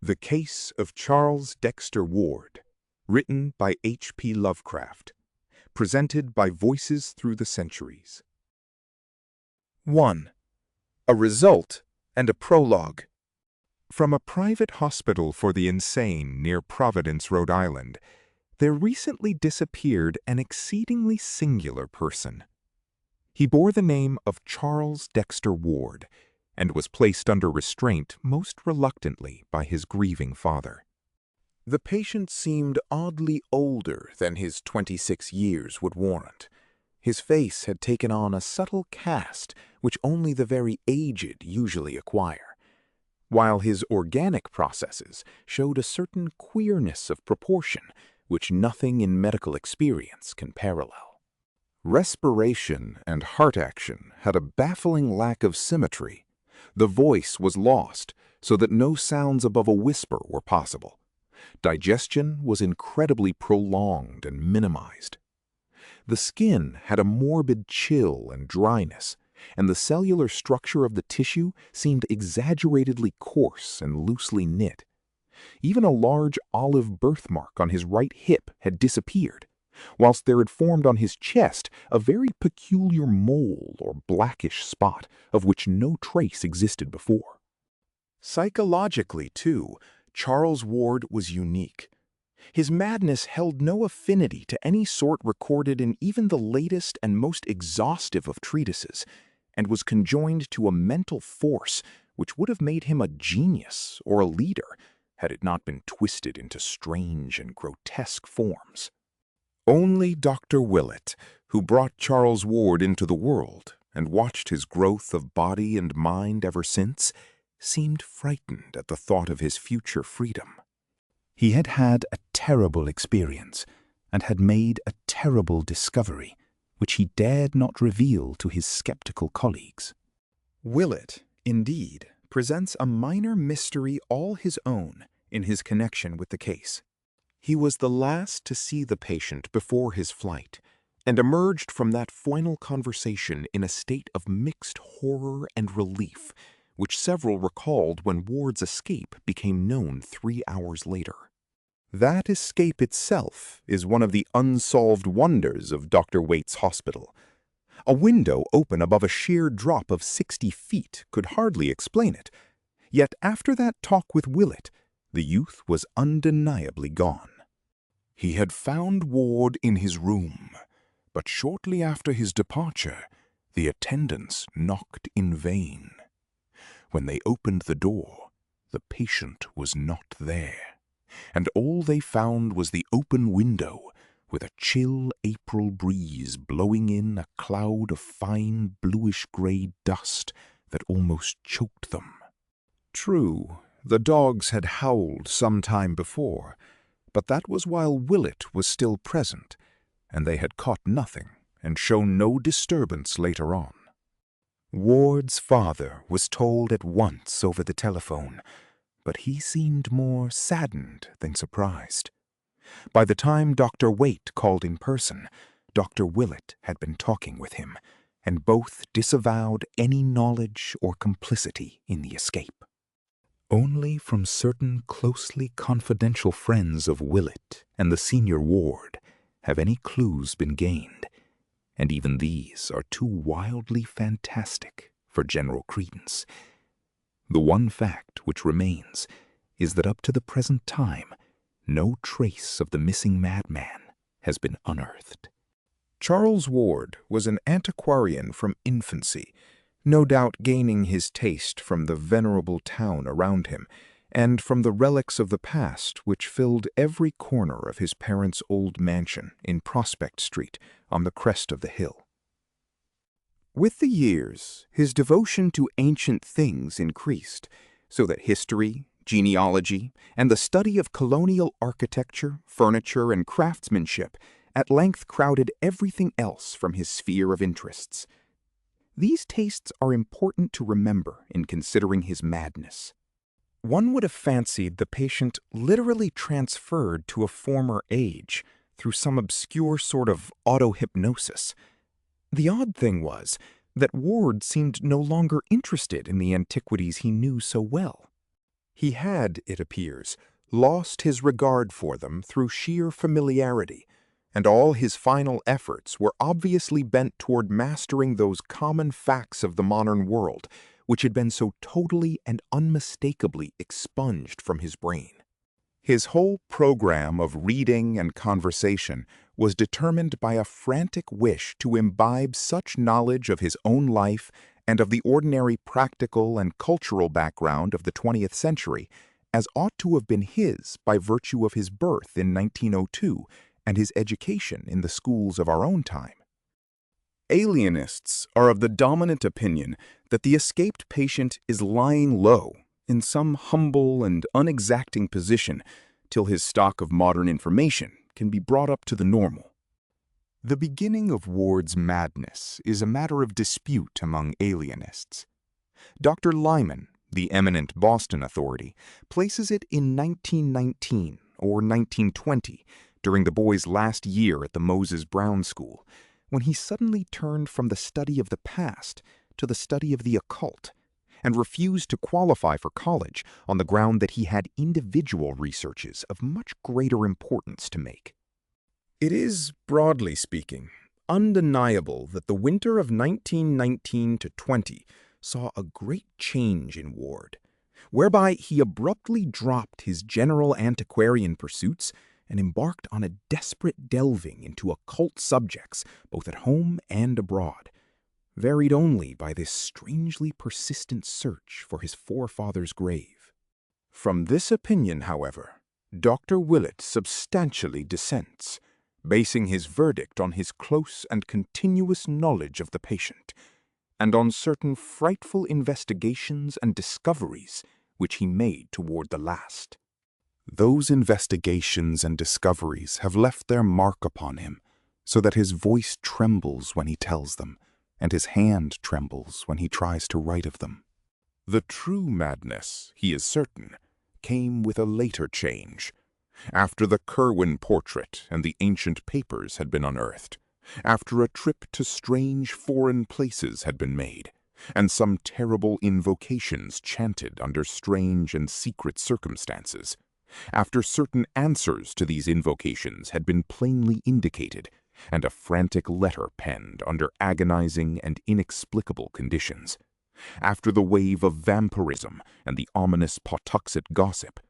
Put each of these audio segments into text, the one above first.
The Case of Charles Dexter Ward, written by H.P. Lovecraft, presented by Voices Through the Centuries. 1. A result and a prologue. From a private hospital for the insane near Providence, Rhode Island, there recently disappeared an exceedingly singular person. He bore the name of Charles Dexter Ward, and was placed under restraint most reluctantly by his grieving father. The patient seemed oddly older than his 26 years would warrant. His face had taken on a subtle cast which only the very aged usually acquire, while his organic processes showed a certain queerness of proportion which nothing in medical experience can parallel. Respiration and heart action had a baffling lack of symmetry. The voice was lost, so that no sounds above a whisper were possible. Digestion was incredibly prolonged and minimized. The skin had a morbid chill and dryness, and the cellular structure of the tissue seemed exaggeratedly coarse and loosely knit. Even a large olive birthmark on his right hip had disappeared, whilst there had formed on his chest a very peculiar mole or blackish spot of which no trace existed before. Psychologically, too, Charles Ward was unique. His madness held no affinity to any sort recorded in even the latest and most exhaustive of treatises, and was conjoined to a mental force which would have made him a genius or a leader had it not been twisted into strange and grotesque forms. Only Dr. Willett, who brought Charles Ward into the world and watched his growth of body and mind ever since, seemed frightened at the thought of his future freedom. He had had a terrible experience and had made a terrible discovery, which he dared not reveal to his skeptical colleagues. Willett, indeed, presents a minor mystery all his own in his connection with the case. He was the last to see the patient before his flight, and emerged from that final conversation in a state of mixed horror and relief, which several recalled when Ward's escape became known 3 hours later. That escape itself is one of the unsolved wonders of Dr. Waite's hospital. A window open above a sheer drop of 60 feet could hardly explain it, yet after that talk with Willett, the youth was undeniably gone. He had found Ward in his room, but shortly after his departure, the attendants knocked in vain. When they opened the door, the patient was not there, and all they found was the open window, with a chill April breeze blowing in a cloud of fine bluish-gray dust that almost choked them. True, the dogs had howled some time before, but that was while Willett was still present, and they had caught nothing and shown no disturbance later on. Ward's father was told at once over the telephone, but he seemed more saddened than surprised. By the time Dr. Waite called in person, Dr. Willett had been talking with him, and both disavowed any knowledge or complicity in the escape. Only from certain closely confidential friends of Willett and the senior Ward have any clues been gained, and even these are too wildly fantastic for general credence. The one fact which remains is that up to the present time, no trace of the missing madman has been unearthed. Charles Ward was an antiquarian from infancy, no doubt gaining his taste from the venerable town around him, and from the relics of the past which filled every corner of his parents' old mansion in Prospect Street on the crest of the hill. With the years, his devotion to ancient things increased, so that history, genealogy, and the study of colonial architecture, furniture, and craftsmanship at length crowded everything else from his sphere of interests. These tastes are important to remember in considering his madness. One would have fancied the patient literally transferred to a former age through some obscure sort of auto-hypnosis. The odd thing was that Ward seemed no longer interested in the antiquities he knew so well. He had, it appears, lost his regard for them through sheer familiarity, and all his final efforts were obviously bent toward mastering those common facts of the modern world which had been so totally and unmistakably expunged from his brain. His whole program of reading and conversation was determined by a frantic wish to imbibe such knowledge of his own life and of the ordinary practical and cultural background of the 20th century as ought to have been his by virtue of his birth in 1902 and his education in the schools of our own time. Alienists are of the dominant opinion that the escaped patient is lying low in some humble and unexacting position till his stock of modern information can be brought up to the normal. The beginning of Ward's madness is a matter of dispute among alienists. Dr. Lyman, the eminent Boston authority, places it in 1919 or 1920, during the boy's last year at the Moses Brown School, when he suddenly turned from the study of the past to the study of the occult, and refused to qualify for college on the ground that he had individual researches of much greater importance to make. It is, broadly speaking, undeniable that the winter of 1919 to 20 saw a great change in Ward, whereby he abruptly dropped his general antiquarian pursuits and embarked on a desperate delving into occult subjects both at home and abroad, varied only by this strangely persistent search for his forefather's grave. From this opinion, however, Dr. Willett substantially dissents, basing his verdict on his close and continuous knowledge of the patient, and on certain frightful investigations and discoveries which he made toward the last. Those investigations and discoveries have left their mark upon him, so that his voice trembles when he tells them, and his hand trembles when he tries to write of them. The true madness, he is certain, came with a later change, after the Curwen portrait and the ancient papers had been unearthed, after a trip to strange foreign places had been made, and some terrible invocations chanted under strange and secret circumstances, after certain answers to these invocations had been plainly indicated, and a frantic letter penned under agonizing and inexplicable conditions, after the wave of vampirism and the ominous Pawtuxet gossip,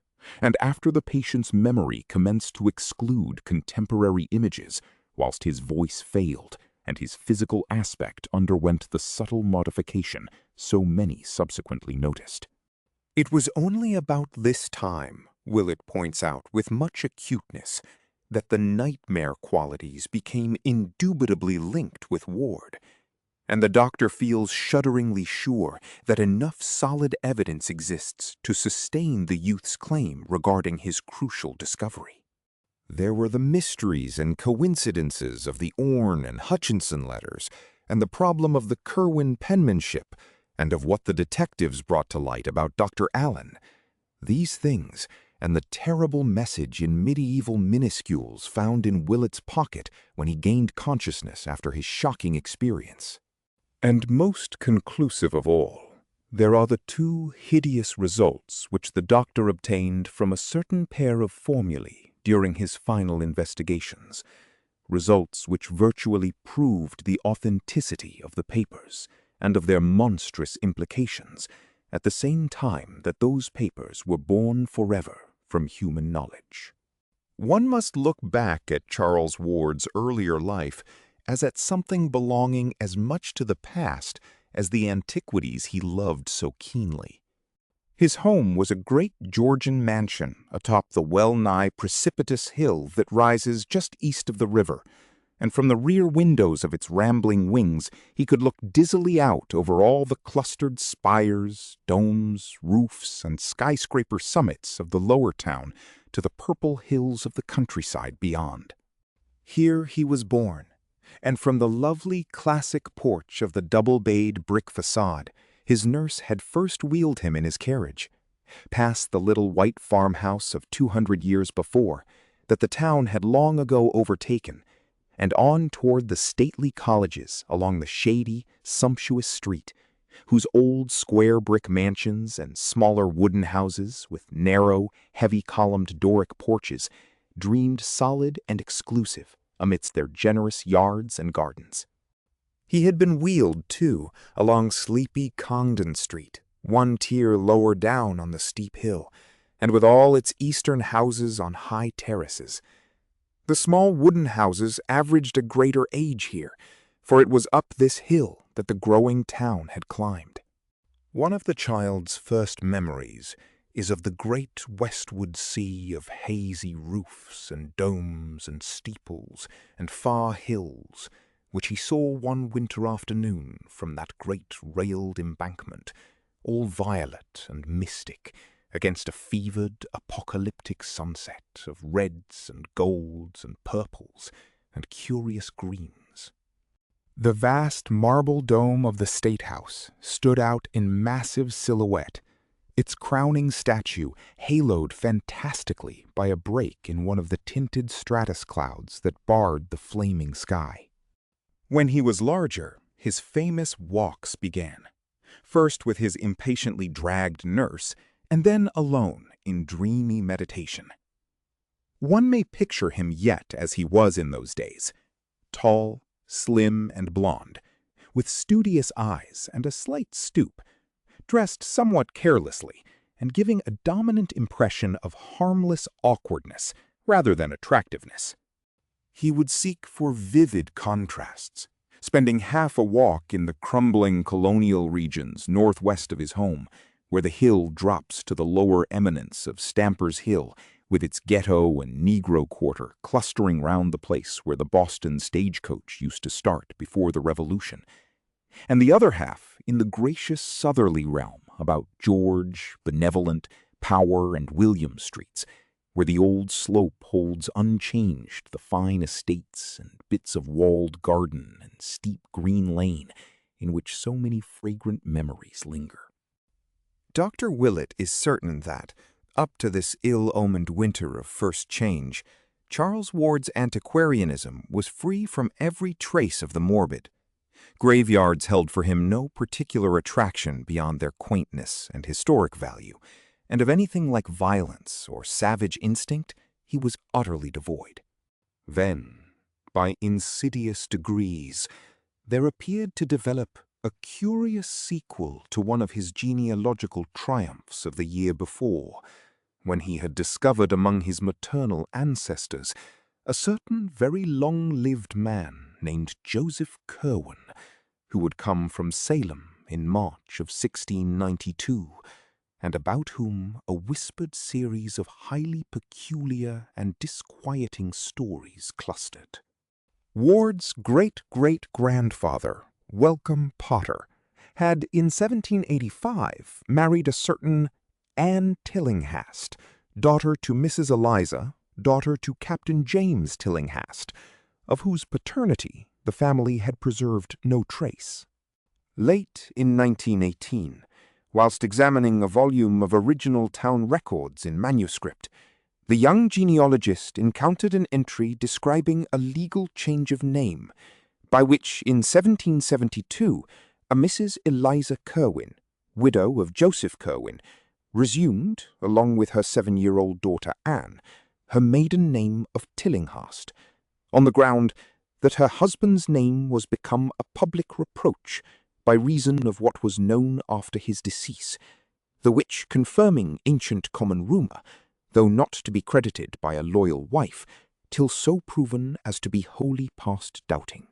and after the patient's memory commenced to exclude contemporary images, whilst his voice failed and his physical aspect underwent the subtle modification so many subsequently noticed. It was only about this time, Willett points out with much acuteness, that the nightmare qualities became indubitably linked with Ward, and the doctor feels shudderingly sure that enough solid evidence exists to sustain the youth's claim regarding his crucial discovery. There were the mysteries and coincidences of the Orne and Hutchinson letters, and the problem of the Curwen penmanship, and of what the detectives brought to light about Dr. Allen. These things, and the terrible message in medieval minuscules found in Willett's pocket when he gained consciousness after his shocking experience. And most conclusive of all, there are the two hideous results which the doctor obtained from a certain pair of formulae during his final investigations, results which virtually proved the authenticity of the papers and of their monstrous implications, at the same time that those papers were born forever from human knowledge. One must look back at Charles Ward's earlier life as at something belonging as much to the past as the antiquities he loved so keenly. His home was a great Georgian mansion atop the well-nigh precipitous hill that rises just east of the river, and from the rear windows of its rambling wings he could look dizzily out over all the clustered spires, domes, roofs, and skyscraper summits of the lower town to the purple hills of the countryside beyond. Here he was born, and from the lovely classic porch of the double-bayed brick facade, his nurse had first wheeled him in his carriage, past the little white farmhouse of 200 years before, that the town had long ago overtaken, and on toward the stately colleges along the shady, sumptuous street, whose old square brick mansions and smaller wooden houses with narrow, heavy-columned Doric porches dreamed solid and exclusive amidst their generous yards and gardens. He had been wheeled, too, along sleepy Congdon Street, one tier lower down on the steep hill, and with all its eastern houses on high terraces. The small wooden houses averaged a greater age here, for it was up this hill that the growing town had climbed. One of the child's first memories is of the great westward sea of hazy roofs and domes and steeples and far hills, which he saw one winter afternoon from that great railed embankment, all violet and mystic, against a fevered, apocalyptic sunset of reds and golds and purples and curious greens. The vast marble dome of the State House stood out in massive silhouette, its crowning statue haloed fantastically by a break in one of the tinted stratus clouds that barred the flaming sky. When he was larger, his famous walks began, first with his impatiently dragged nurse, and then alone in dreamy meditation. One may picture him yet as he was in those days, tall, slim, and blond, with studious eyes and a slight stoop, dressed somewhat carelessly and giving a dominant impression of harmless awkwardness rather than attractiveness. He would seek for vivid contrasts, spending half a walk in the crumbling colonial regions northwest of his home, where the hill drops to the lower eminence of Stamper's Hill, with its ghetto and Negro quarter clustering round the place where the Boston stagecoach used to start before the Revolution, and the other half in the gracious southerly realm about George, Benevolent, Power, and William streets, where the old slope holds unchanged the fine estates and bits of walled garden and steep green lane in which so many fragrant memories linger. Dr. Willett is certain that, up to this ill-omened winter of first change, Charles Ward's antiquarianism was free from every trace of the morbid. Graveyards held for him no particular attraction beyond their quaintness and historic value, and of anything like violence or savage instinct he was utterly devoid. Then, by insidious degrees, there appeared to develop a curious sequel to one of his genealogical triumphs of the year before, when he had discovered among his maternal ancestors a certain very long-lived man named Joseph Curwen, who would come from Salem in March of 1692, and about whom a whispered series of highly peculiar and disquieting stories clustered. Ward's great-great-grandfather, Welcome Potter, had in 1785 married a certain Anne Tillinghast, daughter to Mrs. Eliza, daughter to Captain James Tillinghast, of whose paternity the family had preserved no trace. Late in 1918, whilst examining a volume of original town records in manuscript, the young genealogist encountered an entry describing a legal change of name, by which in 1772 a Mrs. Eliza Curwen, widow of Joseph Curwen, resumed, along with her 7-year-old daughter Anne, her maiden name of Tillinghast, on the ground that her husband's name was become a public reproach by reason of what was known after his decease, the which confirming ancient common rumour, though not to be credited by a loyal wife, till so proven as to be wholly past doubting.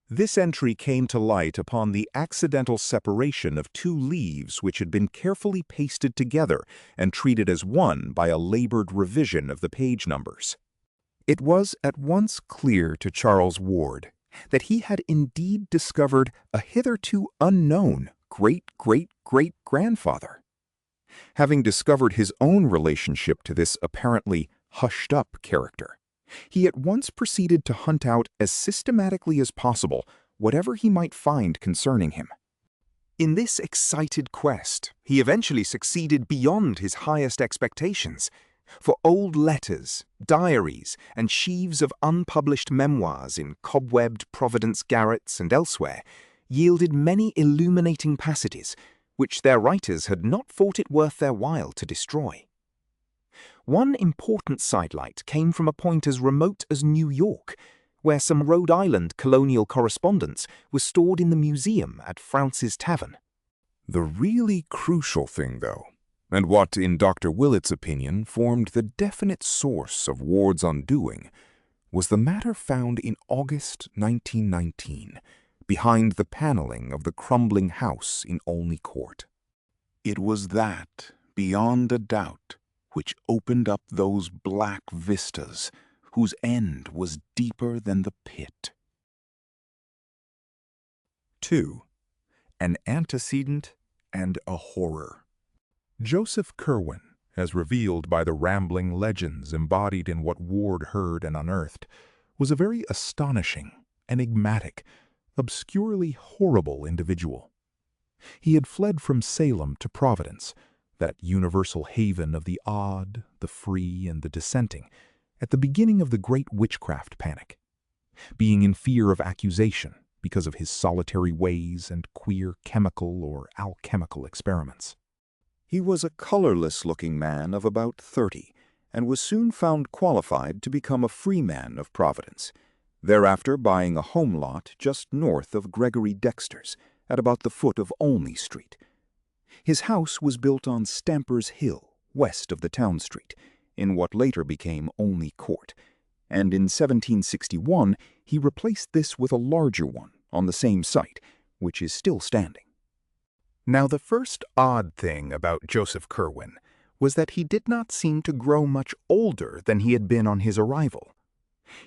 This entry came to light upon the accidental separation of two leaves which had been carefully pasted together and treated as one by a labored revision of the page numbers. It was at once clear to Charles Ward that he had indeed discovered a hitherto unknown great-great-great-grandfather. Having discovered his own relationship to this apparently hushed-up character, he at once proceeded to hunt out as systematically as possible whatever he might find concerning him. In this excited quest, he eventually succeeded beyond his highest expectations, for old letters, diaries, and sheaves of unpublished memoirs in cobwebbed Providence garrets and elsewhere yielded many illuminating passages, which their writers had not thought it worth their while to destroy. One important sidelight came from a point as remote as New York, where some Rhode Island colonial correspondence was stored in the museum at Flounce's Tavern. The really crucial thing, though, and what, in Dr. Willett's opinion, formed the definite source of Ward's undoing, was the matter found in August 1919, behind the paneling of the crumbling house in Olney Court. It was that, beyond a doubt, which opened up those black vistas, whose end was deeper than the pit. 2. An antecedent and a horror. Joseph Curwen, as revealed by the rambling legends embodied in what Ward heard and unearthed, was a very astonishing, enigmatic, obscurely horrible individual. He had fled from Salem to Providence, that universal haven of the odd, the free, and the dissenting, at the beginning of the Great Witchcraft Panic, being in fear of accusation because of his solitary ways and queer chemical or alchemical experiments. He was a colorless-looking man of about 30, and was soon found qualified to become a freeman of Providence, thereafter buying a home lot just north of Gregory Dexter's, at about the foot of Olney Street. His house was built on Stamper's Hill, west of the town street, in what later became Olney Court, and in 1761 he replaced this with a larger one on the same site, which is still standing. Now, the first odd thing about Joseph Curwen was that he did not seem to grow much older than he had been on his arrival.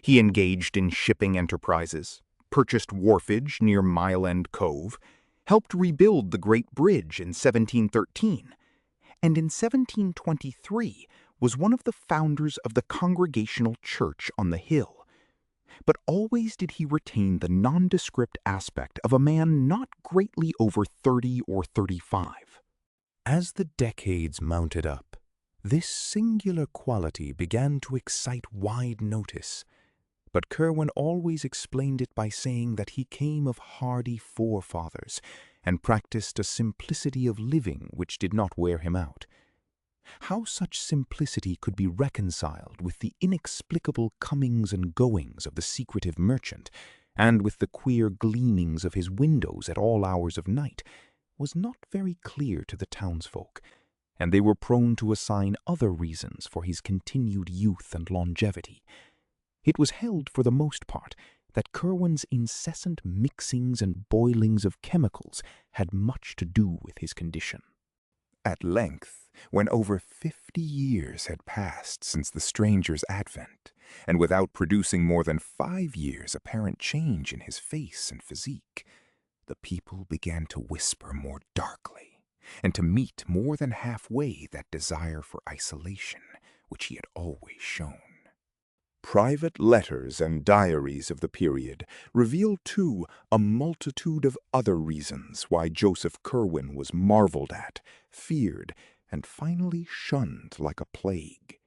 He engaged in shipping enterprises, purchased wharfage near Mile End Cove, helped rebuild the Great Bridge in 1713, and in 1723 was one of the founders of the Congregational Church on the Hill. But always did he retain the nondescript aspect of a man not greatly over 30 or 35. As the decades mounted up, this singular quality began to excite wide notice, but Curwen always explained it by saying that he came of hardy forefathers and practiced a simplicity of living which did not wear him out. How such simplicity could be reconciled with the inexplicable comings and goings of the secretive merchant, and with the queer gleamings of his windows at all hours of night, was not very clear to the townsfolk, and they were prone to assign other reasons for his continued youth and longevity. It was held, for the most part, that Curwen's incessant mixings and boilings of chemicals had much to do with his condition. At length, when over 50 years had passed since the stranger's advent, and without producing more than 5 years' apparent change in his face and physique, the people began to whisper more darkly, and to meet more than halfway that desire for isolation which he had always shown. Private letters and diaries of the period reveal, too, a multitude of other reasons why Joseph Curwen was marveled at, feared, and finally shunned like a plague.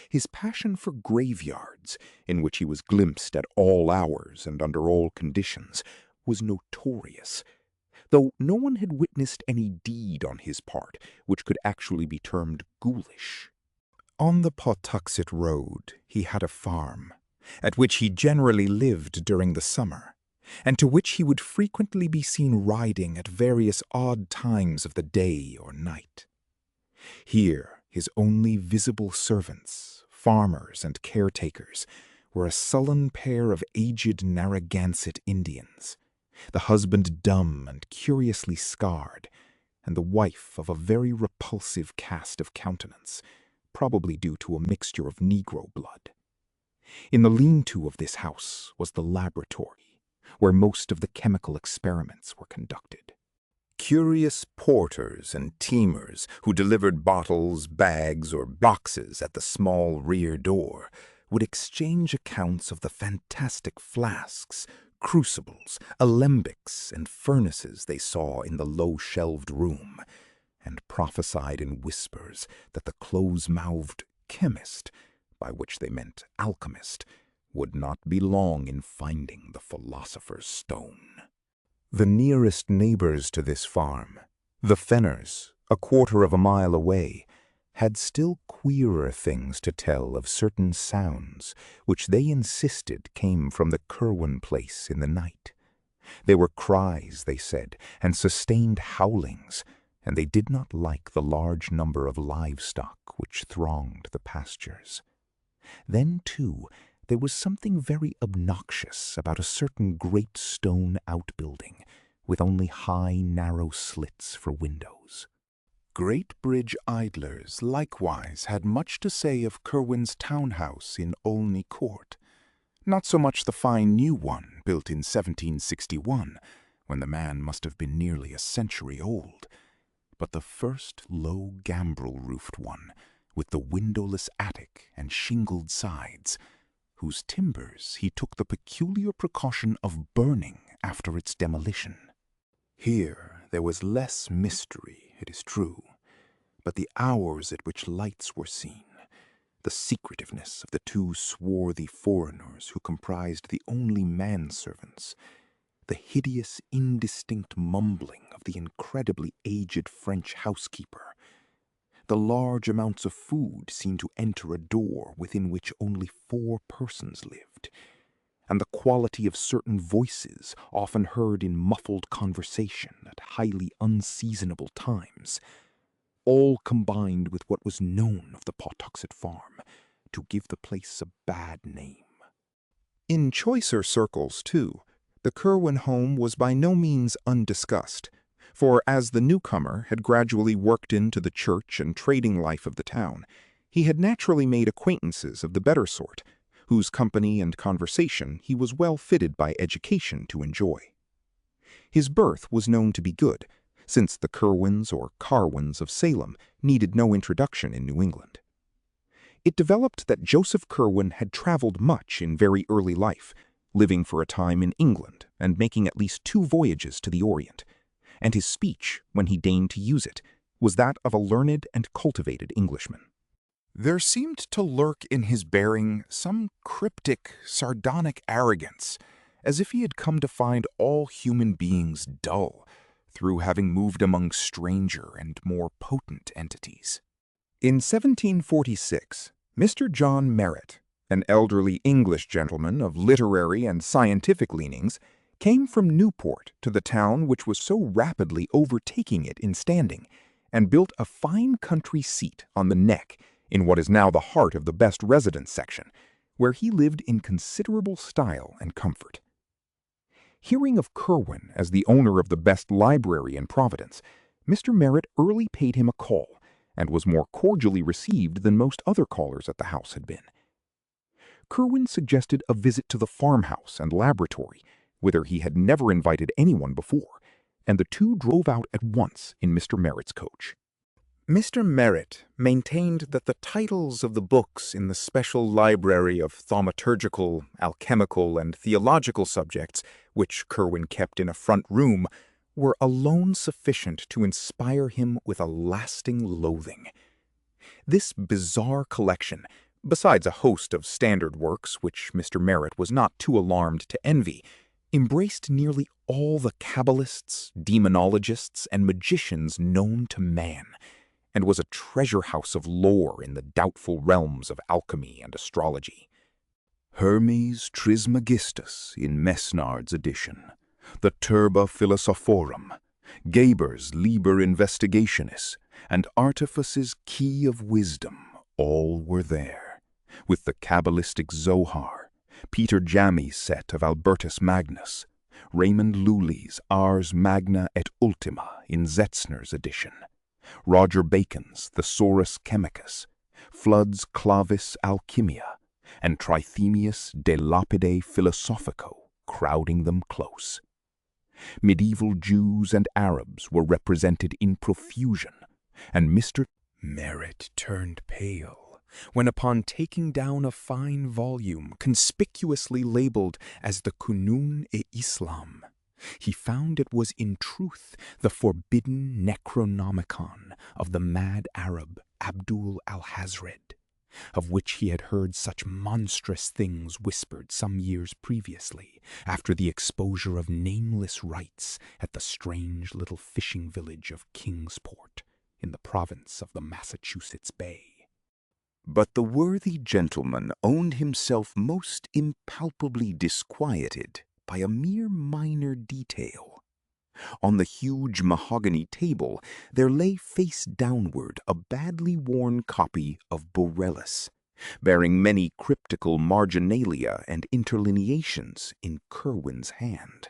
His passion for graveyards, in which he was glimpsed at all hours and under all conditions, was notorious, though no one had witnessed any deed on his part which could actually be termed ghoulish. On the Pawtuxet Road he had a farm, at which he generally lived during the summer, and to which he would frequently be seen riding at various odd times of the day or night. Here his only visible servants, farmers and caretakers, were a sullen pair of aged Narragansett Indians, the husband dumb and curiously scarred, and the wife of a very repulsive cast of countenance, probably due to a mixture of Negro blood. In the lean-to of this house was the laboratory, where most of the chemical experiments were conducted. Curious porters and teamers who delivered bottles, bags, or boxes at the small rear door would exchange accounts of the fantastic flasks, crucibles, alembics, and furnaces they saw in the low-shelved room, and prophesied in whispers that the close-mouthed chemist, by which they meant alchemist, would not be long in finding the philosopher's stone. The nearest neighbors to this farm, the Fenners, a quarter of a mile away, had still queerer things to tell of certain sounds which they insisted came from the Curwen place in the night. They were cries, they said, and sustained howlings, and they did not like the large number of livestock which thronged the pastures. Then, too, there was something very obnoxious about a certain great stone outbuilding, with only high, narrow slits for windows. Great Bridge idlers likewise had much to say of Curwen's townhouse in Olney Court. Not so much the fine new one built in 1761, when the man must have been nearly a century old, but the first low gambrel-roofed one, with the windowless attic and shingled sides, whose timbers he took the peculiar precaution of burning after its demolition. Here there was less mystery, it is true, but the hours at which lights were seen, the secretiveness of the two swarthy foreigners who comprised the only manservants, the hideous, indistinct mumbling of the incredibly aged French housekeeper, the large amounts of food seen to enter a door within which only 4 persons lived, and the quality of certain voices often heard in muffled conversation at highly unseasonable times, all combined with what was known of the Pawtuxet farm to give the place a bad name. In choicer circles, too, the Curwen home was by no means undiscussed, for as the newcomer had gradually worked into the church and trading life of the town, he had naturally made acquaintances of the better sort, whose company and conversation he was well fitted by education to enjoy. His birth was known to be good, since the Curwens or Carwens of Salem needed no introduction in New England. It developed that Joseph Curwen had traveled much in very early life, living for a time in England and making at least 2 voyages to the Orient, and his speech, when he deigned to use it, was that of a learned and cultivated Englishman. There seemed to lurk in his bearing some cryptic, sardonic arrogance, as if he had come to find all human beings dull, through having moved among stranger and more potent entities. In 1746, Mr. John Merritt, an elderly English gentleman of literary and scientific leanings, came from Newport to the town which was so rapidly overtaking it in standing, and built a fine country seat on the Neck in what is now the heart of the best residence section, where he lived in considerable style and comfort. Hearing of Curwen as the owner of the best library in Providence, Mr. Merritt early paid him a call, and was more cordially received than most other callers at the house had been. Curwen suggested a visit to the farmhouse and laboratory, whither he had never invited anyone before, and the two drove out at once in Mr. Merritt's coach. Mr. Merritt maintained that the titles of the books in the special library of thaumaturgical, alchemical, and theological subjects, which Curwen kept in a front room, were alone sufficient to inspire him with a lasting loathing. This bizarre collection, besides a host of standard works which Mr. Merritt was not too alarmed to envy, embraced nearly all the Kabbalists, demonologists, and magicians known to man, and was a treasure house of lore in the doubtful realms of alchemy and astrology. Hermes Trismegistus in Mesnard's edition, the Turba Philosophorum, Geber's Liber Investigationis, and Artifice's Key of Wisdom, all were there, with the Kabbalistic Zohar, Peter Jammy's set of Albertus Magnus, Raymond Lully's Ars Magna et Ultima in Zetzner's edition, Roger Bacon's Thesaurus Chemicus, Flood's Clavis Alchimia, and Trithemius De Lapide Philosophico crowding them close. Medieval Jews and Arabs were represented in profusion, and Mr. Merritt turned pale when, upon taking down a fine volume conspicuously labeled as the Kunun-e-Islam, he found it was in truth the forbidden Necronomicon of the mad Arab Abdul al-Hazred, of which he had heard such monstrous things whispered some years previously, after the exposure of nameless rites at the strange little fishing village of Kingsport, in the province of the Massachusetts Bay. But the worthy gentleman owned himself most impalpably disquieted by a mere minor detail. On the huge mahogany table there lay face downward a badly worn copy of Borellus, bearing many cryptical marginalia and interlineations in Curwen's hand.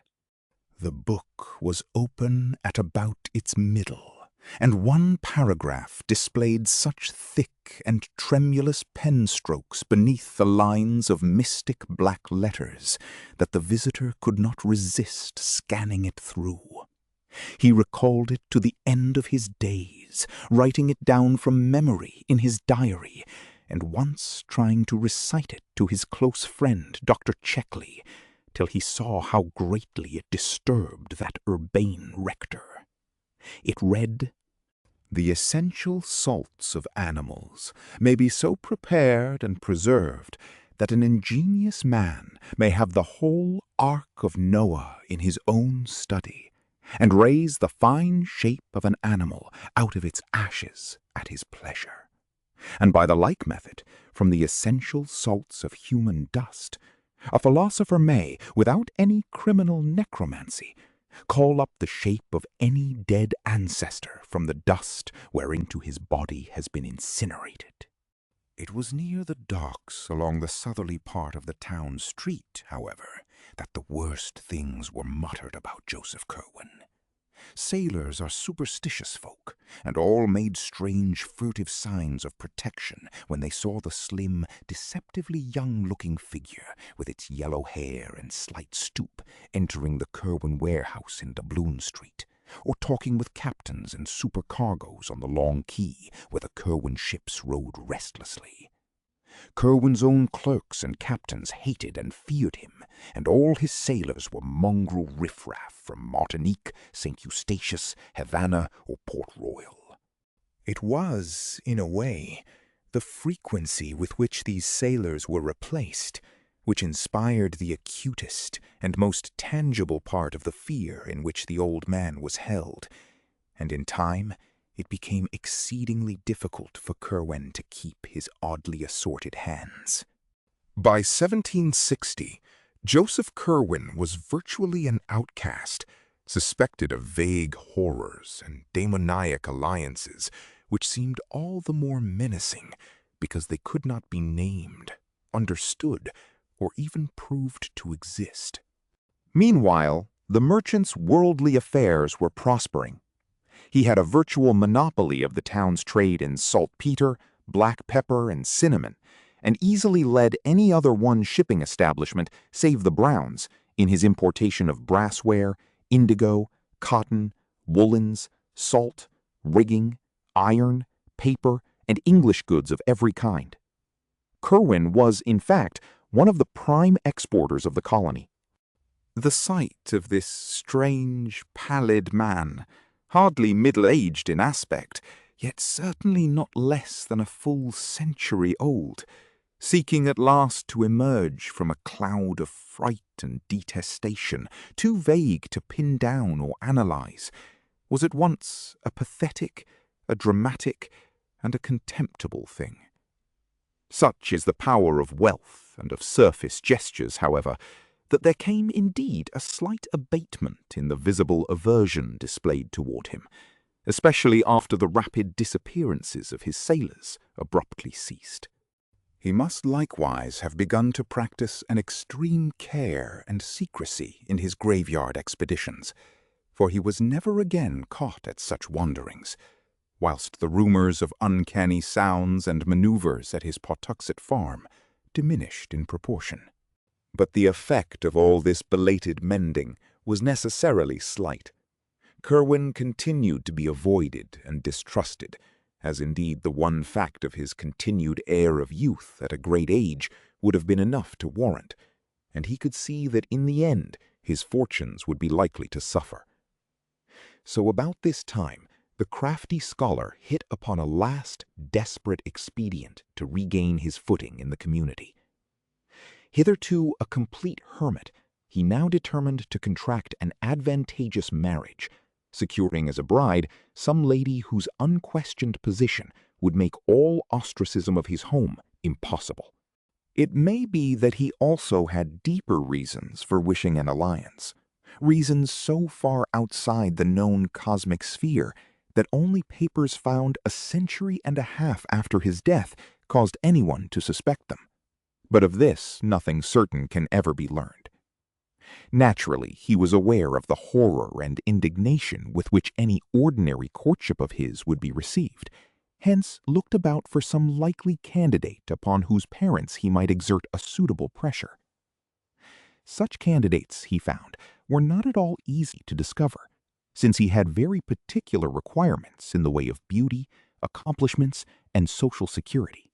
The book was open at about its middle, and one paragraph displayed such thick and tremulous pen strokes beneath the lines of mystic black letters that the visitor could not resist scanning it through. He recalled it to the end of his days, writing it down from memory in his diary, and once trying to recite it to his close friend, Dr. Checkley, till he saw how greatly it disturbed that urbane rector. It read, "The essential salts of animals may be so prepared and preserved that an ingenious man may have the whole Ark of Noah in his own study, and raise the fine shape of an animal out of its ashes at his pleasure. And by the like method, from the essential salts of human dust, a philosopher may, without any criminal necromancy, call up the shape of any dead ancestor from the dust whereinto his body has been incinerated." It was near the docks along the southerly part of the town street, however, that the worst things were muttered about Joseph Curwen. Sailors are superstitious folk, and all made strange furtive signs of protection when they saw the slim, deceptively young-looking figure, with its yellow hair and slight stoop, entering the Curwen warehouse in Doubloon Street, or talking with captains and supercargoes on the long quay where the Curwen ships rode restlessly. Curwen's own clerks and captains hated and feared him, and all his sailors were mongrel riffraff from Martinique, St. Eustatius, Havana, or Port Royal. It was, in a way, the frequency with which these sailors were replaced which inspired the acutest and most tangible part of the fear in which the old man was held, and in time it became exceedingly difficult for Curwen to keep his oddly assorted hands. By 1760, Joseph Curwen was virtually an outcast, suspected of vague horrors and demoniac alliances, which seemed all the more menacing because they could not be named, understood, or even proved to exist. Meanwhile, the merchant's worldly affairs were prospering. He had a virtual monopoly of the town's trade in saltpeter, black pepper, and cinnamon, and easily led any other one shipping establishment, save the Browns, in his importation of brassware, indigo, cotton, woolens, salt, rigging, iron, paper, and English goods of every kind. Curwen was, in fact, one of the prime exporters of the colony. The sight of this strange, pallid man, hardly middle-aged in aspect, yet certainly not less than a full century old, seeking at last to emerge from a cloud of fright and detestation, too vague to pin down or analyze, was at once a pathetic, a dramatic, and a contemptible thing. Such is the power of wealth and of surface gestures, however, that there came indeed a slight abatement in the visible aversion displayed toward him, especially after the rapid disappearances of his sailors abruptly ceased. He must likewise have begun to practice an extreme care and secrecy in his graveyard expeditions, for he was never again caught at such wanderings, whilst the rumors of uncanny sounds and maneuvers at his Pawtuxet farm diminished in proportion. But the effect of all this belated mending was necessarily slight. Curwen continued to be avoided and distrusted, as indeed the one fact of his continued air of youth at a great age would have been enough to warrant, and he could see that in the end his fortunes would be likely to suffer. So about this time the crafty scholar hit upon a last, desperate expedient to regain his footing in the community. Hitherto a complete hermit, he now determined to contract an advantageous marriage, securing as a bride some lady whose unquestioned position would make all ostracism of his home impossible. It may be that he also had deeper reasons for wishing an alliance, reasons so far outside the known cosmic sphere that only papers found a century and a half after his death caused anyone to suspect them. But of this, nothing certain can ever be learned. Naturally, he was aware of the horror and indignation with which any ordinary courtship of his would be received, hence looked about for some likely candidate upon whose parents he might exert a suitable pressure. Such candidates, he found, were not at all easy to discover, since he had very particular requirements in the way of beauty, accomplishments, and social security.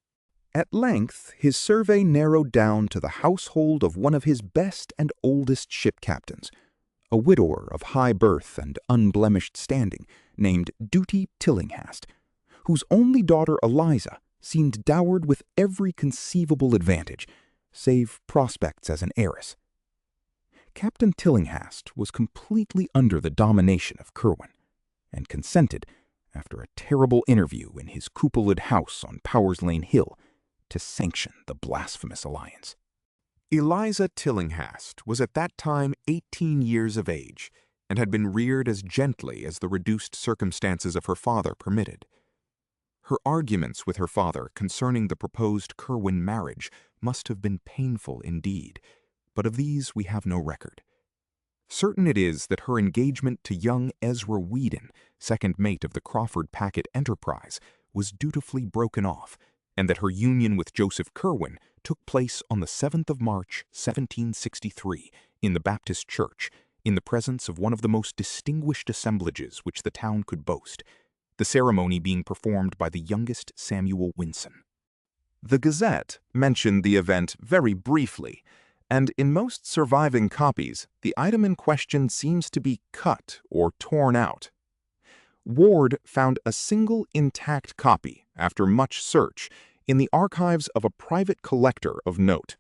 At length, his survey narrowed down to the household of one of his best and oldest ship captains, a widower of high birth and unblemished standing, named Duty Tillinghast, whose only daughter Eliza seemed dowered with every conceivable advantage, save prospects as an heiress. Captain Tillinghast was completely under the domination of Curwen, and consented, after a terrible interview in his cupolaed house on Powers Lane Hill, to sanction the blasphemous alliance. Eliza Tillinghast was at that time 18 years of age, and had been reared as gently as the reduced circumstances of her father permitted. Her arguments with her father concerning the proposed Curwen marriage must have been painful indeed, but of these we have no record. Certain it is that her engagement to young Ezra Whedon, second mate of the Crawford Packet Enterprise, was dutifully broken off, and that her union with Joseph Curwen took place on the 7th of March, 1763, in the Baptist Church, in the presence of one of the most distinguished assemblages which the town could boast, the ceremony being performed by the youngest Samuel Winson. The Gazette mentioned the event very briefly, and in most surviving copies, the item in question seems to be cut or torn out. Ward found a single intact copy, after much search, in the archives of a private collector of note,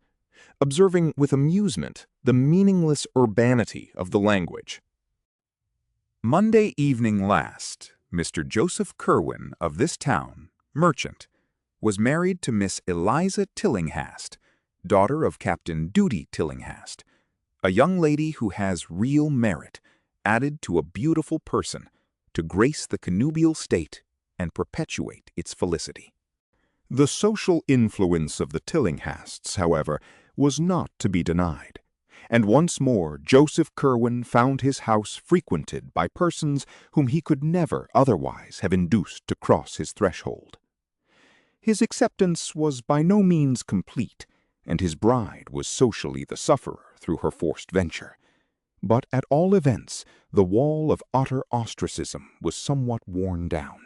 observing with amusement the meaningless urbanity of the language. Monday evening last, Mr. Joseph Curwen of this town, merchant, was married to Miss Eliza Tillinghast, daughter of Captain Duty Tillinghast, a young lady who has real merit, added to a beautiful person, to grace the connubial state and perpetuate its felicity. The social influence of the Tillinghasts, however, was not to be denied, and once more Joseph Curwen found his house frequented by persons whom he could never otherwise have induced to cross his threshold. His acceptance was by no means complete, and his bride was socially the sufferer through her forced venture. But at all events, the wall of utter ostracism was somewhat worn down.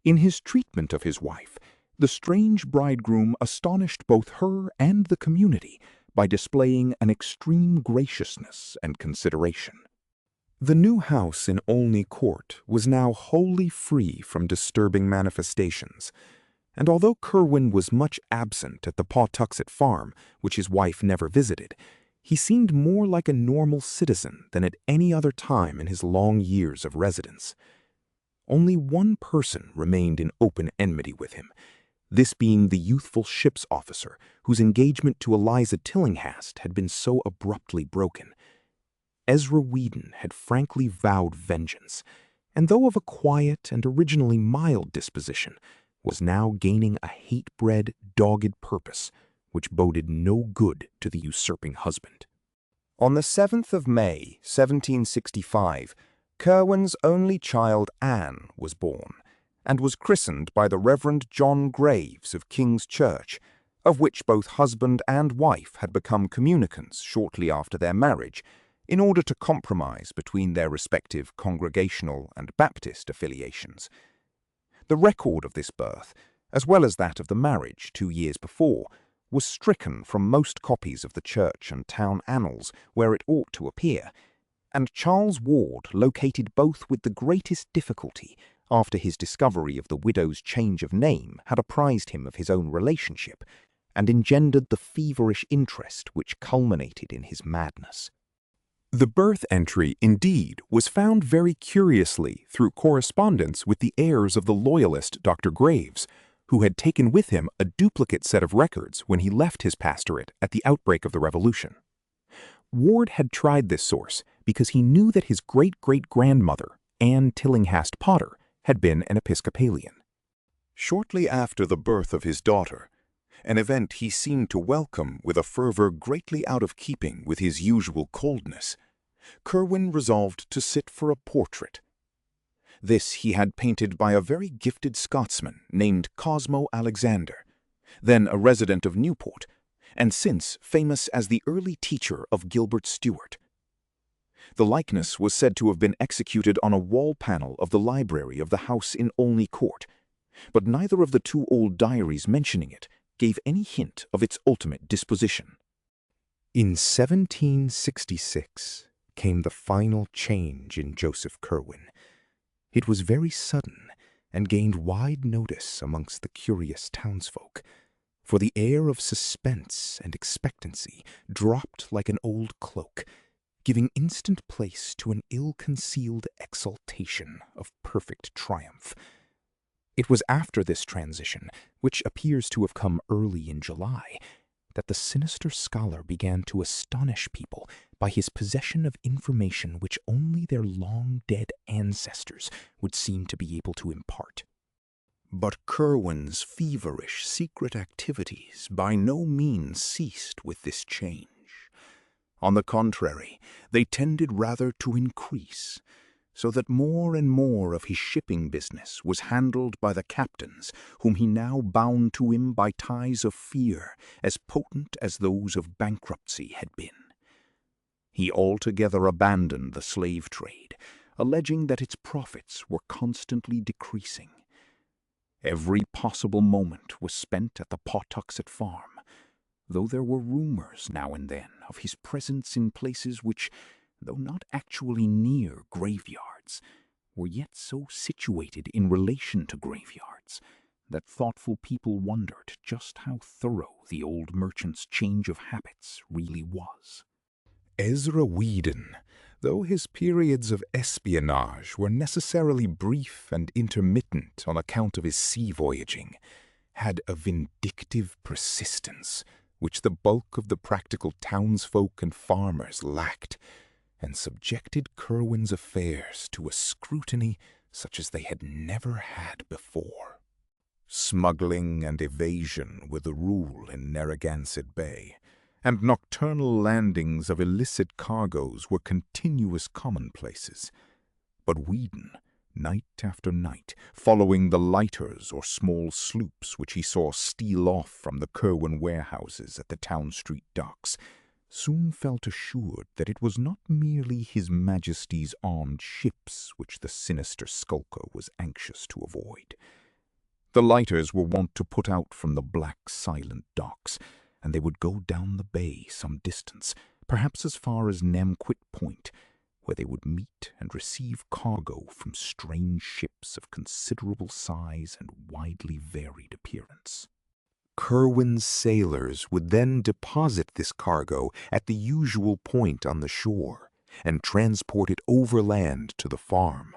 In his treatment of his wife, the strange bridegroom astonished both her and the community by displaying an extreme graciousness and consideration. The new house in Olney Court was now wholly free from disturbing manifestations, and although Curwen was much absent at the Pawtuxet farm, which his wife never visited, he seemed more like a normal citizen than at any other time in his long years of residence. Only one person remained in open enmity with him, this being the youthful ship's officer whose engagement to Eliza Tillinghast had been so abruptly broken. Ezra Whedon had frankly vowed vengeance, and though of a quiet and originally mild disposition, was now gaining a hate-bred, dogged purpose which boded no good to the usurping husband. On the 7th of May, 1765, Curwen's only child Anne was born, and was christened by the Reverend John Graves of King's Church, of which both husband and wife had become communicants shortly after their marriage, in order to compromise between their respective Congregational and Baptist affiliations. The record of this birth, as well as that of the marriage 2 years before, was stricken from most copies of the church and town annals where it ought to appear, and Charles Ward located both with the greatest difficulty after his discovery of the widow's change of name had apprised him of his own relationship and engendered the feverish interest which culminated in his madness. The birth entry, indeed, was found very curiously through correspondence with the heirs of the loyalist Dr. Graves, who had taken with him a duplicate set of records when he left his pastorate at the outbreak of the Revolution. Ward had tried this source because he knew that his great-great-grandmother, Anne Tillinghast Potter, had been an Episcopalian. Shortly after the birth of his daughter, an event he seemed to welcome with a fervor greatly out of keeping with his usual coldness, Curwen resolved to sit for a portrait. This he had painted by a very gifted Scotsman named Cosmo Alexander, then a resident of Newport, and since famous as the early teacher of Gilbert Stuart. The likeness was said to have been executed on a wall panel of the library of the house in Olney Court, but neither of the two old diaries mentioning it gave any hint of its ultimate disposition. In 1766 came the final change in Joseph Curwen. It was very sudden and gained wide notice amongst the curious townsfolk, for the air of suspense and expectancy dropped like an old cloak, giving instant place to an ill-concealed exultation of perfect triumph. It was after this transition, which appears to have come early in July, that the sinister scholar began to astonish people by his possession of information which only their long-dead ancestors would seem to be able to impart. But Curwen's feverish secret activities by no means ceased with this change. On the contrary, they tended rather to increase, so that more and more of his shipping business was handled by the captains, whom he now bound to him by ties of fear as potent as those of bankruptcy had been. He altogether abandoned the slave trade, alleging that its profits were constantly decreasing. Every possible moment was spent at the Pawtuxet farm, though there were rumors now and then of his presence in places which, though not actually near graveyards, were yet so situated in relation to graveyards that thoughtful people wondered just how thorough the old merchant's change of habits really was. Ezra Whedon, though his periods of espionage were necessarily brief and intermittent on account of his sea voyaging, had a vindictive persistence which the bulk of the practical townsfolk and farmers lacked, and subjected Curwen's affairs to a scrutiny such as they had never had before. Smuggling and evasion were the rule in Narragansett Bay, and nocturnal landings of illicit cargoes were continuous commonplaces. But Whedon, night after night, following the lighters or small sloops which he saw steal off from the Curwen warehouses at the Town Street docks, soon felt assured that it was not merely His Majesty's armed ships which the sinister skulker was anxious to avoid. The lighters were wont to put out from the black, silent docks, and they would go down the bay some distance, perhaps as far as Namquit Point, where they would meet and receive cargo from strange ships of considerable size and widely varied appearance. Curwen's sailors would then deposit this cargo at the usual point on the shore and transport it overland to the farm,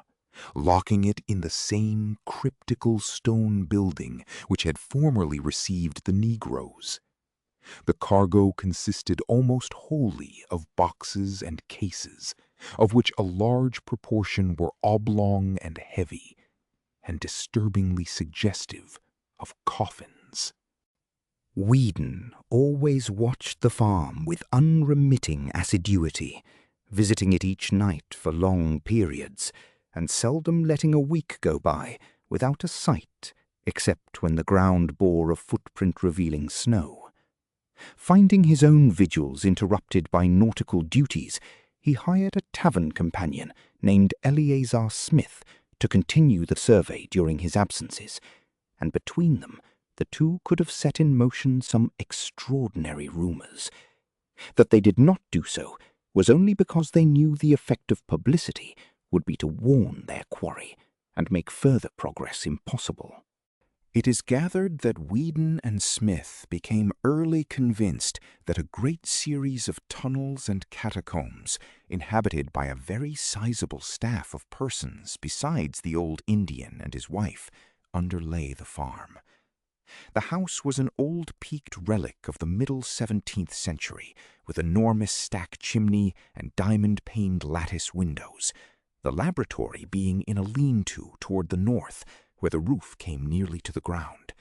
locking it in the same cryptical stone building which had formerly received the Negroes. The cargo consisted almost wholly of boxes and cases, of which a large proportion were oblong and heavy, and disturbingly suggestive of coffins. Whedon always watched the farm with unremitting assiduity, visiting it each night for long periods, and seldom letting a week go by without a sight, except when the ground bore a footprint revealing snow. Finding his own vigils interrupted by nautical duties, he hired a tavern companion named Eleazar Smith to continue the survey during his absences, and between them the two could have set in motion some extraordinary rumors. That they did not do so was only because they knew the effect of publicity would be to warn their quarry and make further progress impossible. It is gathered that Whedon and Smith became early convinced that a great series of tunnels and catacombs, inhabited by a very sizable staff of persons besides the old Indian and his wife, underlay the farm. The house was an old peaked relic of the middle 17th century, with enormous stack chimney and diamond-paned lattice windows, the laboratory being in a lean-to toward the north, where the roof came nearly to the ground.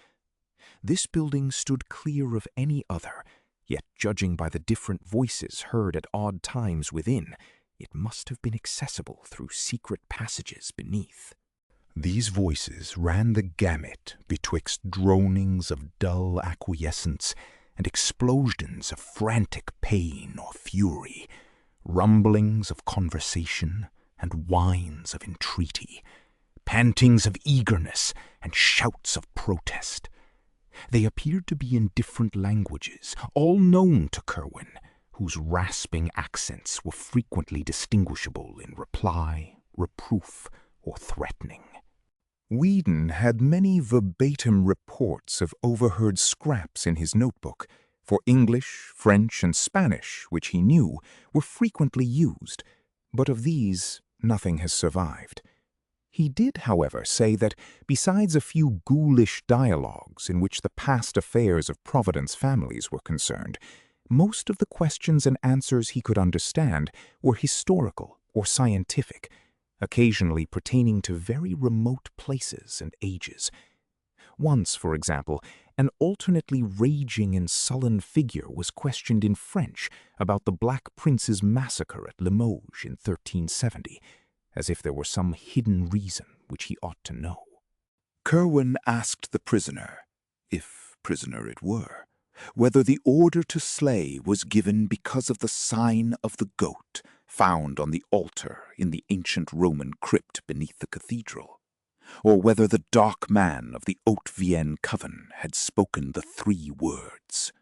This building stood clear of any other, yet judging by the different voices heard at odd times within, it must have been accessible through secret passages beneath. These voices ran the gamut betwixt dronings of dull acquiescence and explosions of frantic pain or fury, rumblings of conversation and whines of entreaty, pantings of eagerness and shouts of protest. They appeared to be in different languages, all known to Curwen, whose rasping accents were frequently distinguishable in reply, reproof, or threatening. Whedon had many verbatim reports of overheard scraps in his notebook, for English, French, and Spanish, which he knew, were frequently used, but of these nothing has survived. He did, however, say that, besides a few ghoulish dialogues in which the past affairs of Providence families were concerned, most of the questions and answers he could understand were historical or scientific, occasionally pertaining to very remote places and ages. Once, for example, an alternately raging and sullen figure was questioned in French about the Black Prince's massacre at Limoges in 1370, as if there were some hidden reason which he ought to know. Curwen asked the prisoner, if prisoner it were, whether the order to slay was given because of the sign of the goat found on the altar in the ancient Roman crypt beneath the cathedral, or whether the dark man of the Haute-Vienne coven had spoken the 3 words.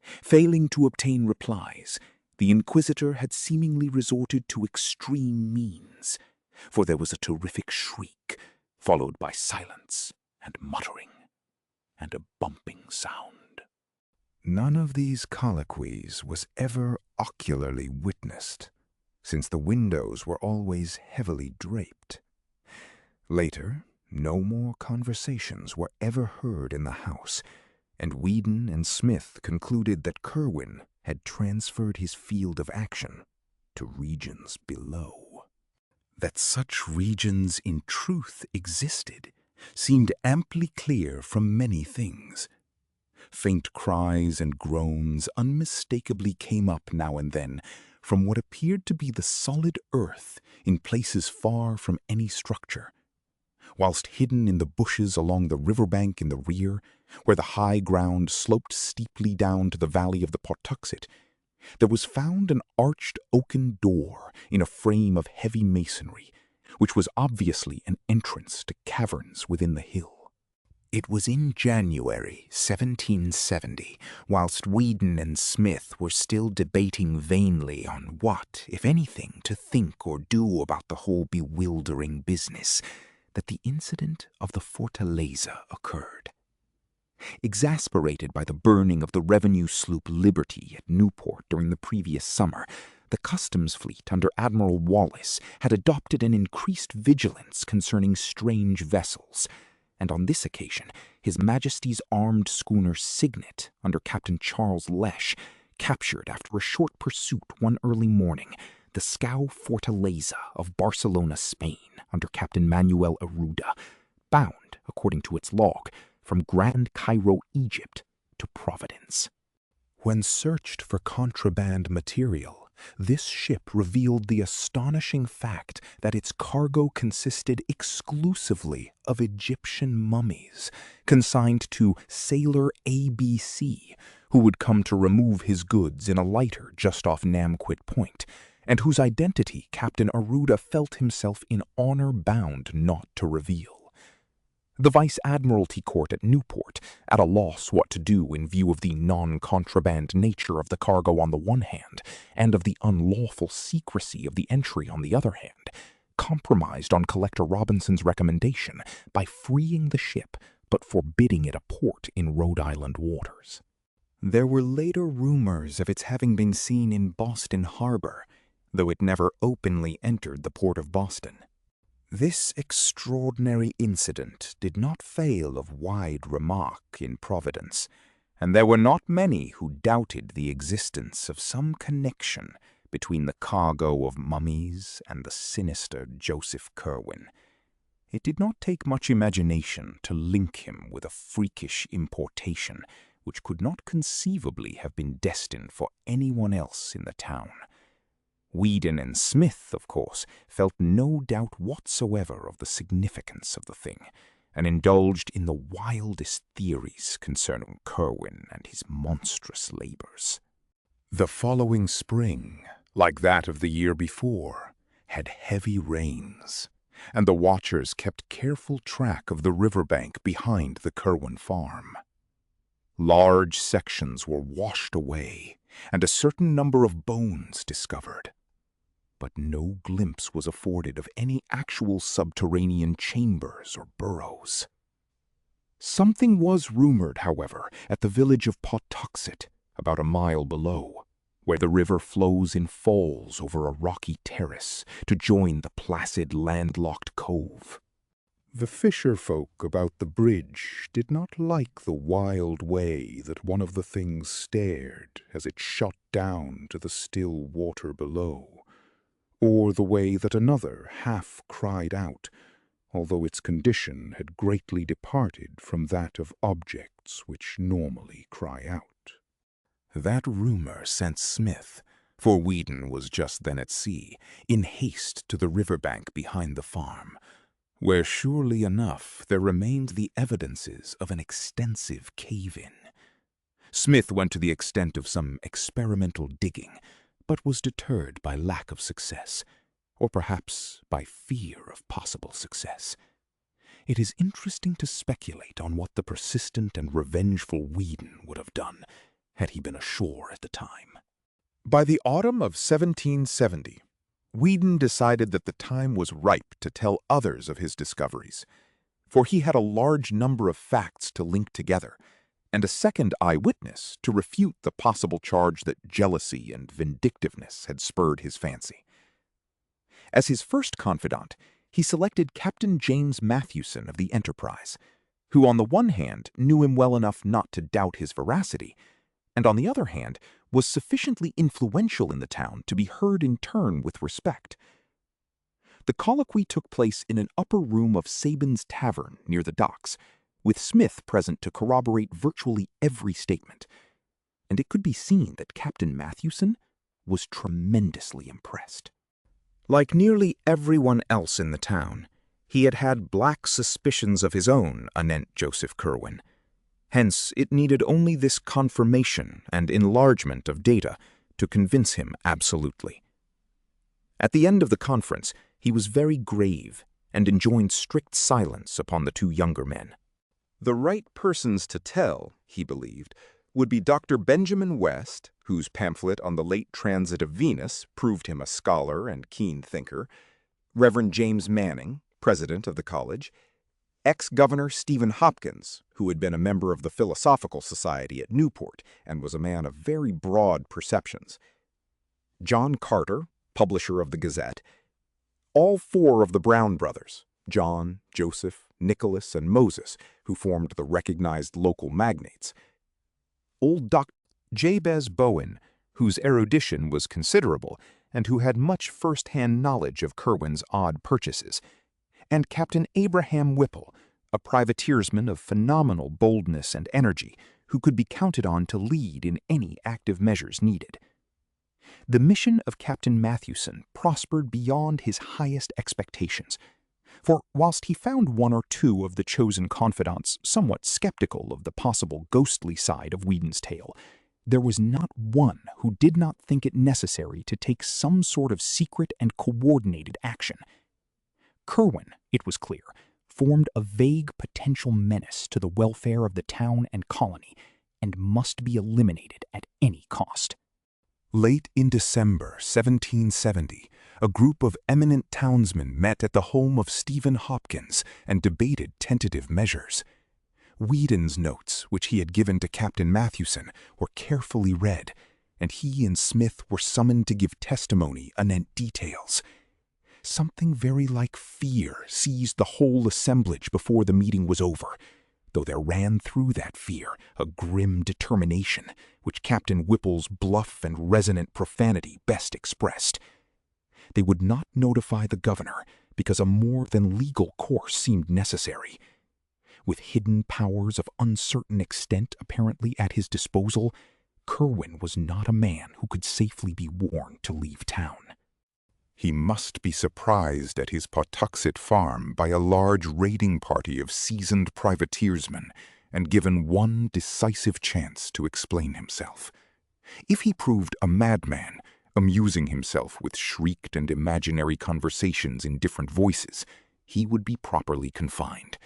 Failing to obtain replies, the inquisitor had seemingly resorted to extreme means, for there was a terrific shriek, followed by silence and muttering, and a bumping sound. None of these colloquies was ever ocularly witnessed, since the windows were always heavily draped. Later, no more conversations were ever heard in the house, and Whedon and Smith concluded that Curwen had transferred his field of action to regions below. That such regions in truth existed seemed amply clear from many things. Faint cries and groans unmistakably came up now and then from what appeared to be the solid earth in places far from any structure, whilst hidden in the bushes along the riverbank in the rear, where the high ground sloped steeply down to the valley of the Pawtuxet, there was found an arched oaken door in a frame of heavy masonry, which was obviously an entrance to caverns within the hill. It was in January 1770, whilst Whedon and Smith were still debating vainly on what, if anything, to think or do about the whole bewildering business, that the incident of the Fortaleza occurred. Exasperated by the burning of the revenue sloop Liberty at Newport during the previous summer, the customs fleet under Admiral Wallace had adopted an increased vigilance concerning strange vessels, and on this occasion His Majesty's armed schooner Signet under Captain Charles Lesh captured after a short pursuit one early morning the scow Fortaleza of Barcelona, Spain, under Captain Manuel Arruda, bound, according to its log, from Grand Cairo, Egypt, to Providence. When searched for contraband material, this ship revealed the astonishing fact that its cargo consisted exclusively of Egyptian mummies, consigned to sailor ABC, who would come to remove his goods in a lighter just off Namquit Point, and whose identity Captain Arruda felt himself in honor bound not to reveal. The Vice Admiralty Court at Newport, at a loss what to do in view of the non-contraband nature of the cargo on the one hand, and of the unlawful secrecy of the entry on the other hand, compromised on Collector Robinson's recommendation by freeing the ship but forbidding it a port in Rhode Island waters. There were later rumors of its having been seen in Boston Harbor, though it never openly entered the port of Boston. This extraordinary incident did not fail of wide remark in Providence, and there were not many who doubted the existence of some connection between the cargo of mummies and the sinister Joseph Curwen. It did not take much imagination to link him with a freakish importation which could not conceivably have been destined for anyone else in the town. Whedon and Smith, of course, felt no doubt whatsoever of the significance of the thing, and indulged in the wildest theories concerning Curwen and his monstrous labors. The following spring, like that of the year before, had heavy rains, and the watchers kept careful track of the riverbank behind the Curwen farm. Large sections were washed away, and a certain number of bones discovered. But no glimpse was afforded of any actual subterranean chambers or burrows. Something was rumored, however, at the village of Pawtuxet, about a mile below, where the river flows in falls over a rocky terrace to join the placid landlocked cove. The fisher folk about the bridge did not like the wild way that one of the things stared as it shot down to the still water below, or the way that another half cried out, although its condition had greatly departed from that of objects which normally cry out. That rumor sent Smith, for Whedon was just then at sea, in haste to the riverbank behind the farm, where surely enough there remained the evidences of an extensive cave-in. Smith went to the extent of some experimental digging, but was deterred by lack of success, or perhaps by fear of possible success. It is interesting to speculate on what the persistent and revengeful Whedon would have done had he been ashore at the time. By the autumn of 1770, Whedon decided that the time was ripe to tell others of his discoveries, for he had a large number of facts to link together, and a second eyewitness to refute the possible charge that jealousy and vindictiveness had spurred his fancy. As his first confidant, he selected Captain James Mathewson of the Enterprise, who on the one hand knew him well enough not to doubt his veracity, and on the other hand was sufficiently influential in the town to be heard in turn with respect. The colloquy took place in an upper room of Sabin's Tavern near the docks, with Smith present to corroborate virtually every statement, and it could be seen that Captain Mathewson was tremendously impressed. Like nearly everyone else in the town, he had had black suspicions of his own anent Joseph Curwen. Hence, it needed only this confirmation and enlargement of data to convince him absolutely. At the end of the conference, he was very grave and enjoined strict silence upon the two younger men. The right persons to tell, he believed, would be Dr. Benjamin West, whose pamphlet on the late transit of Venus proved him a scholar and keen thinker, Reverend James Manning, president of the college, ex-governor Stephen Hopkins, who had been a member of the Philosophical Society at Newport and was a man of very broad perceptions, John Carter, publisher of the Gazette, all four of the Brown brothers, John, Joseph, Nicholas, and Moses, who formed the recognized local magnates, old Dr. Jabez Bowen, whose erudition was considerable and who had much first-hand knowledge of Curwen's odd purchases, and Captain Abraham Whipple, a privateersman of phenomenal boldness and energy who could be counted on to lead in any active measures needed. The mission of Captain Mathewson prospered beyond his highest expectations, for whilst he found one or two of the chosen confidants somewhat skeptical of the possible ghostly side of Whedon's tale, there was not one who did not think it necessary to take some sort of secret and coordinated action. Curwen, it was clear, formed a vague potential menace to the welfare of the town and colony, and must be eliminated at any cost. Late in December 1770, a group of eminent townsmen met at the home of Stephen Hopkins and debated tentative measures. Whedon's notes, which he had given to Captain Mathewson, were carefully read, and he and Smith were summoned to give testimony anent details. Something very like fear seized the whole assemblage before the meeting was over, though there ran through that fear a grim determination, which Captain Whipple's bluff and resonant profanity best expressed. They would not notify the governor because a more than legal course seemed necessary. With hidden powers of uncertain extent apparently at his disposal, Curwen was not a man who could safely be warned to leave town. He must be surprised at his Pawtuxet farm by a large raiding party of seasoned privateersmen and given one decisive chance to explain himself. If he proved a madman, amusing himself with shrieked and imaginary conversations in different voices, he would be properly confined.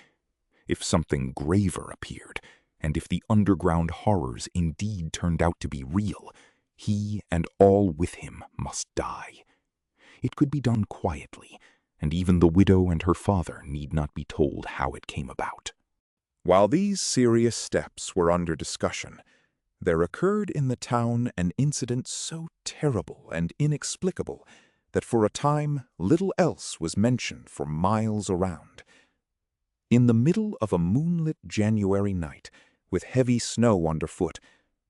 If something graver appeared, and if the underground horrors indeed turned out to be real, he and all with him must die. It could be done quietly, and even the widow and her father need not be told how it came about. While these serious steps were under discussion, there occurred in the town an incident so terrible and inexplicable that for a time little else was mentioned for miles around. In the middle of a moonlit January night, with heavy snow underfoot,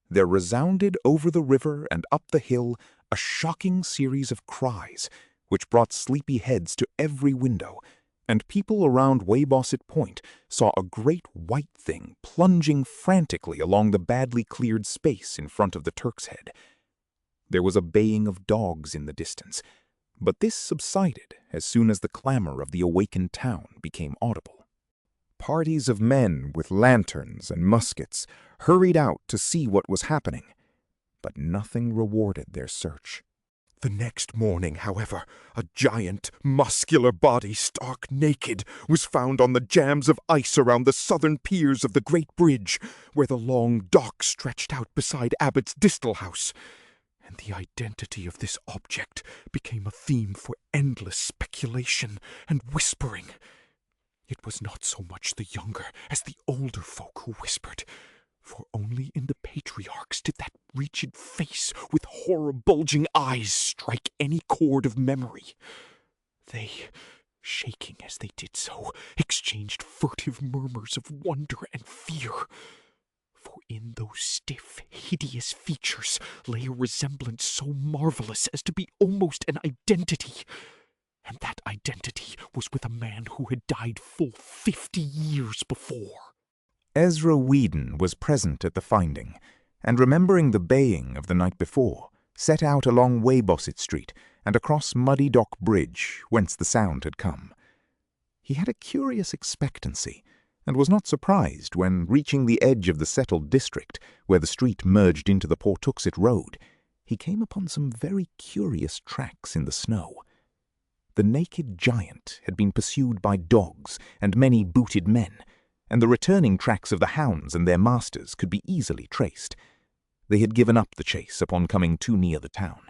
there resounded over the river and up the hill a shocking series of cries, which brought sleepy heads to every window, and people around Weybosset Point saw a great white thing plunging frantically along the badly cleared space in front of the Turk's Head. There was a baying of dogs in the distance, but this subsided as soon as the clamor of the awakened town became audible. Parties of men with lanterns and muskets hurried out to see what was happening, but nothing rewarded their search. The next morning, however, a giant, muscular body, stark naked, was found on the jams of ice around the southern piers of the Great Bridge, where the long dock stretched out beside Abbott's Distal House. And the identity of this object became a theme for endless speculation and whispering. It was not so much the younger as the older folk who whispered, for only in the patriarchs did that wretched face with horror-bulging eyes strike any chord of memory. They, shaking as they did so, exchanged furtive murmurs of wonder and fear. For in those stiff, hideous features lay a resemblance so marvelous as to be almost an identity. And that identity was with a man who had died full 50 years before. Ezra Whedon was present at the finding, and remembering the baying of the night before, set out along Weybosset Street and across Muddy Dock Bridge, whence the sound had come. He had a curious expectancy, and was not surprised when, reaching the edge of the settled district, where the street merged into the Pawtuxet Road, he came upon some very curious tracks in the snow. The naked giant had been pursued by dogs and many booted men, and the returning tracks of the hounds and their masters could be easily traced. They had given up the chase upon coming too near the town.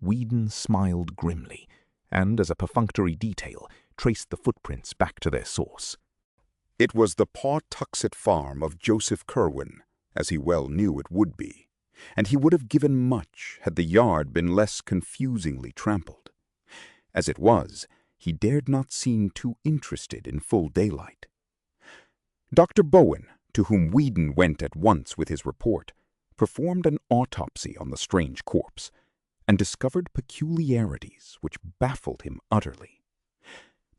Whedon smiled grimly, and, as a perfunctory detail, traced the footprints back to their source. It was the Pawtuxet farm of Joseph Curwen, as he well knew it would be, and he would have given much had the yard been less confusingly trampled. As it was, he dared not seem too interested in full daylight. Dr. Bowen, to whom Whedon went at once with his report, performed an autopsy on the strange corpse, and discovered peculiarities which baffled him utterly.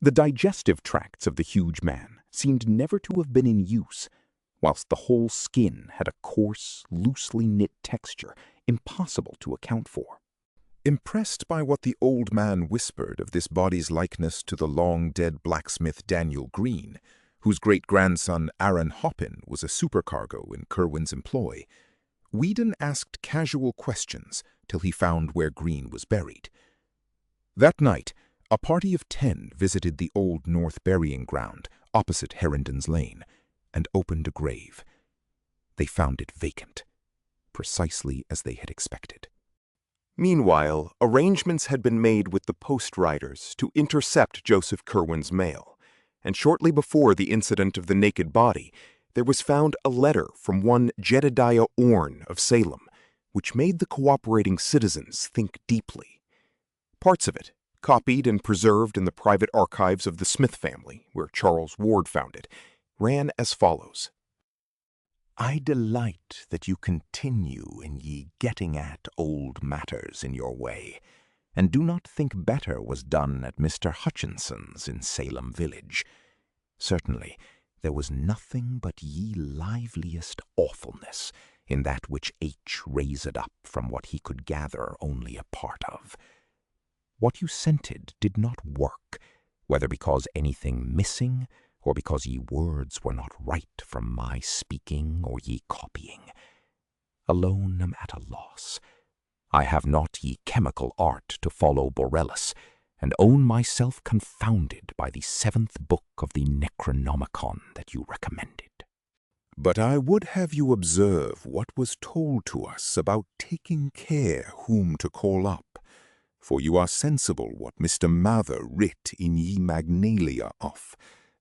The digestive tracts of the huge man seemed never to have been in use, whilst the whole skin had a coarse, loosely knit texture impossible to account for. Impressed by what the old man whispered of this body's likeness to the long-dead blacksmith Daniel Green, whose great-grandson Aaron Hoppin was a supercargo in Curwen's employ, Whedon asked casual questions till he found where Green was buried. That night, A party of 10 visited the Old North Burying Ground opposite Herndon's Lane and opened a grave. They found it vacant, precisely as they had expected. Meanwhile, arrangements had been made with the post riders to intercept Joseph Curwen's mail, and shortly before the incident of the naked body, there was found a letter from one Jedediah Orne of Salem, which made the cooperating citizens think deeply. Parts of it, copied and preserved in the private archives of the Smith family, where Charles Ward found it, ran as follows. I delight that you continue in ye getting at old matters in your way, and do not think better was done at Mr. Hutchinson's in Salem village. Certainly, there was nothing but ye liveliest awfulness in that which H raised up from what he could gather only a part of. What you scented did not work, whether because anything missing, or because ye words were not right from my speaking or ye copying. Alone am at a loss. I have not ye chemical art to follow Borellus, and own myself confounded by the 7th book of the Necronomicon that you recommended. But I would have you observe what was told to us about taking care whom to call up, for you are sensible what Mr. Mather writ in ye Magnalia of,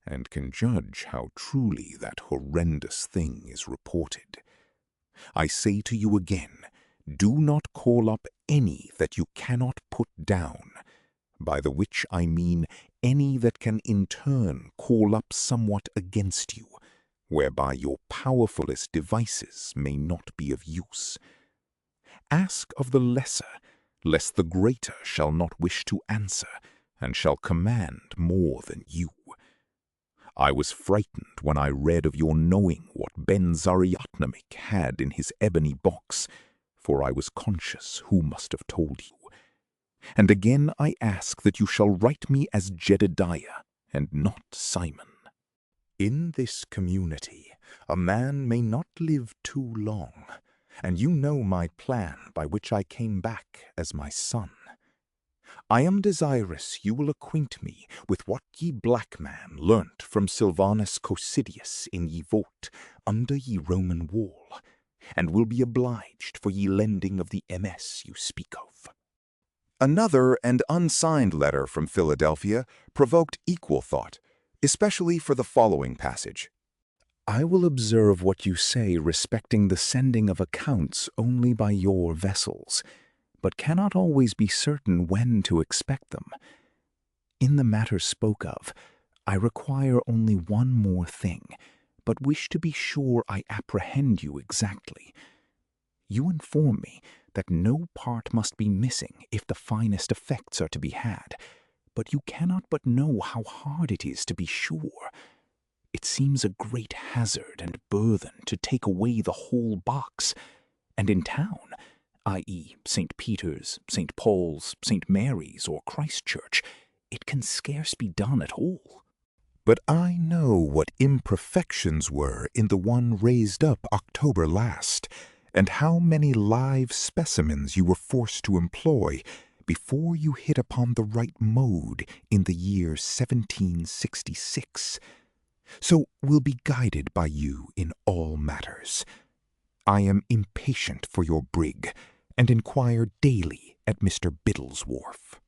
and can judge how truly that horrendous thing is reported. I say to you again, do not call up any that you cannot put down, by the which I mean any that can in turn call up somewhat against you, whereby your powerfulest devices may not be of use. Ask of the lesser, lest the greater shall not wish to answer, and shall command more than you. I was frightened when I read of your knowing what Ben Zariatnamik had in his ebony box, for I was conscious who must have told you. And again I ask that you shall write me as Jedediah, and not Simon. In this community, a man may not live too long, and you know my plan by which I came back as my son. I am desirous you will acquaint me with what ye black man learnt from Sylvanus Cocidius in ye Vote under ye Roman wall, and will be obliged for ye lending of the MS you speak of. Another and unsigned letter from Philadelphia provoked equal thought, especially for the following passage. I will observe what you say respecting the sending of accounts only by your vessels, but cannot always be certain when to expect them. In the matter spoke of, I require only one more thing, but wish to be sure I apprehend you exactly. You inform me that no part must be missing if the finest effects are to be had, but you cannot but know how hard it is to be sure. It seems a great hazard and burthen to take away the whole box, and in town, i.e. St. Peter's, St. Paul's, St. Mary's, or Christ Church, it can scarce be done at all. But I know what imperfections were in the one raised up October last, and how many live specimens you were forced to employ before you hit upon the right mode in the year 1766. So will be guided by you in all matters. I am impatient for your brig, and inquire daily at Mr. Biddle's wharf.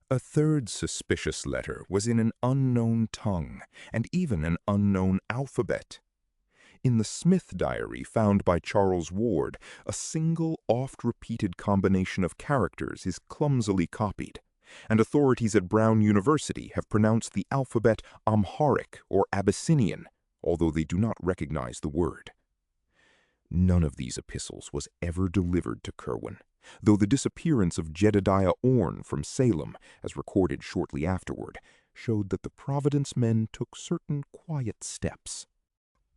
A third suspicious letter was in an unknown tongue, and even an unknown alphabet. In the Smith diary found by Charles Ward, a single oft-repeated combination of characters is clumsily copied, and authorities at Brown University have pronounced the alphabet Amharic or Abyssinian, although they do not recognize the word. None of these epistles was ever delivered to Curwen, though the disappearance of Jedediah Orne from Salem, as recorded shortly afterward, showed that the Providence men took certain quiet steps.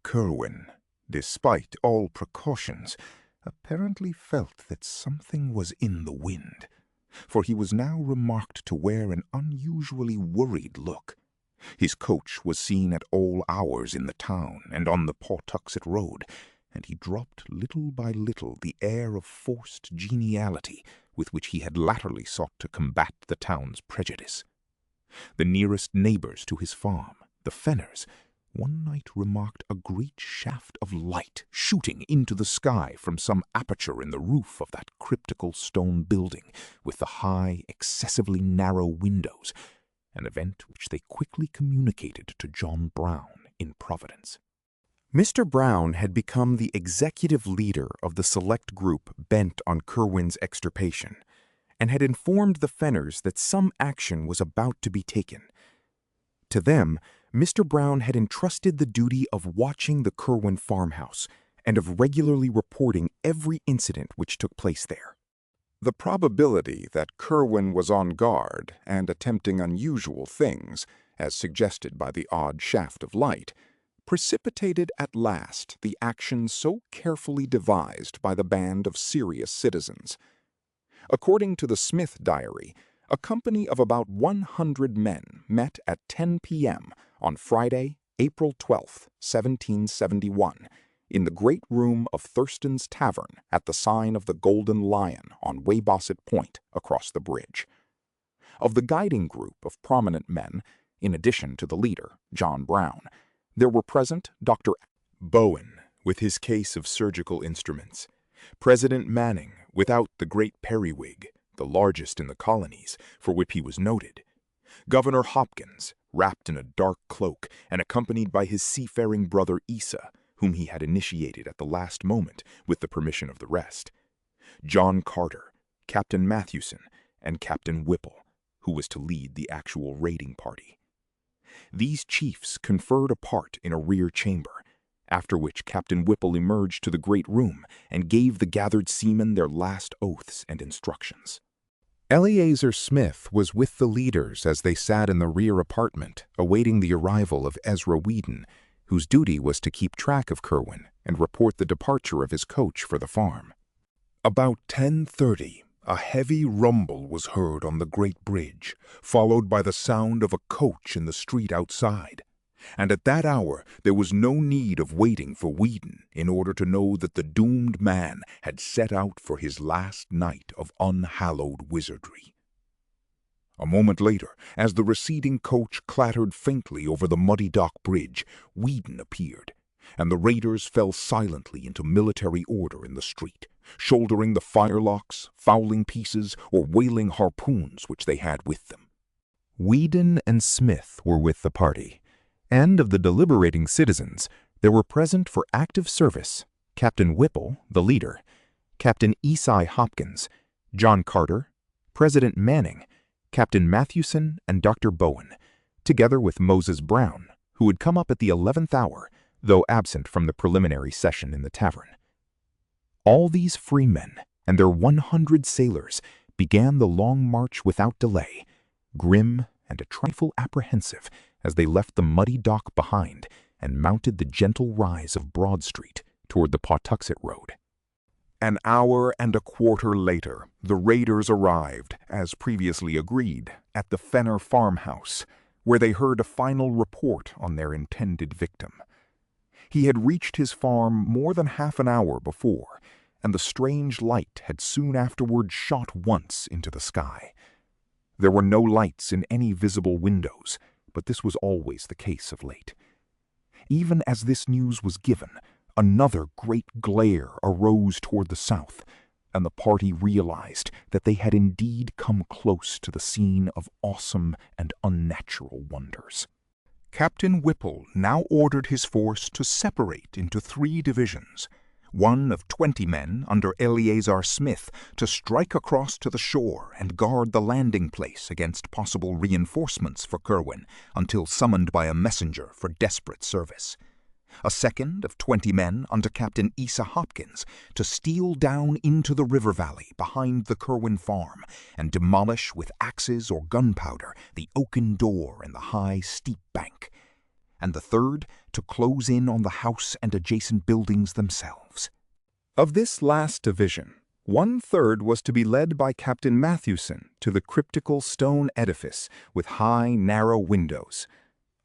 Curwen, despite all precautions, apparently felt that something was in the wind, for he was now remarked to wear an unusually worried look. His coach was seen at all hours in the town and on the Pawtuxet Road, and he dropped little by little the air of forced geniality with which he had latterly sought to combat the town's prejudice. The nearest neighbors to his farm, the Fenners, one night remarked a great shaft of light shooting into the sky from some aperture in the roof of that cryptical stone building with the high, excessively narrow windows, an event which they quickly communicated to John Brown in Providence. Mr. Brown had become the executive leader of the select group bent on Curwen's extirpation, and had informed the Fenners that some action was about to be taken. To them, Mr. Brown had entrusted the duty of watching the Curwen farmhouse and of regularly reporting every incident which took place there. The probability that Curwen was on guard and attempting unusual things, as suggested by the odd shaft of light, precipitated at last the action so carefully devised by the band of serious citizens. According to the Smith diary, a company of about 100 men met at 10 p.m. on Friday, April 12, 1771, in the great room of Thurston's Tavern at the sign of the Golden Lion on Weybosset Point across the bridge. Of the guiding group of prominent men, in addition to the leader, John Brown, there were present Dr. Bowen, with his case of surgical instruments, President Manning, without the great periwig, the largest in the colonies, for which he was noted, Governor Hopkins, wrapped in a dark cloak and accompanied by his seafaring brother Isa, whom he had initiated at the last moment with the permission of the rest, John Carter, Captain Mathewson, and Captain Whipple, who was to lead the actual raiding party. These chiefs conferred apart in a rear chamber, after which Captain Whipple emerged to the great room and gave the gathered seamen their last oaths and instructions. Eleazar Smith was with the leaders as they sat in the rear apartment, awaiting the arrival of Ezra Whedon, whose duty was to keep track of Curwen and report the departure of his coach for the farm. About 10:30, a heavy rumble was heard on the great bridge, followed by the sound of a coach in the street outside. And at that hour there was no need of waiting for Whedon in order to know that the doomed man had set out for his last night of unhallowed wizardry. A moment later, as the receding coach clattered faintly over the muddy dock bridge, Whedon appeared, and the raiders fell silently into military order in the street, shouldering the firelocks, fowling pieces, or whaling harpoons which they had with them. Whedon and Smith were with the party, and of the deliberating citizens, there were present for active service Captain Whipple, the leader, Captain Esai Hopkins, John Carter, President Manning, Captain Mathewson, and Dr. Bowen, together with Moses Brown, who had come up at the 11th hour, though absent from the preliminary session in the tavern. All these free men and their 100 sailors began the long march without delay, grim and a trifle apprehensive as they left the muddy dock behind and mounted the gentle rise of Broad Street toward the Pawtuxet Road. An hour and a quarter later, the raiders arrived, as previously agreed, at the Fenner farmhouse, where they heard a final report on their intended victim. He had reached his farm more than half an hour before, and the strange light had soon afterward shot once into the sky. There were no lights in any visible windows, but this was always the case of late. Even as this news was given, another great glare arose toward the south, and the party realized that they had indeed come close to the scene of awesome and unnatural wonders. Captain Whipple now ordered his force to separate into 3 divisions, one of 20 men under Eleazar Smith to strike across to the shore and guard the landing place against possible reinforcements for Curwen until summoned by a messenger for desperate service. A second of 20 men under Captain Isa Hopkins to steal down into the river valley behind the Curwen farm and demolish with axes or gunpowder the oaken door in the high, steep bank, and the third to close in on the house and adjacent buildings themselves. Of this last division, 1/3 was to be led by Captain Mathewson to the cryptical stone edifice with high, narrow windows,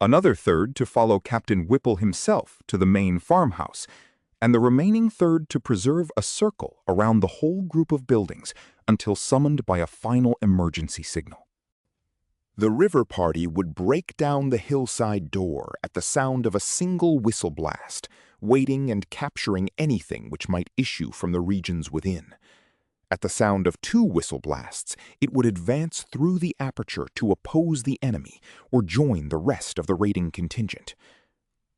another third to follow Captain Whipple himself to the main farmhouse, and the remaining third to preserve a circle around the whole group of buildings until summoned by a final emergency signal. The river party would break down the hillside door at the sound of a single whistle blast, waiting and capturing anything which might issue from the regions within. At the sound of 2 whistle blasts, it would advance through the aperture to oppose the enemy or join the rest of the raiding contingent.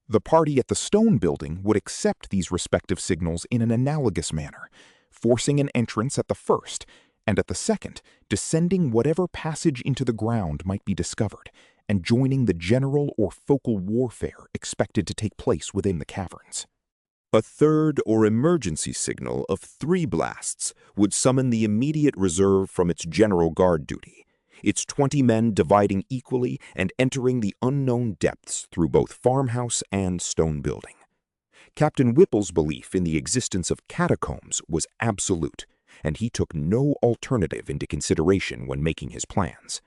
The party at the stone building would accept these respective signals in an analogous manner, forcing an entrance at the first, and at the second, descending whatever passage into the ground might be discovered, and joining the general or focal warfare expected to take place within the caverns. A third or emergency signal of 3 blasts would summon the immediate reserve from its general guard duty, its 20 men dividing equally and entering the unknown depths through both farmhouse and stone building. Captain Whipple's belief in the existence of catacombs was absolute, and he took no alternative into consideration when making his plans.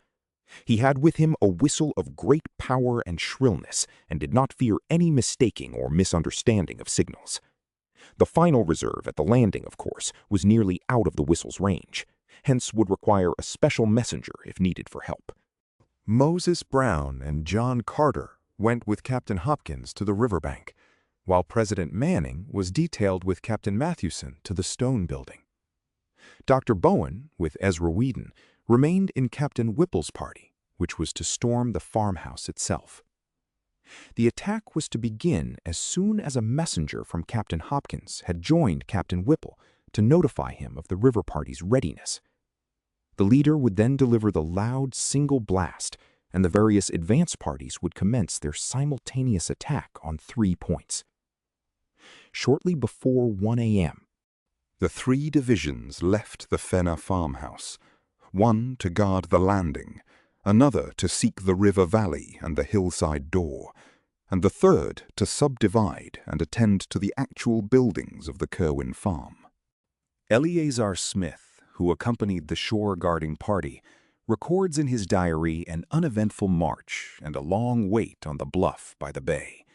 He had with him a whistle of great power and shrillness, and did not fear any mistaking or misunderstanding of signals. The final reserve at the landing, of course, was nearly out of the whistle's range, hence would require a special messenger if needed for help. Moses Brown and John Carter went with Captain Hopkins to the riverbank, while President Manning was detailed with Captain Mathewson to the stone building. Dr. Bowen, with Ezra Whedon, remained in Captain Whipple's party, which was to storm the farmhouse itself. The attack was to begin as soon as a messenger from Captain Hopkins had joined Captain Whipple to notify him of the river party's readiness. The leader would then deliver the loud single blast, and the various advance parties would commence their simultaneous attack on 3 points. Shortly before 1 a.m., the 3 divisions left the Fenner farmhouse, one to guard the landing, another to seek the river valley and the hillside door, and the third to subdivide and attend to the actual buildings of the Curwen farm. Eleazar Smith, who accompanied the shore-guarding party, records in his diary an uneventful march and a long wait on the bluff by the bay,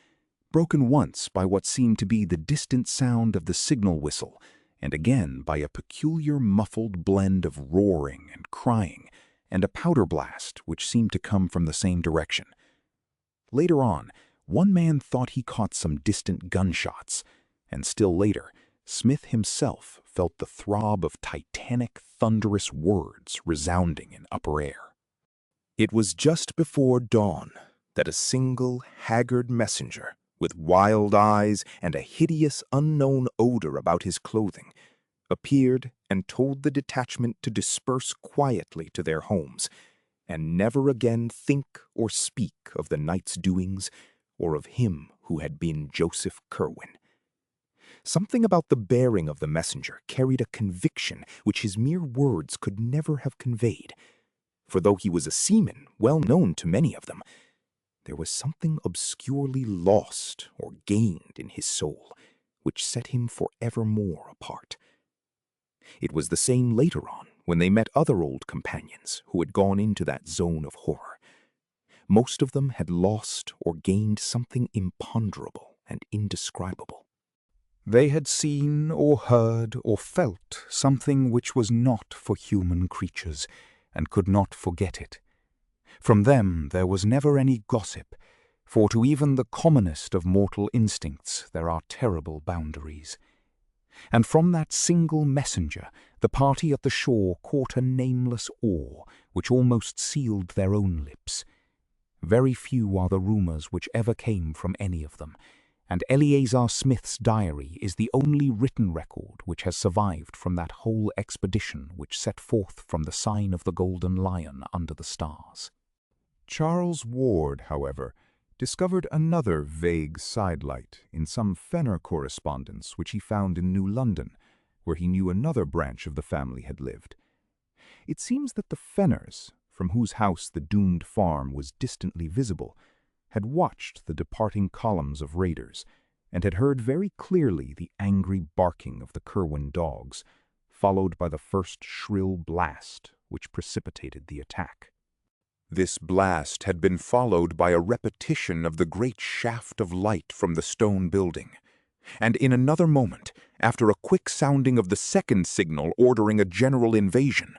broken once by what seemed to be the distant sound of the signal whistle, and again by a peculiar muffled blend of roaring and crying, and a powder blast which seemed to come from the same direction. Later on, one man thought he caught some distant gunshots, and still later, Smith himself felt the throb of titanic, thunderous words resounding in upper air. It was just before dawn that a single, haggard messenger, with wild eyes and a hideous, unknown odor about his clothing, appeared and told the detachment to disperse quietly to their homes, and never again think or speak of the night's doings or of him who had been Joseph Curwen. Something about the bearing of the messenger carried a conviction which his mere words could never have conveyed, for though he was a seaman well known to many of them, there was something obscurely lost or gained in his soul, which set him forevermore apart. It was the same later on, when they met other old companions who had gone into that zone of horror. Most of them had lost or gained something imponderable and indescribable. They had seen or heard or felt something which was not for human creatures, and could not forget it. From them there was never any gossip, for to even the commonest of mortal instincts there are terrible boundaries. And from that single messenger the party at the shore caught a nameless awe which almost sealed their own lips. Very few are the rumors which ever came from any of them, and Eleazar Smith's diary is the only written record which has survived from that whole expedition which set forth from the sign of the Golden Lion under the stars. Charles Ward, however, discovered another vague sidelight in some Fenner correspondence which he found in New London, where he knew another branch of the family had lived. It seems that the Fenners, from whose house the doomed farm was distantly visible, had watched the departing columns of raiders, and had heard very clearly the angry barking of the Curwen dogs, followed by the first shrill blast which precipitated the attack. This blast had been followed by a repetition of the great shaft of light from the stone building, and in another moment, after a quick sounding of the second signal ordering a general invasion,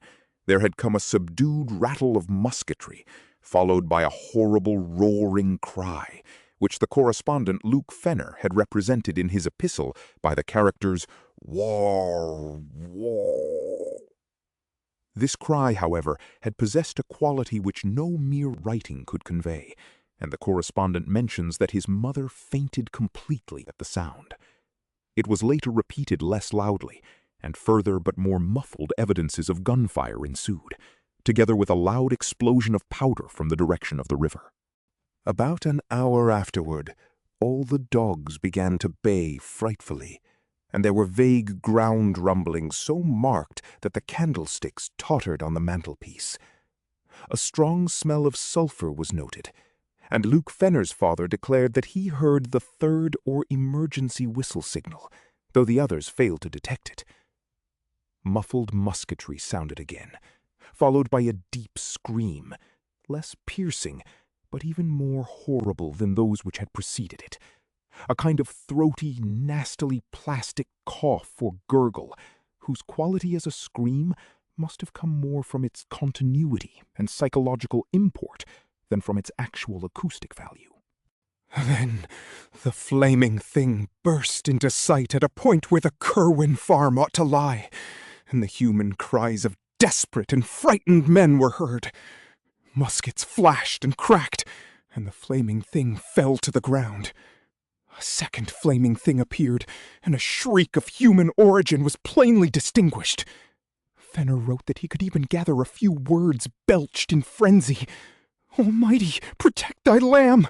there had come a subdued rattle of musketry, followed by a horrible roaring cry, which the correspondent Luke Fenner had represented in his epistle by the characters "war, war." This cry, however, had possessed a quality which no mere writing could convey, and the correspondent mentions that his mother fainted completely at the sound. It was later repeated less loudly, and further but more muffled evidences of gunfire ensued, together with a loud explosion of powder from the direction of the river. About an hour afterward, all the dogs began to bay frightfully, and there were vague ground rumblings so marked that the candlesticks tottered on the mantelpiece. A strong smell of sulphur was noted, and Luke Fenner's father declared that he heard the third or emergency whistle signal, though the others failed to detect it. Muffled musketry sounded again, followed by a deep scream, less piercing, but even more horrible than those which had preceded it. A kind of throaty, nastily plastic cough or gurgle, whose quality as a scream must have come more from its continuity and psychological import than from its actual acoustic value. Then the flaming thing burst into sight at a point where the Curwen farm ought to lie, and the human cries of desperate and frightened men were heard. Muskets flashed and cracked, and the flaming thing fell to the ground. A second flaming thing appeared, and a shriek of human origin was plainly distinguished. Fenner wrote that he could even gather a few words belched in frenzy. "Almighty, protect thy lamb!"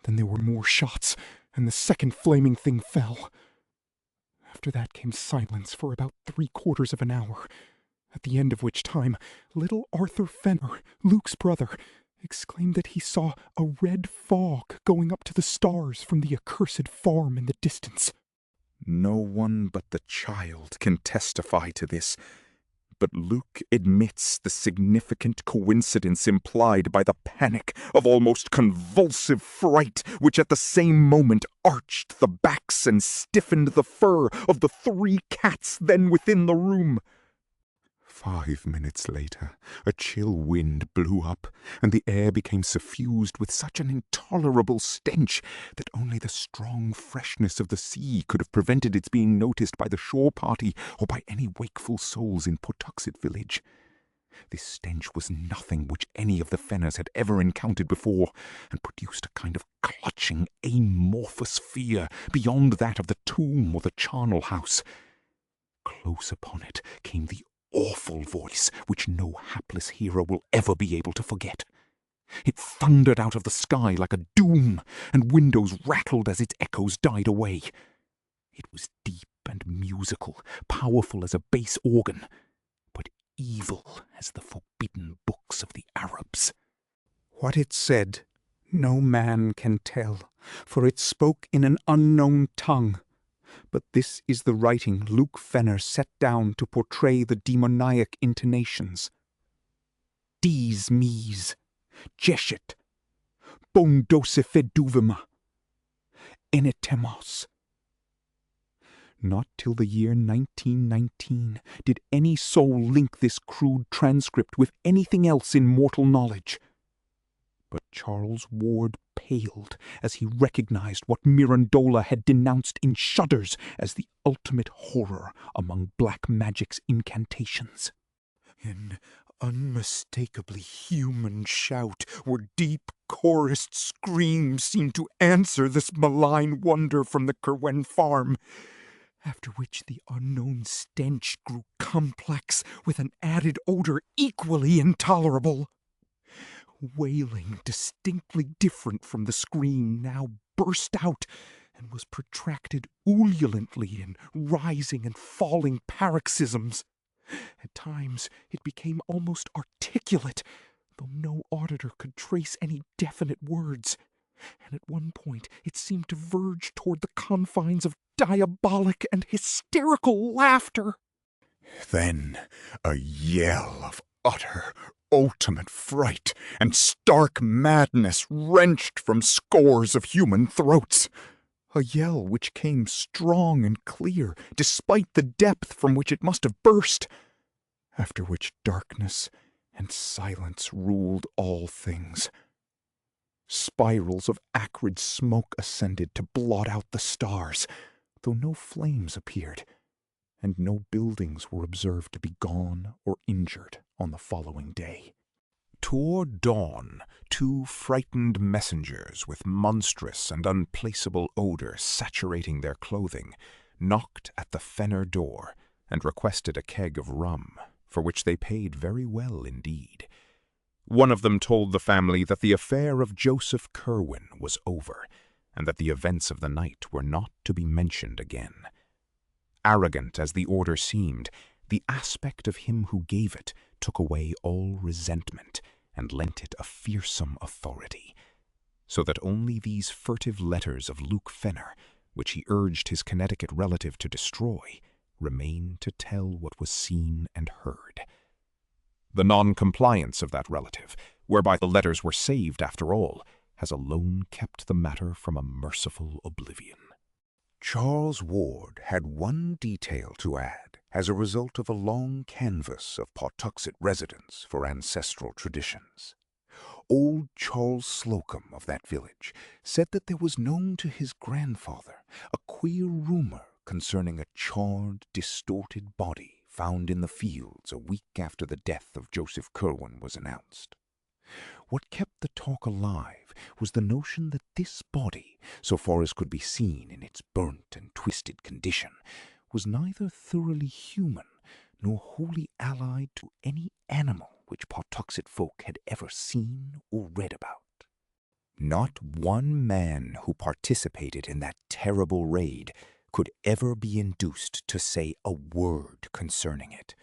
Then there were more shots, and the second flaming thing fell. After that came silence for about 3/4 of an hour, at the end of which time little Arthur Fenner, Luke's brother, exclaimed that he saw a red fog going up to the stars from the accursed farm in the distance. No one but the child can testify to this, but Luke admits the significant coincidence implied by the panic of almost convulsive fright which at the same moment arched the backs and stiffened the fur of the 3 cats then within the room. 5 minutes later, a chill wind blew up, and the air became suffused with such an intolerable stench that only the strong freshness of the sea could have prevented its being noticed by the shore party or by any wakeful souls in Pawtuxet village. This stench was nothing which any of the Fenners had ever encountered before, and produced a kind of clutching, amorphous fear beyond that of the tomb or the charnel house. Close upon it came the awful voice which no hapless hero will ever be able to forget. It thundered out of the sky like a doom, and windows rattled as its echoes died away. It was deep and musical, powerful as a bass organ, but evil as the forbidden books of the Arabs. What it said, no man can tell, for it spoke in an unknown tongue. But this is the writing Luke Fenner set down to portray the demoniac intonations. Dies mies, jeshet, bondose feduvima, enetemos. Not till the year 1919 did any soul link this crude transcript with anything else in mortal knowledge. But Charles Ward paled as he recognized what Mirandola had denounced in shudders as the ultimate horror among black magic's incantations. An unmistakably human shout, where deep chorused screams seemed to answer this malign wonder from the Curwen farm, after which the unknown stench grew complex with an added odor equally intolerable. Wailing distinctly different from the scream now burst out and was protracted ululently in rising and falling paroxysms. At times it became almost articulate, though no auditor could trace any definite words, and at one point it seemed to verge toward the confines of diabolic and hysterical laughter. Then a yell of utter, ultimate fright and stark madness wrenched from scores of human throats. A yell which came strong and clear, despite the depth from which it must have burst. After which darkness and silence ruled all things. Spirals of acrid smoke ascended to blot out the stars, though no flames appeared, and no buildings were observed to be gone or injured on the following day. Toward dawn, two frightened messengers with monstrous and unplaceable odor saturating their clothing knocked at the Fenner door and requested a keg of rum, for which they paid very well indeed. One of them told the family that the affair of Joseph Curwen was over, and that the events of the night were not to be mentioned again. Arrogant as the order seemed, the aspect of him who gave it took away all resentment and lent it a fearsome authority, so that only these furtive letters of Luke Fenner, which he urged his Connecticut relative to destroy, remained to tell what was seen and heard. The non-compliance of that relative, whereby the letters were saved after all, has alone kept the matter from a merciful oblivion. Charles Ward had one detail to add as a result of a long canvass of Pawtuxet residents for ancestral traditions. Old Charles Slocum of that village said that there was known to his grandfather a queer rumor concerning a charred, distorted body found in the fields a week after the death of Joseph Curwen was announced. What kept the talk alive was the notion that this body, so far as could be seen in its burnt and twisted condition, was neither thoroughly human nor wholly allied to any animal which Pawtuxet folk had ever seen or read about. Not one man who participated in that terrible raid could ever be induced to say a word concerning it,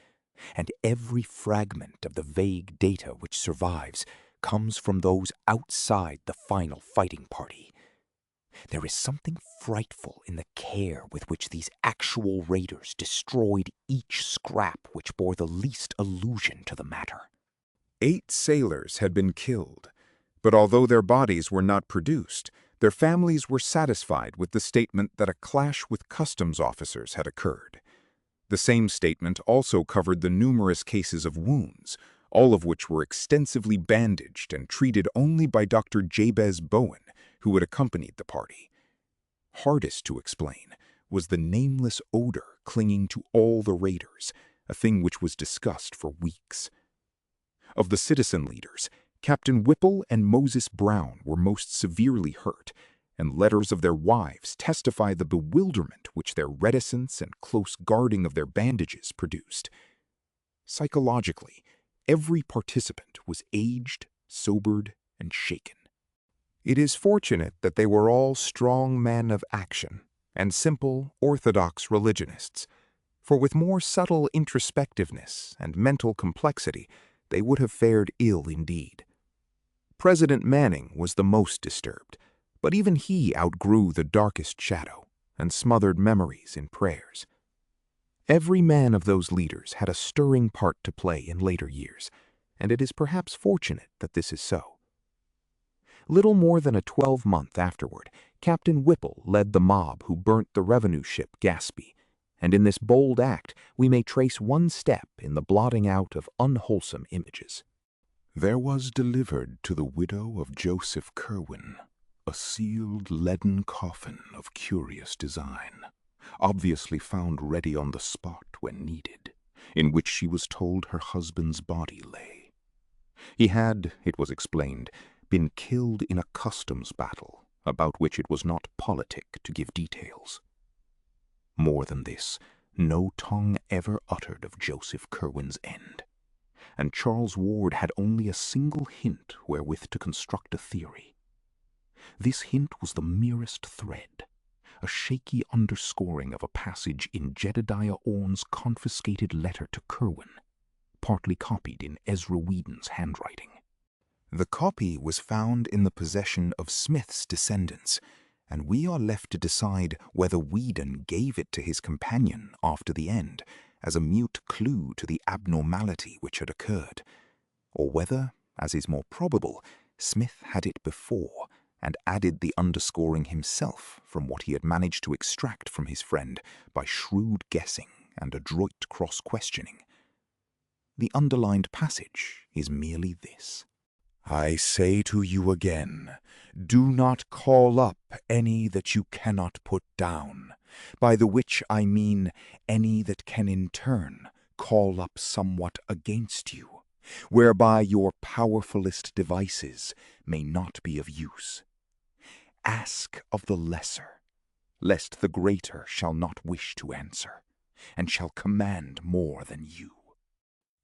and every fragment of the vague data which survives comes from those outside the final fighting party. There is something frightful in the care with which these actual raiders destroyed each scrap which bore the least allusion to the matter. 8 sailors had been killed, but although their bodies were not produced, their families were satisfied with the statement that a clash with customs officers had occurred. The same statement also covered the numerous cases of wounds, all of which were extensively bandaged and treated only by Dr. Jabez Bowen, who had accompanied the party. Hardest to explain was the nameless odor clinging to all the raiders, a thing which was discussed for weeks. Of the citizen leaders, Captain Whipple and Moses Brown were most severely hurt, and letters of their wives testify the bewilderment which their reticence and close guarding of their bandages produced. Psychologically, every participant was aged, sobered, and shaken. It is fortunate that they were all strong men of action and simple, orthodox religionists, for with more subtle introspectiveness and mental complexity, they would have fared ill indeed. President Manning was the most disturbed, but even he outgrew the darkest shadow and smothered memories in prayers. Every man of those leaders had a stirring part to play in later years, and it is perhaps fortunate that this is so. Little more than a 12-month afterward, Captain Whipple led the mob who burnt the revenue ship Gaspee, and in this bold act we may trace one step in the blotting out of unwholesome images. There was delivered to the widow of Joseph Curwen a sealed leaden coffin of curious design, obviously found ready on the spot when needed, in which she was told her husband's body lay. He had, it was explained, been killed in a customs battle, about which it was not politic to give details. More than this, no tongue ever uttered of Joseph Curwen's end, and Charles Ward had only a single hint wherewith to construct a theory. This hint was the merest thread, a shaky underscoring of a passage in Jedediah Orne's confiscated letter to Curwen, partly copied in Ezra Whedon's handwriting. The copy was found in the possession of Smith's descendants, and we are left to decide whether Whedon gave it to his companion after the end as a mute clue to the abnormality which had occurred, or whether, as is more probable, Smith had it before and added the underscoring himself from what he had managed to extract from his friend by shrewd guessing and adroit cross-questioning. the underlined passage is merely this: I say to you again, do not call up any that you cannot put down, by the which I mean any that can in turn call up somewhat against you, whereby your powerfulest devices may not be of use. Ask of the lesser, lest the greater shall not wish to answer, and shall command more than you.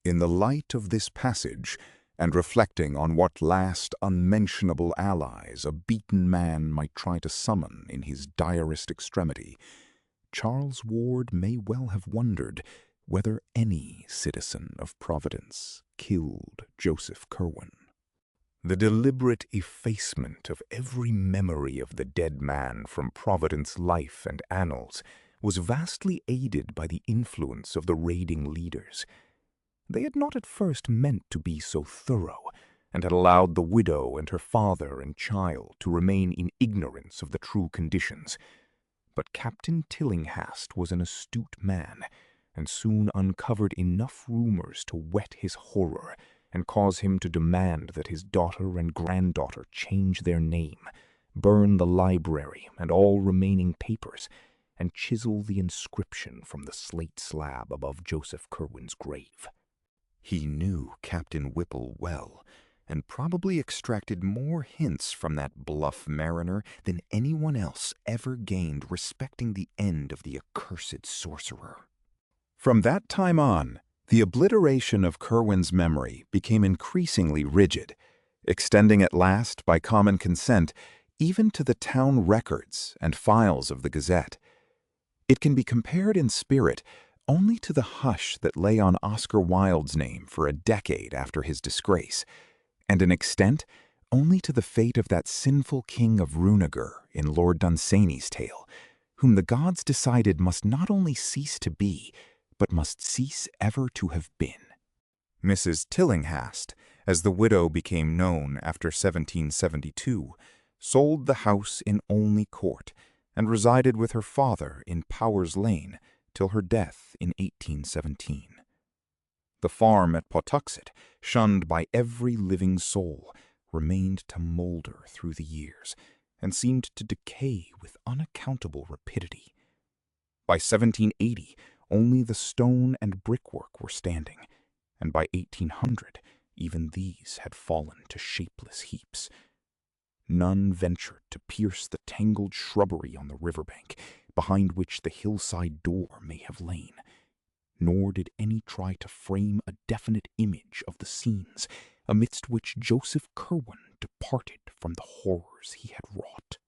In the light of this passage, and reflecting on what last unmentionable allies a beaten man might try to summon in his direst extremity, Charles Ward may well have wondered whether any citizen of Providence killed Joseph Curwen. The deliberate effacement of every memory of the dead man from Providence life and annals was vastly aided by the influence of the raiding leaders. They had not at first meant to be so thorough, and had allowed the widow and her father and child to remain in ignorance of the true conditions. But Captain Tillinghast was an astute man, and soon uncovered enough rumors to whet his horror and cause him to demand that his daughter and granddaughter change their name, burn the library and all remaining papers, and chisel the inscription from the slate slab above Joseph Curwen's grave. He knew Captain Whipple well, and probably extracted more hints from that bluff mariner than anyone else ever gained respecting the end of the accursed sorcerer. From that time on, the obliteration of Curwen's memory became increasingly rigid, extending at last, by common consent, even to the town records and files of the Gazette. It can be compared in spirit only to the hush that lay on Oscar Wilde's name for a decade after his disgrace, and in extent only to the fate of that sinful king of Runegur in Lord Dunsany's tale, whom the gods decided must not only cease to be, but must cease ever to have been. Mrs. Tillinghast, as the widow became known after 1772, sold the house in Olney Court, and resided with her father in Powers Lane till her death in 1817. The farm at Pawtuxet, shunned by every living soul, remained to moulder through the years, and seemed to decay with unaccountable rapidity. By 1780, only the stone and brickwork were standing, and by 1800 even these had fallen to shapeless heaps. None ventured to pierce the tangled shrubbery on the riverbank, behind which the hillside door may have lain, nor did any try to frame a definite image of the scenes amidst which Joseph Curwen departed from the horrors he had wrought.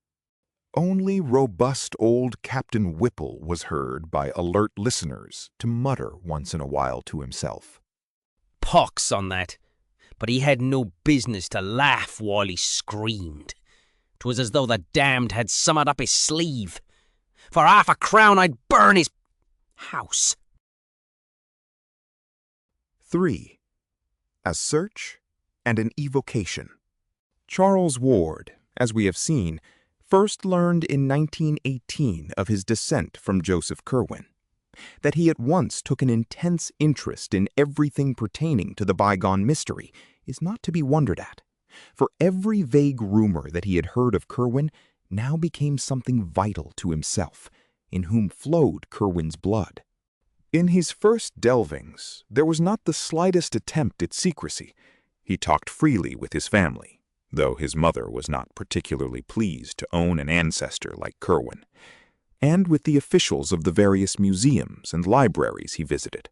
Only robust old Captain Whipple was heard by alert listeners to mutter once in a while to himself, "Pox on that! But he had no business to laugh while he screamed. 'Twas as though the damned had summoned up his sleeve. For 50 I'd burn his house." 3. A search and an evocation. Charles Ward, as we have seen, first learned in 1918 of his descent from Joseph Curwen. That he at once took an intense interest in everything pertaining to the bygone mystery is not to be wondered at, for every vague rumor that he had heard of Curwen now became something vital to himself, in whom flowed Curwen's blood. In his first delvings, there was not the slightest attempt at secrecy. He talked freely with his family, though his mother was not particularly pleased to own an ancestor like Curwen, and with the officials of the various museums and libraries he visited.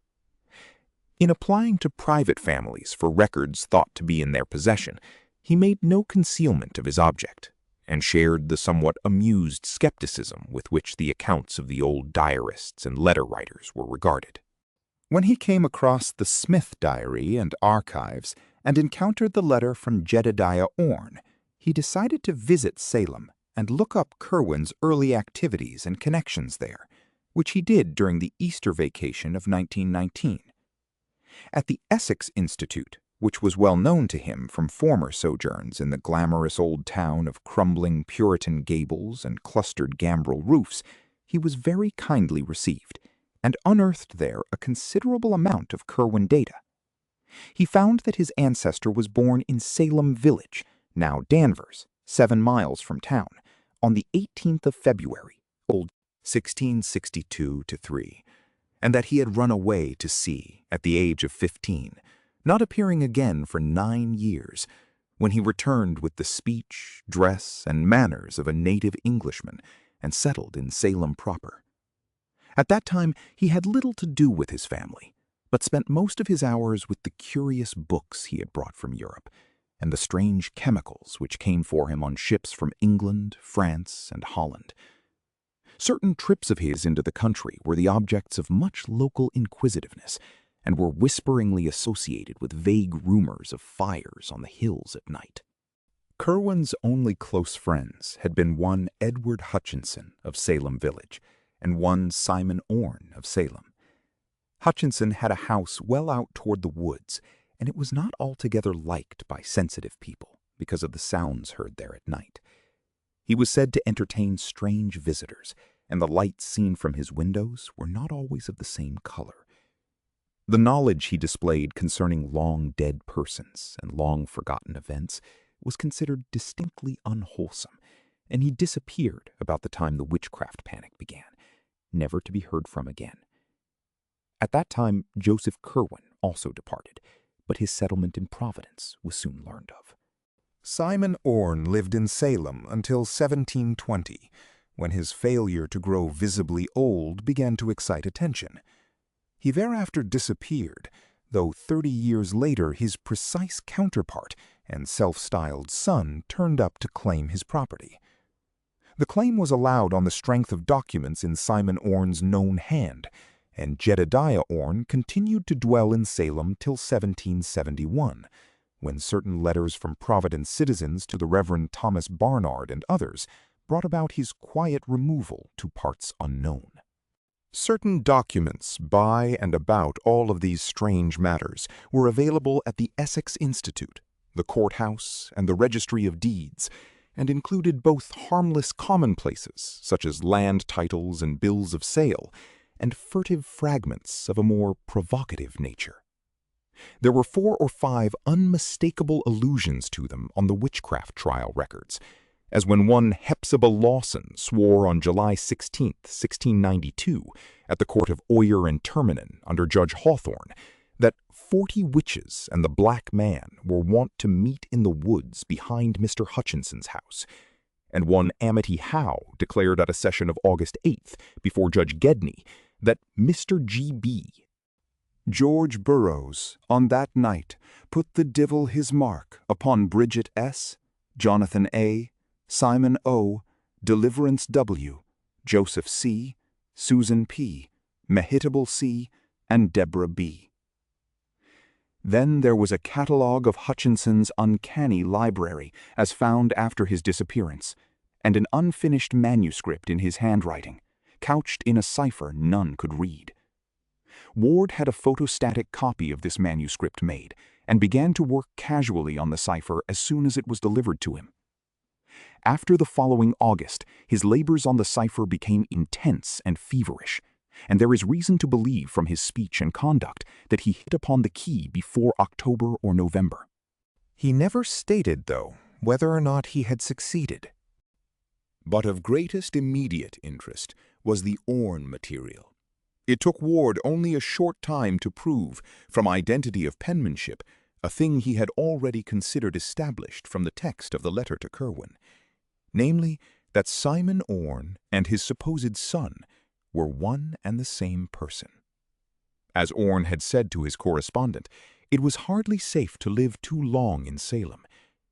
In applying to private families for records thought to be in their possession, he made no concealment of his object, and shared the somewhat amused skepticism with which the accounts of the old diarists and letter-writers were regarded. When he came across the Smith Diary and Archives and encountered the letter from Jedediah Orne, he decided to visit Salem and look up Curwen's early activities and connections there, which he did during the Easter vacation of 1919. At the Essex Institute, which was well known to him from former sojourns in the glamorous old town of crumbling Puritan gables and clustered gambrel roofs, he was very kindly received, and unearthed there a considerable amount of Curwen data. He found that his ancestor was born in Salem Village, now Danvers, 7 miles from town, on the 18th of February, old 1662-3, and that he had run away to sea at the age of 15, not appearing again for 9 years, when he returned with the speech, dress, and manners of a native Englishman and settled in Salem proper. At that time, he had little to do with his family, but spent most of his hours with the curious books he had brought from Europe, and the strange chemicals which came for him on ships from England, France, and Holland. Certain trips of his into the country were the objects of much local inquisitiveness, and were whisperingly associated with vague rumors of fires on the hills at night. Curwen's only close friends had been one Edward Hutchinson of Salem Village and one Simon Orne of Salem. Hutchinson had a house well out toward the woods, and it was not altogether liked by sensitive people because of the sounds heard there at night. He was said to entertain strange visitors, and the lights seen from his windows were not always of the same color. The knowledge he displayed concerning long-dead persons and long-forgotten events was considered distinctly unwholesome, and he disappeared about the time the witchcraft panic began, never to be heard from again. At that time, Joseph Curwen also departed, but his settlement in Providence was soon learned of. Simon Orne lived in Salem until 1720, when his failure to grow visibly old began to excite attention. He thereafter disappeared, though 30 years later his precise counterpart and self-styled son turned up to claim his property. The claim was allowed on the strength of documents in Simon Orne's known hand, and Jedediah Orne continued to dwell in Salem till 1771, when certain letters from Providence citizens to the Reverend Thomas Barnard and others brought about his quiet removal to parts unknown. Certain documents by and about all of these strange matters were available at the Essex Institute, the courthouse, and the Registry of Deeds, and included both harmless commonplaces, such as land titles and bills of sale, and furtive fragments of a more provocative nature. There were 4 or 5 unmistakable allusions to them on the witchcraft trial records, as when one Hepzibah Lawson swore on July 16, 1692, at the court of Oyer and Terminen under Judge Hawthorne, that 40 witches and the Black Man were wont to meet in the woods behind Mr. Hutchinson's house, and one Amity Howe declared at a session of August 8th before Judge Gedney that Mr. G.B. George Burroughs, on that night, put the divil his mark upon Bridget S., Jonathan A., Simon O., Deliverance W., Joseph C., Susan P., Mehitable C., and Deborah B. Then there was a catalogue of Hutchinson's uncanny library as found after his disappearance, and an unfinished manuscript in his handwriting, couched in a cipher none could read. Ward had a photostatic copy of this manuscript made, and began to work casually on the cipher as soon as it was delivered to him. After the following August, his labors on the cipher became intense and feverish, and there is reason to believe from his speech and conduct that he hit upon the key before October or November. He never stated, though, whether or not he had succeeded. But of greatest immediate interest was the Orne material. It took Ward only a short time to prove, from identity of penmanship, a thing he had already considered established from the text of the letter to Curwen, namely, that Simon Orne and his supposed son were one and the same person. As Orne had said to his correspondent, it was hardly safe to live too long in Salem.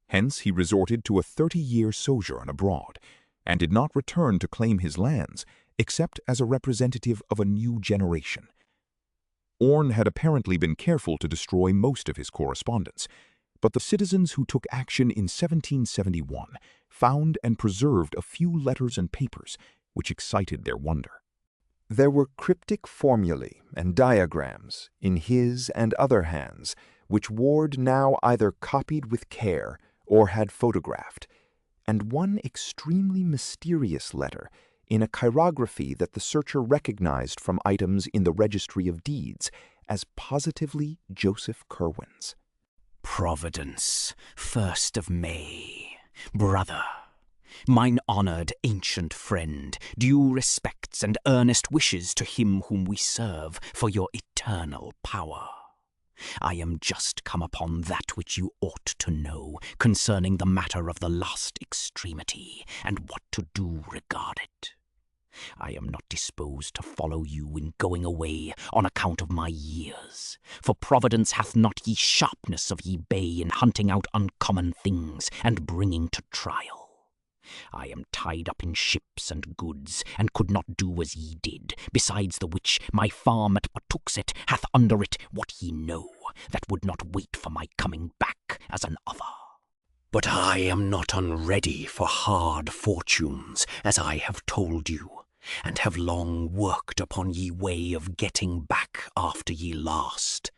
Hence he resorted to a 30-year sojourn abroad, and did not return to claim his lands except as a representative of a new generation. Orne had apparently been careful to destroy most of his correspondence, but the citizens who took action in 1771 found and preserved a few letters and papers which excited their wonder. There were cryptic formulae and diagrams in his and other hands, which Ward now either copied with care or had photographed, and one extremely mysterious letter in a chirography that the searcher recognized from items in the Registry of Deeds as positively Joseph Curwen's. Providence, 1st of May. Brother, mine honoured ancient friend, due respects and earnest wishes to him whom we serve for your eternal power. I am just come upon that which you ought to know concerning the matter of the last extremity, and what to do regard it. I am not disposed to follow you in going away on account of my years, for Providence hath not ye sharpness of ye bay in hunting out uncommon things and bringing to trial. I am tied up in ships and goods, and could not do as ye did, besides the which my farm at Patuxet hath under it what ye know, that would not wait for my coming back as an other. But I am not unready for hard fortunes, as I have told you, and have long worked upon ye way of getting back after ye last.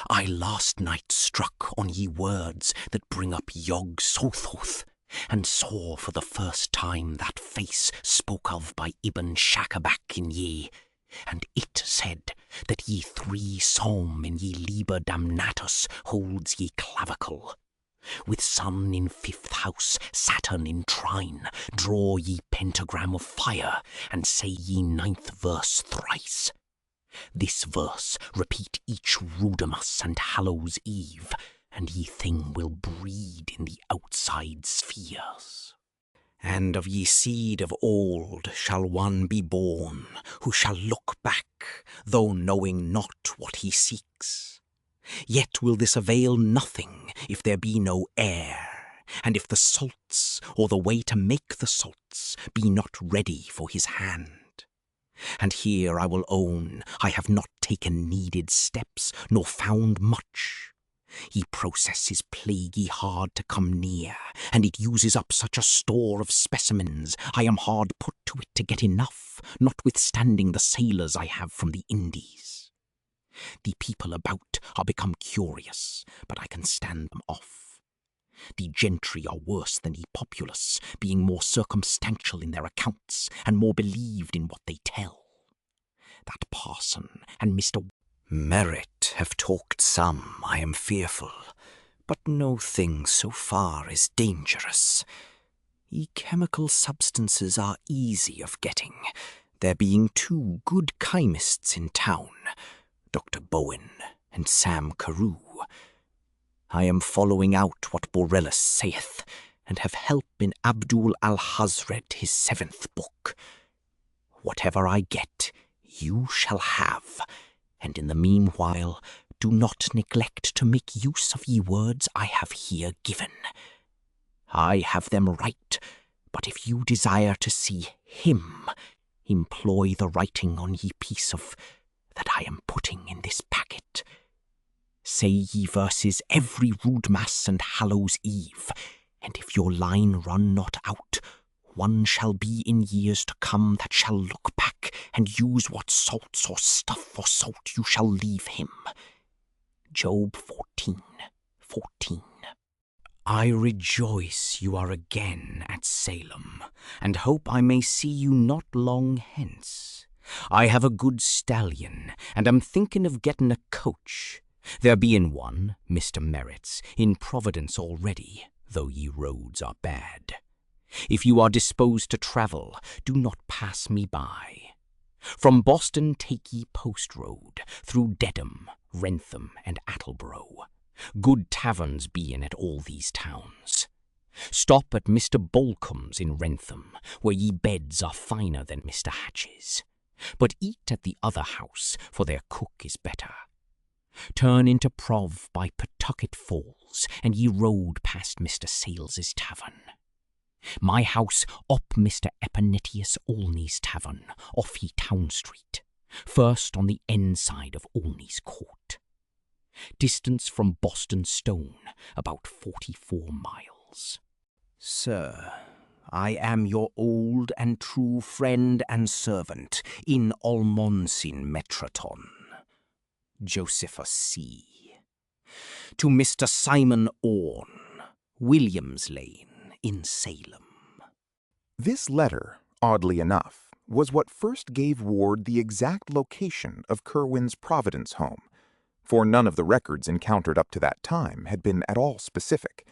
I last night struck on ye words that bring up Yog Sothoth, and saw for the first time that face spoke of by Ibn Shakabak in ye, and it said that ye 3 psalm in ye Liber Damnatus holds ye clavicle. With Sun in 5th house, Saturn in trine, draw ye pentagram of fire, and say ye 9th verse thrice. This verse repeat each Rudamus and Hallows Eve, and ye thing will breed in the outside spheres. And of ye seed of old shall one be born, who shall look back, though knowing not what he seeks. Yet will this avail nothing if there be no heir, and if the salts, or the way to make the salts, be not ready for his hand. And here I will own I have not taken needed steps, nor found much. Ye process is plaguey hard to come near, and it uses up such a store of specimens, I am hard put to it to get enough, notwithstanding the sailors I have from the Indies. The people about are become curious, but I can stand them off. The gentry are worse than the populace, being more circumstantial in their accounts, and more believed in what they tell. That parson and Mr. Merit have talked some, I am fearful, but no thing so far is dangerous. Ye chemical substances are easy of getting, there being 2 good chymists in town, Dr. Bowen and Sam Carew. I am following out what Borellus saith, and have help in Abdul al-Hazred his 7th book. Whatever I get, you shall have, and in the meanwhile do not neglect to make use of ye words I have here given. I have them right, but if you desire to see him, employ the writing on ye piece of that I am putting in this packet. Say ye verses every Roodmas and Hallows Eve, and if your line run not out, one shall be in years to come that shall look back and use what salts or stuff or salt you shall leave him. Job 14:14. I rejoice you are again at Salem, and hope I may see you not long hence. I have a good stallion, and am thinking of getting a coach. There being one, Mr. Merit's, in Providence already, though ye roads are bad. If you are disposed to travel, do not pass me by. From Boston take ye post road, through Dedham, Wrentham, and Attleboro. Good taverns be in at all these towns. Stop at Mr. Bolcombe's in Wrentham, where ye beds are finer than Mr. Hatch's. But eat at the other house, for their cook is better. Turn into Prov by Pawtucket Falls, and ye rode past Mr. Sales's tavern. My house up Mr. Epinetheus Olney's tavern, off ye Town Street, first on the end side of Olney's Court. Distance from Boston Stone, about 44 miles. Sir, I am your old and true friend and servant in Almonsin Metraton, Josephus C. To Mr. Simon Orne, Williams Lane, in Salem. This letter, oddly enough, was what first gave Ward the exact location of Curwen's Providence home, for none of the records encountered up to that time had been at all specific.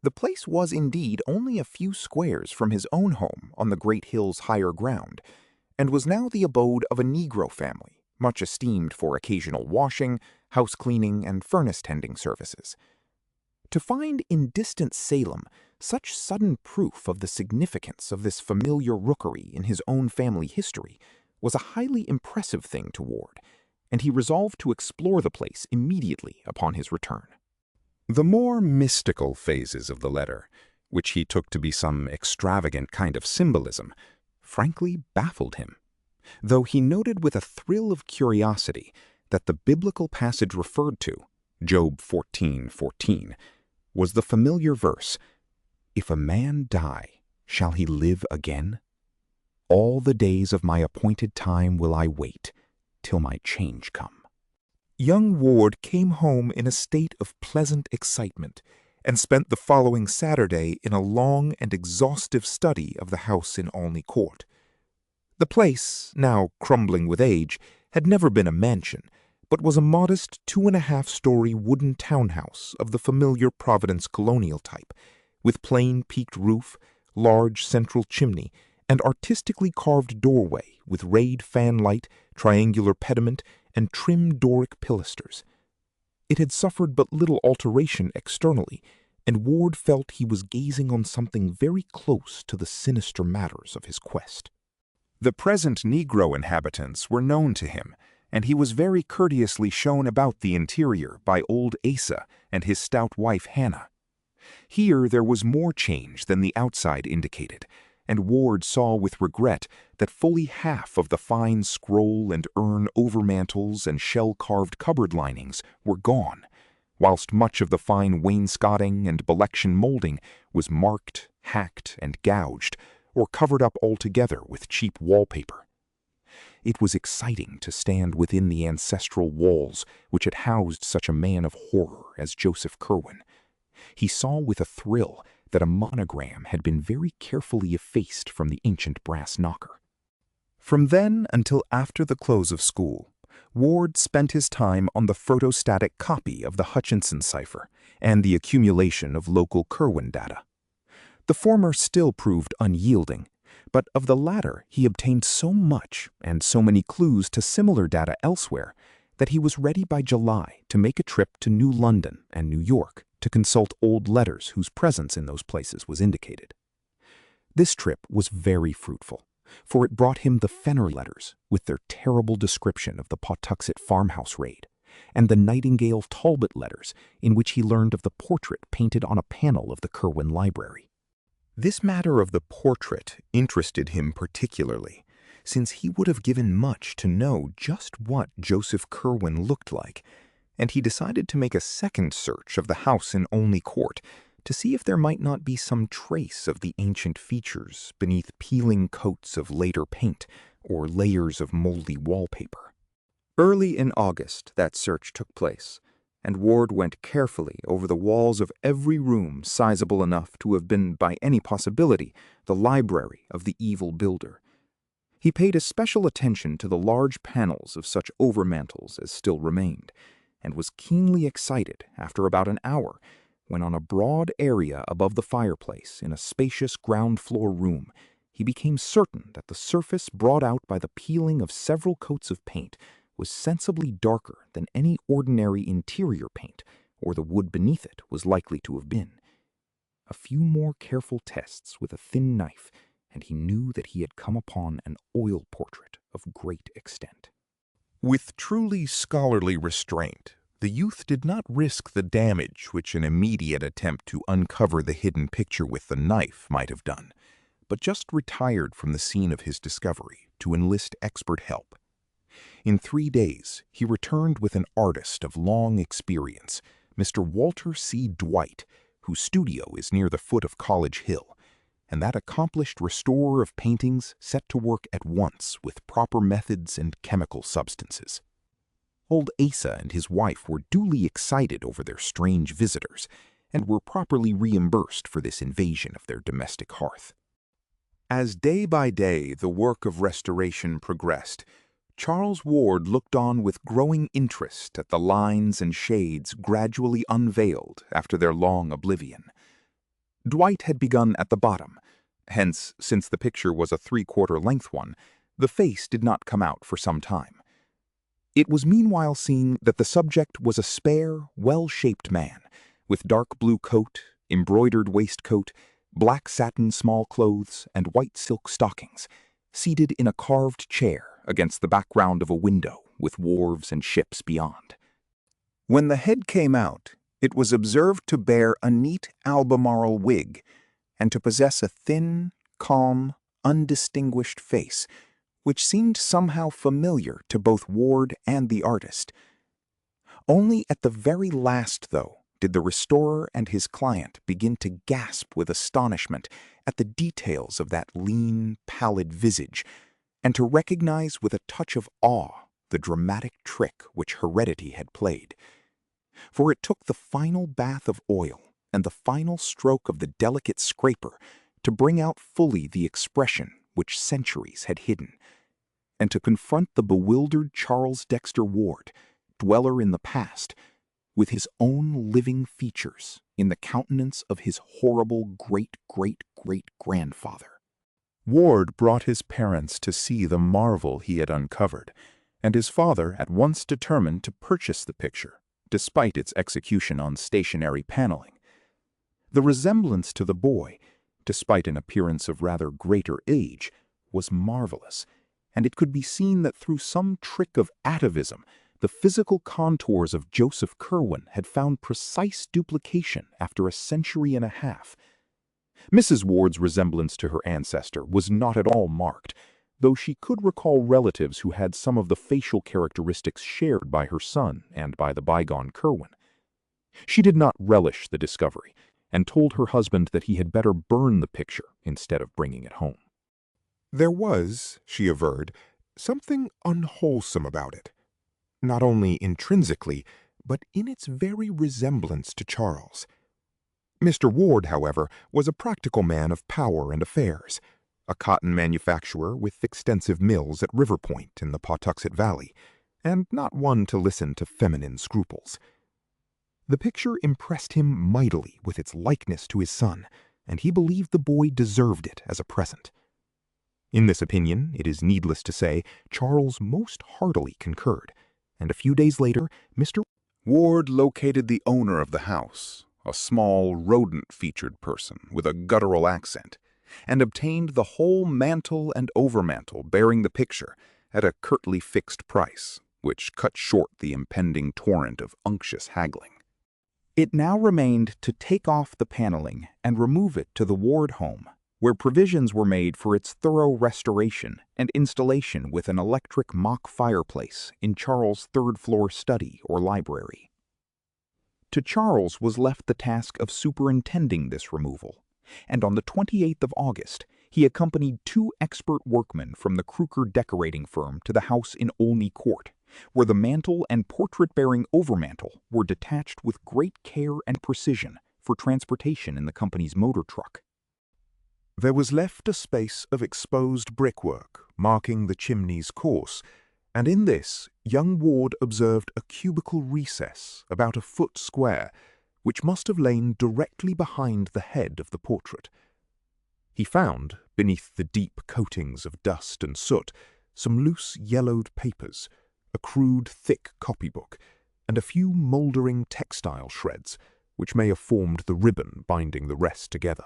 The place was indeed only a few squares from his own home on the Great Hill's higher ground, and was now the abode of a Negro family, much esteemed for occasional washing, house cleaning, and furnace tending services. To find in distant Salem such sudden proof of the significance of this familiar rookery in his own family history was a highly impressive thing to Ward, and he resolved to explore the place immediately upon his return. The more mystical phases of the letter, which he took to be some extravagant kind of symbolism, frankly baffled him, though he noted with a thrill of curiosity that the biblical passage referred to, Job 14:14, was the familiar verse, "If a man die, shall he live again? All the days of my appointed time will I wait, till my change come." Young Ward came home in a state of pleasant excitement, and spent the following Saturday in a long and exhaustive study of the house in Olney Court. The place, now crumbling with age, had never been a mansion, but was a modest 2.5-story wooden townhouse of the familiar Providence colonial type, with plain peaked roof, large central chimney, and artistically carved doorway with rayed fanlight, triangular pediment, and trim Doric pilasters. It had suffered but little alteration externally, and Ward felt he was gazing on something very close to the sinister matters of his quest. The present Negro inhabitants were known to him, and he was very courteously shown about the interior by old Asa and his stout wife Hannah. Here there was more change than the outside indicated, and Ward saw with regret that fully half of the fine scroll and urn overmantels and shell-carved cupboard linings were gone, whilst much of the fine wainscoting and belection molding was marked, hacked, and gouged, or covered up altogether with cheap wallpaper. It was exciting to stand within the ancestral walls which had housed such a man of horror as Joseph Curwen. He saw with a thrill that a monogram had been very carefully effaced from the ancient brass knocker. From then until after the close of school, Ward spent his time on the photostatic copy of the Hutchinson cipher and the accumulation of local Curwen data. The former still proved unyielding, but of the latter he obtained so much and so many clues to similar data elsewhere that he was ready by July to make a trip to New London and New York to consult old letters whose presence in those places was indicated. This trip was very fruitful, for it brought him the Fenner letters with their terrible description of the Pawtuxet farmhouse raid, and the Nightingale Talbot letters in which he learned of the portrait painted on a panel of the Curwen library. This matter of the portrait interested him particularly, since he would have given much to know just what Joseph Curwen looked like, and he decided to make a second search of the house in Olney Court to see if there might not be some trace of the ancient features beneath peeling coats of later paint or layers of moldy wallpaper. Early in August that search took place, and Ward went carefully over the walls of every room sizable enough to have been by any possibility the library of the evil builder. He paid especial attention to the large panels of such overmantels as still remained, and was keenly excited after about an hour when on a broad area above the fireplace in a spacious ground-floor room he became certain that the surface brought out by the peeling of several coats of paint was sensibly darker than any ordinary interior paint or the wood beneath it was likely to have been. A few more careful tests with a thin knife, and he knew that he had come upon an oil portrait of great extent. With truly scholarly restraint, the youth did not risk the damage which an immediate attempt to uncover the hidden picture with the knife might have done, but just retired from the scene of his discovery to enlist expert help. In 3 days, he returned with an artist of long experience, Mr. Walter C. Dwight, whose studio is near the foot of College Hill, and that accomplished restorer of paintings set to work at once with proper methods and chemical substances. Old Asa and his wife were duly excited over their strange visitors, and were properly reimbursed for this invasion of their domestic hearth. As day by day the work of restoration progressed, Charles Ward looked on with growing interest at the lines and shades gradually unveiled after their long oblivion. Dwight had begun at the bottom. Hence, since the picture was a 3/4 length one, the face did not come out for some time. It was meanwhile seen that the subject was a spare, well-shaped man, with dark blue coat, embroidered waistcoat, black satin small clothes, and white silk stockings, seated in a carved chair against the background of a window with wharves and ships beyond. When the head came out, it was observed to bear a neat Albemarle wig, and to possess a thin, calm, undistinguished face, which seemed somehow familiar to both Ward and the artist. Only at the very last, though, did the restorer and his client begin to gasp with astonishment at the details of that lean, pallid visage, and to recognize with a touch of awe the dramatic trick which heredity had played. For it took the final bath of oil and the final stroke of the delicate scraper to bring out fully the expression which centuries had hidden, and to confront the bewildered Charles Dexter Ward, dweller in the past, with his own living features in the countenance of his horrible great-great-great-grandfather. Ward brought his parents to see the marvel he had uncovered, and his father at once determined to purchase the picture, despite its execution on stationary paneling. The resemblance to the boy, despite an appearance of rather greater age, was marvelous, and it could be seen that through some trick of atavism, the physical contours of Joseph Curwen had found precise duplication after a century and a half. Mrs. Ward's resemblance to her ancestor was not at all marked, though she could recall relatives who had some of the facial characteristics shared by her son and by the bygone Curwen. She did not relish the discovery, and told her husband that he had better burn the picture instead of bringing it home. There was, she averred, something unwholesome about it, not only intrinsically, but in its very resemblance to Charles. Mr. Ward, however, was a practical man of power and affairs, a cotton manufacturer with extensive mills at River Point in the Pawtuxet Valley, and not one to listen to feminine scruples. The picture impressed him mightily with its likeness to his son, and he believed the boy deserved it as a present. In this opinion, it is needless to say, Charles most heartily concurred, and a few days later, Mr. Ward located the owner of the house, a small, rodent-featured person with a guttural accent, and obtained the whole mantle and overmantle bearing the picture at a curtly fixed price, which cut short the impending torrent of unctuous haggling. It now remained to take off the paneling and remove it to the Ward home, where provisions were made for its thorough restoration and installation with an electric mock fireplace in Charles' third-floor study or library. To Charles was left the task of superintending this removal, and on the 28th of August, he accompanied 2 expert workmen from the Crooker decorating firm to the house in Olney Court, where the mantle and portrait-bearing overmantle were detached with great care and precision for transportation in the company's motor truck. There was left a space of exposed brickwork marking the chimney's course, and in this young Ward observed a cubical recess about a foot square, which must have lain directly behind the head of the portrait. He found, beneath the deep coatings of dust and soot, some loose yellowed papers, a crude thick copybook, and a few mouldering textile shreds, which may have formed the ribbon binding the rest together.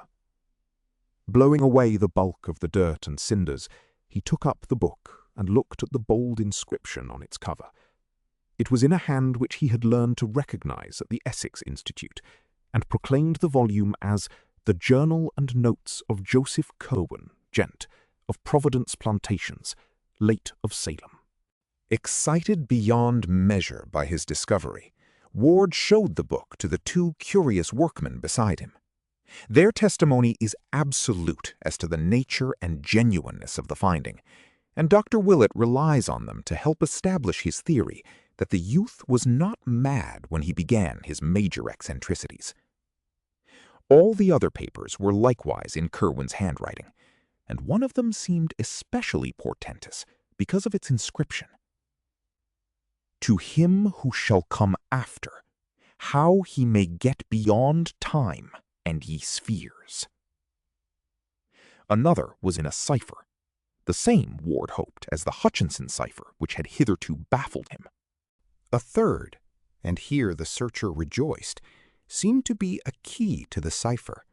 Blowing away the bulk of the dirt and cinders, he took up the book and looked at the bold inscription on its cover. It was in a hand which he had learned to recognize at the Essex Institute, and proclaimed the volume as The Journal and Notes of Joseph Curwen, Gent, of Providence Plantations, late of Salem. Excited beyond measure by his discovery, Ward showed the book to the 2 curious workmen beside him. Their testimony is absolute as to the nature and genuineness of the finding, and Dr. Willett relies on them to help establish his theory that the youth was not mad when he began his major eccentricities. All the other papers were likewise in Curwen's handwriting, and one of them seemed especially portentous because of its inscription. to him who shall come after, how he may get beyond time and ye spheres. Another was in a cipher, the same, Ward hoped, as the Hutchinson cipher which had hitherto baffled him. A third, and here the searcher rejoiced, seemed to be a key to the cipher,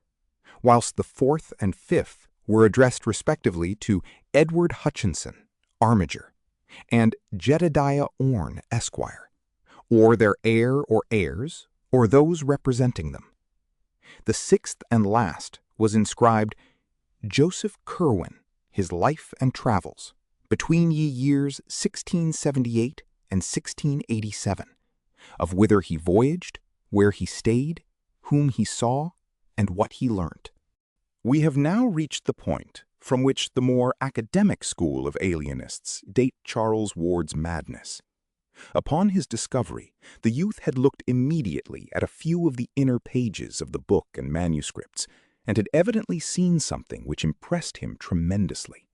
whilst the fourth and fifth were addressed respectively to Edward Hutchinson, Armiger, and Jedediah Orne, Esquire, or their heir or heirs, or those representing them. The sixth and last was inscribed, Joseph Curwen, his life and travels, between ye years 1678 and 1687, of whither he voyaged, where he stayed, whom he saw, and what he learnt. We have now reached the point from which the more academic school of alienists date Charles Ward's madness. Upon his discovery, the youth had looked immediately at a few of the inner pages of the book and manuscripts, and had evidently seen something which impressed him tremendously.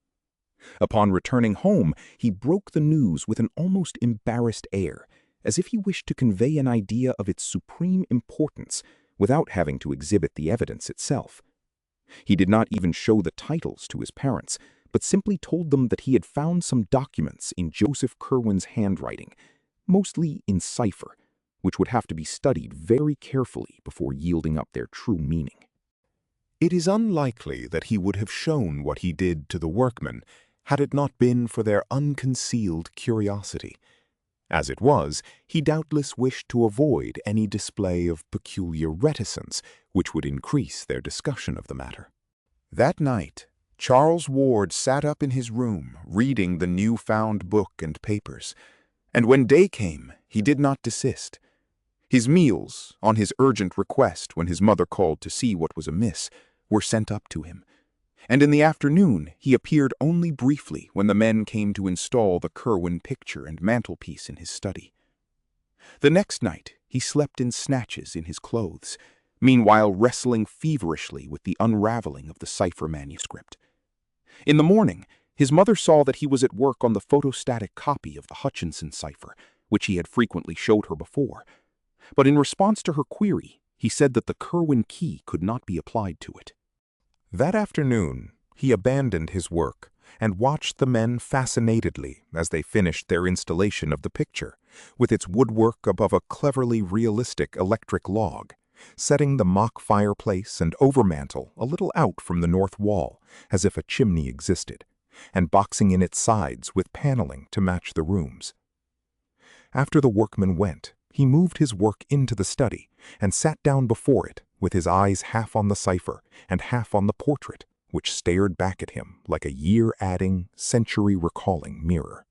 Upon returning home, he broke the news with an almost embarrassed air, as if he wished to convey an idea of its supreme importance without having to exhibit the evidence itself. He did not even show the titles to his parents, but simply told them that he had found some documents in Joseph Curwen's handwriting, mostly in cipher, which would have to be studied very carefully before yielding up their true meaning. It is unlikely that he would have shown what he did to the workmen had it not been for their unconcealed curiosity. As it was, he doubtless wished to avoid any display of peculiar reticence which would increase their discussion of the matter. That night, Charles Ward sat up in his room reading the new-found book and papers, and when day came, he did not desist. His meals, on his urgent request when his mother called to see what was amiss, were sent up to him, and in the afternoon he appeared only briefly when the men came to install the Curwen picture and mantelpiece in his study. The next night he slept in snatches in his clothes, meanwhile wrestling feverishly with the unraveling of the cipher manuscript. In the morning, his mother saw that he was at work on the photostatic copy of the Hutchinson cipher, which he had frequently showed her before, but in response to her query, he said that the Curwen key could not be applied to it. That afternoon, he abandoned his work and watched the men fascinatedly as they finished their installation of the picture, with its woodwork above a cleverly realistic electric log, setting the mock fireplace and overmantel a little out from the north wall, as if a chimney existed, and boxing in its sides with paneling to match the rooms. After the workmen went, he moved his work into the study and sat down before it, with his eyes half on the cipher and half on the portrait, which stared back at him like a year-adding, century-recalling mirror.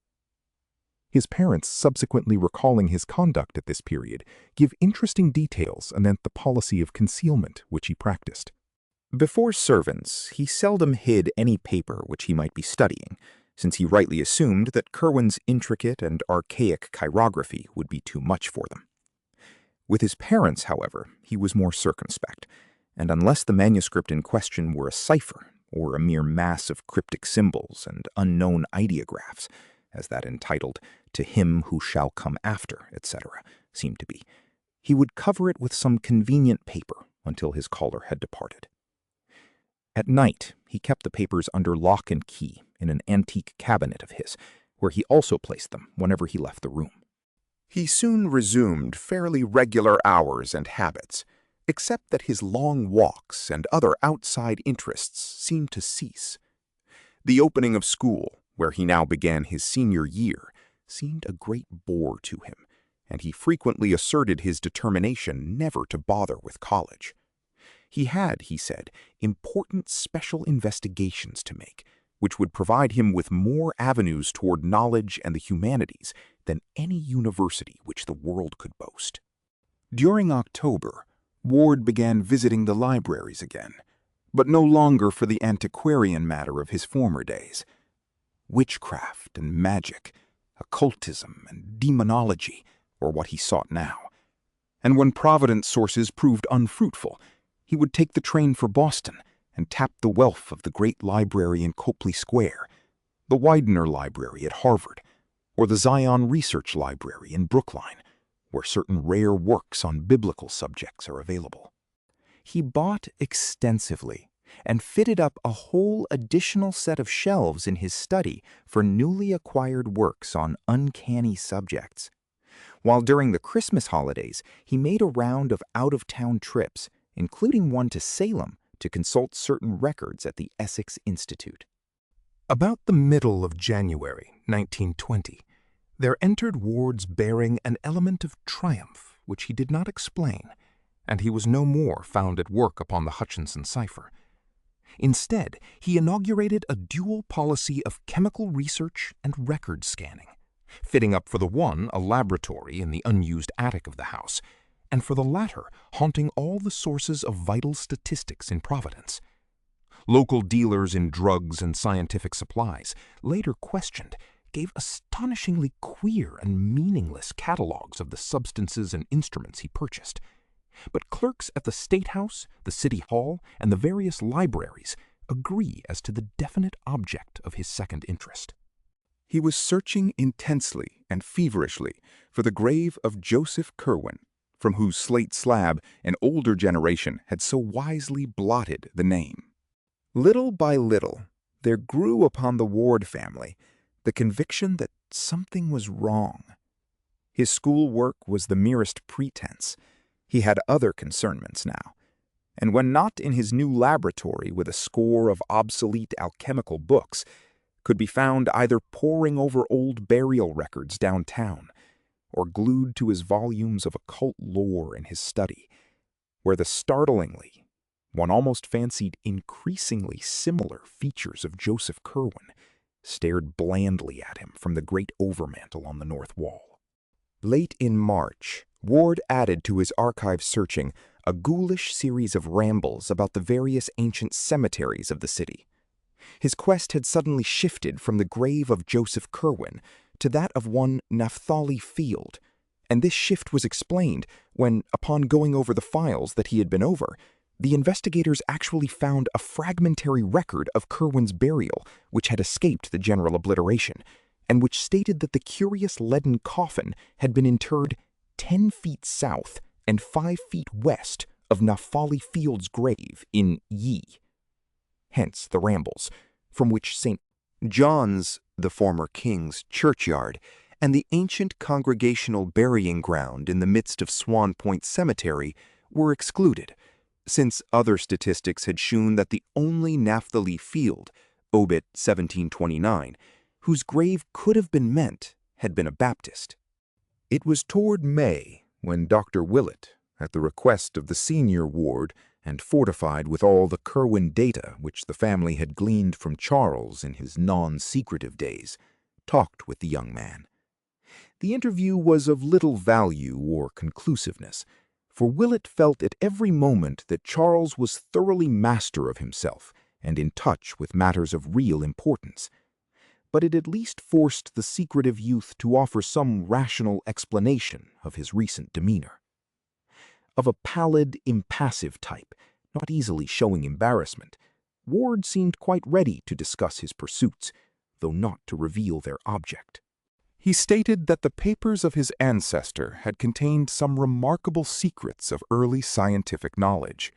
His parents, subsequently recalling his conduct at this period, give interesting details anent the policy of concealment which he practiced. Before servants, he seldom hid any paper which he might be studying, since he rightly assumed that Curwen's intricate and archaic chirography would be too much for them. With his parents, however, he was more circumspect, and unless the manuscript in question were a cipher, or a mere mass of cryptic symbols and unknown ideographs, as that entitled, "To him who shall come after," etc., seemed to be, he would cover it with some convenient paper until his caller had departed. At night, he kept the papers under lock and key in an antique cabinet of his, where he also placed them whenever he left the room. He soon resumed fairly regular hours and habits, except that his long walks and other outside interests seemed to cease. The opening of school, where he now began his senior year, seemed a great bore to him, and he frequently asserted his determination never to bother with college. He had, he said, important special investigations to make, which would provide him with more avenues toward knowledge and the humanities than any university which the world could boast. During October, Ward began visiting the libraries again, but no longer for the antiquarian matter of his former days. Witchcraft and magic, occultism and demonology were what he sought now, and when Providence sources proved unfruitful, he would take the train for Boston and tap the wealth of the great library in Copley Square, the Widener Library at Harvard, or the Zion Research Library in Brookline, where certain rare works on biblical subjects are available. He bought extensively and fitted up a whole additional set of shelves in his study for newly acquired works on uncanny subjects. While during the Christmas holidays, he made a round of out-of-town trips, including one to Salem to consult certain records at the Essex Institute. About the middle of January 1920, there entered Ward's bearing an element of triumph which he did not explain, and he was no more found at work upon the Hutchinson cipher. Instead, he inaugurated a dual policy of chemical research and record scanning, fitting up for the one a laboratory in the unused attic of the house, and for the latter haunting all the sources of vital statistics in Providence. Local dealers in drugs and scientific supplies, later questioned, gave astonishingly queer and meaningless catalogues of the substances and instruments he purchased. But clerks at the State House, the City Hall, and the various libraries agree as to the definite object of his second interest. He was searching intensely and feverishly for the grave of Joseph Curwen, from whose slate slab an older generation had so wisely blotted the name. Little by little, there grew upon the Ward family the conviction that something was wrong. His schoolwork was the merest pretense. He had other concernments now, and when not in his new laboratory with a score of obsolete alchemical books, could be found either poring over old burial records downtown or glued to his volumes of occult lore in his study, where the startlingly, one almost fancied increasingly similar features of Joseph Curwen stared blandly at him from the great overmantel on the north wall. Late in March, Ward added to his archive searching a ghoulish series of rambles about the various ancient cemeteries of the city. His quest had suddenly shifted from the grave of Joseph Curwen to that of one Naphtali Field, and this shift was explained when, upon going over the files that he had been over, the investigators actually found a fragmentary record of Curwen's burial which had escaped the general obliteration, and which stated that the curious leaden coffin had been interred 10 feet south and 5 feet west of Naphtali Field's grave in Ye. Hence the rambles, from which St. John's, the former king's churchyard, and the ancient congregational burying ground in the midst of Swan Point Cemetery were excluded, since other statistics had shewn that the only Naphtali Field, obit 1729, whose grave could have been meant, had been a Baptist. It was toward May when Dr. Willett, at the request of the senior Ward, and fortified with all the Curwen data which the family had gleaned from Charles in his non-secretive days, talked with the young man. The interview was of little value or conclusiveness, for Willett felt at every moment that Charles was thoroughly master of himself and in touch with matters of real importance. But it at least forced the secretive youth to offer some rational explanation of his recent demeanor. Of a pallid, impassive type, not easily showing embarrassment, Ward seemed quite ready to discuss his pursuits, though not to reveal their object. He stated that the papers of his ancestor had contained some remarkable secrets of early scientific knowledge.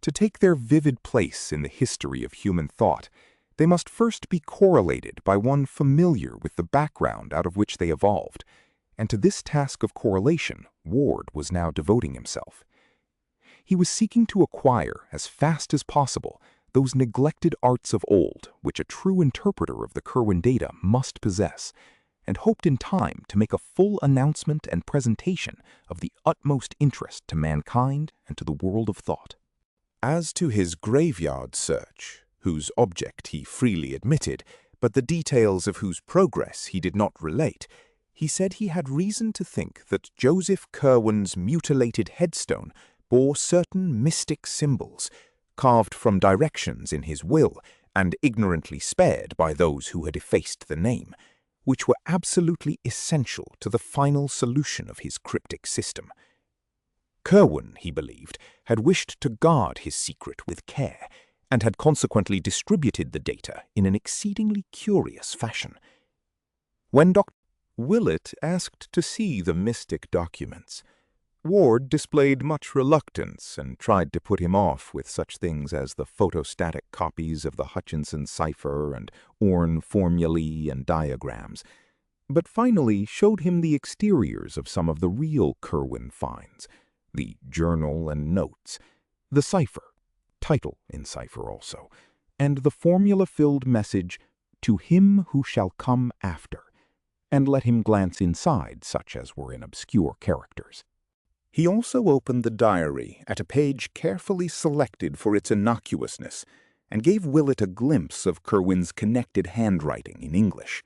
To take their vivid place in the history of human thought, they must first be correlated by one familiar with the background out of which they evolved, and to this task of correlation Ward was now devoting himself. He was seeking to acquire, as fast as possible, those neglected arts of old which a true interpreter of the Curwen data must possess, and hoped in time to make a full announcement and presentation of the utmost interest to mankind and to the world of thought. As to his graveyard search, whose object he freely admitted, but the details of whose progress he did not relate, he said he had reason to think that Joseph Curwen's mutilated headstone bore certain mystic symbols, carved from directions in his will and ignorantly spared by those who had effaced the name, which were absolutely essential to the final solution of his cryptic system. Curwen, he believed, had wished to guard his secret with care, and had consequently distributed the data in an exceedingly curious fashion. When Willett asked to see the mystic documents. Ward displayed much reluctance and tried to put him off with such things as the photostatic copies of the Hutchinson cipher and Orne formulae and diagrams, but finally showed him the exteriors of some of the real Curwen finds, the journal and notes, the cipher, title in cipher also, and the formula-filled message, "To him who shall come after," and let him glance inside such as were in obscure characters. He also opened the diary at a page carefully selected for its innocuousness and gave Willett a glimpse of Curwen's connected handwriting in English.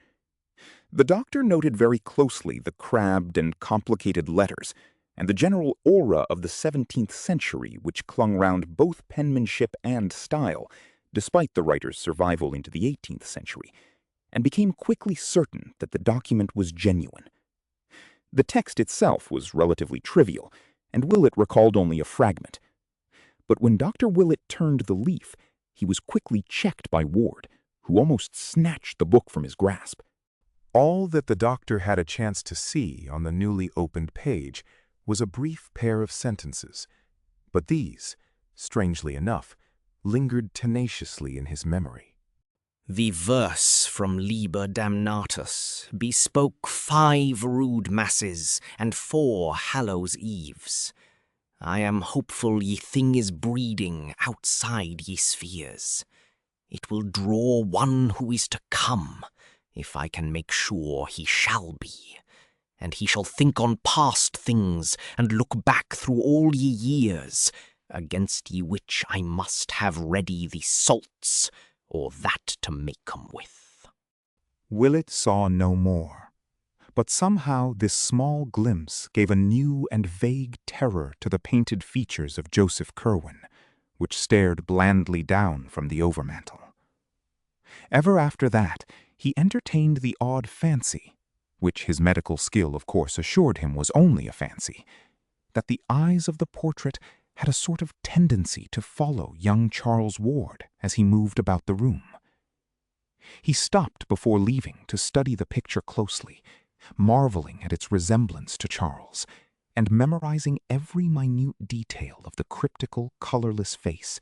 The doctor noted very closely the crabbed and complicated letters and the general aura of the 17th century which clung round both penmanship and style, despite the writer's survival into the 18th century, and became quickly certain that the document was genuine. The text itself was relatively trivial, and Willett recalled only a fragment. But when Dr. Willett turned the leaf, he was quickly checked by Ward, who almost snatched the book from his grasp. All that the doctor had a chance to see on the newly opened page was a brief pair of sentences, but these, strangely enough, lingered tenaciously in his memory. The verse from Liber Damnatus bespoke 5 rude masses and 4 Hallows Eves. I am hopeful ye thing is breeding outside ye spheres. It will draw one who is to come, if I can make sure he shall be, and he shall think on past things and look back through all ye years, against ye which I must have ready the salts, or that to make 'em with. Willett saw no more, but somehow this small glimpse gave a new and vague terror to the painted features of Joseph Curwen, which stared blandly down from the overmantel. Ever after that, he entertained the odd fancy, which his medical skill of course assured him was only a fancy, that the eyes of the portrait had a sort of tendency to follow young Charles Ward as he moved about the room. He stopped before leaving to study the picture closely, marveling at its resemblance to Charles, and memorizing every minute detail of the cryptical, colorless face,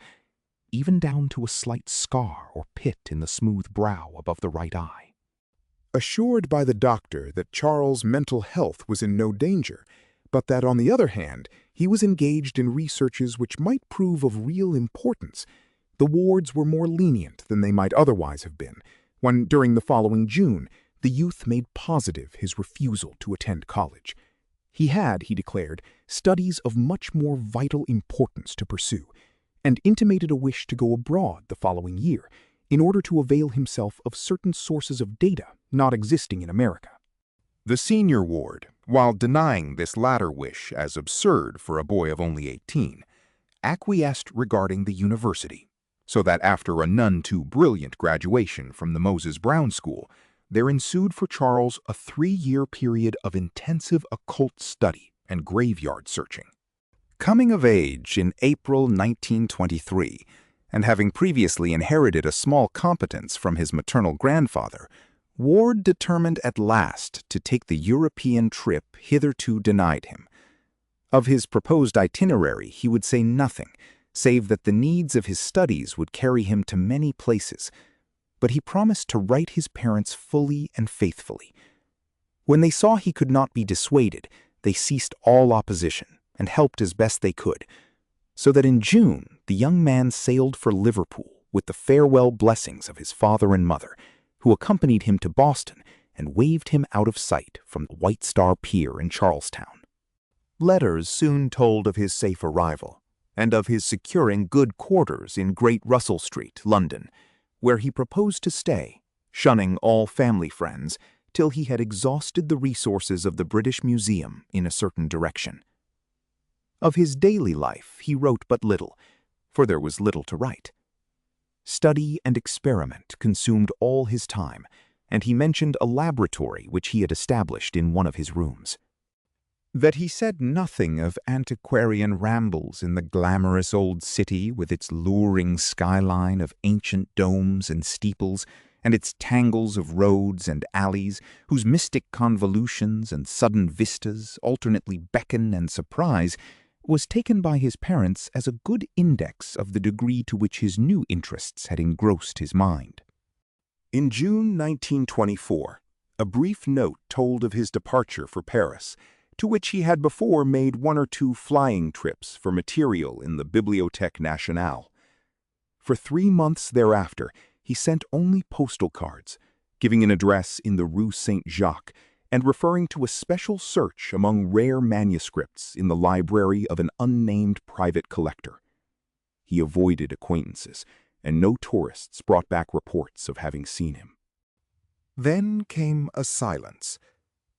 even down to a slight scar or pit in the smooth brow above the right eye. Assured by the doctor that Charles' mental health was in no danger, but that, on the other hand, he was engaged in researches which might prove of real importance, the Wards were more lenient than they might otherwise have been, when, during the following June, the youth made positive his refusal to attend college. He had, he declared, studies of much more vital importance to pursue, and intimated a wish to go abroad the following year, in order to avail himself of certain sources of data not existing in America. The senior Ward, while denying this latter wish as absurd for a boy of only 18, acquiesced regarding the university, so that after a none too brilliant graduation from the Moses Brown School, there ensued for Charles a 3-year period of intensive occult study and graveyard searching. Coming of age in April 1923, and having previously inherited a small competence from his maternal grandfather, Ward determined at last to take the European trip hitherto denied him. Of his proposed itinerary he would say nothing, save that the needs of his studies would carry him to many places, but he promised to write his parents fully and faithfully. When they saw he could not be dissuaded, they ceased all opposition and helped as best they could, so that in June the young man sailed for Liverpool with the farewell blessings of his father and mother, who accompanied him to Boston and waved him out of sight from the White Star Pier in Charlestown. Letters soon told of his safe arrival, and of his securing good quarters in Great Russell Street, London, where he proposed to stay, shunning all family friends, till he had exhausted the resources of the British Museum in a certain direction. Of his daily life he wrote but little, for there was little to write. Study and experiment consumed all his time, and he mentioned a laboratory which he had established in one of his rooms. That he said nothing of antiquarian rambles in the glamorous old city with its luring skyline of ancient domes and steeples, and its tangles of roads and alleys, whose mystic convolutions and sudden vistas alternately beckon and surprise, was taken by his parents as a good index of the degree to which his new interests had engrossed his mind. In June 1924, a brief note told of his departure for Paris, to which he had before made 1 or 2 flying trips for material in the Bibliothèque Nationale. For 3 months thereafter, he sent only postal cards, giving an address in the Rue Saint-Jacques and referring to a special search among rare manuscripts in the library of an unnamed private collector. He avoided acquaintances, and no tourists brought back reports of having seen him. Then came a silence,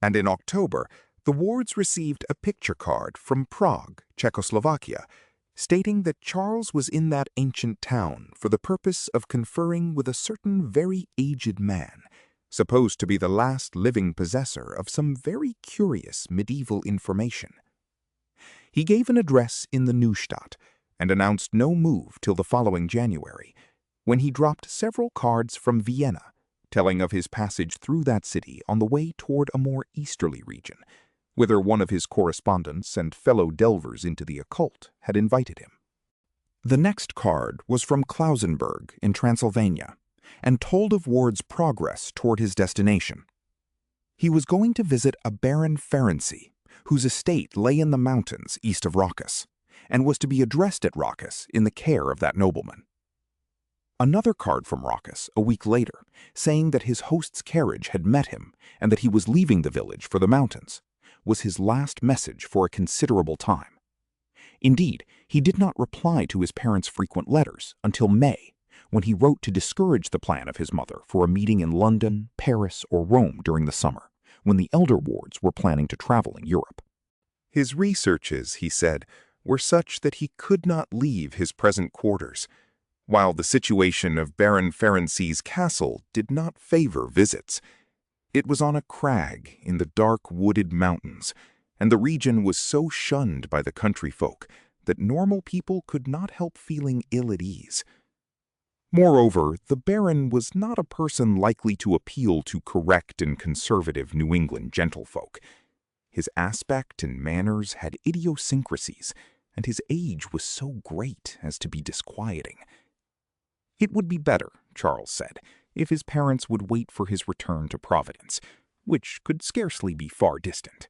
and in October, the Wards received a picture card from Prague, Czechoslovakia, stating that Charles was in that ancient town for the purpose of conferring with a certain very aged man, supposed to be the last living possessor of some very curious medieval information. He gave an address in the Neustadt and announced no move till the following January, when he dropped several cards from Vienna, telling of his passage through that city on the way toward a more easterly region, whither one of his correspondents and fellow delvers into the occult had invited him. The next card was from Klausenburg in Transylvania, and told of Ward's progress toward his destination. He was going to visit a Baron Ferenczi, whose estate lay in the mountains east of Raucus, and was to be addressed at Raucus in the care of that nobleman. Another card from Raucus a week later, saying that his host's carriage had met him and that he was leaving the village for the mountains, was his last message for a considerable time. Indeed, he did not reply to his parents' frequent letters until May, when he wrote to discourage the plan of his mother for a meeting in London, Paris, or Rome during the summer, when the elder Wards were planning to travel in Europe. His researches, he said, were such that he could not leave his present quarters, while the situation of Baron Ferenczi's castle did not favor visits. It was on a crag in the dark wooded mountains, and the region was so shunned by the country folk that normal people could not help feeling ill at ease. Moreover, the Baron was not a person likely to appeal to correct and conservative New England gentlefolk. His aspect and manners had idiosyncrasies, and his age was so great as to be disquieting. It would be better, Charles said, if his parents would wait for his return to Providence, which could scarcely be far distant.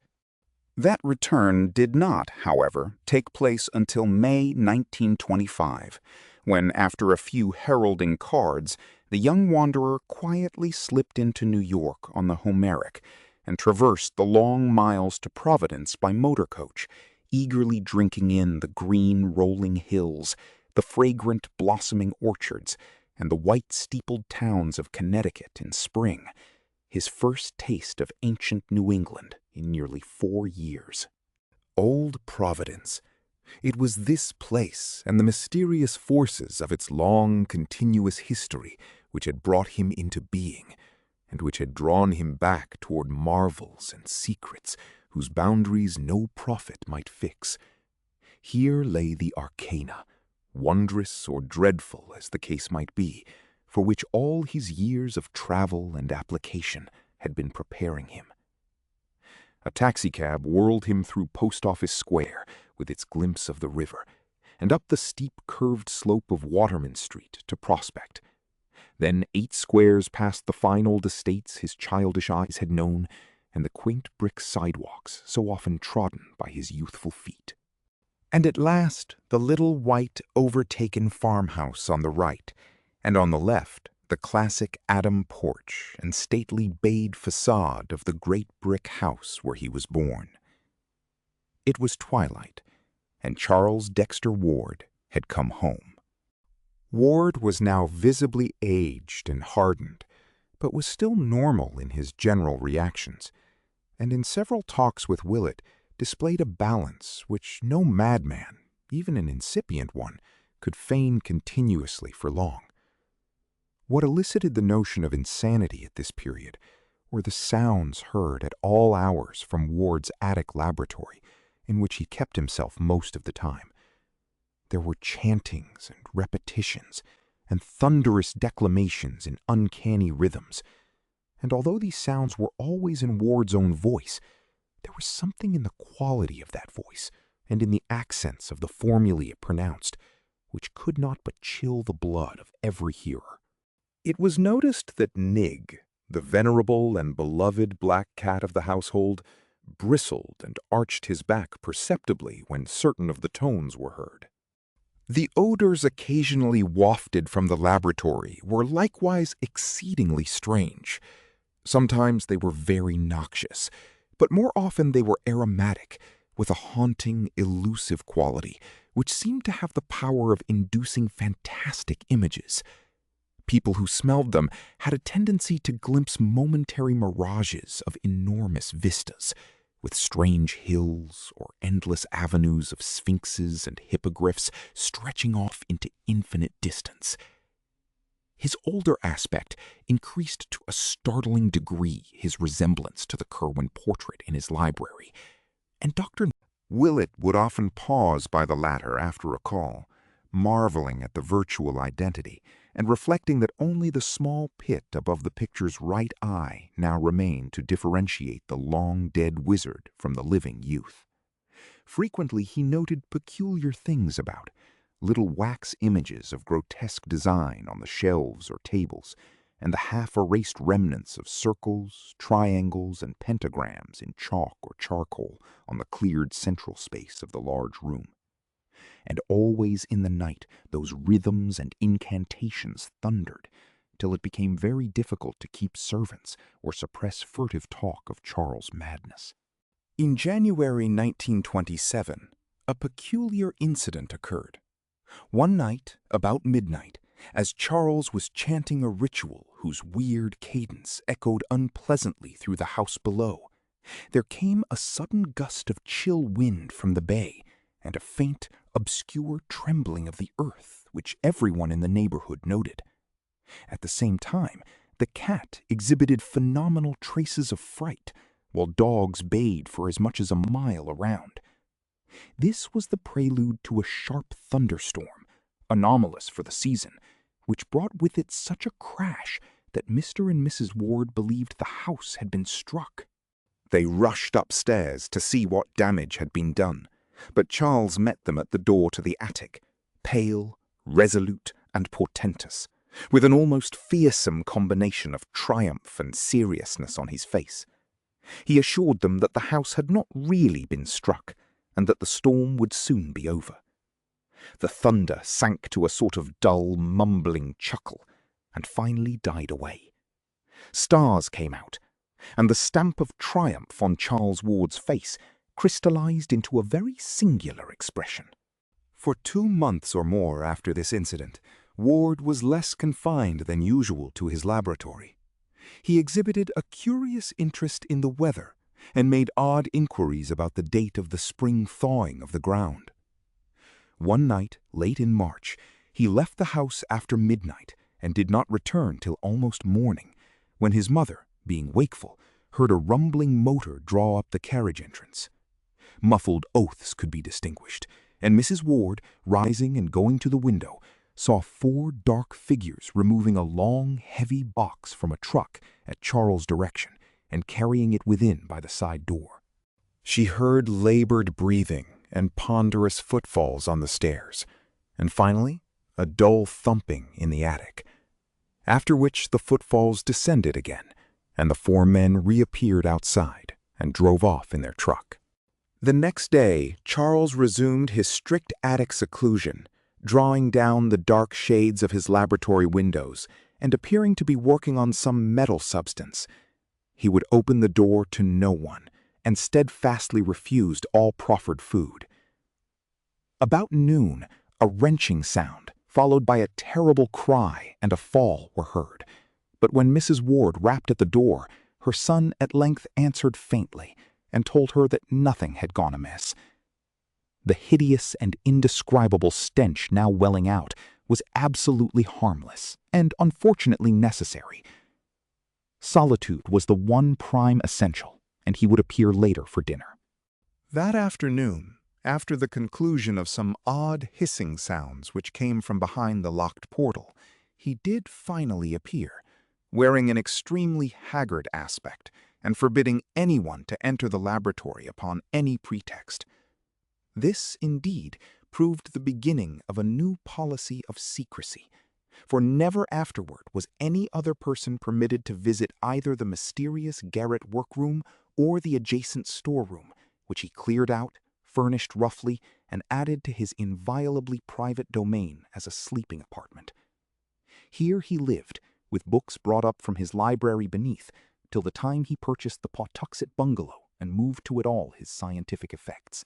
That return did not, however, take place until May 1925, when, after a few heralding cards, the young wanderer quietly slipped into New York on the Homeric and traversed the long miles to Providence by motor coach, eagerly drinking in the green rolling hills, the fragrant blossoming orchards, and the white-steepled towns of Connecticut in spring, his first taste of ancient New England in nearly 4 years. Old Providence. It was this place and the mysterious forces of its long, continuous history which had brought him into being, and which had drawn him back toward marvels and secrets whose boundaries no prophet might fix. Here lay the arcana, wondrous or dreadful as the case might be, for which all his years of travel and application had been preparing him. A taxicab whirled him through Post Office Square with its glimpse of the river, and up the steep curved slope of Waterman Street to Prospect. Then 8 squares past the fine old estates his childish eyes had known, and the quaint brick sidewalks so often trodden by his youthful feet. And at last the little white overtaken farmhouse on the right, and on the left the classic Adam porch and stately bayed facade of the great brick house where he was born. It was twilight, and Charles Dexter Ward had come home. Ward was now visibly aged and hardened, but was still normal in his general reactions, and in several talks with Willett displayed a balance which no madman, even an incipient one, could feign continuously for long. What elicited the notion of insanity at this period were the sounds heard at all hours from Ward's attic laboratory, in which he kept himself most of the time. There were chantings and repetitions, and thunderous declamations in uncanny rhythms. And although these sounds were always in Ward's own voice, there was something in the quality of that voice and in the accents of the formulae it pronounced, which could not but chill the blood of every hearer. It was noticed that Nig, the venerable and beloved black cat of the household, bristled and arched his back perceptibly when certain of the tones were heard. The odors occasionally wafted from the laboratory were likewise exceedingly strange. Sometimes they were very noxious, but more often they were aromatic, with a haunting, elusive quality, which seemed to have the power of inducing fantastic images. People who smelled them had a tendency to glimpse momentary mirages of enormous vistas, with strange hills or endless avenues of sphinxes and hippogriffs stretching off into infinite distance. His older aspect increased to a startling degree his resemblance to the Curwen portrait in his library, and Dr. Willett would often pause by the latter after a call, marveling at the virtual identity, and reflecting that only the small pit above the picture's right eye now remained to differentiate the long-dead wizard from the living youth. Frequently he noted peculiar things about, little wax images of grotesque design on the shelves or tables, and the half-erased remnants of circles, triangles, and pentagrams in chalk or charcoal on the cleared central space of the large room. And always in the night those rhythms and incantations thundered, till it became very difficult to keep servants or suppress furtive talk of Charles' madness. In January 1927, a peculiar incident occurred. One night, about midnight, as Charles was chanting a ritual whose weird cadence echoed unpleasantly through the house below, there came a sudden gust of chill wind from the bay, and a faint, obscure trembling of the earth, which everyone in the neighborhood noted. At the same time, the cat exhibited phenomenal traces of fright, while dogs bayed for as much as a mile around. This was the prelude to a sharp thunderstorm, anomalous for the season, which brought with it such a crash that Mr. and Mrs. Ward believed the house had been struck. They rushed upstairs to see what damage had been done, but Charles met them at the door to the attic, pale, resolute, and portentous, with an almost fearsome combination of triumph and seriousness on his face. He assured them that the house had not really been struck, and that the storm would soon be over. The thunder sank to a sort of dull, mumbling chuckle, and finally died away. Stars came out, and the stamp of triumph on Charles Ward's face crystallized into a very singular expression. For 2 months or more after this incident, Ward was less confined than usual to his laboratory. He exhibited a curious interest in the weather, and made odd inquiries about the date of the spring thawing of the ground. One night, late in March, he left the house after midnight and did not return till almost morning, when his mother, being wakeful, heard a rumbling motor draw up the carriage entrance. Muffled oaths could be distinguished, and Mrs. Ward, rising and going to the window, saw 4 dark figures removing a long, heavy box from a truck at Charles' direction and carrying it within by the side door. She heard labored breathing and ponderous footfalls on the stairs, and finally a dull thumping in the attic, after which the footfalls descended again, and the 4 men reappeared outside and drove off in their truck. The next day, Charles resumed his strict attic seclusion, drawing down the dark shades of his laboratory windows and appearing to be working on some metal substance. He would open the door to no one, and steadfastly refused all proffered food. About noon, a wrenching sound, followed by a terrible cry and a fall, were heard. But when Mrs. Ward rapped at the door, her son at length answered faintly, and told her that nothing had gone amiss. The hideous and indescribable stench now welling out was absolutely harmless, and unfortunately necessary. Solitude was the one prime essential, and he would appear later for dinner. That afternoon, after the conclusion of some odd hissing sounds which came from behind the locked portal, he did finally appear, wearing an extremely haggard aspect and forbidding anyone to enter the laboratory upon any pretext. This, indeed, proved the beginning of a new policy of secrecy, for never afterward was any other person permitted to visit either the mysterious garret workroom or the adjacent storeroom, which he cleared out, furnished roughly, and added to his inviolably private domain as a sleeping apartment. Here he lived, with books brought up from his library beneath, till the time he purchased the Pawtuxet bungalow and moved to it all his scientific effects.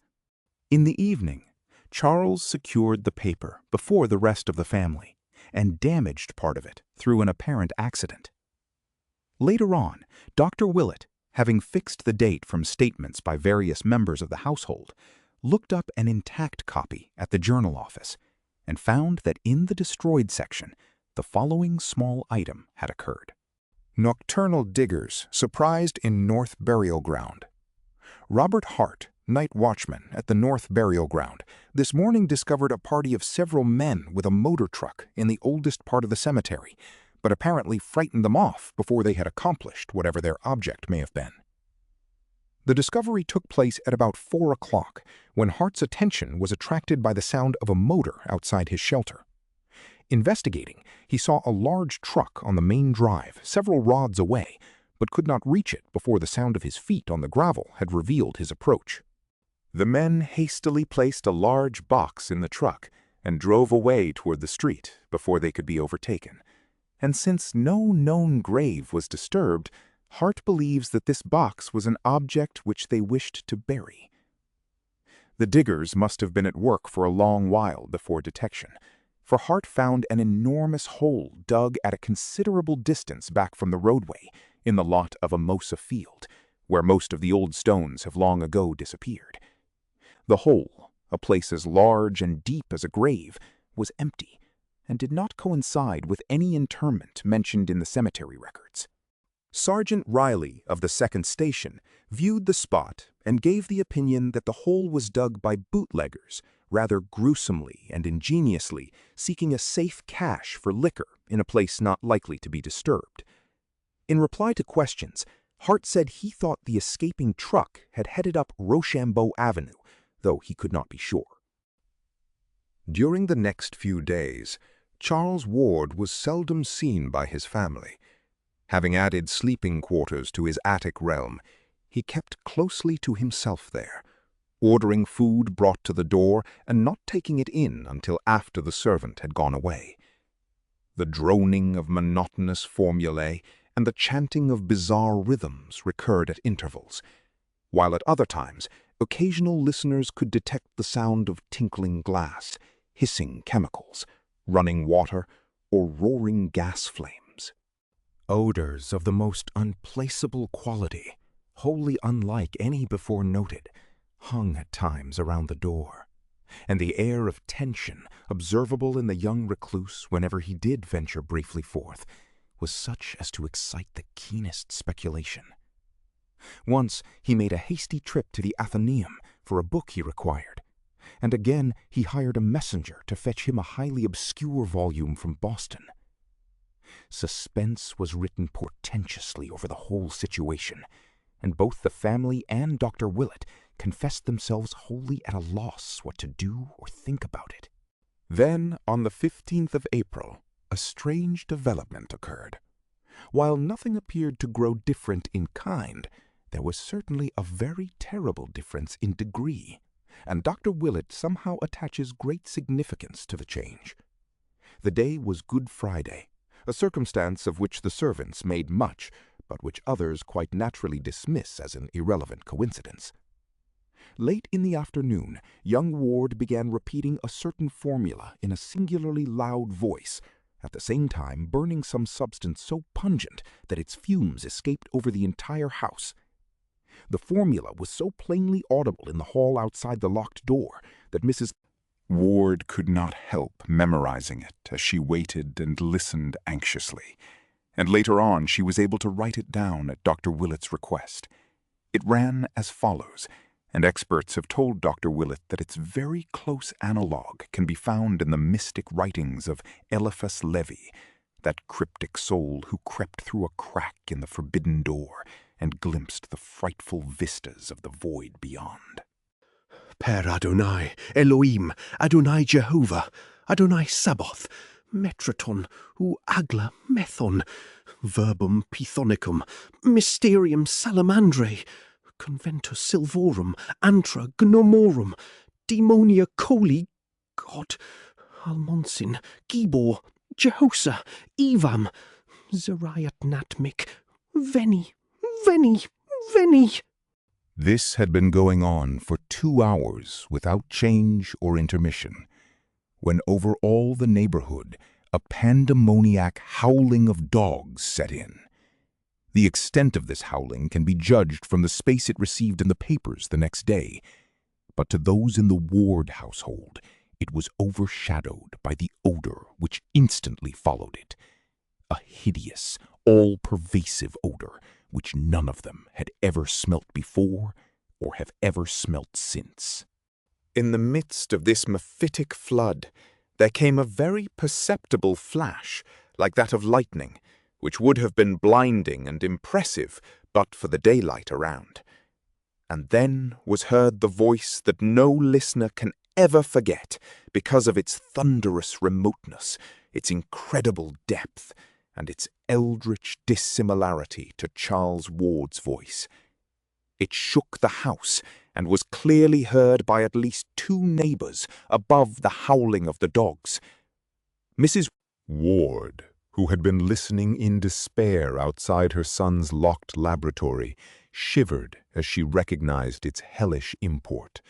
In the evening, Charles secured the paper before the rest of the family, and damaged part of it through an apparent accident. Later on, Dr. Willett, having fixed the date from statements by various members of the household, looked up an intact copy at the journal office and found that in the destroyed section, the following small item had occurred. Nocturnal diggers surprised in North Burial Ground. Robert Hart, night watchman at the North Burial Ground, this morning discovered a party of several men with a motor truck in the oldest part of the cemetery, but apparently frightened them off before they had accomplished whatever their object may have been. The discovery took place at about 4 o'clock, when Hart's attention was attracted by the sound of a motor outside his shelter. Investigating, he saw a large truck on the main drive several rods away, but could not reach it before the sound of his feet on the gravel had revealed his approach. The men hastily placed a large box in the truck and drove away toward the street before they could be overtaken. And since no known grave was disturbed, Hart believes that this box was an object which they wished to bury. The diggers must have been at work for a long while before detection, for Hart found an enormous hole dug at a considerable distance back from the roadway in the lot of a mosa field, where most of the old stones have long ago disappeared. The hole, a place as large and deep as a grave, was empty, and did not coincide with any interment mentioned in the cemetery records. Sergeant Riley of the 2nd Station viewed the spot and gave the opinion that the hole was dug by bootleggers, rather gruesomely and ingeniously seeking a safe cache for liquor in a place not likely to be disturbed. In reply to questions, Hart said he thought the escaping truck had headed up Rochambeau Avenue, though he could not be sure. During the next few days, Charles Ward was seldom seen by his family. Having added sleeping quarters to his attic realm, he kept closely to himself there, ordering food brought to the door and not taking it in until after the servant had gone away. The droning of monotonous formulae and the chanting of bizarre rhythms recurred at intervals, while at other times occasional listeners could detect the sound of tinkling glass, hissing chemicals, running water, or roaring gas flames. Odors of the most unplaceable quality, wholly unlike any before noted, hung at times around the door, and the air of tension observable in the young recluse whenever he did venture briefly forth was such as to excite the keenest speculation. Once he made a hasty trip to the Athenaeum for a book he required, and again he hired a messenger to fetch him a highly obscure volume from Boston. Suspense was written portentously over the whole situation, and both the family and Dr. Willett confessed themselves wholly at a loss what to do or think about it. Then, on the 15th of April, a strange development occurred. While nothing appeared to grow different in kind, there was certainly a very terrible difference in degree, and Dr. Willett somehow attaches great significance to the change. The day was Good Friday, a circumstance of which the servants made much, but which others quite naturally dismiss as an irrelevant coincidence. Late in the afternoon, young Ward began repeating a certain formula in a singularly loud voice, at the same time burning some substance so pungent that its fumes escaped over the entire house. The formula was so plainly audible in the hall outside the locked door that Mrs. Ward could not help memorizing it as she waited and listened anxiously, and later on she was able to write it down at Dr. Willett's request. It ran as follows, and experts have told Dr. Willett that its very close analogue can be found in the mystic writings of Eliphas Levi, that cryptic soul who crept through a crack in the forbidden door and glimpsed the frightful vistas of the void beyond. Per Adonai, Elohim, Adonai Jehovah, Adonai Sabaoth, Metraton, hu agla methon, verbum pythonicum, mysterium salamandrae, conventus silvorum, antra gnomorum, demonia coli, God, Almonsin, Gibor, Jehosa, Evam, Zariat Natmik, Veni, Veni, Veni. This had been going on for 2 hours without change or intermission, when over all the neighborhood a pandemoniac howling of dogs set in. The extent of this howling can be judged from the space it received in the papers the next day, but to those in the Ward household, it was overshadowed by the odor which instantly followed it, a hideous, all-pervasive odor which none of them had ever smelt before or have ever smelt since. In the midst of this mephitic flood, there came a very perceptible flash, like that of lightning, which would have been blinding and impressive but for the daylight around. And then was heard the voice that no listener can ever forget because of its thunderous remoteness, its incredible depth, and its eldritch dissimilarity to Charles Ward's voice. It shook the house and was clearly heard by at least 2 neighbors above the howling of the dogs. Mrs. Ward, who had been listening in despair outside her son's locked laboratory, shivered as she recognized its hellish import,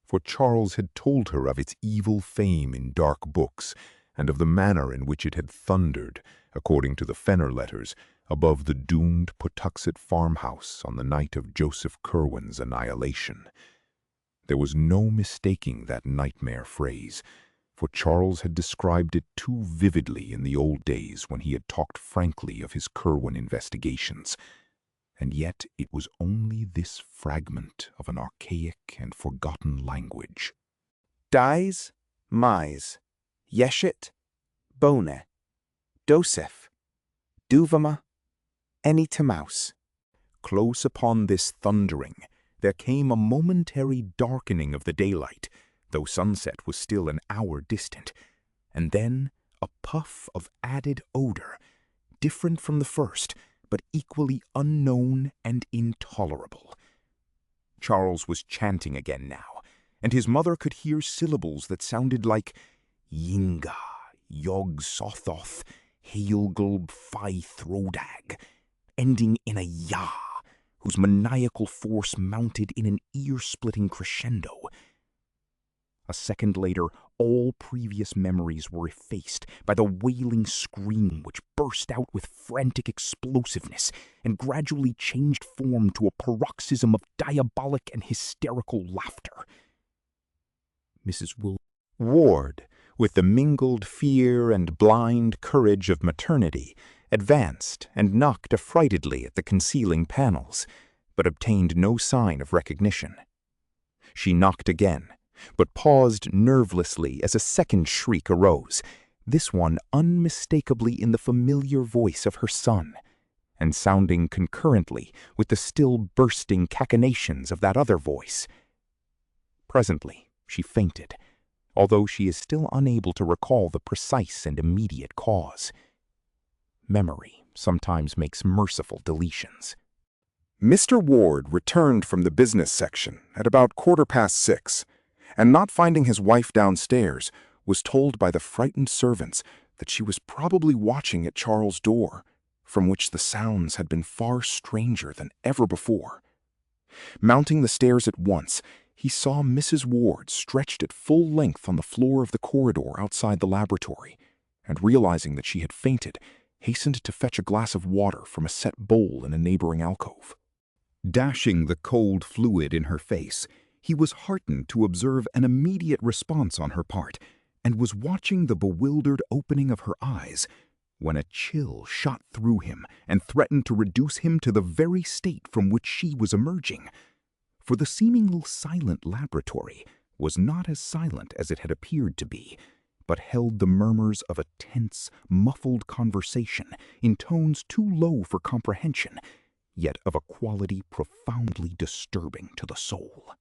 for Charles had told her of its evil fame in dark books, and of the manner in which it had thundered, according to the Fenner letters, above the doomed Pawtuxet farmhouse on the night of Joseph Curwen's annihilation. There was no mistaking that nightmare phrase, for Charles had described it too vividly in the old days when he had talked frankly of his Curwen investigations. And yet it was only this fragment of an archaic and forgotten language. Dies, mais, yeshit, bone, dosef, duvama, enitamaus. Close upon this thundering, there came a momentary darkening of the daylight, though sunset was still an hour distant, and then a puff of added odor, different from the first, but equally unknown and intolerable. Charles was chanting again now, and his mother could hear syllables that sounded like Yinga, Yog Sothoth, Hailgulb Phi Throdag, ending in a Ya, whose maniacal force mounted in an ear-splitting crescendo. A second later, all previous memories were effaced by the wailing scream which burst out with frantic explosiveness and gradually changed form to a paroxysm of diabolic and hysterical laughter. Mrs. Ward, with the mingled fear and blind courage of maternity, advanced and knocked affrightedly at the concealing panels, but obtained no sign of recognition. She knocked again, but paused nervelessly as a second shriek arose, this one unmistakably in the familiar voice of her son, and sounding concurrently with the still bursting cachinnations of that other voice. Presently she fainted, although she is still unable to recall the precise and immediate cause. Memory sometimes makes merciful deletions. Mr. Ward returned from the business section at about 6:15, and not finding his wife downstairs, was told by the frightened servants that she was probably watching at Charles' door, from which the sounds had been far stranger than ever before. Mounting the stairs at once, he saw Mrs. Ward stretched at full length on the floor of the corridor outside the laboratory, and realizing that she had fainted, hastened to fetch a glass of water from a set bowl in a neighboring alcove. Dashing the cold fluid in her face, he was heartened to observe an immediate response on her part, and was watching the bewildered opening of her eyes, when a chill shot through him and threatened to reduce him to the very state from which she was emerging. For the seemingly silent laboratory was not as silent as it had appeared to be, but held the murmurs of a tense, muffled conversation in tones too low for comprehension, yet of a quality profoundly disturbing to the soul.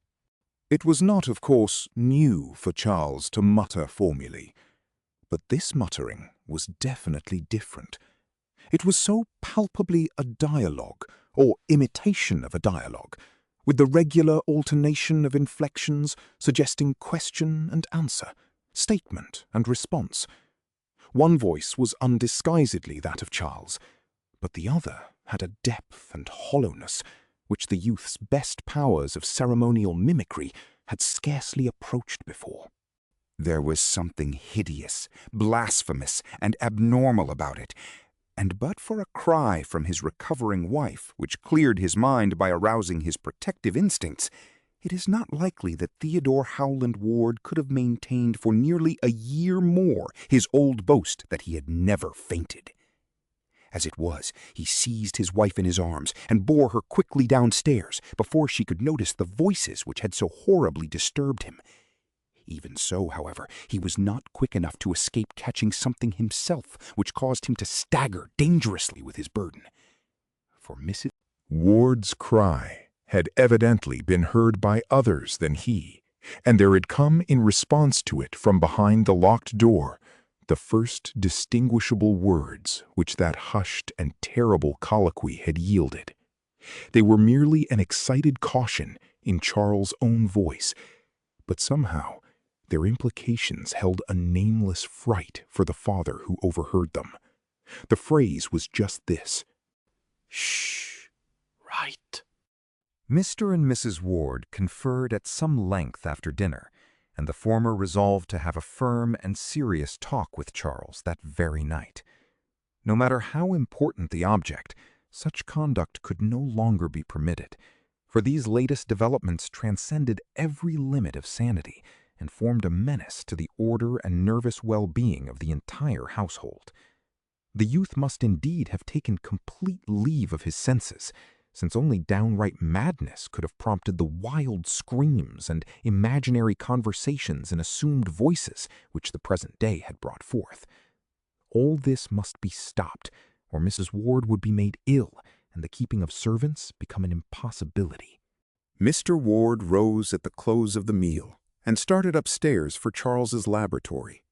It was not, of course, new for Charles to mutter formulae, but this muttering was definitely different. It was so palpably a dialogue, or imitation of a dialogue, with the regular alternation of inflections suggesting question and answer, statement and response. One voice was undisguisedly that of Charles, but the other had a depth and hollowness which the youth's best powers of ceremonial mimicry had scarcely approached before. There was something hideous, blasphemous, and abnormal about it, and but for a cry from his recovering wife, which cleared his mind by arousing his protective instincts, it is not likely that Theodore Howland Ward could have maintained for nearly a year more his old boast that he had never fainted. As it was, he seized his wife in his arms and bore her quickly downstairs before she could notice the voices which had so horribly disturbed him. Even so, however, he was not quick enough to escape catching something himself which caused him to stagger dangerously with his burden. For Mrs. Ward's cry had evidently been heard by others than he, and there had come in response to it from behind the locked door the first distinguishable words which that hushed and terrible colloquy had yielded. They were merely an excited caution in Charles' own voice, but somehow their implications held a nameless fright for the father who overheard them. The phrase was just this: "Shh, right." Mr. and Mrs. Ward conferred at some length after dinner, and the former resolved to have a firm and serious talk with Charles that very night. No matter how important the object, such conduct could no longer be permitted, for these latest developments transcended every limit of sanity and formed a menace to the order and nervous well-being of the entire household. The youth must indeed have taken complete leave of his senses, since only downright madness could have prompted the wild screams and imaginary conversations in assumed voices which the present day had brought forth. All this must be stopped, or Mrs. Ward would be made ill, and the keeping of servants become an impossibility. Mr. Ward rose at the close of the meal and started upstairs for Charles's laboratory.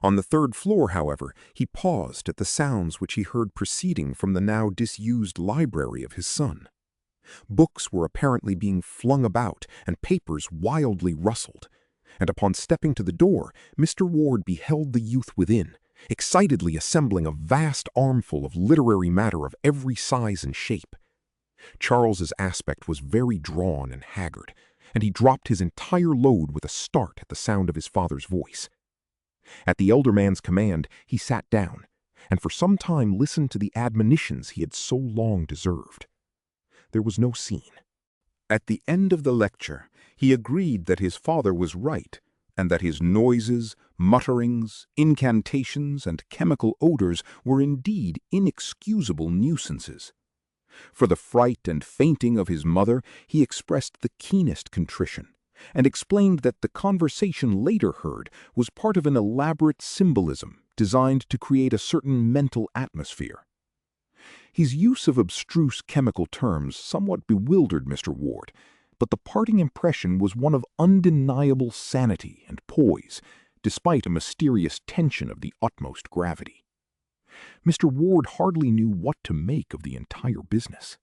On the third floor, however, he paused at the sounds which he heard proceeding from the now disused library of his son. Books were apparently being flung about and papers wildly rustled, and upon stepping to the door, Mr. Ward beheld the youth within, excitedly assembling a vast armful of literary matter of every size and shape. Charles's aspect was very drawn and haggard, and he dropped his entire load with a start at the sound of his father's voice. At the elder man's command, he sat down, and for some time listened to the admonitions he had so long deserved. There was no scene. At the end of the lecture, he agreed that his father was right, and that his noises, mutterings, incantations, and chemical odors were indeed inexcusable nuisances. For the fright and fainting of his mother, he expressed the keenest contrition, and explained that the conversation later heard was part of an elaborate symbolism designed to create a certain mental atmosphere. His use of abstruse chemical terms somewhat bewildered Mr. Ward, but the parting impression was one of undeniable sanity and poise, despite a mysterious tension of the utmost gravity. Mr. Ward hardly knew what to make of the entire business.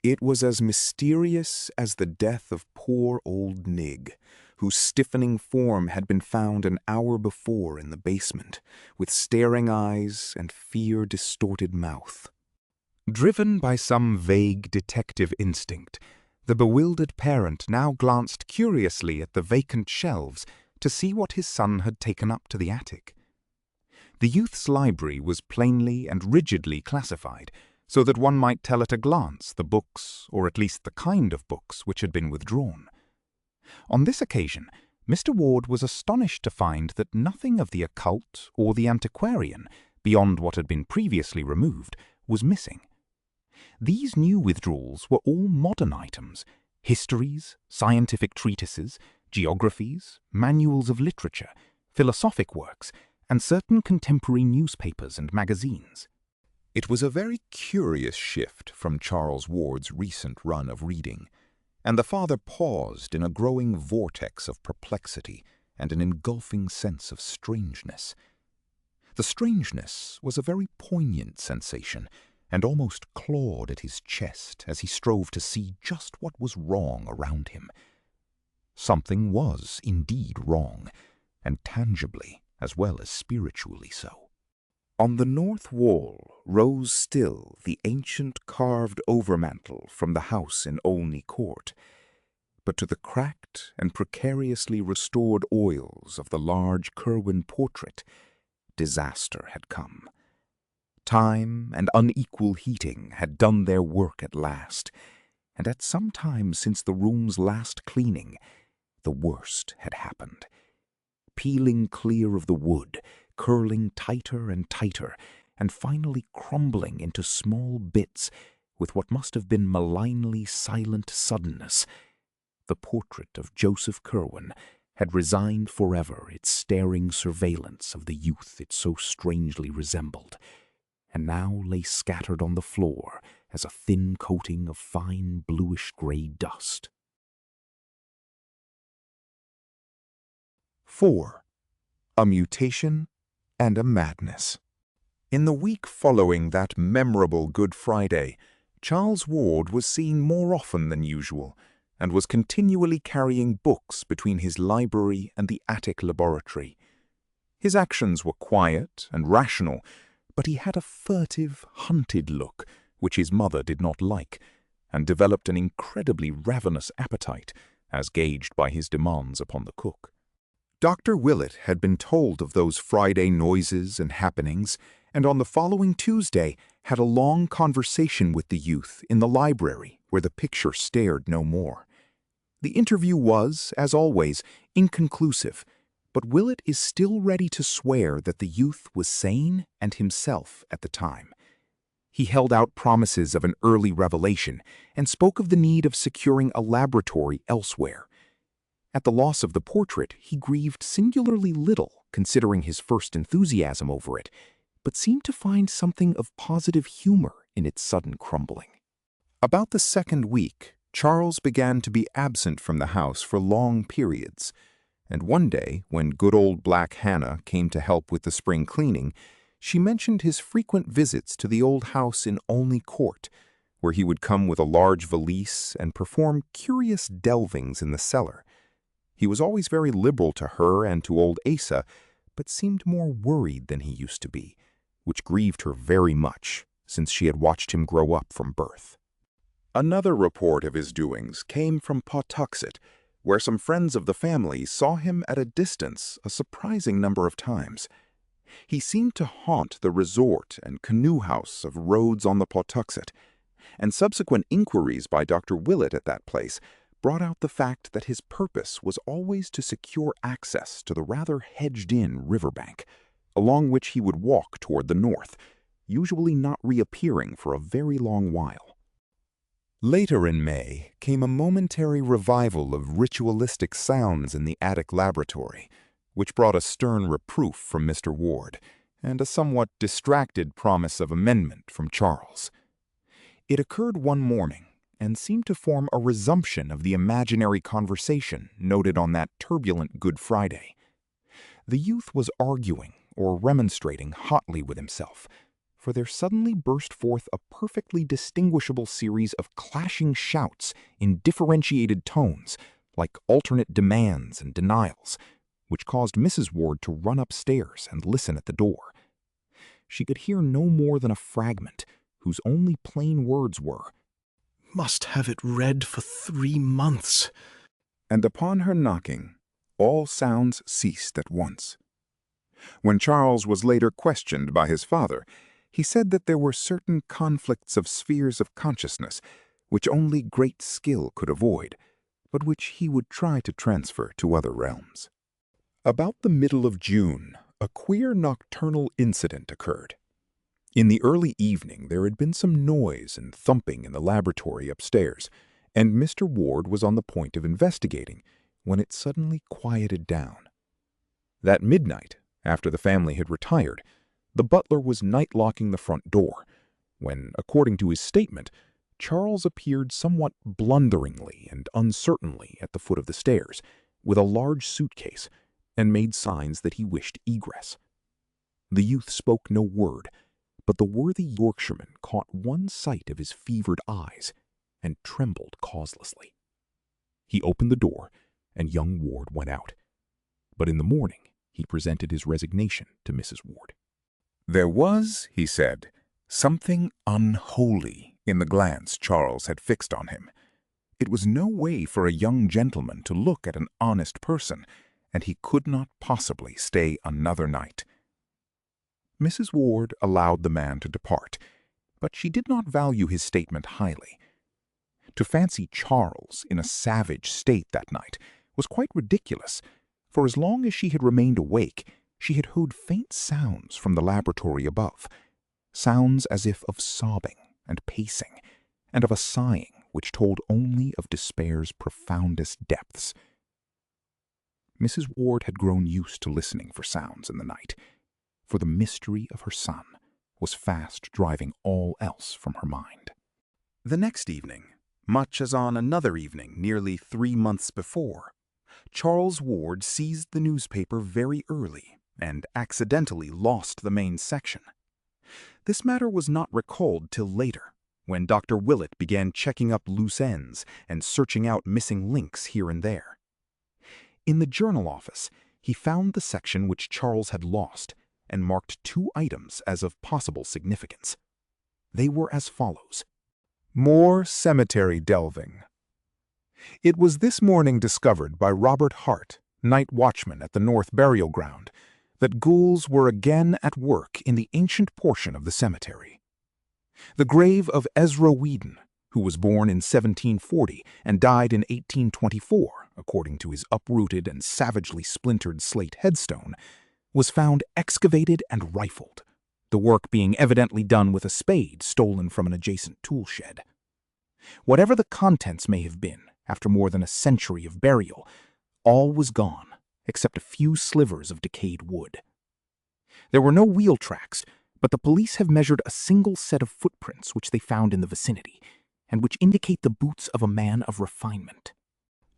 It was as mysterious as the death of poor old Nig, whose stiffening form had been found an hour before in the basement, with staring eyes and fear-distorted mouth. Driven by some vague detective instinct, the bewildered parent now glanced curiously at the vacant shelves to see what his son had taken up to the attic. The youth's library was plainly and rigidly classified, so that one might tell at a glance the books, or at least the kind of books, which had been withdrawn. On this occasion, Mr. Ward was astonished to find that nothing of the occult or the antiquarian, beyond what had been previously removed, was missing. These new withdrawals were all modern items: histories, scientific treatises, geographies, manuals of literature, philosophic works, and certain contemporary newspapers and magazines. It was a very curious shift from Charles Ward's recent run of reading, and the father paused in a growing vortex of perplexity and an engulfing sense of strangeness. The strangeness was a very poignant sensation, and almost clawed at his chest as he strove to see just what was wrong around him. Something was indeed wrong, and tangibly as well as spiritually so. On the north wall rose still the ancient carved overmantel from the house in Olney Court, but to the cracked and precariously restored oils of the large Curwen portrait, disaster had come. Time and unequal heating had done their work at last, and at some time since the room's last cleaning, the worst had happened. Peeling clear of the wood, curling tighter and tighter, and finally crumbling into small bits with what must have been malignly silent suddenness, the portrait of Joseph Curwen had resigned forever its staring surveillance of the youth it so strangely resembled, and now lay scattered on the floor as a thin coating of fine bluish-gray dust. 4. A mutation and a madness. In the week following that memorable Good Friday, Charles Ward was seen more often than usual, and was continually carrying books between his library and the attic laboratory. His actions were quiet and rational, but he had a furtive, hunted look, which his mother did not like, and developed an incredibly ravenous appetite, as gauged by his demands upon the cook. Dr. Willett had been told of those Friday noises and happenings, and on the following Tuesday had a long conversation with the youth in the library where the picture stared no more. The interview was, as always, inconclusive, but Willett is still ready to swear that the youth was sane and himself at the time. He held out promises of an early revelation and spoke of the need of securing a laboratory elsewhere. At the loss of the portrait, he grieved singularly little, considering his first enthusiasm over it, but seemed to find something of positive humor in its sudden crumbling. About the second week, Charles began to be absent from the house for long periods, and one day, when good old Black Hannah came to help with the spring cleaning, she mentioned his frequent visits to the old house in Olney Court, where he would come with a large valise and perform curious delvings in the cellar. He was always very liberal to her and to old Asa, but seemed more worried than he used to be, which grieved her very much, since she had watched him grow up from birth. Another report of his doings came from Pawtuxet, where some friends of the family saw him at a distance a surprising number of times. He seemed to haunt the resort and canoe house of Rhodes on the Pawtuxet, and subsequent inquiries by Dr. Willett at that place brought out the fact that his purpose was always to secure access to the rather hedged-in riverbank, along which he would walk toward the north, usually not reappearing for a very long while. Later in May came a momentary revival of ritualistic sounds in the attic laboratory, which brought a stern reproof from Mr. Ward, and a somewhat distracted promise of amendment from Charles. It occurred one morning, and seemed to form a resumption of the imaginary conversation noted on that turbulent Good Friday. The youth was arguing or remonstrating hotly with himself, for there suddenly burst forth a perfectly distinguishable series of clashing shouts in differentiated tones, like alternate demands and denials, which caused Mrs. Ward to run upstairs and listen at the door. She could hear no more than a fragment, whose only plain words were, "Must have it read for 3 months." And upon her knocking, all sounds ceased at once. When Charles was later questioned by his father, he said that there were certain conflicts of spheres of consciousness which only great skill could avoid, but which he would try to transfer to other realms. About the middle of June, a queer nocturnal incident occurred. In the early evening there had been some noise and thumping in the laboratory upstairs, and Mr. Ward was on the point of investigating, when it suddenly quieted down. That midnight, after the family had retired, the butler was night-locking the front door, when, according to his statement, Charles appeared somewhat blunderingly and uncertainly at the foot of the stairs, with a large suitcase, and made signs that he wished egress. The youth spoke no word, but the worthy Yorkshireman caught one sight of his fevered eyes and trembled causelessly. He opened the door, and young Ward went out. But in the morning, he presented his resignation to Mrs. Ward. There was, he said, something unholy in the glance Charles had fixed on him. It was no way for a young gentleman to look at an honest person, and he could not possibly stay another night. Mrs. Ward allowed the man to depart, but she did not value his statement highly. To fancy Charles in a savage state that night was quite ridiculous, for as long as she had remained awake, she had heard faint sounds from the laboratory above, sounds as if of sobbing and pacing, and of a sighing which told only of despair's profoundest depths. Mrs. Ward had grown used to listening for sounds in the night, for the mystery of her son was fast driving all else from her mind. The next evening, much as on another evening nearly 3 months before, Charles Ward seized the newspaper very early and accidentally lost the main section. This matter was not recalled till later, when Dr. Willett began checking up loose ends and searching out missing links here and there. In the journal office, he found the section which Charles had lost and marked 2 items as of possible significance. They were as follows. More cemetery delving. It was this morning discovered by Robert Hart, night watchman at the North Burial Ground, that ghouls were again at work in the ancient portion of the cemetery. The grave of Ezra Whedon, who was born in 1740 and died in 1824, according to his uprooted and savagely splintered slate headstone, was found excavated and rifled, the work being evidently done with a spade stolen from an adjacent tool shed. Whatever the contents may have been, after more than a century of burial, all was gone, except a few slivers of decayed wood. There were no wheel tracks, but the police have measured a single set of footprints which they found in the vicinity, and which indicate the boots of a man of refinement.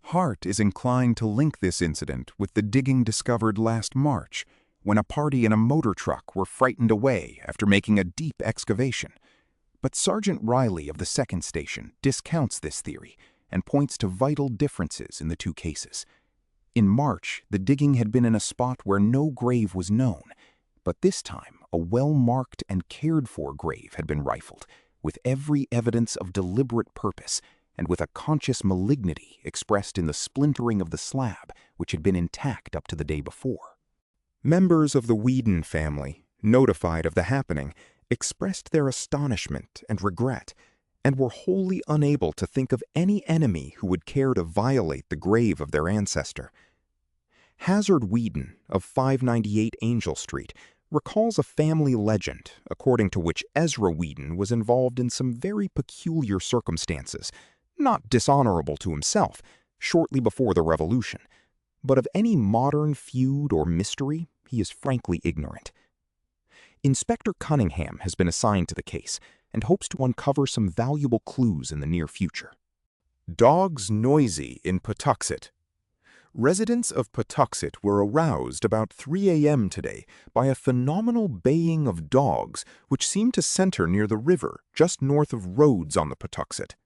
Hart is inclined to link this incident with the digging discovered last March, when a party in a motor truck were frightened away after making a deep excavation. But Sergeant Riley of the 2nd Station discounts this theory and points to vital differences in the 2 cases. In March, the digging had been in a spot where no grave was known, but this time a well-marked and cared-for grave had been rifled, with every evidence of deliberate purpose, and with a conscious malignity expressed in the splintering of the slab, which had been intact up to the day before. Members of the Whedon family, notified of the happening, expressed their astonishment and regret, and were wholly unable to think of any enemy who would care to violate the grave of their ancestor. Hazard Whedon of 598 Angel Street recalls a family legend according to which Ezra Whedon was involved in some very peculiar circumstances, not dishonorable to himself, shortly before the Revolution, but of any modern feud or mystery he is frankly ignorant. Inspector Cunningham has been assigned to the case and hopes to uncover some valuable clues in the near future. Dogs noisy in Patuxet. Residents of Patuxet were aroused about 3 a.m. today by a phenomenal baying of dogs which seemed to center near the river just north of Rhodes on the Patuxet.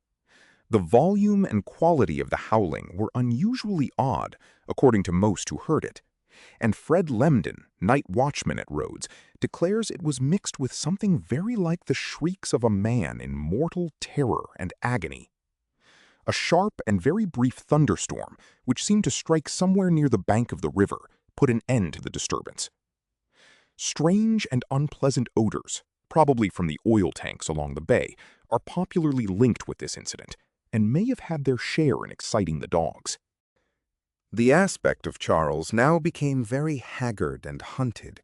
The volume and quality of the howling were unusually odd, according to most who heard it, and Fred Lemden, night watchman at Rhodes, declares it was mixed with something very like the shrieks of a man in mortal terror and agony. A sharp and very brief thunderstorm, which seemed to strike somewhere near the bank of the river, put an end to the disturbance. Strange and unpleasant odors, probably from the oil tanks along the bay, are popularly linked with this incident, and may have had their share in exciting the dogs. The aspect of Charles now became very haggard and hunted,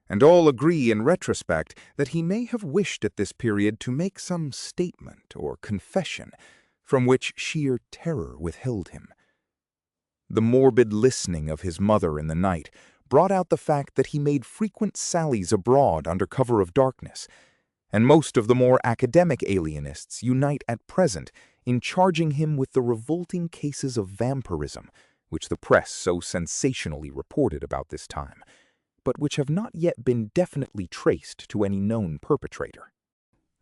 and all agree in retrospect that he may have wished at this period to make some statement or confession from which sheer terror withheld him. The morbid listening of his mother in the night brought out the fact that he made frequent sallies abroad under cover of darkness, and most of the more academic alienists unite at present in charging him with the revolting cases of vampirism, which the press so sensationally reported about this time, but which have not yet been definitely traced to any known perpetrator.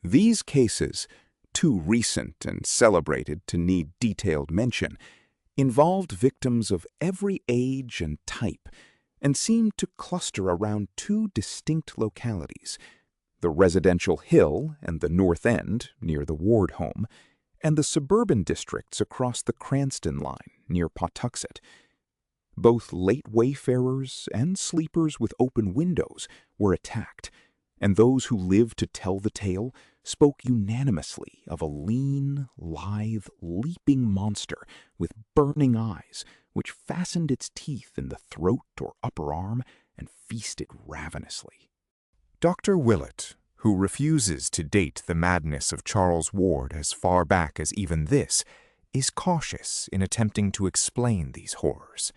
These cases, too recent and celebrated to need detailed mention, involved victims of every age and type, and seemed to cluster around two distinct localities: the residential hill and the North End, near the Ward home, and the suburban districts across the Cranston line, near Pawtuxet. Both late wayfarers and sleepers with open windows were attacked, and those who lived to tell the tale spoke unanimously of a lean, lithe, leaping monster with burning eyes, which fastened its teeth in the throat or upper arm and feasted ravenously. Dr. Willett, who refuses to date the madness of Charles Ward as far back as even this, is cautious in attempting to explain these horrors.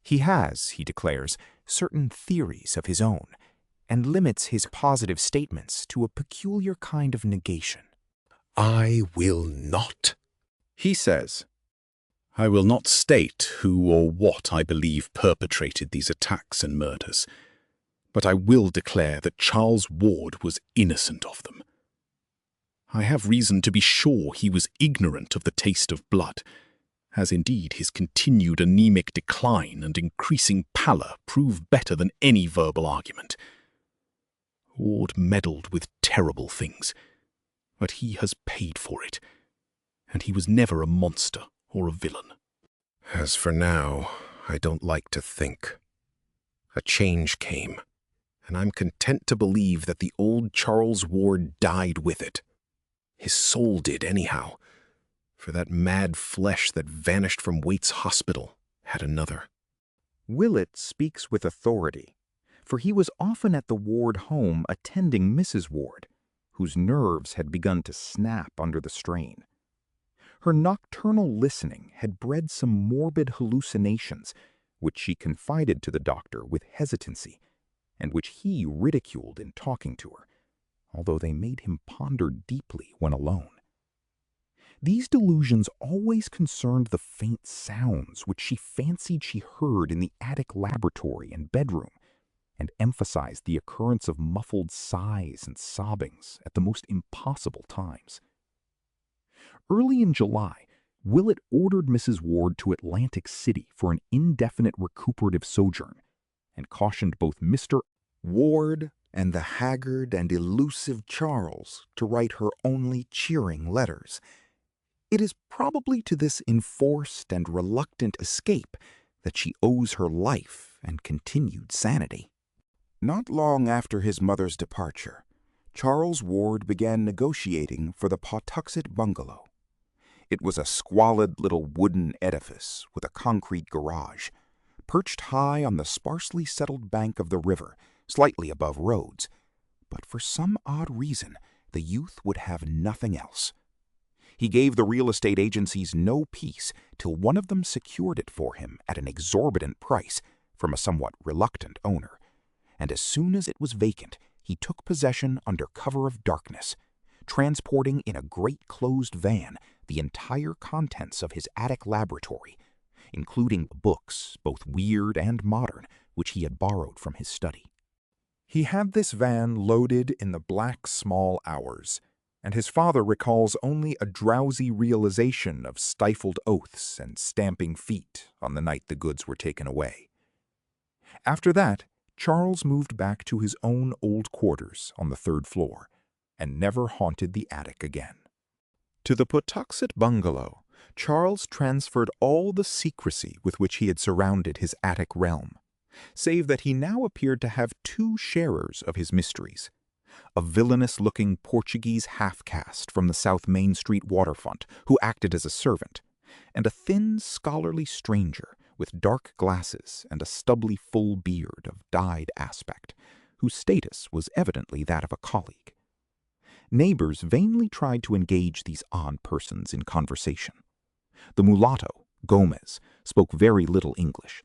He has, he declares, certain theories of his own, and limits his positive statements to a peculiar kind of negation. "I will not," he says. "I will not state who or what I believe perpetrated these attacks and murders, but I will declare that Charles Ward was innocent of them. I have reason to be sure he was ignorant of the taste of blood, as indeed his continued anemic decline and increasing pallor prove better than any verbal argument. Ward meddled with terrible things, but he has paid for it, and he was never a monster or a villain. As for now, I don't like to think. A change came, and I'm content to believe that the old Charles Ward died with it. His soul did anyhow, for that mad flesh that vanished from Waite's hospital had another." Willett speaks with authority, for he was often at the Ward home attending Mrs. Ward, whose nerves had begun to snap under the strain. Her nocturnal listening had bred some morbid hallucinations, which she confided to the doctor with hesitancy, and which he ridiculed in talking to her, although they made him ponder deeply when alone. These delusions always concerned the faint sounds which she fancied she heard in the attic laboratory and bedroom, and emphasized the occurrence of muffled sighs and sobbings at the most impossible times. Early in July, Willett ordered Mrs. Ward to Atlantic City for an indefinite recuperative sojourn, and cautioned both Mr. Ward and the haggard and elusive Charles to write her only cheering letters. It is probably to this enforced and reluctant escape that she owes her life and continued sanity. Not long after his mother's departure, Charles Ward began negotiating for the Pawtuxet bungalow. It was a squalid little wooden edifice with a concrete garage, perched high on the sparsely settled bank of the river, slightly above roads. But for some odd reason, the youth would have nothing else. He gave the real estate agencies no peace till one of them secured it for him at an exorbitant price from a somewhat reluctant owner, and as soon as it was vacant, he took possession under cover of darkness, transporting in a great closed van the entire contents of his attic laboratory, including books, both weird and modern, which he had borrowed from his study. He had this van loaded in the black small hours, and his father recalls only a drowsy realization of stifled oaths and stamping feet on the night the goods were taken away. After that, Charles moved back to his own old quarters on the 3rd floor, and never haunted the attic again. To the Pawtuxet bungalow, Charles transferred all the secrecy with which he had surrounded his attic realm, save that he now appeared to have 2 sharers of his mysteries: a villainous-looking Portuguese half-caste from the South Main Street waterfront who acted as a servant, and a thin, scholarly stranger with dark glasses and a stubbly full beard of dyed aspect, whose status was evidently that of a colleague. Neighbors vainly tried to engage these odd persons in conversation. The mulatto, Gomez, spoke very little English,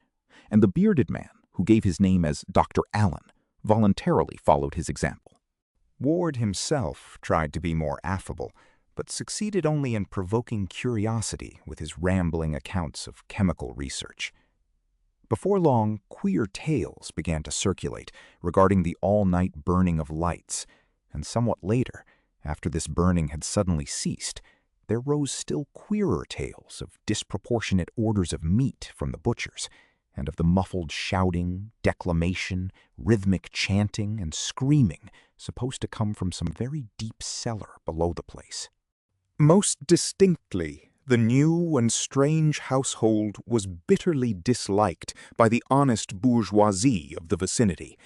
and the bearded man, who gave his name as Dr. Allen, voluntarily followed his example. Ward himself tried to be more affable, but succeeded only in provoking curiosity with his rambling accounts of chemical research. Before long, queer tales began to circulate regarding the all-night burning of lights, and somewhat later, after this burning had suddenly ceased, there rose still queerer tales of disproportionate orders of meat from the butchers, and of the muffled shouting, declamation, rhythmic chanting, and screaming supposed to come from some very deep cellar below the place. Most distinctly, the new and strange household was bitterly disliked by the honest bourgeoisie of the vicinity,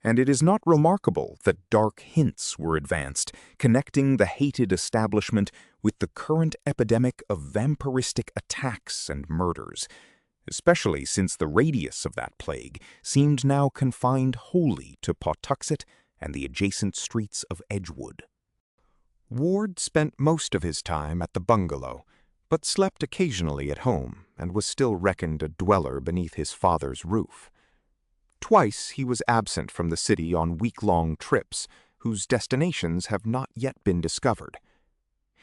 and it is not remarkable that dark hints were advanced connecting the hated establishment with the current epidemic of vampiristic attacks and murders, especially since the radius of that plague seemed now confined wholly to Pawtuxet and the adjacent streets of Edgewood. Ward spent most of his time at the bungalow, but slept occasionally at home and was still reckoned a dweller beneath his father's roof. Twice he was absent from the city on week-long trips, whose destinations have not yet been discovered.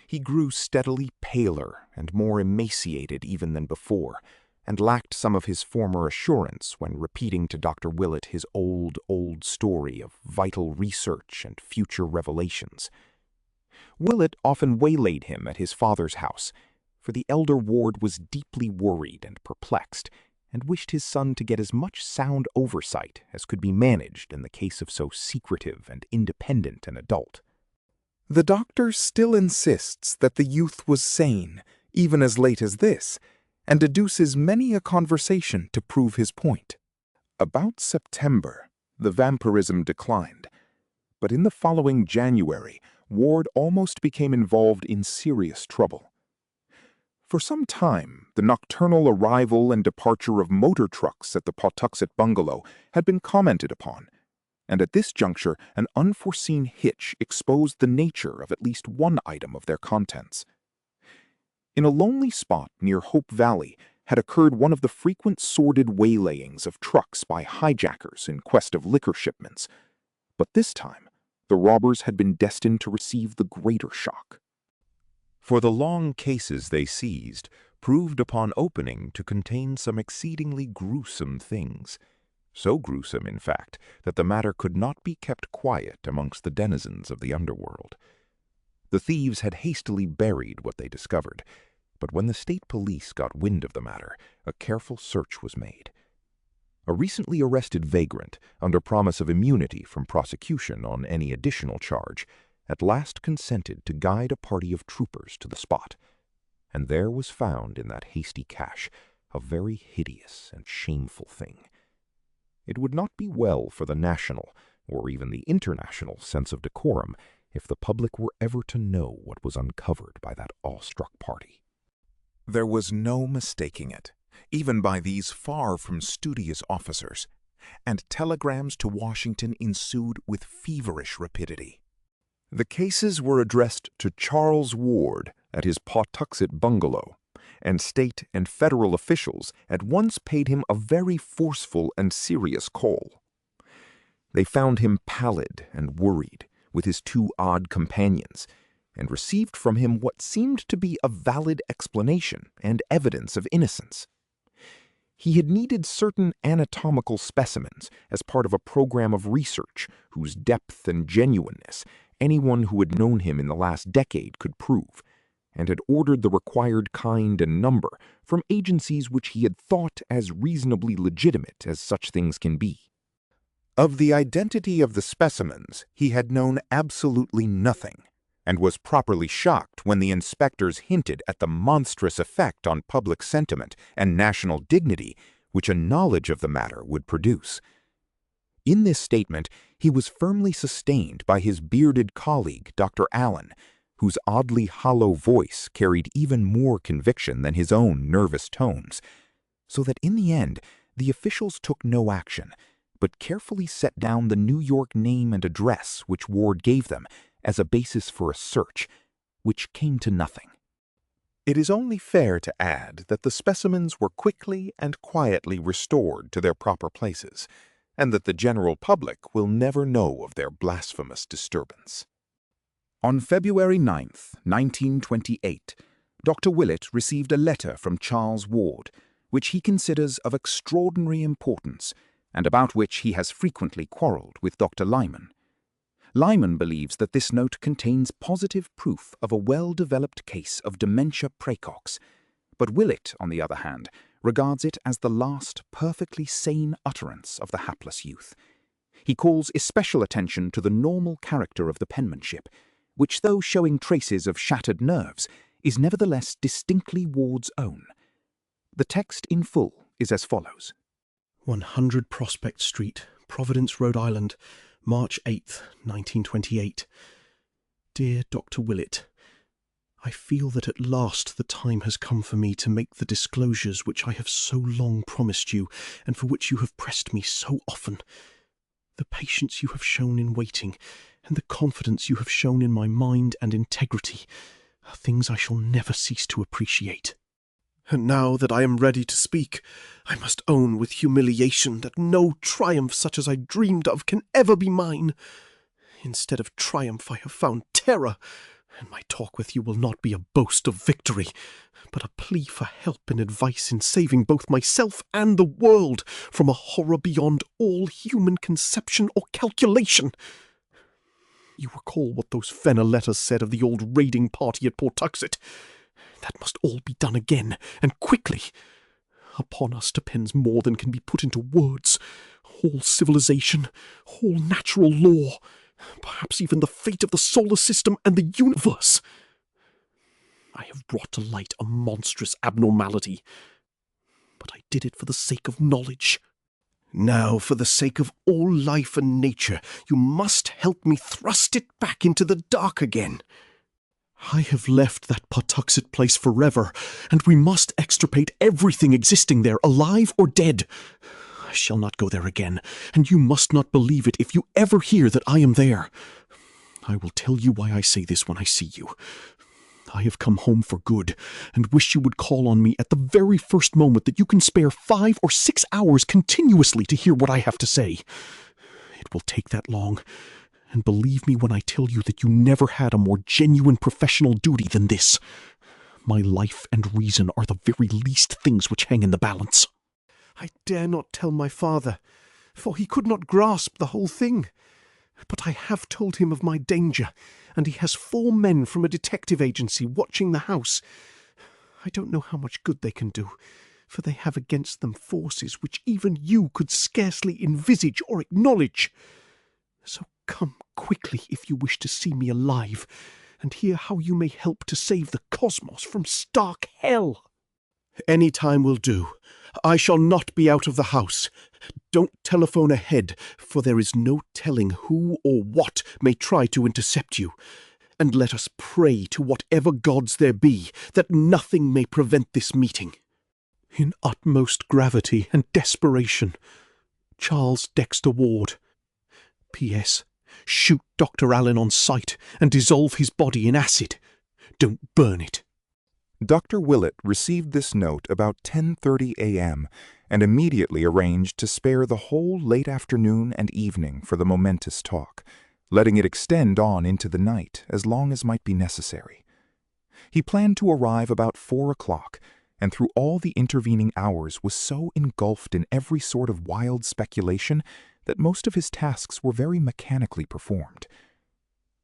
He grew steadily paler and more emaciated even than before, and lacked some of his former assurance when repeating to Dr. Willett his old story of vital research and future revelations. Willett often waylaid him at his father's house, for the elder Ward was deeply worried and perplexed, and wished his son to get as much sound oversight as could be managed in the case of so secretive and independent an adult. The doctor still insists that the youth was sane, even as late as this, and deduces many a conversation to prove his point. About September, the vampirism declined, but in the following January, Ward almost became involved in serious trouble. For some time, the nocturnal arrival and departure of motor trucks at the Pawtuxet bungalow had been commented upon, and at this juncture an unforeseen hitch exposed the nature of at least one item of their contents. In a lonely spot near Hope Valley had occurred one of the frequent sordid waylayings of trucks by hijackers in quest of liquor shipments, but this time the robbers had been destined to receive the greater shock. For the long cases they seized proved upon opening to contain some exceedingly gruesome things, so gruesome, in fact, that the matter could not be kept quiet amongst the denizens of the underworld. The thieves had hastily buried what they discovered, but when the state police got wind of the matter, a careful search was made. A recently arrested vagrant, under promise of immunity from prosecution on any additional charge, at last consented to guide a party of troopers to the spot, and there was found in that hasty cache a very hideous and shameful thing. It would not be well for the national, or even the international, sense of decorum if the public were ever to know what was uncovered by that awestruck party. There was no mistaking it, even by these far from studious officers, and telegrams to Washington ensued with feverish rapidity. The cases were addressed to Charles Ward at his Pawtuxet bungalow, and state and federal officials at once paid him a very forceful and serious call. They found him pallid and worried, with his two odd companions, and received from him what seemed to be a valid explanation and evidence of innocence. He had needed certain anatomical specimens as part of a program of research whose depth and genuineness anyone who had known him in the last decade could prove, and had ordered the required kind and number from agencies which he had thought as reasonably legitimate as such things can be. Of the identity of the specimens he had known absolutely nothing, and was properly shocked when the inspectors hinted at the monstrous effect on public sentiment and national dignity which a knowledge of the matter would produce. In this statement he was firmly sustained by his bearded colleague, Dr. Allen, whose oddly hollow voice carried even more conviction than his own nervous tones, so that in the end the officials took no action, but carefully set down the New York name and address which Ward gave them as a basis for a search, which came to nothing. It is only fair to add that the specimens were quickly and quietly restored to their proper places, and that the general public will never know of their blasphemous disturbance. On February 9th, 1928, Dr. Willett received a letter from Charles Ward, which he considers of extraordinary importance, and about which he has frequently quarrelled with Dr. Lyman. Lyman believes that this note contains positive proof of a well-developed case of dementia praecox, but Willett, on the other hand, regards it as the last perfectly sane utterance of the hapless youth. He calls especial attention to the normal character of the penmanship, which, though showing traces of shattered nerves, is nevertheless distinctly Ward's own. The text in full is as follows. 100 Prospect Street, Providence, Rhode Island, March 8th, 1928. Dear Dr. Willett, I feel that at last the time has come for me to make the disclosures which I have so long promised you, and for which you have pressed me so often. The patience you have shown in waiting, and the confidence you have shown in my mind and integrity, are things I shall never cease to appreciate. And now that I am ready to speak, I must own with humiliation that no triumph such as I dreamed of can ever be mine. Instead of triumph, I have found terror, and my talk with you will not be a boast of victory, but a plea for help and advice in saving both myself and the world from a horror beyond all human conception or calculation. You recall what those Fenner letters said of the old raiding party at Pawtuxet. That must all be done again, and quickly. Upon us depends more than can be put into words. All civilization, all natural law, perhaps even the fate of the solar system and the universe. I have brought to light a monstrous abnormality, but I did it for the sake of knowledge. Now, for the sake of all life and nature, you must help me thrust it back into the dark again. I have left that Pawtuxet place forever, and we must extirpate everything existing there, alive or dead. I shall not go there again, and you must not believe it if you ever hear that I am there. I will tell you why I say this when I see you. I have come home for good, and wish you would call on me at the very first moment that you can spare 5 or 6 hours continuously to hear what I have to say. It will take that long, and believe me when I tell you that you never had a more genuine professional duty than this. My life and reason are the very least things which hang in the balance. I dare not tell my father, for he could not grasp the whole thing. But I have told him of my danger, and he has 4 men from a detective agency watching the house. I don't know how much good they can do, for they have against them forces which even you could scarcely envisage or acknowledge. So come quickly if you wish to see me alive, and hear how you may help to save the cosmos from stark hell. Any time will do. I shall not be out of the house. Don't telephone ahead, for there is no telling who or what may try to intercept you. And let us pray to whatever gods there be that nothing may prevent this meeting. In utmost gravity and desperation, Charles Dexter Ward. P.S. Shoot Dr. Allen on sight and dissolve his body in acid. Don't burn it. Dr. Willett received this note about 10:30 a.m. and immediately arranged to spare the whole late afternoon and evening for the momentous talk, letting it extend on into the night as long as might be necessary. He planned to arrive about 4 o'clock, and through all the intervening hours was so engulfed in every sort of wild speculation that most of his tasks were very mechanically performed.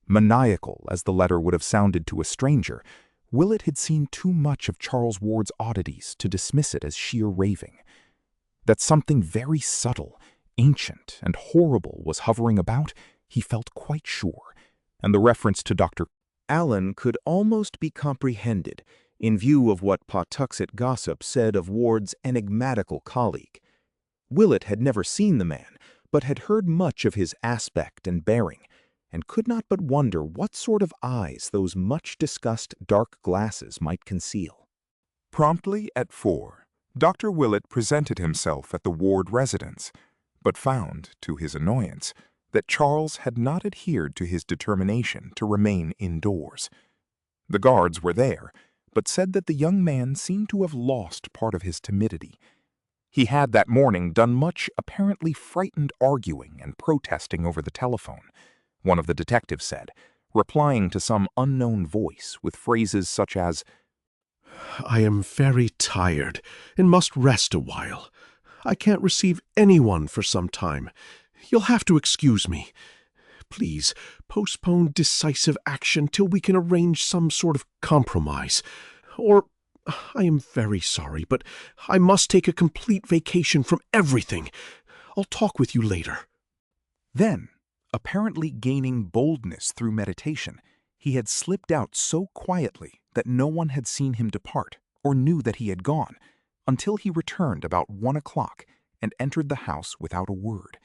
Maniacal, as the letter would have sounded to a stranger, Willett had seen too much of Charles Ward's oddities to dismiss it as sheer raving. That something very subtle, ancient, and horrible was hovering about, he felt quite sure, and the reference to Dr. Allen could almost be comprehended in view of what Pawtuxet gossip said of Ward's enigmatical colleague. Willett had never seen the man, but had heard much of his aspect and bearing, and could not but wonder what sort of eyes those much-discussed dark glasses might conceal. Promptly at 4, Dr. Willett presented himself at the Ward residence, but found, to his annoyance, that Charles had not adhered to his determination to remain indoors. The guards were there, but said that the young man seemed to have lost part of his timidity. He had that morning done much apparently frightened arguing and protesting over the telephone, one of the detectives said, replying to some unknown voice with phrases such as, "I am very tired and must rest a while. I can't receive anyone for some time. You'll have to excuse me. Please postpone decisive action till we can arrange some sort of compromise. Or, I am very sorry, but I must take a complete vacation from everything. I'll talk with you later." Then, apparently gaining boldness through meditation, he had slipped out so quietly that no one had seen him depart or knew that he had gone, until he returned about 1 o'clock and entered the house without a word.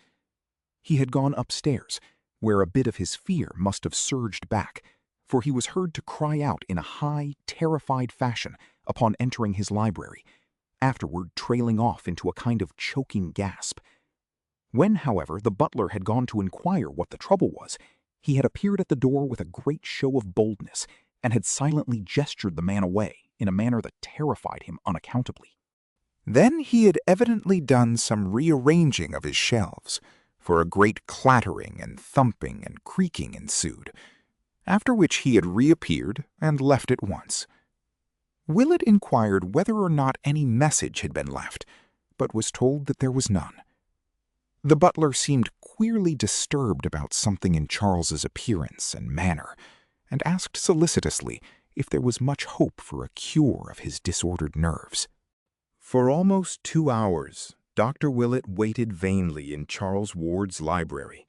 He had gone upstairs, where a bit of his fear must have surged back, for he was heard to cry out in a high, terrified fashion upon entering his library, afterward trailing off into a kind of choking gasp. When, however, the butler had gone to inquire what the trouble was, he had appeared at the door with a great show of boldness, and had silently gestured the man away in a manner that terrified him unaccountably. Then he had evidently done some rearranging of his shelves, for a great clattering and thumping and creaking ensued, after which he had reappeared and left at once. Willett inquired whether or not any message had been left, but was told that there was none. The butler seemed queerly disturbed about something in Charles's appearance and manner, and asked solicitously if there was much hope for a cure of his disordered nerves. For almost 2 hours, Dr. Willett waited vainly in Charles Ward's library,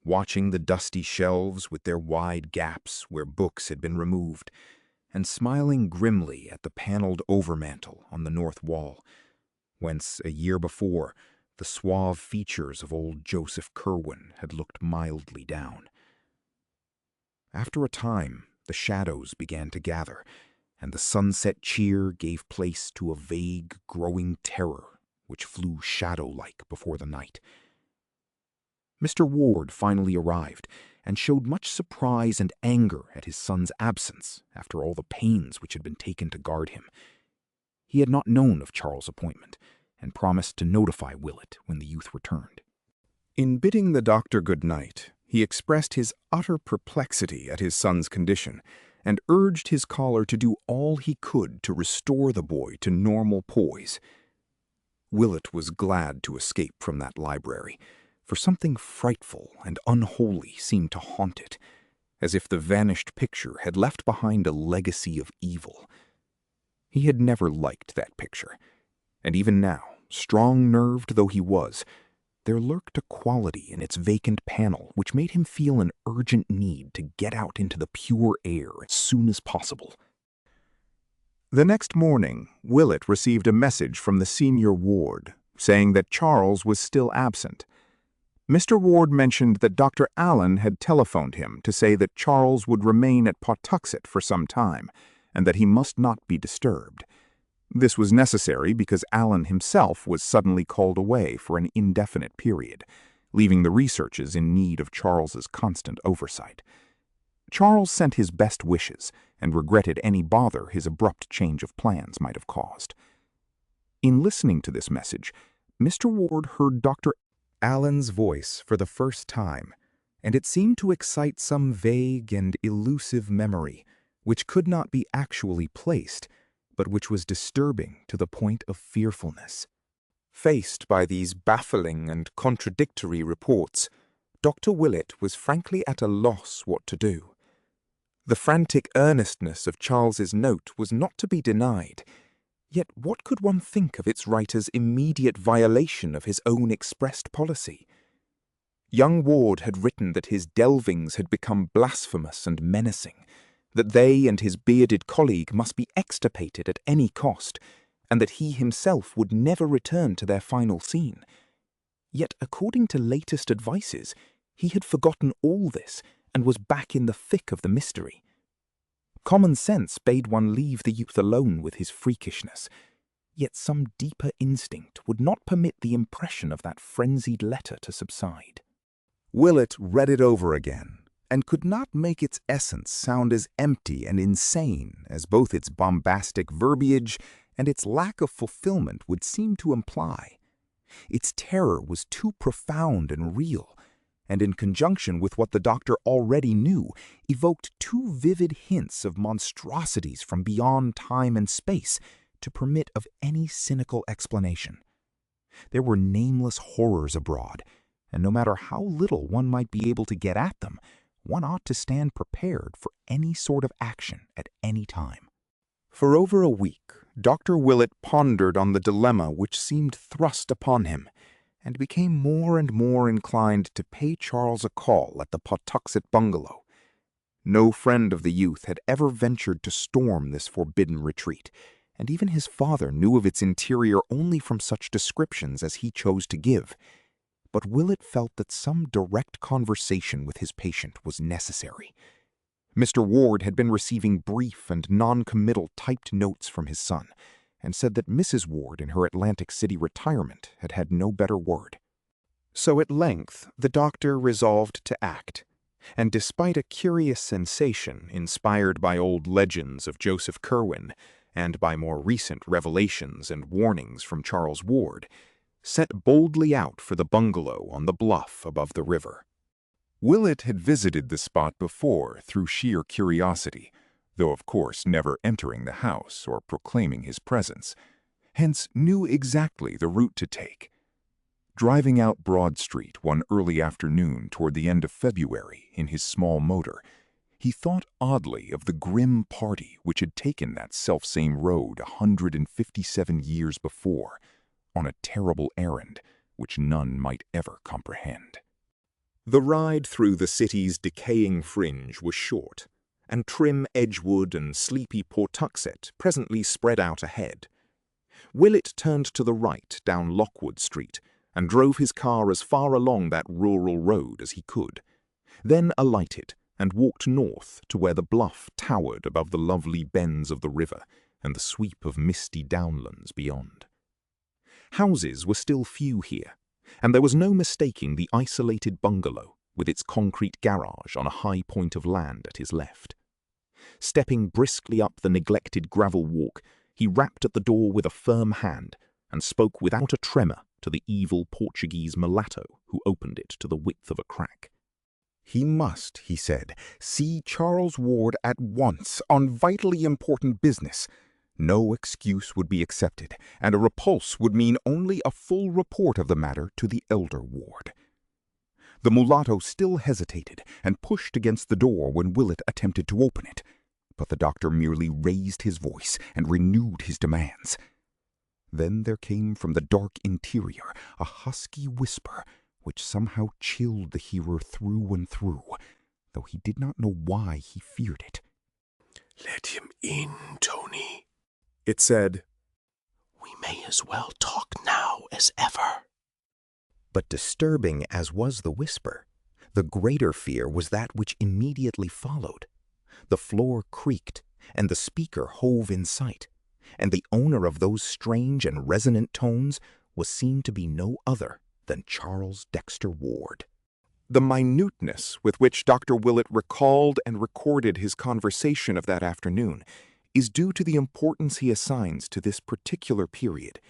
watching the dusty shelves with their wide gaps where books had been removed, and smiling grimly at the paneled overmantel on the north wall, whence a year before the suave features of old Joseph Curwen had looked mildly down. After a time, the shadows began to gather, and the sunset cheer gave place to a vague, growing terror which flew shadow-like before the night. Mr. Ward finally arrived, and showed much surprise and anger at his son's absence after all the pains which had been taken to guard him. He had not known of Charles' appointment, and promised to notify Willett when the youth returned. In bidding the doctor good night, he expressed his utter perplexity at his son's condition, and urged his caller to do all he could to restore the boy to normal poise. Willett was glad to escape from that library, for something frightful and unholy seemed to haunt it, as if the vanished picture had left behind a legacy of evil. He had never liked that picture, and even now, strong-nerved though he was, there lurked a quality in its vacant panel which made him feel an urgent need to get out into the pure air as soon as possible. The next morning, Willett received a message from the senior ward, saying that Charles was still absent. Mr. Ward mentioned that Dr. Allen had telephoned him to say that Charles would remain at Pawtuxet for some time, and that he must not be disturbed. This was necessary because Allen himself was suddenly called away for an indefinite period, leaving the researches in need of Charles's constant oversight. Charles sent his best wishes, and regretted any bother his abrupt change of plans might have caused. In listening to this message, Mr. Ward heard Dr. Allen's voice for the first time, and it seemed to excite some vague and elusive memory, which could not be actually placed, but which was disturbing to the point of fearfulness. Faced by these baffling and contradictory reports, Dr. Willett was frankly at a loss what to do. The frantic earnestness of Charles's note was not to be denied, yet what could one think of its writer's immediate violation of his own expressed policy? Young Ward had written that his delvings had become blasphemous and menacing, that they and his bearded colleague must be extirpated at any cost, and that he himself would never return to their final scene. Yet, according to latest advices, he had forgotten all this and was back in the thick of the mystery. Common sense bade one leave the youth alone with his freakishness, yet some deeper instinct would not permit the impression of that frenzied letter to subside. Willett read it over again, and could not make its essence sound as empty and insane as both its bombastic verbiage and its lack of fulfillment would seem to imply. Its terror was too profound and real, and in conjunction with what the doctor already knew, evoked too vivid hints of monstrosities from beyond time and space to permit of any cynical explanation. There were nameless horrors abroad, and no matter how little one might be able to get at them, one ought to stand prepared for any sort of action at any time. For over a week, Dr. Willett pondered on the dilemma which seemed thrust upon him, and became more and more inclined to pay Charles a call at the Pawtuxet bungalow. No friend of the youth had ever ventured to storm this forbidden retreat, and even his father knew of its interior only from such descriptions as he chose to give. But Willett felt that some direct conversation with his patient was necessary. Mr. Ward had been receiving brief and non-committal typed notes from his son, and said that Mrs. Ward in her Atlantic City retirement had had no better word. So at length the doctor resolved to act, and despite a curious sensation inspired by old legends of Joseph Curwen, and by more recent revelations and warnings from Charles Ward, set boldly out for the bungalow on the bluff above the river. Willett had visited the spot before through sheer curiosity, though of course never entering the house or proclaiming his presence, hence knew exactly the route to take. Driving out Broad Street one early afternoon toward the end of February in his small motor, he thought oddly of the grim party which had taken that selfsame road 157 years before, on a terrible errand which none might ever comprehend. The ride through the city's decaying fringe was short, and trim Edgewood and sleepy Pawtuxet presently spread out ahead. Willett turned to the right down Lockwood Street and drove his car as far along that rural road as he could, then alighted and walked north to where the bluff towered above the lovely bends of the river and the sweep of misty downlands beyond. Houses were still few here, and there was no mistaking the isolated bungalow with its concrete garage on a high point of land at his left. Stepping briskly up the neglected gravel walk, he rapped at the door with a firm hand and spoke without a tremor to the evil Portuguese mulatto who opened it to the width of a crack. He must, he said, see Charles Ward at once on vitally important business. No excuse would be accepted, and a repulse would mean only a full report of the matter to the elder Ward. The mulatto still hesitated and pushed against the door when Willett attempted to open it, but the doctor merely raised his voice and renewed his demands. Then there came from the dark interior a husky whisper which somehow chilled the hearer through and through, though he did not know why he feared it. "Let him in, Tony," it said. "We may as well talk now as ever." But disturbing as was the whisper, the greater fear was that which immediately followed. The floor creaked, and the speaker hove in sight, and the owner of those strange and resonant tones was seen to be no other than Charles Dexter Ward. The minuteness with which Dr. Willett recalled and recorded his conversation of that afternoon is due to the importance he assigns to this particular period.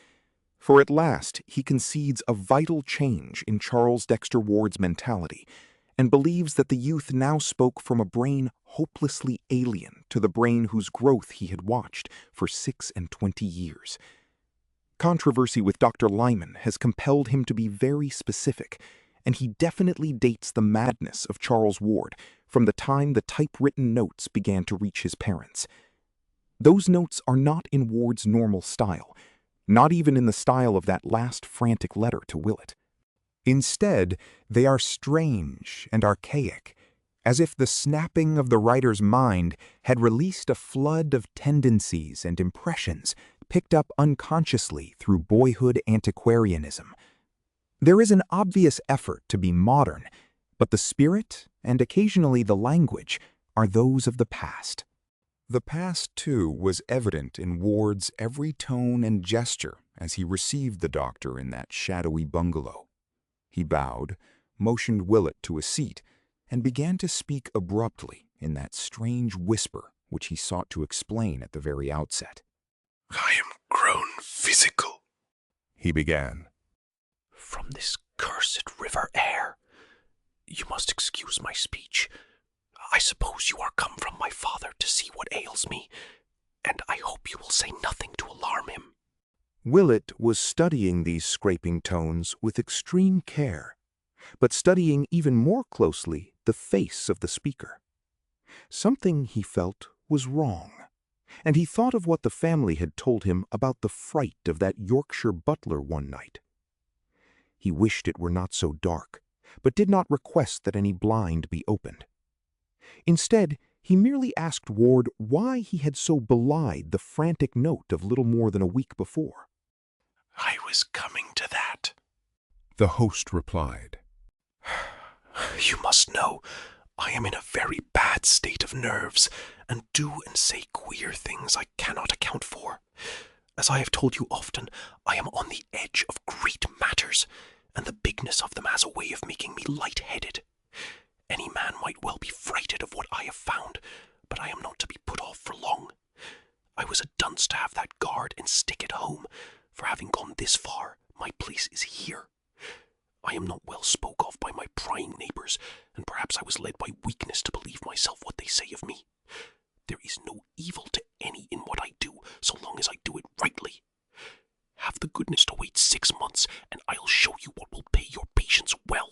For at last he concedes a vital change in Charles Dexter Ward's mentality, and believes that the youth now spoke from a brain hopelessly alien to the brain whose growth he had watched for 26 years. Controversy with Dr. Lyman has compelled him to be very specific, and he definitely dates the madness of Charles Ward from the time the typewritten notes began to reach his parents. Those notes are not in Ward's normal style, not even in the style of that last frantic letter to Willett. Instead, they are strange and archaic, as if the snapping of the writer's mind had released a flood of tendencies and impressions picked up unconsciously through boyhood antiquarianism. There is an obvious effort to be modern, but the spirit and occasionally the language are those of the past. The past, too, was evident in Ward's every tone and gesture as he received the doctor in that shadowy bungalow. He bowed, motioned Willett to a seat, and began to speak abruptly in that strange whisper which he sought to explain at the very outset. I am grown physical, he began. from this cursed river air. You must excuse my speech. I suppose you are come from my father to see what ails me, and I hope you will say nothing to alarm him. Willett was studying these scraping tones with extreme care, but studying even more closely the face of the speaker. Something, he felt, was wrong, and he thought of what the family had told him about the fright of that Yorkshire butler one night. He wished it were not so dark, but did not request that any blind be opened. Instead, he merely asked Ward why he had so belied the frantic note of little more than a week before. I was coming to that. The host replied. You must know, I am in a very bad state of nerves, and do and say queer things I cannot account for. As I have told you often, I am on the edge of great matters, and the bigness of them has a way of making me light-headed. Any man might well be frighted of what I have found, but I am not to be put off for long. I was a dunce to have that guard and stick at home, for having gone this far, my place is here. I am not well spoke of by my prying neighbours, and perhaps I was led by weakness to believe myself what they say of me. There is no evil to any in what I do, so long as I do it rightly. Have the goodness to wait 6 months, and I'll show you what will pay your patience well.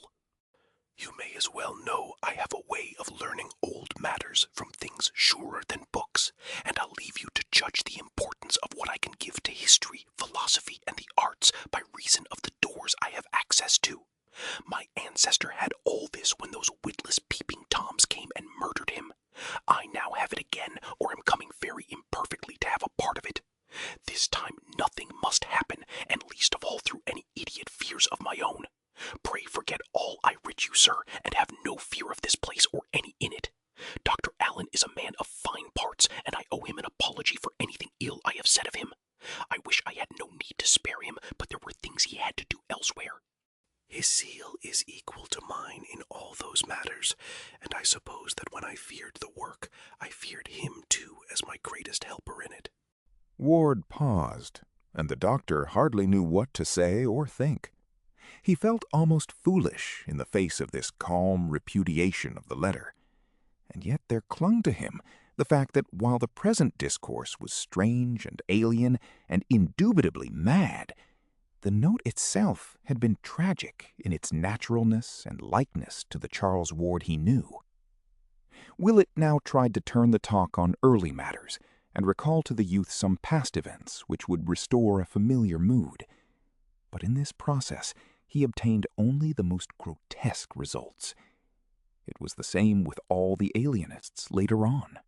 You may as well know I have a way of learning old matters from things surer than books, and I'll leave you to judge the importance of what I can give to history, philosophy, and the arts by reason of the doors I have access to. My ancestor had all this when those witless peeping toms came and murdered him. I now have it again, or am coming very imperfectly to have a part of it. This time nothing must happen, and least of all through any idiot fears of my own. Pray forget all I writ you, sir, and have no fear of this place or any in it. Dr. Allen is a man of fine parts, and I owe him an apology for anything ill I have said of him. I wish I had no need to spare him, but there were things he had to do elsewhere. His zeal is equal to mine in all those matters, and I suppose that when I feared the work, I feared him too as my greatest helper in it. Ward paused, and the doctor hardly knew what to say or think. He felt almost foolish in the face of this calm repudiation of the letter, and yet there clung to him the fact that while the present discourse was strange and alien and indubitably mad, the note itself had been tragic in its naturalness and likeness to the Charles Ward he knew. Willett now tried to turn the talk on early matters and recall to the youth some past events which would restore a familiar mood. But in this process, he obtained only the most grotesque results. It was the same with all the alienists later on.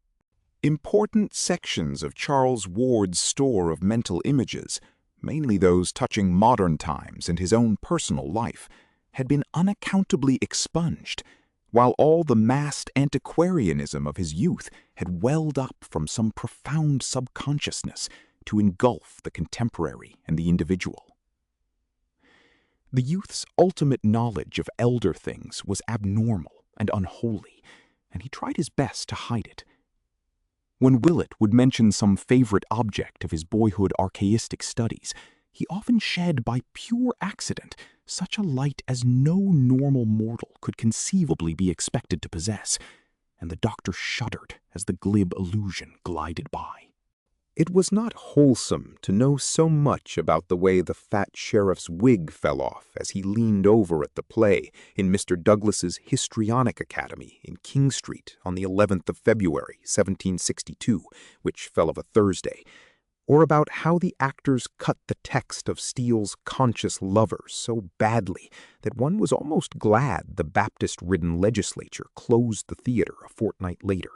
Important sections of Charles Ward's store of mental images, mainly those touching modern times and his own personal life, had been unaccountably expunged, while all the massed antiquarianism of his youth had welled up from some profound subconsciousness to engulf the contemporary and the individual. The youth's ultimate knowledge of elder things was abnormal and unholy, and he tried his best to hide it. When Willett would mention some favorite object of his boyhood archaistic studies, he often shed by pure accident such a light as no normal mortal could conceivably be expected to possess, and the doctor shuddered as the glib allusion glided by. It was not wholesome to know so much about the way the fat sheriff's wig fell off as he leaned over at the play in Mr. Douglas's Histrionic Academy in King Street on the 11th of February, 1762, which fell of a Thursday, or about how the actors cut the text of Steele's Conscious Lovers so badly that one was almost glad the Baptist-ridden legislature closed the theater a fortnight later.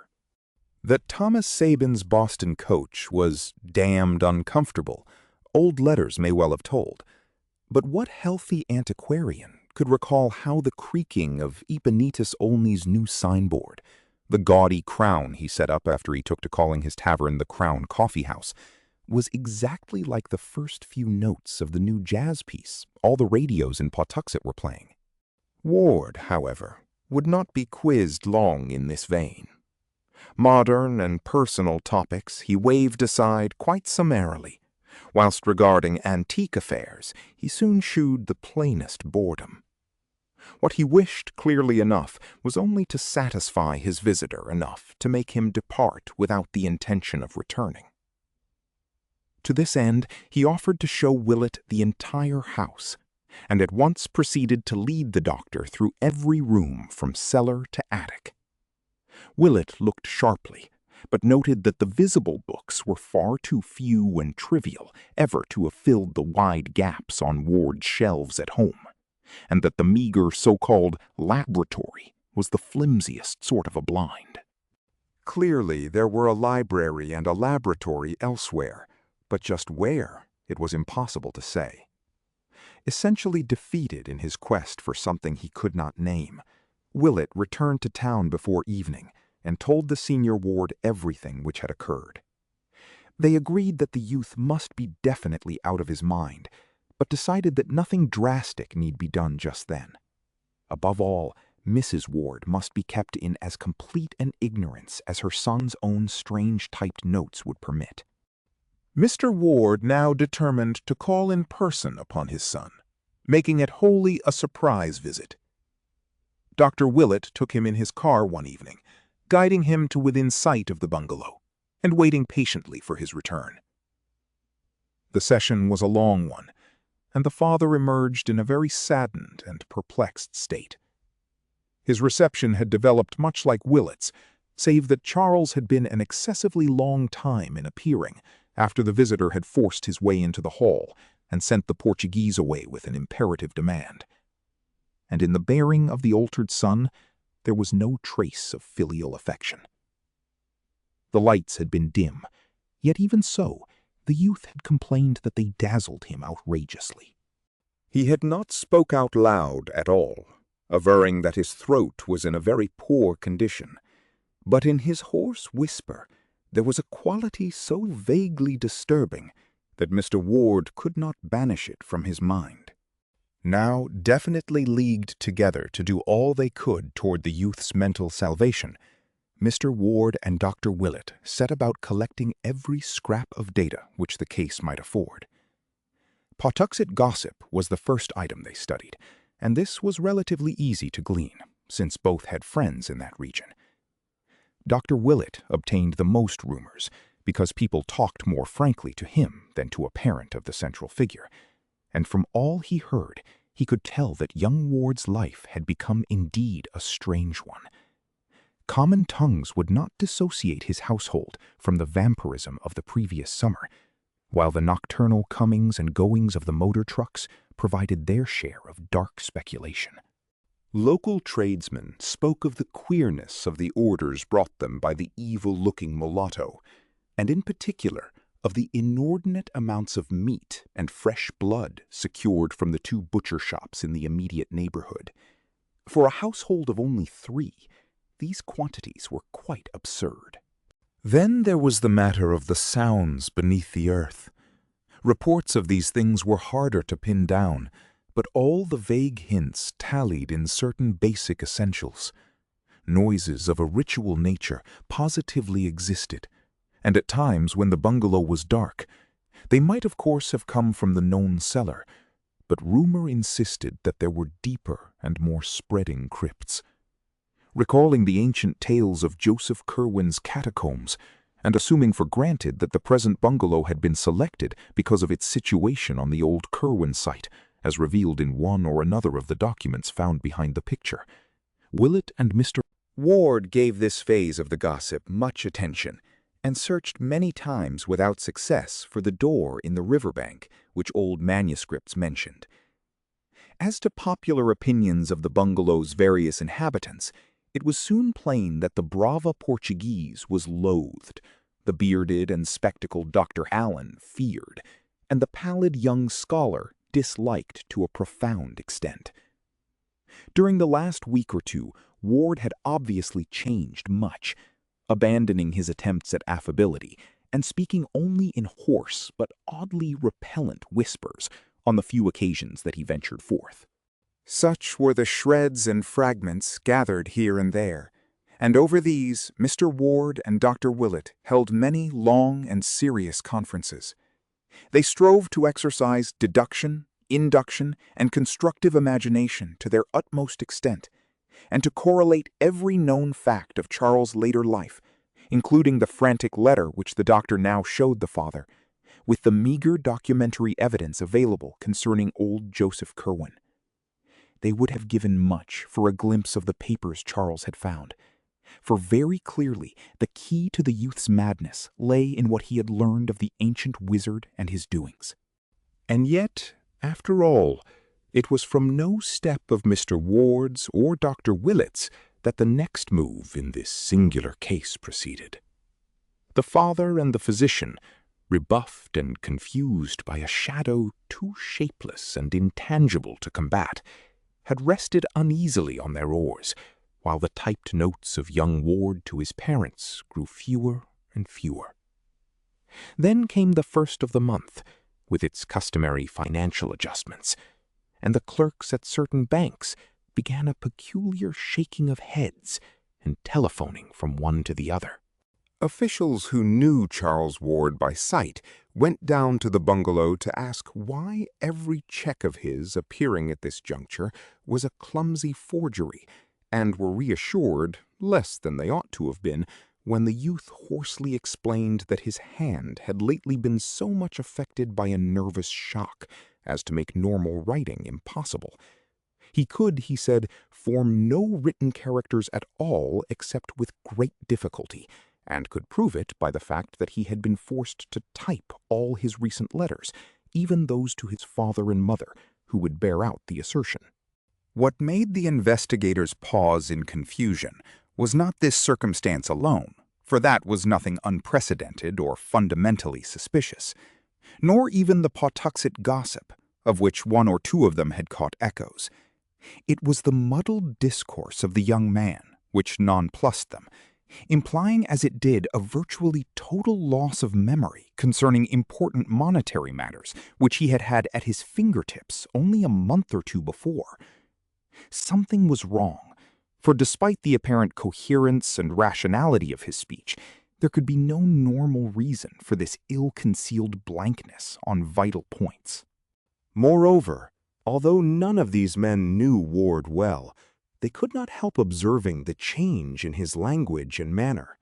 That Thomas Sabin's Boston coach was damned uncomfortable, old letters may well have told. But what healthy antiquarian could recall how the creaking of Epinetus Olney's new signboard, the gaudy crown he set up after he took to calling his tavern the Crown Coffee House, was exactly like the first few notes of the new jazz piece all the radios in Pawtuxet were playing? Ward, however, would not be quizzed long in this vein. Modern and personal topics he waved aside quite summarily, whilst regarding antique affairs he soon shewed the plainest boredom. What he wished, clearly enough, was only to satisfy his visitor enough to make him depart without the intention of returning. To this end he offered to show Willett the entire house, and at once proceeded to lead the doctor through every room from cellar to attic. Willett looked sharply, but noted that the visible books were far too few and trivial ever to have filled the wide gaps on Ward's shelves at home, and that the meager so-called laboratory was the flimsiest sort of a blind. Clearly there were a library and a laboratory elsewhere, but just where, it was impossible to say. Essentially defeated in his quest for something he could not name, Willett returned to town before evening and told the senior ward everything which had occurred. They agreed that the youth must be definitely out of his mind, but decided that nothing drastic need be done just then. Above all, Mrs. Ward must be kept in as complete an ignorance as her son's own strange typed notes would permit. Mr. Ward now determined to call in person upon his son, making it wholly a surprise visit. Dr. Willett took him in his car one evening, guiding him to within sight of the bungalow, and waiting patiently for his return. The session was a long one, and the father emerged in a very saddened and perplexed state. His reception had developed much like Willett's, save that Charles had been an excessively long time in appearing, after the visitor had forced his way into the hall and sent the Portuguese away with an imperative demand. And in the bearing of the altered son, there was no trace of filial affection. The lights had been dim, yet even so, the youth had complained that they dazzled him outrageously. He had not spoke out loud at all, averring that his throat was in a very poor condition, but in his hoarse whisper there was a quality so vaguely disturbing that Mr. Ward could not banish it from his mind. Now definitely leagued together to do all they could toward the youth's mental salvation, Mr. Ward and Dr. Willett set about collecting every scrap of data which the case might afford. Pawtuxet gossip was the first item they studied, and this was relatively easy to glean, since both had friends in that region. Dr. Willett obtained the most rumors, because people talked more frankly to him than to a parent of the central figure, and from all he heard, he could tell that young Ward's life had become indeed a strange one. Common tongues would not dissociate his household from the vampirism of the previous summer, while the nocturnal comings and goings of the motor trucks provided their share of dark speculation. Local tradesmen spoke of the queerness of the orders brought them by the evil-looking mulatto, and in particular of the inordinate amounts of meat and fresh blood secured from the 2 butcher shops in the immediate neighborhood. For a household of only 3, these quantities were quite absurd. Then there was the matter of the sounds beneath the earth. Reports of these things were harder to pin down, but all the vague hints tallied in certain basic essentials. Noises of a ritual nature positively existed, and at times when the bungalow was dark, they might of course have come from the known cellar, but rumor insisted that there were deeper and more spreading crypts. Recalling the ancient tales of Joseph Curwen's catacombs, and assuming for granted that the present bungalow had been selected because of its situation on the old Curwen site, as revealed in one or another of the documents found behind the picture, Willett and Mr. Ward gave this phase of the gossip much attention, and searched many times without success for the door in the riverbank which old manuscripts mentioned. As to popular opinions of the bungalow's various inhabitants, it was soon plain that the brava Portuguese was loathed, the bearded and spectacled Dr. Allen feared, and the pallid young scholar disliked to a profound extent. During the last week or 2, Ward had obviously changed much, abandoning his attempts at affability and speaking only in hoarse but oddly repellent whispers on the few occasions that he ventured forth. Such were the shreds and fragments gathered here and there, and over these Mr. Ward and Dr. Willett held many long and serious conferences. They strove to exercise deduction, induction, and constructive imagination to their utmost extent, and to correlate every known fact of Charles' later life, including the frantic letter which the doctor now showed the father, with the meager documentary evidence available concerning old Joseph Curwen. They would have given much for a glimpse of the papers Charles had found, for very clearly the key to the youth's madness lay in what he had learned of the ancient wizard and his doings. And yet, after all, it was from no step of Mr. Ward's or Dr. Willett's that the next move in this singular case proceeded. The father and the physician, rebuffed and confused by a shadow too shapeless and intangible to combat, had rested uneasily on their oars, while the typed notes of young Ward to his parents grew fewer and fewer. Then came the first of the month, with its customary financial adjustments, and the clerks at certain banks began a peculiar shaking of heads and telephoning from one to the other. Officials who knew Charles Ward by sight went down to the bungalow to ask why every check of his appearing at this juncture was a clumsy forgery, and were reassured, less than they ought to have been, when the youth hoarsely explained that his hand had lately been so much affected by a nervous shock as to make normal writing impossible. He could, he said, form no written characters at all except with great difficulty, and could prove it by the fact that he had been forced to type all his recent letters, even those to his father and mother, who would bear out the assertion. What made the investigators pause in confusion was not this circumstance alone, for that was nothing unprecedented or fundamentally suspicious, nor even the Pawtuxet gossip, of which one or two of them had caught echoes. It was the muddled discourse of the young man which nonplussed them, implying as it did a virtually total loss of memory concerning important monetary matters which he had had at his fingertips only a month or two before. Something was wrong, for despite the apparent coherence and rationality of his speech, there could be no normal reason for this ill-concealed blankness on vital points. Moreover, although none of these men knew Ward well, they could not help observing the change in his language and manner.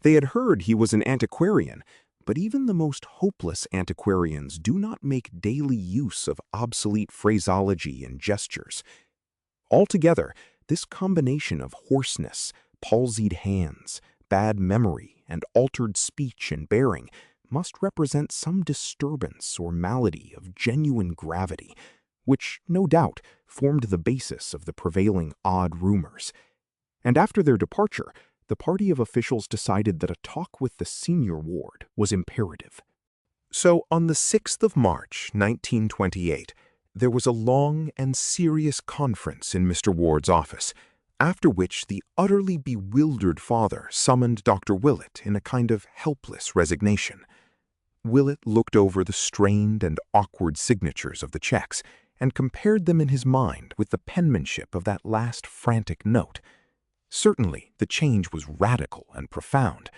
They had heard he was an antiquarian, but even the most hopeless antiquarians do not make daily use of obsolete phraseology and gestures. Altogether, this combination of hoarseness, palsied hands, bad memory, and altered speech and bearing must represent some disturbance or malady of genuine gravity, which, no doubt, formed the basis of the prevailing odd rumors. And after their departure, the party of officials decided that a talk with the senior Ward was imperative. So on the 6th of March, 1928, there was a long and serious conference in Mr. Ward's office, after which the utterly bewildered father summoned Dr. Willett in a kind of helpless resignation. Willett looked over the strained and awkward signatures of the checks and compared them in his mind with the penmanship of that last frantic note. Certainly, the change was radical and profound,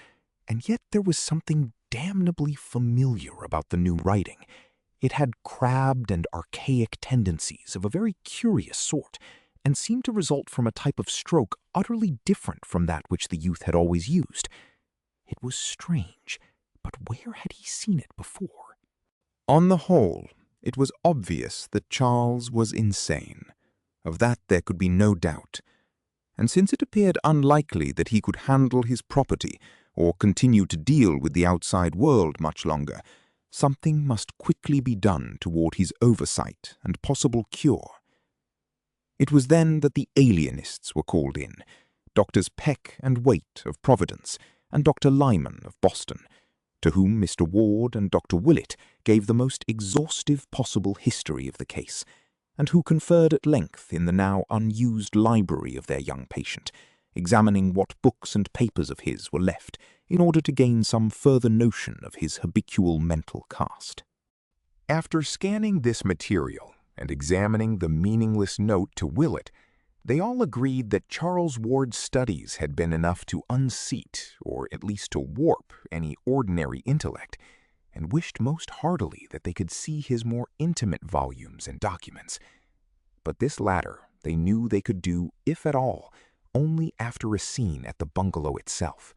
and yet there was something damnably familiar about the new writing. It had crabbed and archaic tendencies of a very curious sort, and seemed to result from a type of stroke utterly different from that which the youth had always used. It was strange, but where had he seen it before? On the whole, it was obvious that Charles was insane. Of that there could be no doubt. And since it appeared unlikely that he could handle his property or continue to deal with the outside world much longer, something must quickly be done toward his oversight and possible cure. It was then that the alienists were called in, Doctors Peck and Waite of Providence and Dr. Lyman of Boston, to whom Mr. Ward and Dr. Willett gave the most exhaustive possible history of the case, and who conferred at length in the now unused library of their young patient, examining what books and papers of his were left in order to gain some further notion of his habitual mental cast. After scanning this material, and examining the meaningless note to Willett, they all agreed that Charles Ward's studies had been enough to unseat, or at least to warp, any ordinary intellect, and wished most heartily that they could see his more intimate volumes and documents. But this latter they knew they could do, if at all, only after a scene at the bungalow itself.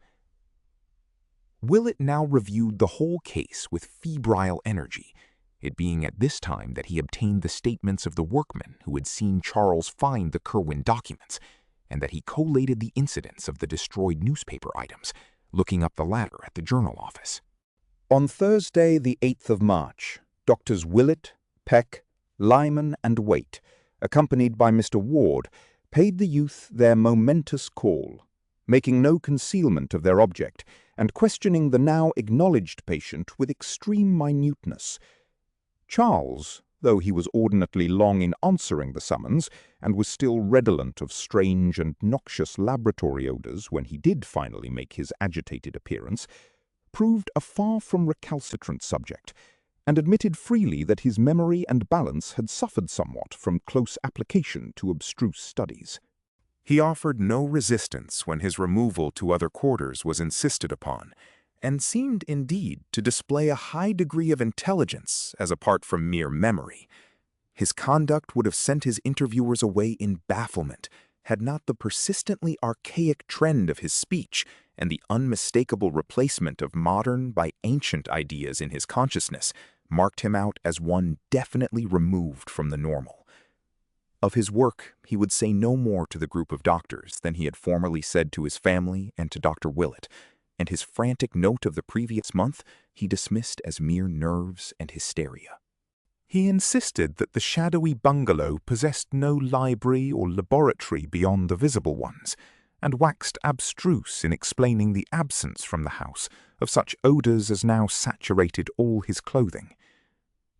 Willett now reviewed the whole case with febrile energy, it being at this time that he obtained the statements of the workmen who had seen Charles find the Curwen documents, and that he collated the incidents of the destroyed newspaper items, looking up the latter at the journal office. On Thursday, the 8th of March, Doctors Willett, Peck, Lyman, and Waite, accompanied by Mr. Ward, paid the youth their momentous call, making no concealment of their object, and questioning the now acknowledged patient with extreme minuteness. Charles, though he was ordinately long in answering the summons, and was still redolent of strange and noxious laboratory odours when he did finally make his agitated appearance, proved a far from recalcitrant subject, and admitted freely that his memory and balance had suffered somewhat from close application to abstruse studies. He offered no resistance when his removal to other quarters was insisted upon, and seemed indeed to display a high degree of intelligence as apart from mere memory. His conduct would have sent his interviewers away in bafflement, had not the persistently archaic trend of his speech and the unmistakable replacement of modern by ancient ideas in his consciousness marked him out as one definitely removed from the normal. Of his work, he would say no more to the group of doctors than he had formerly said to his family and to Dr. Willett, and his frantic note of the previous month he dismissed as mere nerves and hysteria. He insisted that the shadowy bungalow possessed no library or laboratory beyond the visible ones, and waxed abstruse in explaining the absence from the house of such odours as now saturated all his clothing.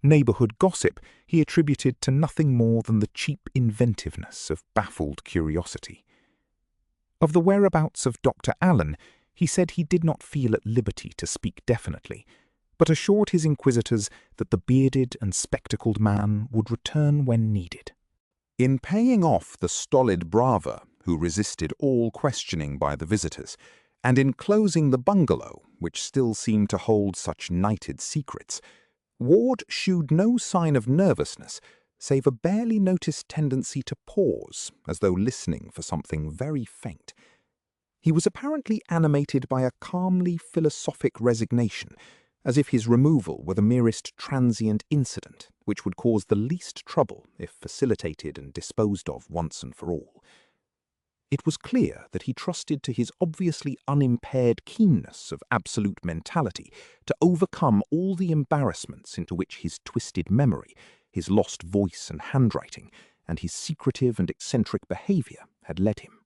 Neighbourhood gossip he attributed to nothing more than the cheap inventiveness of baffled curiosity. Of the whereabouts of Dr. Allen, he said he did not feel at liberty to speak definitely, but assured his inquisitors that the bearded and spectacled man would return when needed. In paying off the stolid brava who resisted all questioning by the visitors, and in closing the bungalow, which still seemed to hold such nighted secrets, Ward shewed no sign of nervousness, save a barely noticed tendency to pause, as though listening for something very faint. He was apparently animated by a calmly philosophic resignation, as if his removal were the merest transient incident, which would cause the least trouble if facilitated and disposed of once and for all. It was clear that he trusted to his obviously unimpaired keenness of absolute mentality to overcome all the embarrassments into which his twisted memory, his lost voice and handwriting, and his secretive and eccentric behaviour had led him.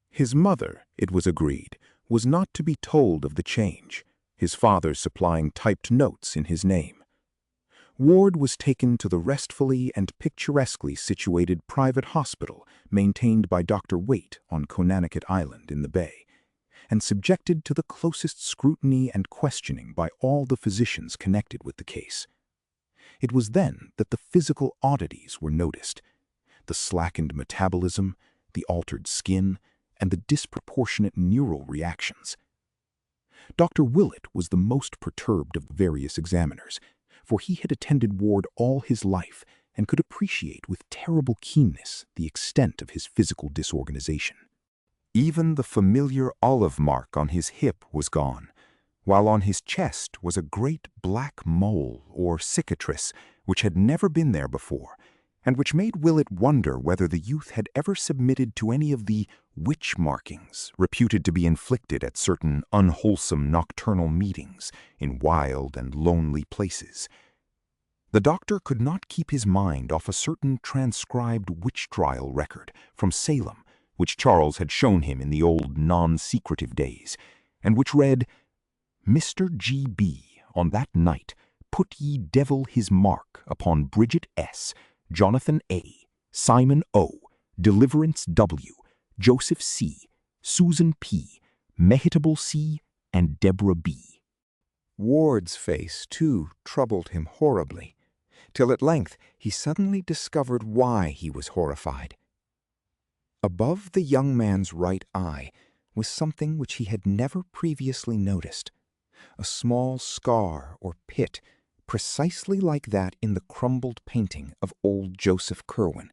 His mother, it was agreed, was not to be told of the change, his father supplying typed notes in his name. Ward was taken to the restfully and picturesquely situated private hospital maintained by Dr. Waite on Conanicut Island in the Bay, and subjected to the closest scrutiny and questioning by all the physicians connected with the case. It was then that the physical oddities were noticed, the slackened metabolism, the altered skin, and the disproportionate neural reactions. Dr. Willett was the most perturbed of the various examiners, for he had attended Ward all his life and could appreciate with terrible keenness the extent of his physical disorganization. Even the familiar olive mark on his hip was gone, while on his chest was a great black mole or cicatrice which had never been there before, and which made Willett wonder whether the youth had ever submitted to any of the witch markings reputed to be inflicted at certain unwholesome nocturnal meetings in wild and lonely places. The doctor could not keep his mind off a certain transcribed witch trial record from Salem, which Charles had shown him in the old non-secretive days, and which read, "Mr. G.B. on that night put ye devil his mark upon Bridget S., Jonathan A., Simon O., Deliverance W., Joseph C., Susan P., Mehitable C., and Deborah B." Ward's face, too, troubled him horribly. till at length he suddenly discovered why he was horrified. Above the young man's right eye was something which he had never previously noticed, a small scar or pit precisely like that in the crumbled painting of old Joseph Curwen,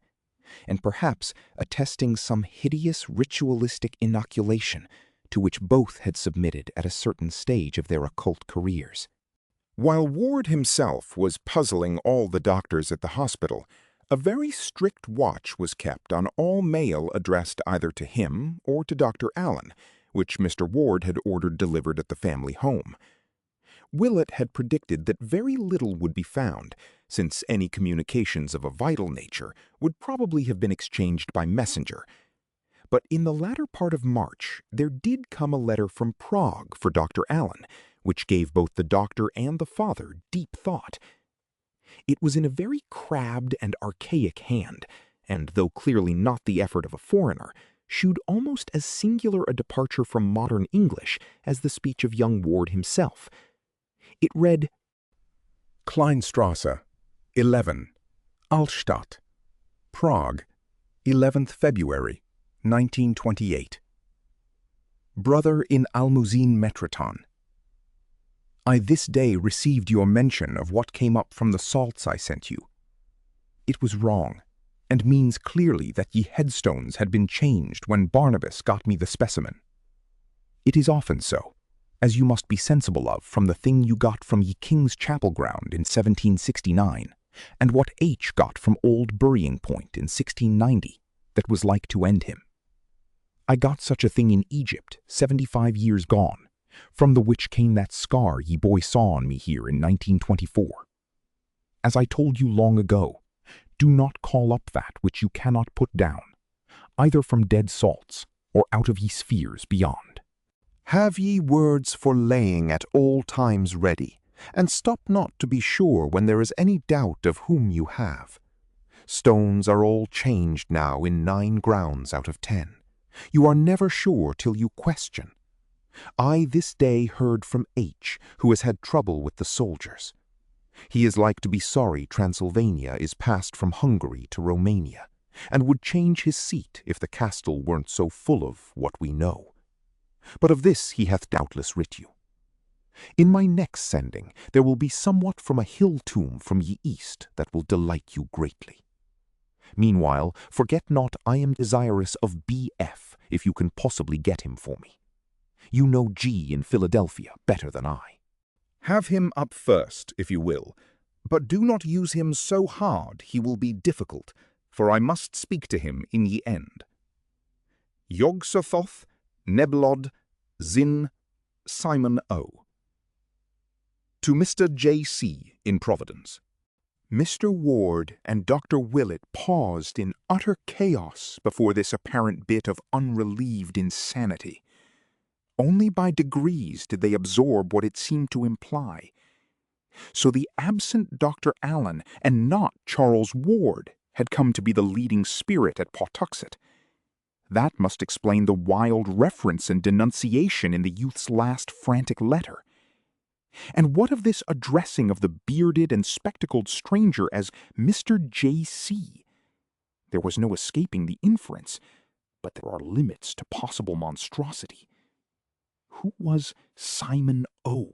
and perhaps attesting some hideous ritualistic inoculation to which both had submitted at a certain stage of their occult careers. While Ward himself was puzzling all the doctors at the hospital, a very strict watch was kept on all mail addressed either to him or to Dr. Allen, which Mr. Ward had ordered delivered at the family home. Willett had predicted that very little would be found, since any communications of a vital nature would probably have been exchanged by messenger. But in the latter part of March, there did come a letter from Prague for Dr. Allen, which gave both the doctor and the father deep thought. It was in a very crabbed and archaic hand, and though clearly not the effort of a foreigner, shewed almost as singular a departure from modern English as the speech of young Ward himself. It read, Kleinstrasse, 11, Altstadt, Prague, 11th February, 1928. Brother in Almuzin Metroton, I this day received your mention of what came up from the salts I sent you. It was wrong, and means clearly that ye headstones had been changed when Barnabas got me the specimen. It is often so, as you must be sensible of from the thing you got from ye King's Chapel ground in 1769, and what H got from Old Burying Point in 1690, that was like to end him. I got such a thing in Egypt 75 years gone, from the which came that scar ye boy saw on me here in 1924. As I told you long ago, do not call up that which you cannot put down, either from dead salts or out of ye spheres beyond. Have ye words for laying at all times ready, and stop not to be sure when there is any doubt of whom you have. Stones are all changed now in 9 grounds out of 10. You are never sure till you question. I this day heard from H, who has had trouble with the soldiers. He is like to be sorry Transylvania is passed from Hungary to Romania, and would change his seat if the castle weren't so full of what we know. But of this he hath doubtless writ you. In my next sending there will be somewhat from a hill tomb from ye east that will delight you greatly. Meanwhile, forget not I am desirous of B.F. if you can possibly get him for me. You know G in Philadelphia better than I. Have him up first, if you will, but do not use him so hard he will be difficult, for I must speak to him in ye end. Yogsothoth, Neblod, Zin, Simon O. To Mr. J.C. in Providence. Mr. Ward and Dr. Willett paused in utter chaos before this apparent bit of unrelieved insanity. Only by degrees did they absorb what it seemed to imply. So the absent Dr. Allen and not Charles Ward had come to be the leading spirit at Pawtuxet. That must explain the wild reference and denunciation in the youth's last frantic letter. And what of this addressing of the bearded and spectacled stranger as Mr. J.C.? There was no escaping the inference, but there are limits to possible monstrosity. Who was Simon O?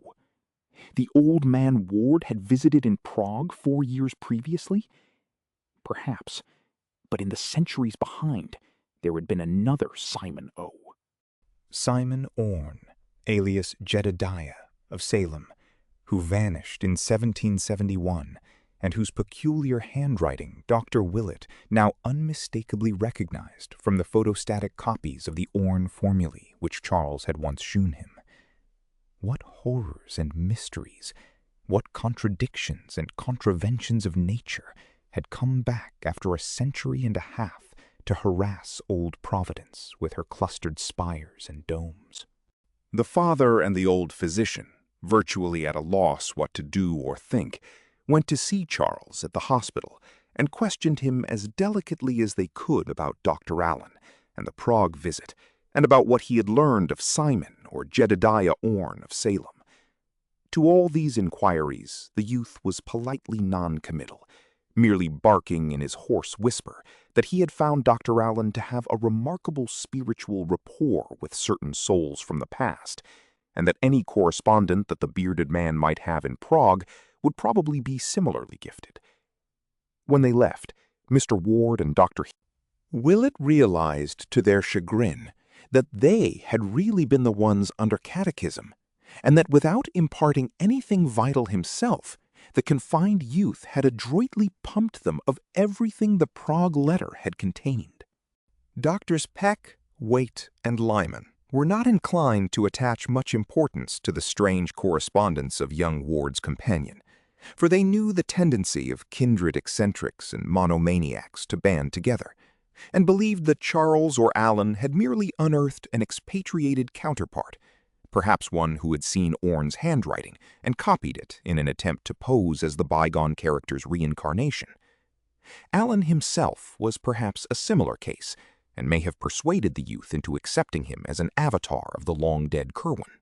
The old man Ward had visited in Prague 4 years previously? Perhaps, but in the centuries behind, there had been another Simon O. Simon Orne, alias Jedediah, of Salem, who vanished in 1771, and whose peculiar handwriting Dr. Willett now unmistakably recognized from the photostatic copies of the Orne formulae which Charles had once shewn him. What horrors and mysteries, what contradictions and contraventions of nature had come back after a century and a half to harass old Providence with her clustered spires and domes. The father and the old physician, virtually at a loss what to do or think, went to see Charles at the hospital and questioned him as delicately as they could about Dr. Allen and the Prague visit, and about what he had learned of Simon or Jedediah Orne of Salem. To all these inquiries, the youth was politely non-committal, merely barking in his hoarse whisper that he had found Dr. Allen to have a remarkable spiritual rapport with certain souls from the past, and that any correspondent that the bearded man might have in Prague would probably be similarly gifted. When they left, Mr. Ward and Dr. Willett realized to their chagrin that they had really been the ones under catechism, and that without imparting anything vital himself, the confined youth had adroitly pumped them of everything the Prague letter had contained. Doctors Peck, Waite, and Lyman were not inclined to attach much importance to the strange correspondence of young Ward's companion, for they knew the tendency of kindred eccentrics and monomaniacs to band together, and believed that Charles or Allen had merely unearthed an expatriated counterpart, perhaps one who had seen Orne's handwriting and copied it in an attempt to pose as the bygone character's reincarnation. Allen himself was perhaps a similar case, and may have persuaded the youth into accepting him as an avatar of the long-dead Curwen.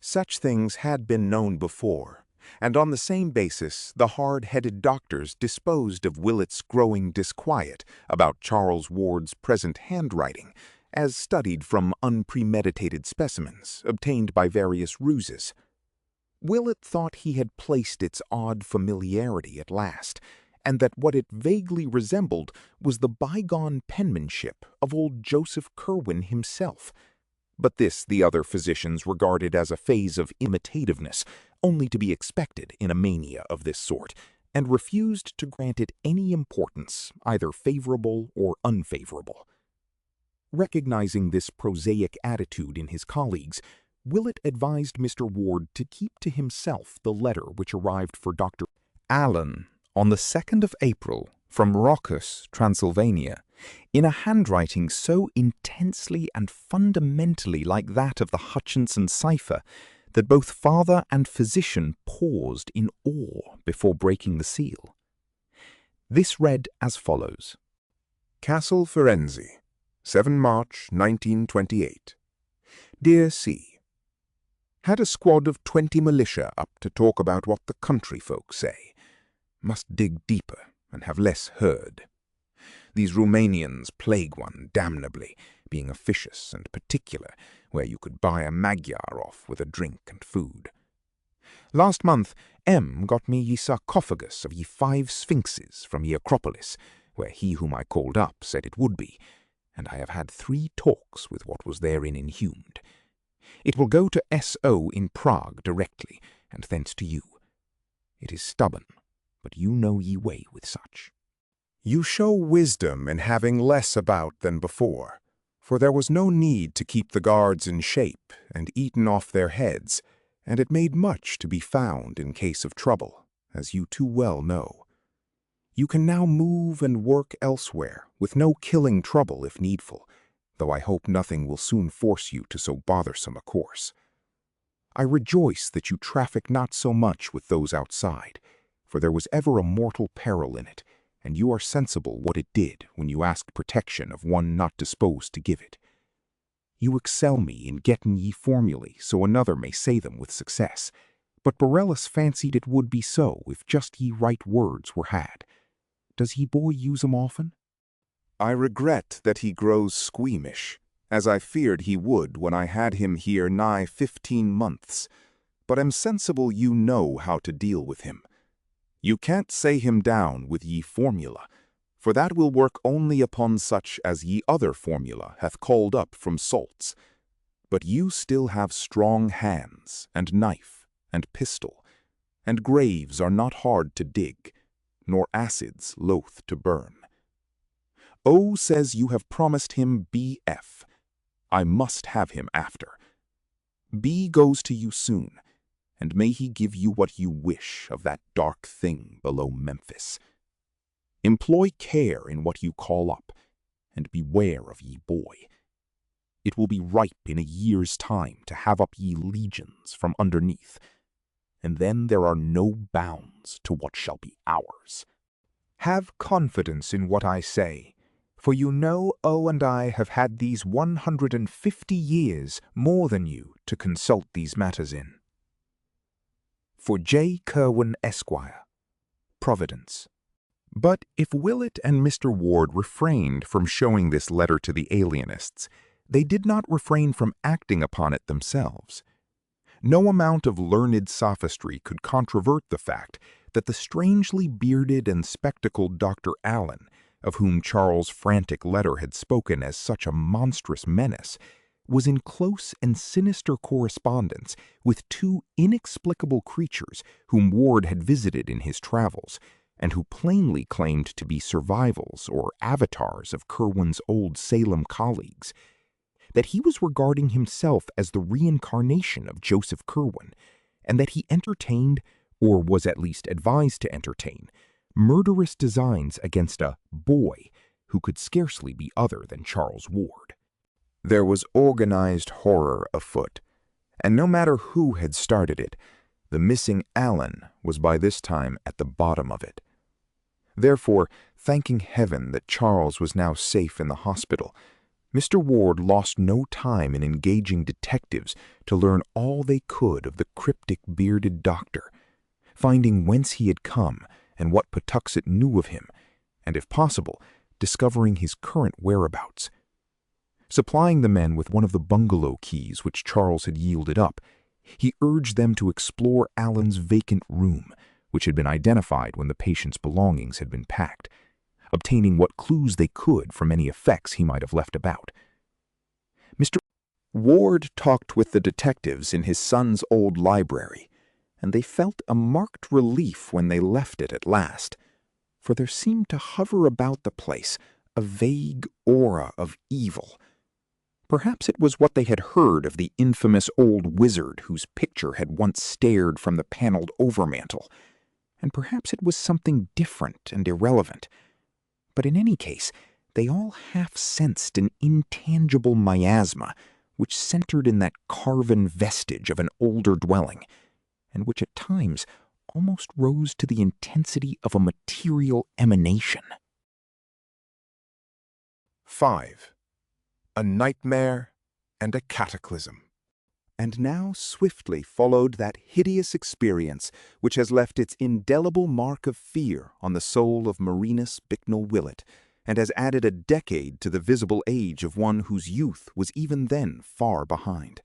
Such things had been known before, and on the same basis the hard-headed doctors disposed of Willett's growing disquiet about Charles Ward's present handwriting, as studied from unpremeditated specimens obtained by various ruses. Willett thought he had placed its odd familiarity at last, and that what it vaguely resembled was the bygone penmanship of old Joseph Curwen himself. But this the other physicians regarded as a phase of imitativeness, only to be expected in a mania of this sort, and refused to grant it any importance, either favorable or unfavorable. Recognizing this prosaic attitude in his colleagues, Willett advised Mr. Ward to keep to himself the letter which arrived for Dr. Allen on the 2nd of April from Raucus, Transylvania, in a handwriting so intensely and fundamentally like that of the Hutchinson cipher that both father and physician paused in awe before breaking the seal. This read as follows. Castle Firenze, 7 March 1928. Dear C. Had a squad of 20 militia up to talk about what the country folk say. Must dig deeper and have less herd. These Romanians plague one damnably, being officious and particular, where you could buy a Magyar off with a drink and food. Last month, M. got me ye sarcophagus of ye 5 sphinxes from ye Acropolis, where he whom I called up said it would be, and I have had 3 talks with what was therein inhumed. It will go to S.O. in Prague directly, and thence to you. It is stubborn, but you know ye way with such. You show wisdom in having less about than before, for there was no need to keep the guards in shape and eaten off their heads, and it made much to be found in case of trouble, as you too well know. You can now move and work elsewhere, with no killing trouble if needful, though I hope nothing will soon force you to so bothersome a course. I rejoice that you traffic not so much with those outside, for there was ever a mortal peril in it, and you are sensible what it did when you asked protection of one not disposed to give it. You excel me in getting ye formulae so another may say them with success, but Borellus fancied it would be so if just ye right words were had. Does he boy use 'em often? I regret that he grows squeamish, as I feared he would when I had him here nigh 15 months, but am sensible you know how to deal with him. You can't say him down with ye formula, for that will work only upon such as ye other formula hath called up from salts. But you still have strong hands, and knife, and pistol, and graves are not hard to dig, nor acids loath to burn. O says you have promised him B.F. I must have him after. B goes to you soon, and may he give you what you wish of that dark thing below Memphis. Employ care in what you call up, and beware of ye boy. It will be ripe in a year's time to have up ye legions from underneath, and then there are no bounds to what shall be ours. Have confidence in what I say, for you know O and I have had these 150 years more than you to consult these matters in. For J. Curwen, Esquire, Providence. But if Willett and Mr. Ward refrained from showing this letter to the alienists, they did not refrain from acting upon it themselves. No amount of learned sophistry could controvert the fact that the strangely bearded and spectacled Dr. Allen, of whom Charles' frantic letter had spoken as such a monstrous menace, was in close and sinister correspondence with two inexplicable creatures whom Ward had visited in his travels, and who plainly claimed to be survivals or avatars of Curwen's old Salem colleagues, that he was regarding himself as the reincarnation of Joseph Curwen, and that he entertained, or was at least advised to entertain, murderous designs against a boy who could scarcely be other than Charles Ward. There was organized horror afoot, and no matter who had started it, the missing Allen was by this time at the bottom of it. Therefore, thanking heaven that Charles was now safe in the hospital, Mr. Ward lost no time in engaging detectives to learn all they could of the cryptic bearded doctor, finding whence he had come and what Patuxet knew of him, and if possible, discovering his current whereabouts. Supplying the men with one of the bungalow keys which Charles had yielded up, he urged them to explore Allen's vacant room, which had been identified when the patient's belongings had been packed, obtaining what clues they could from any effects he might have left about. Mr. Ward talked with the detectives in his son's old library, and they felt a marked relief when they left it at last, for there seemed to hover about the place a vague aura of evil. Perhaps it was what they had heard of the infamous old wizard whose picture had once stared from the paneled overmantel, and perhaps it was something different and irrelevant. But in any case, they all half-sensed an intangible miasma which centered in that carven vestige of an older dwelling, and which at times almost rose to the intensity of a material emanation. 5. A nightmare and a cataclysm. And now swiftly followed that hideous experience which has left its indelible mark of fear on the soul of Marinus Bicknell Willett, and has added a decade to the visible age of one whose youth was even then far behind.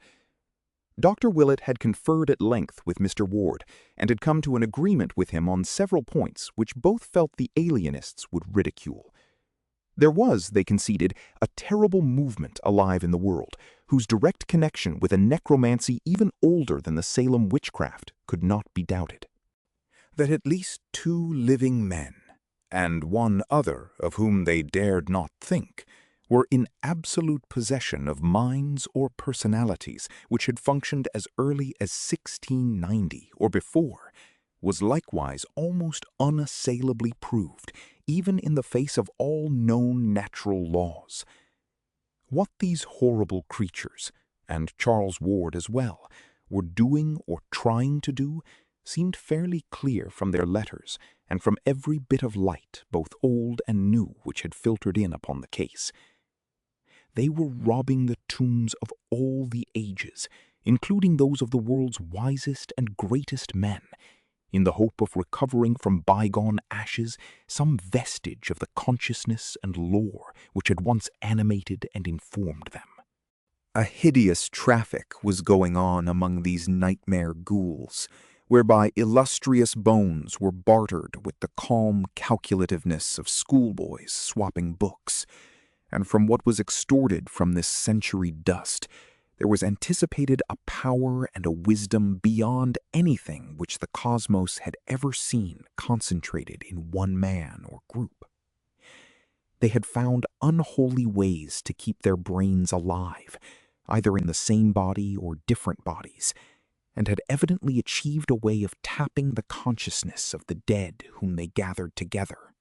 Dr. Willett had conferred at length with Mr. Ward, and had come to an agreement with him on several points which both felt the alienists would ridicule. There was, they conceded, a terrible movement alive in the world, whose direct connection with a necromancy even older than the Salem witchcraft could not be doubted. That at least 2 living men, and one other of whom they dared not think, were in absolute possession of minds or personalities which had functioned as early as 1690 or before, was likewise almost unassailably proved, even in the face of all known natural laws. What these horrible creatures, and Charles Ward as well, were doing or trying to do seemed fairly clear from their letters and from every bit of light, both old and new, which had filtered in upon the case. They were robbing the tombs of all the ages, including those of the world's wisest and greatest men, in the hope of recovering from bygone ashes some vestige of the consciousness and lore which had once animated and informed them. A hideous traffic was going on among these nightmare ghouls, whereby illustrious bones were bartered with the calm calculativeness of schoolboys swapping books, and from what was extorted from this century dust, there was anticipated a power and a wisdom beyond anything which the cosmos had ever seen concentrated in one man or group. They had found unholy ways to keep their brains alive, either in the same body or different bodies, and had evidently achieved a way of tapping the consciousness of the dead whom they gathered together.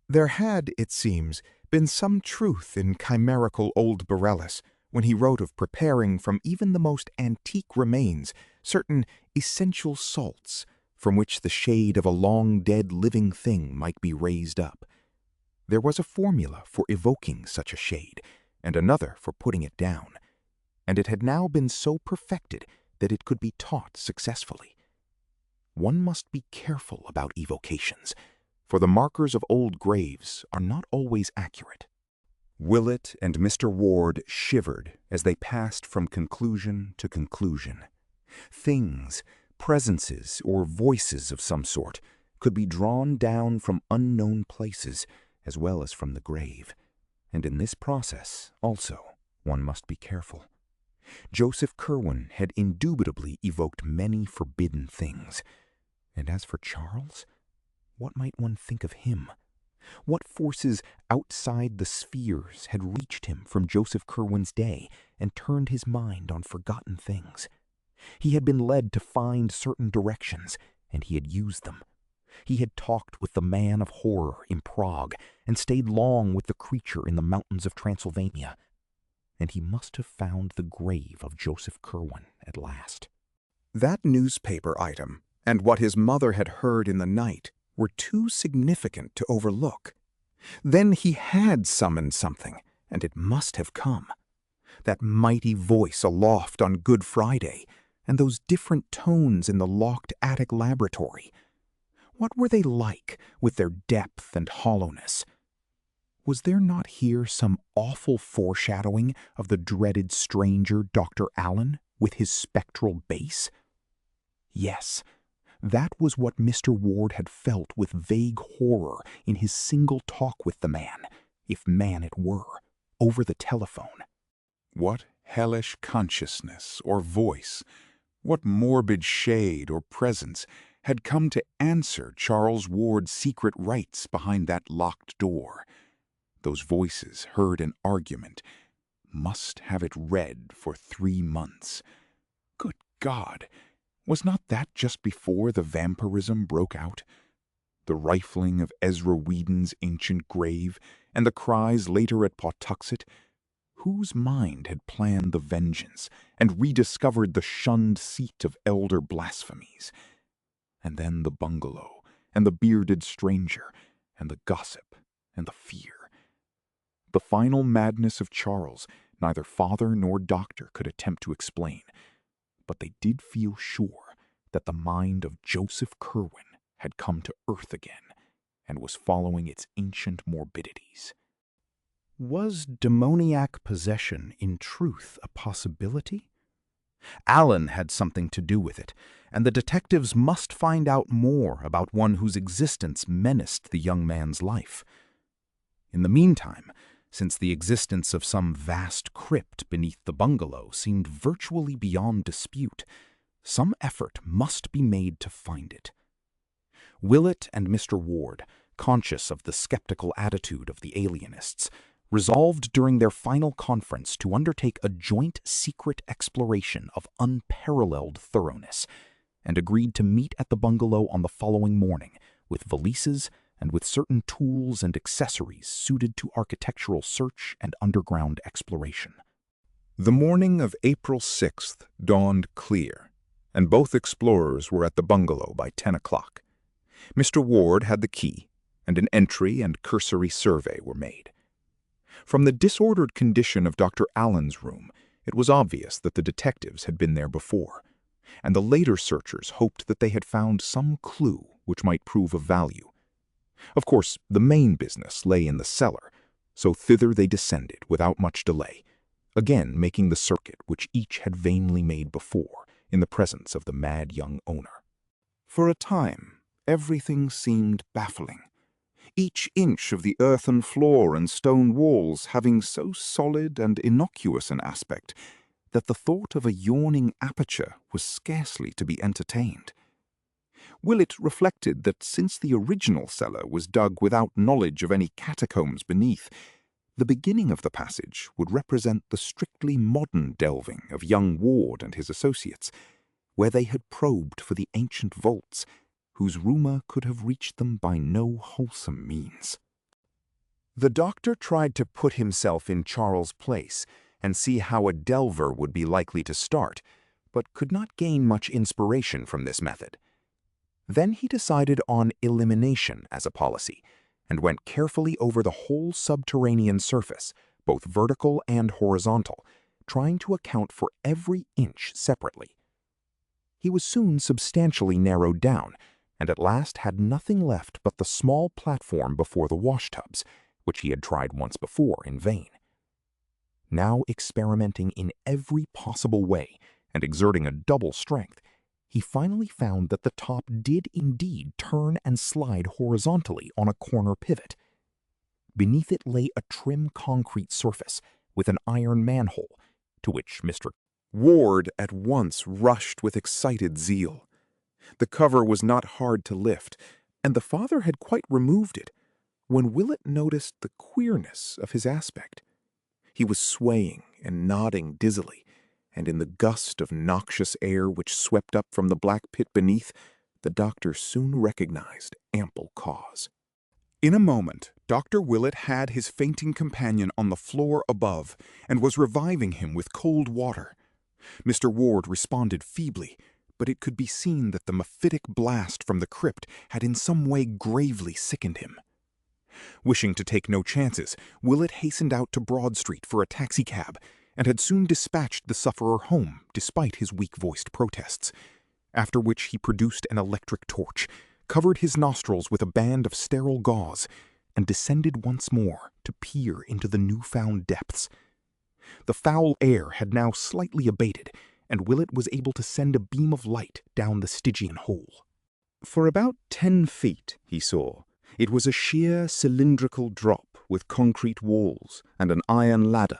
There had, it seems, been some truth in chimerical old Borellus when he wrote of preparing from even the most antique remains certain essential salts from which the shade of a long-dead living thing might be raised up. There was a formula for evoking such a shade, and another for putting it down, and it had now been so perfected that it could be taught successfully. one must be careful about evocations, for the markers of old graves are not always accurate. Willett and Mr. Ward shivered as they passed from conclusion to conclusion. Things, presences, or voices of some sort could be drawn down from unknown places as well as from the grave. And in this process, also, one must be careful. Joseph Curwen had indubitably evoked many forbidden things. And as for Charles, what might one think of him? What forces outside the spheres had reached him from Joseph Curwen's day and turned his mind on forgotten things? He had been led to find certain directions, and he had used them. He had talked with the man of horror in Prague and stayed long with the creature in the mountains of Transylvania. And he must have found the grave of Joseph Curwen at last. That newspaper item and what his mother had heard in the night were too significant to overlook. Then he had summoned something, and it must have come. That mighty voice aloft on Good Friday, and those different tones in the locked attic laboratory. What were they like, with their depth and hollowness? Was there not here some awful foreshadowing of the dreaded stranger Dr. Allen with his spectral bass? Yes, that was what Mr. Ward had felt with vague horror in his single talk with the man, if man it were, over the telephone. What hellish consciousness or voice, what morbid shade or presence had come to answer Charles Ward's secret rites behind that locked door? Those voices heard an argument, must have it read for 3 months. Good God! Was not that just before the vampirism broke out? The rifling of Ezra Whedon's ancient grave and the cries later at Pawtuxet? Whose mind had planned the vengeance and rediscovered the shunned seat of elder blasphemies? And then the bungalow and the bearded stranger and the gossip and the fear. The final madness of Charles neither father nor doctor could attempt to explain, but they did feel sure that the mind of Joseph Curwen had come to earth again and was following its ancient morbidities. Was demoniac possession in truth a possibility? Allen had something to do with it, and the detectives must find out more about one whose existence menaced the young man's life. In the meantime, since the existence of some vast crypt beneath the bungalow seemed virtually beyond dispute, some effort must be made to find it. Willett and Mr. Ward, conscious of the skeptical attitude of the alienists, resolved during their final conference to undertake a joint secret exploration of unparalleled thoroughness, and agreed to meet at the bungalow on the following morning with valises and with certain tools and accessories suited to architectural search and underground exploration. The morning of April 6th dawned clear, and both explorers were at the bungalow by 10 o'clock. Mr. Ward had the key, and an entry and cursory survey were made. From the disordered condition of Dr. Allen's room, it was obvious that the detectives had been there before, and the later searchers hoped that they had found some clue which might prove of value. Of course, the main business lay in the cellar, so thither they descended without much delay, again making the circuit which each had vainly made before in the presence of the mad young owner. For a time, everything seemed baffling, each inch of the earthen floor and stone walls having so solid and innocuous an aspect that the thought of a yawning aperture was scarcely to be entertained. Willett reflected that since the original cellar was dug without knowledge of any catacombs beneath, the beginning of the passage would represent the strictly modern delving of young Ward and his associates, where they had probed for the ancient vaults, whose rumor could have reached them by no wholesome means. The doctor tried to put himself in Charles' place and see how a delver would be likely to start, but could not gain much inspiration from this method. Then he decided on elimination as a policy, and went carefully over the whole subterranean surface, both vertical and horizontal, trying to account for every inch separately. he was soon substantially narrowed down, and at last had nothing left but the small platform before the washtubs, which he had tried once before in vain. Now experimenting in every possible way and exerting a double strength, he finally found that the top did indeed turn and slide horizontally on a corner pivot. Beneath it lay a trim concrete surface with an iron manhole, to which Mr. Ward at once rushed with excited zeal. The cover was not hard to lift, and the father had quite removed it, when Willett noticed the queerness of his aspect. He was swaying and nodding dizzily, and in the gust of noxious air which swept up from the black pit beneath, the doctor soon recognized ample cause. In a moment, Dr. Willett had his fainting companion on the floor above and was reviving him with cold water. Mr. Ward responded feebly, but it could be seen that the mephitic blast from the crypt had in some way gravely sickened him. Wishing to take no chances, Willett hastened out to Broad Street for a taxicab, and had soon dispatched the sufferer home despite his weak-voiced protests, after which he produced an electric torch, covered his nostrils with a band of sterile gauze, and descended once more to peer into the new-found depths. The foul air had now slightly abated, and Willett was able to send a beam of light down the Stygian hole. For about 10 feet, he saw, it was a sheer cylindrical drop with concrete walls and an iron ladder,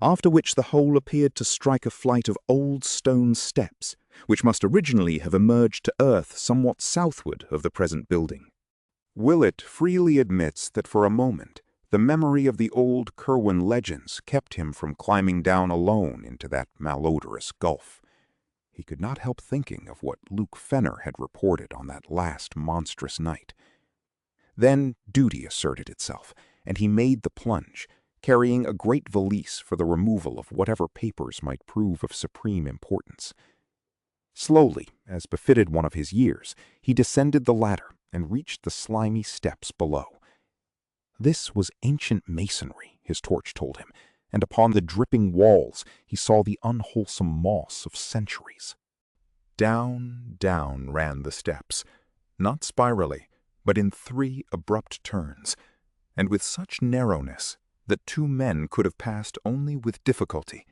after which the hole appeared to strike a flight of old stone steps, which must originally have emerged to earth somewhat southward of the present building. Willett freely admits that for a moment the memory of the old Curwen legends kept him from climbing down alone into that malodorous gulf. He could not help thinking of what Luke Fenner had reported on that last monstrous night. Then duty asserted itself, and he made the plunge, carrying a great valise for the removal of whatever papers might prove of supreme importance. Slowly, as befitted one of his years, he descended the ladder and reached the slimy steps below. This was ancient masonry, his torch told him, and upon the dripping walls he saw the unwholesome moss of centuries. Down, down ran the steps, not spirally, but in 3 abrupt turns, and with such narrowness that 2 men could have passed only with difficulty.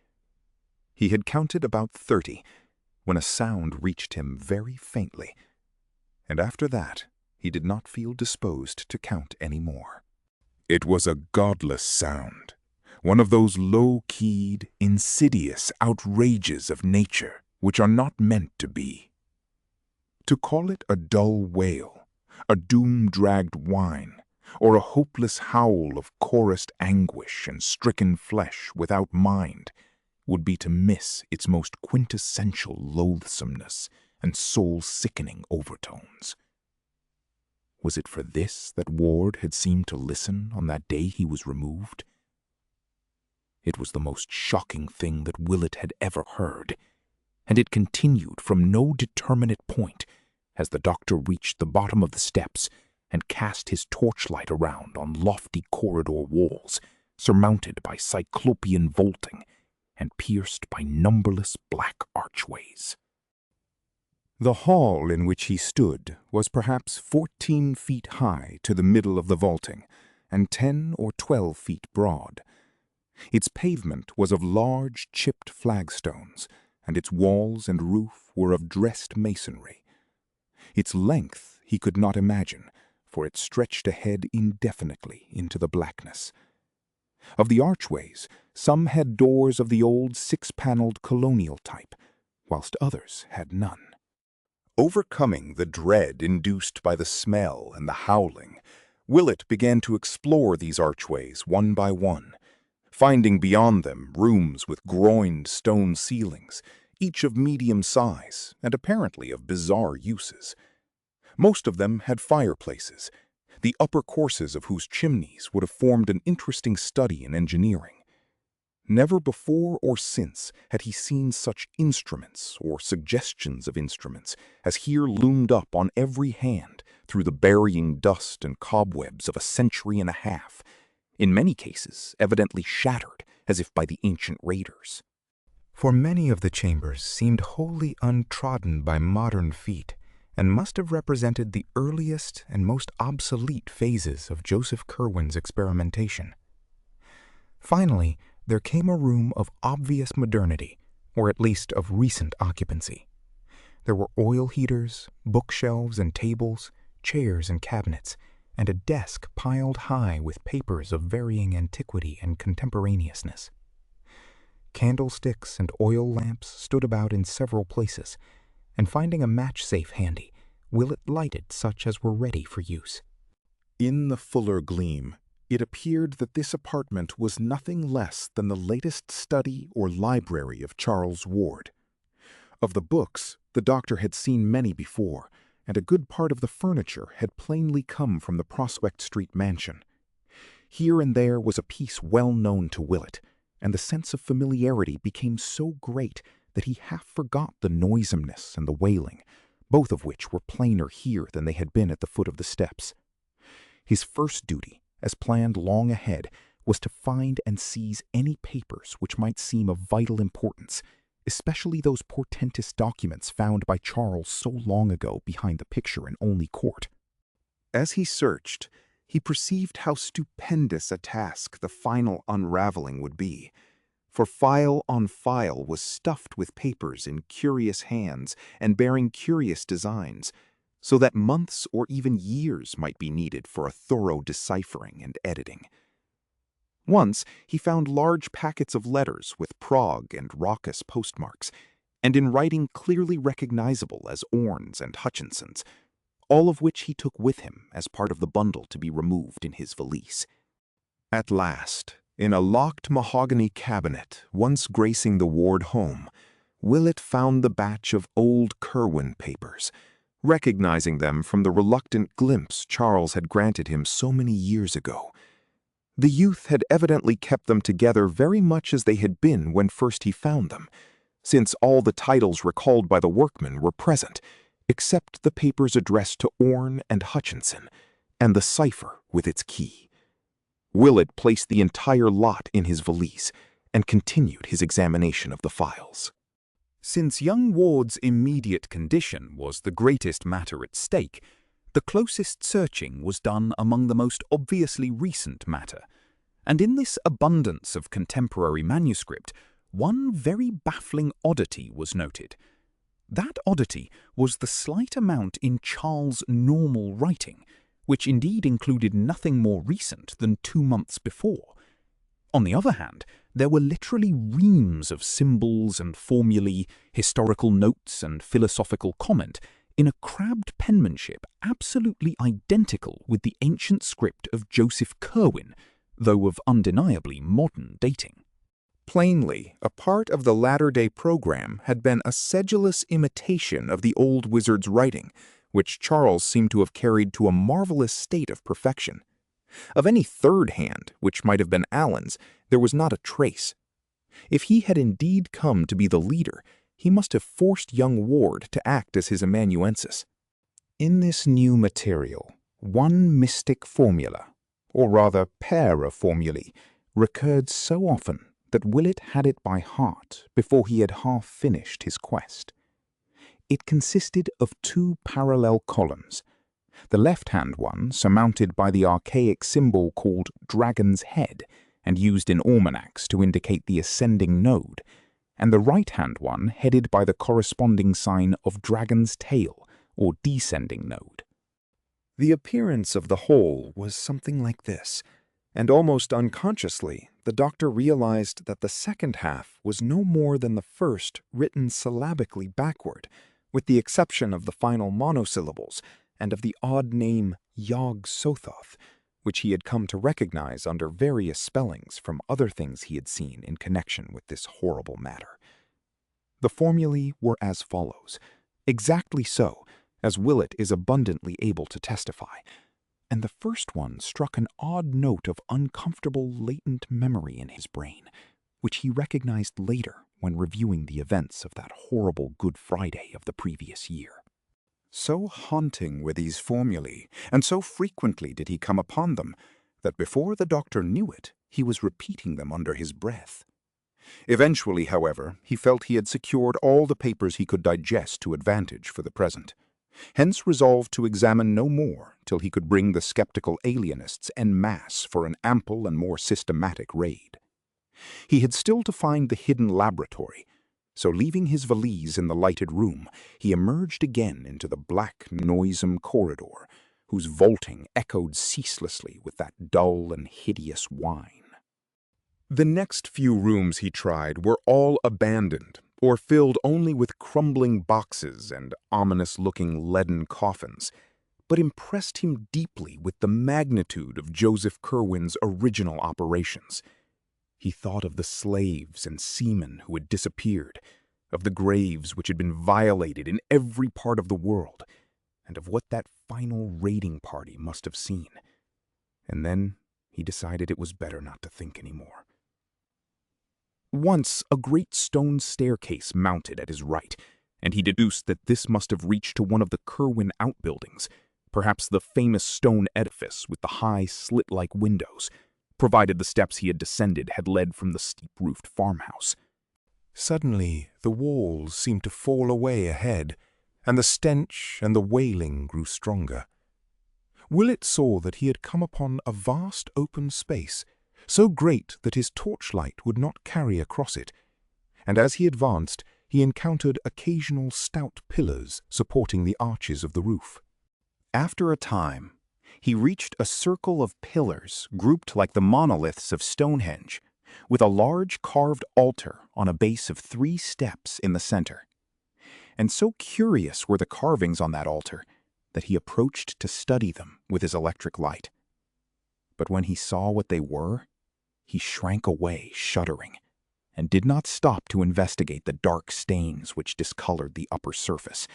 He had counted about 30, when a sound reached him very faintly, and after that he did not feel disposed to count any more. It was a godless sound, one of those low-keyed, insidious outrages of nature which are not meant to be. To call it a dull wail, a doom-dragged whine, or a hopeless howl of chorused anguish and stricken flesh without mind, would be to miss its most quintessential loathsomeness and soul-sickening overtones. Was it for this that Ward had seemed to listen on that day he was removed? It was the most shocking thing that Willett had ever heard, and it continued from no determinate point as the doctor reached the bottom of the steps and cast his torchlight around on lofty corridor walls, surmounted by cyclopean vaulting and pierced by numberless black archways. The hall in which he stood was perhaps 14 feet high to the middle of the vaulting, and 10 or 12 feet broad. Its pavement was of large chipped flagstones, and its walls and roof were of dressed masonry. Its length he could not imagine, for it stretched ahead indefinitely into the blackness. Of the archways, some had doors of the old 6-paneled colonial type, whilst others had none. Overcoming the dread induced by the smell and the howling, Willett began to explore these archways one by one, finding beyond them rooms with groined stone ceilings, each of medium size and apparently of bizarre uses. Most of them had fireplaces, the upper courses of whose chimneys would have formed an interesting study in engineering. Never before or since had he seen such instruments or suggestions of instruments as here loomed up on every hand through the burying dust and cobwebs of a century and a half, in many cases evidently shattered as if by the ancient raiders. for many of the chambers seemed wholly untrodden by modern feet and must have represented the earliest and most obsolete phases of Joseph Curwen's experimentation. Finally, there came a room of obvious modernity, or at least of recent occupancy. There were oil heaters, bookshelves and tables, chairs and cabinets, and a desk piled high with papers of varying antiquity and contemporaneousness. Candlesticks and oil lamps stood about in several places, and finding a match safe handy, Willett lighted such as were ready for use. In the fuller gleam, it appeared that this apartment was nothing less than the latest study or library of Charles Ward. Of the books, the doctor had seen many before, and a good part of the furniture had plainly come from the Prospect Street mansion. Here and there was a piece well known to Willett, and the sense of familiarity became so great that he half forgot the noisomeness and the wailing, both of which were plainer here than they had been at the foot of the steps. His first duty, as planned long ahead, was to find and seize any papers which might seem of vital importance, especially those portentous documents found by Charles so long ago behind the picture in Olney Court. As he searched, he perceived how stupendous a task the final unraveling would be, for file on file was stuffed with papers in curious hands and bearing curious designs, so that months or even years might be needed for a thorough deciphering and editing. Once he found large packets of letters with Prague and raucous postmarks, and in writing clearly recognizable as Orne's and Hutchinson's, all of which he took with him as part of the bundle to be removed in his valise. At last, in a locked mahogany cabinet once gracing the Ward home, Willett found the batch of old Curwen papers, recognizing them from the reluctant glimpse Charles had granted him so many years ago. The youth had evidently kept them together very much as they had been when first he found them, since all the titles recalled by the workman were present, except the papers addressed to Orne and Hutchinson, and the cipher with its key. Willett placed the entire lot in his valise and continued his examination of the files. Since young Ward's immediate condition was the greatest matter at stake, the closest searching was done among the most obviously recent matter, and in this abundance of contemporary manuscript, one very baffling oddity was noted. That oddity was the slight amount in Charles' normal writing, which indeed included nothing more recent than 2 months before. On the other hand, there were literally reams of symbols and formulae, historical notes and philosophical comment in a crabbed penmanship absolutely identical with the ancient script of Joseph Curwen, though of undeniably modern dating. Plainly, a part of the latter-day program had been a sedulous imitation of the old wizard's writing, which Charles seemed to have carried to a marvelous state of perfection. Of any third hand, which might have been Allen's, there was not a trace. If he had indeed come to be the leader, he must have forced young Ward to act as his amanuensis. In this new material, one mystic formula, or rather pair of formulae, recurred so often that Willett had it by heart before he had half finished his quest. It consisted of 2 parallel columns, the left-hand one surmounted by the archaic symbol called Dragon's Head and used in almanacs to indicate the ascending node, and the right-hand one headed by the corresponding sign of Dragon's Tail or descending node. The appearance of the whole was something like this, and almost unconsciously, the doctor realized that the second half was no more than the first written syllabically backward, with the exception of the final monosyllables and of the odd name Yog-Sothoth, which he had come to recognize under various spellings from other things he had seen in connection with this horrible matter. The formulae were as follows, exactly so, as Willett is abundantly able to testify, and the first one struck an odd note of uncomfortable latent memory in his brain, which he recognized later when reviewing the events of that horrible Good Friday of the previous year. So haunting were these formulae, and so frequently did he come upon them, that before the doctor knew it, he was repeating them under his breath. Eventually, however, he felt he had secured all the papers he could digest to advantage for the present, hence resolved to examine no more till he could bring the skeptical alienists en masse for an ample and more systematic raid. He had still to find the hidden laboratory, so leaving his valise in the lighted room, he emerged again into the black, noisome corridor, whose vaulting echoed ceaselessly with that dull and hideous whine. The next few rooms he tried were all abandoned, or filled only with crumbling boxes and ominous-looking leaden coffins, but impressed him deeply with the magnitude of Joseph Curwen's original operations. He thought of the slaves and seamen who had disappeared, of the graves which had been violated in every part of the world, and of what that final raiding party must have seen. And then he decided it was better not to think any more. Once a great stone staircase mounted at his right, and he deduced that this must have reached to one of the Curwen outbuildings, perhaps the famous stone edifice with the high slit-like windows, provided the steps he had descended had led from the steep-roofed farmhouse. Suddenly, the walls seemed to fall away ahead, and the stench and the wailing grew stronger. Willett saw that he had come upon a vast open space, so great that his torchlight would not carry across it, and as he advanced, he encountered occasional stout pillars supporting the arches of the roof. After a time, he reached a circle of pillars grouped like the monoliths of Stonehenge, with a large carved altar on a base of 3 steps in the center. And so curious were the carvings on that altar that he approached to study them with his electric light. But when he saw what they were, he shrank away, shuddering, and did not stop to investigate the dark stains which discolored the upper surface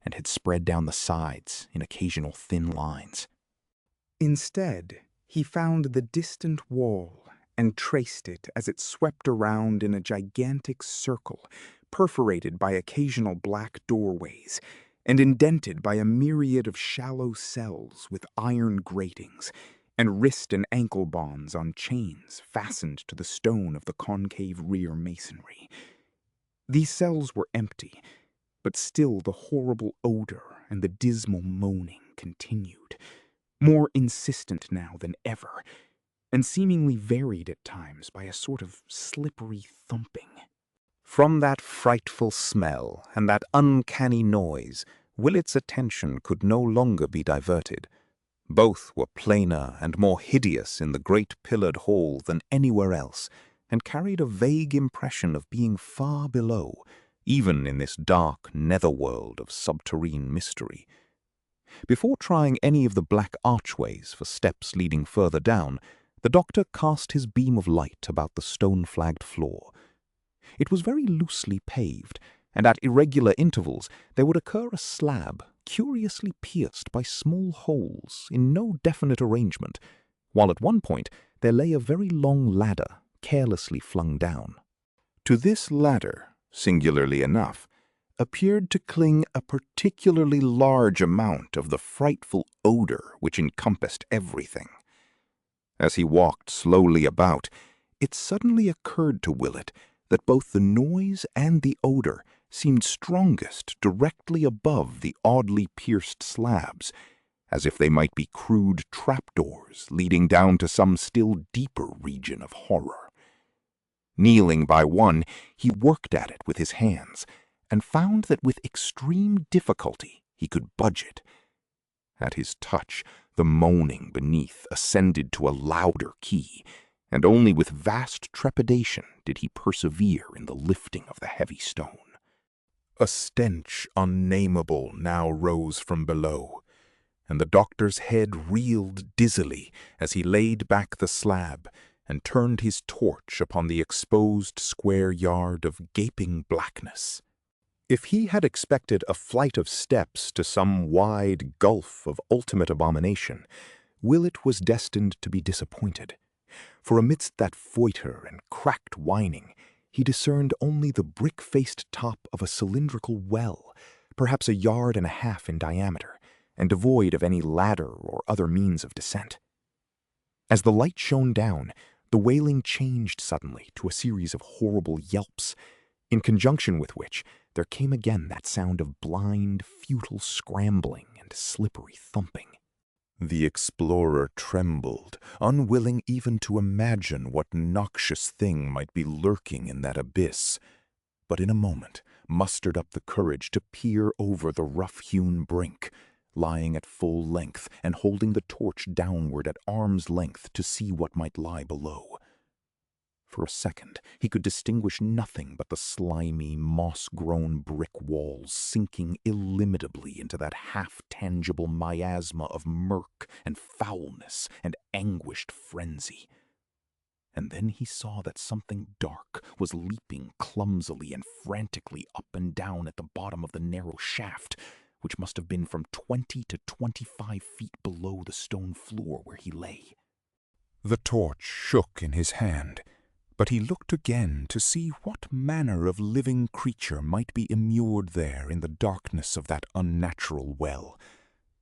and had spread down the sides in occasional thin lines. Instead, he found the distant wall and traced it as it swept around in a gigantic circle, perforated by occasional black doorways and indented by a myriad of shallow cells with iron gratings, and wrist and ankle bonds on chains fastened to the stone of the concave rear masonry. These cells were empty, but still the horrible odor and the dismal moaning continued, more insistent now than ever, and seemingly varied at times by a sort of slippery thumping. From that frightful smell and that uncanny noise, Willett's attention could no longer be diverted. Both were plainer and more hideous in the great pillared hall than anywhere else, and carried a vague impression of being far below, even in this dark netherworld of subterrene mystery. Before trying any of the black archways for steps leading further down, the doctor cast his beam of light about the stone-flagged floor. It was very loosely paved, and at irregular intervals there would occur a slab curiously pierced by small holes in no definite arrangement, while at one point there lay a very long ladder carelessly flung down. To this ladder, singularly enough, appeared to cling a particularly large amount of the frightful odor which encompassed everything. As he walked slowly about, it suddenly occurred to Willett that both the noise and the odor seemed strongest directly above the oddly pierced slabs, as if they might be crude trapdoors leading down to some still deeper region of horror. Kneeling by one, he worked at it with his hands, and found that with extreme difficulty he could budge it. At his touch, the moaning beneath ascended to a louder key, and only with vast trepidation did he persevere in the lifting of the heavy stone. A stench unnameable now rose from below, and the doctor's head reeled dizzily as he laid back the slab and turned his torch upon the exposed square yard of gaping blackness. If he had expected a flight of steps to some wide gulf of ultimate abomination, Willett was destined to be disappointed, for amidst that foiter and cracked whining, he discerned only the brick-faced top of a cylindrical well, perhaps 1.5 yards in diameter, and devoid of any ladder or other means of descent. As the light shone down, The wailing changed suddenly to a series of horrible yelps, in conjunction with which there came again that sound of blind, futile scrambling and slippery thumping. The explorer trembled, unwilling even to imagine what noxious thing might be lurking in that abyss, but in a moment mustered up the courage to peer over the rough-hewn brink, lying at full length and holding the torch downward at arm's length to see what might lie below. For a second he could distinguish nothing but the slimy, moss-grown brick walls sinking illimitably into that half-tangible miasma of murk and foulness and anguished frenzy. And then he saw that something dark was leaping clumsily and frantically up and down at the bottom of the narrow shaft, which must have been from 20 to 25 feet below the stone floor where he lay. The torch shook in his hand, but he looked again to see what manner of living creature might be immured there in the darkness of that unnatural well,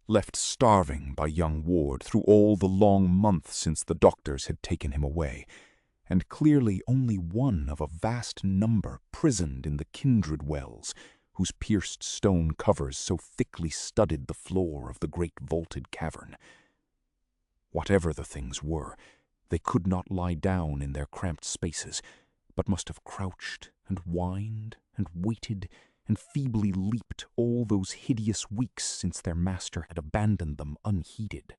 left starving by young Ward through all the long months since the doctors had taken him away, and clearly only one of a vast number prisoned in the kindred wells, whose pierced stone covers so thickly studded the floor of the great vaulted cavern. Whatever the things were, they could not lie down in their cramped spaces, but must have crouched and whined and waited and feebly leaped all those hideous weeks since their master had abandoned them unheeded.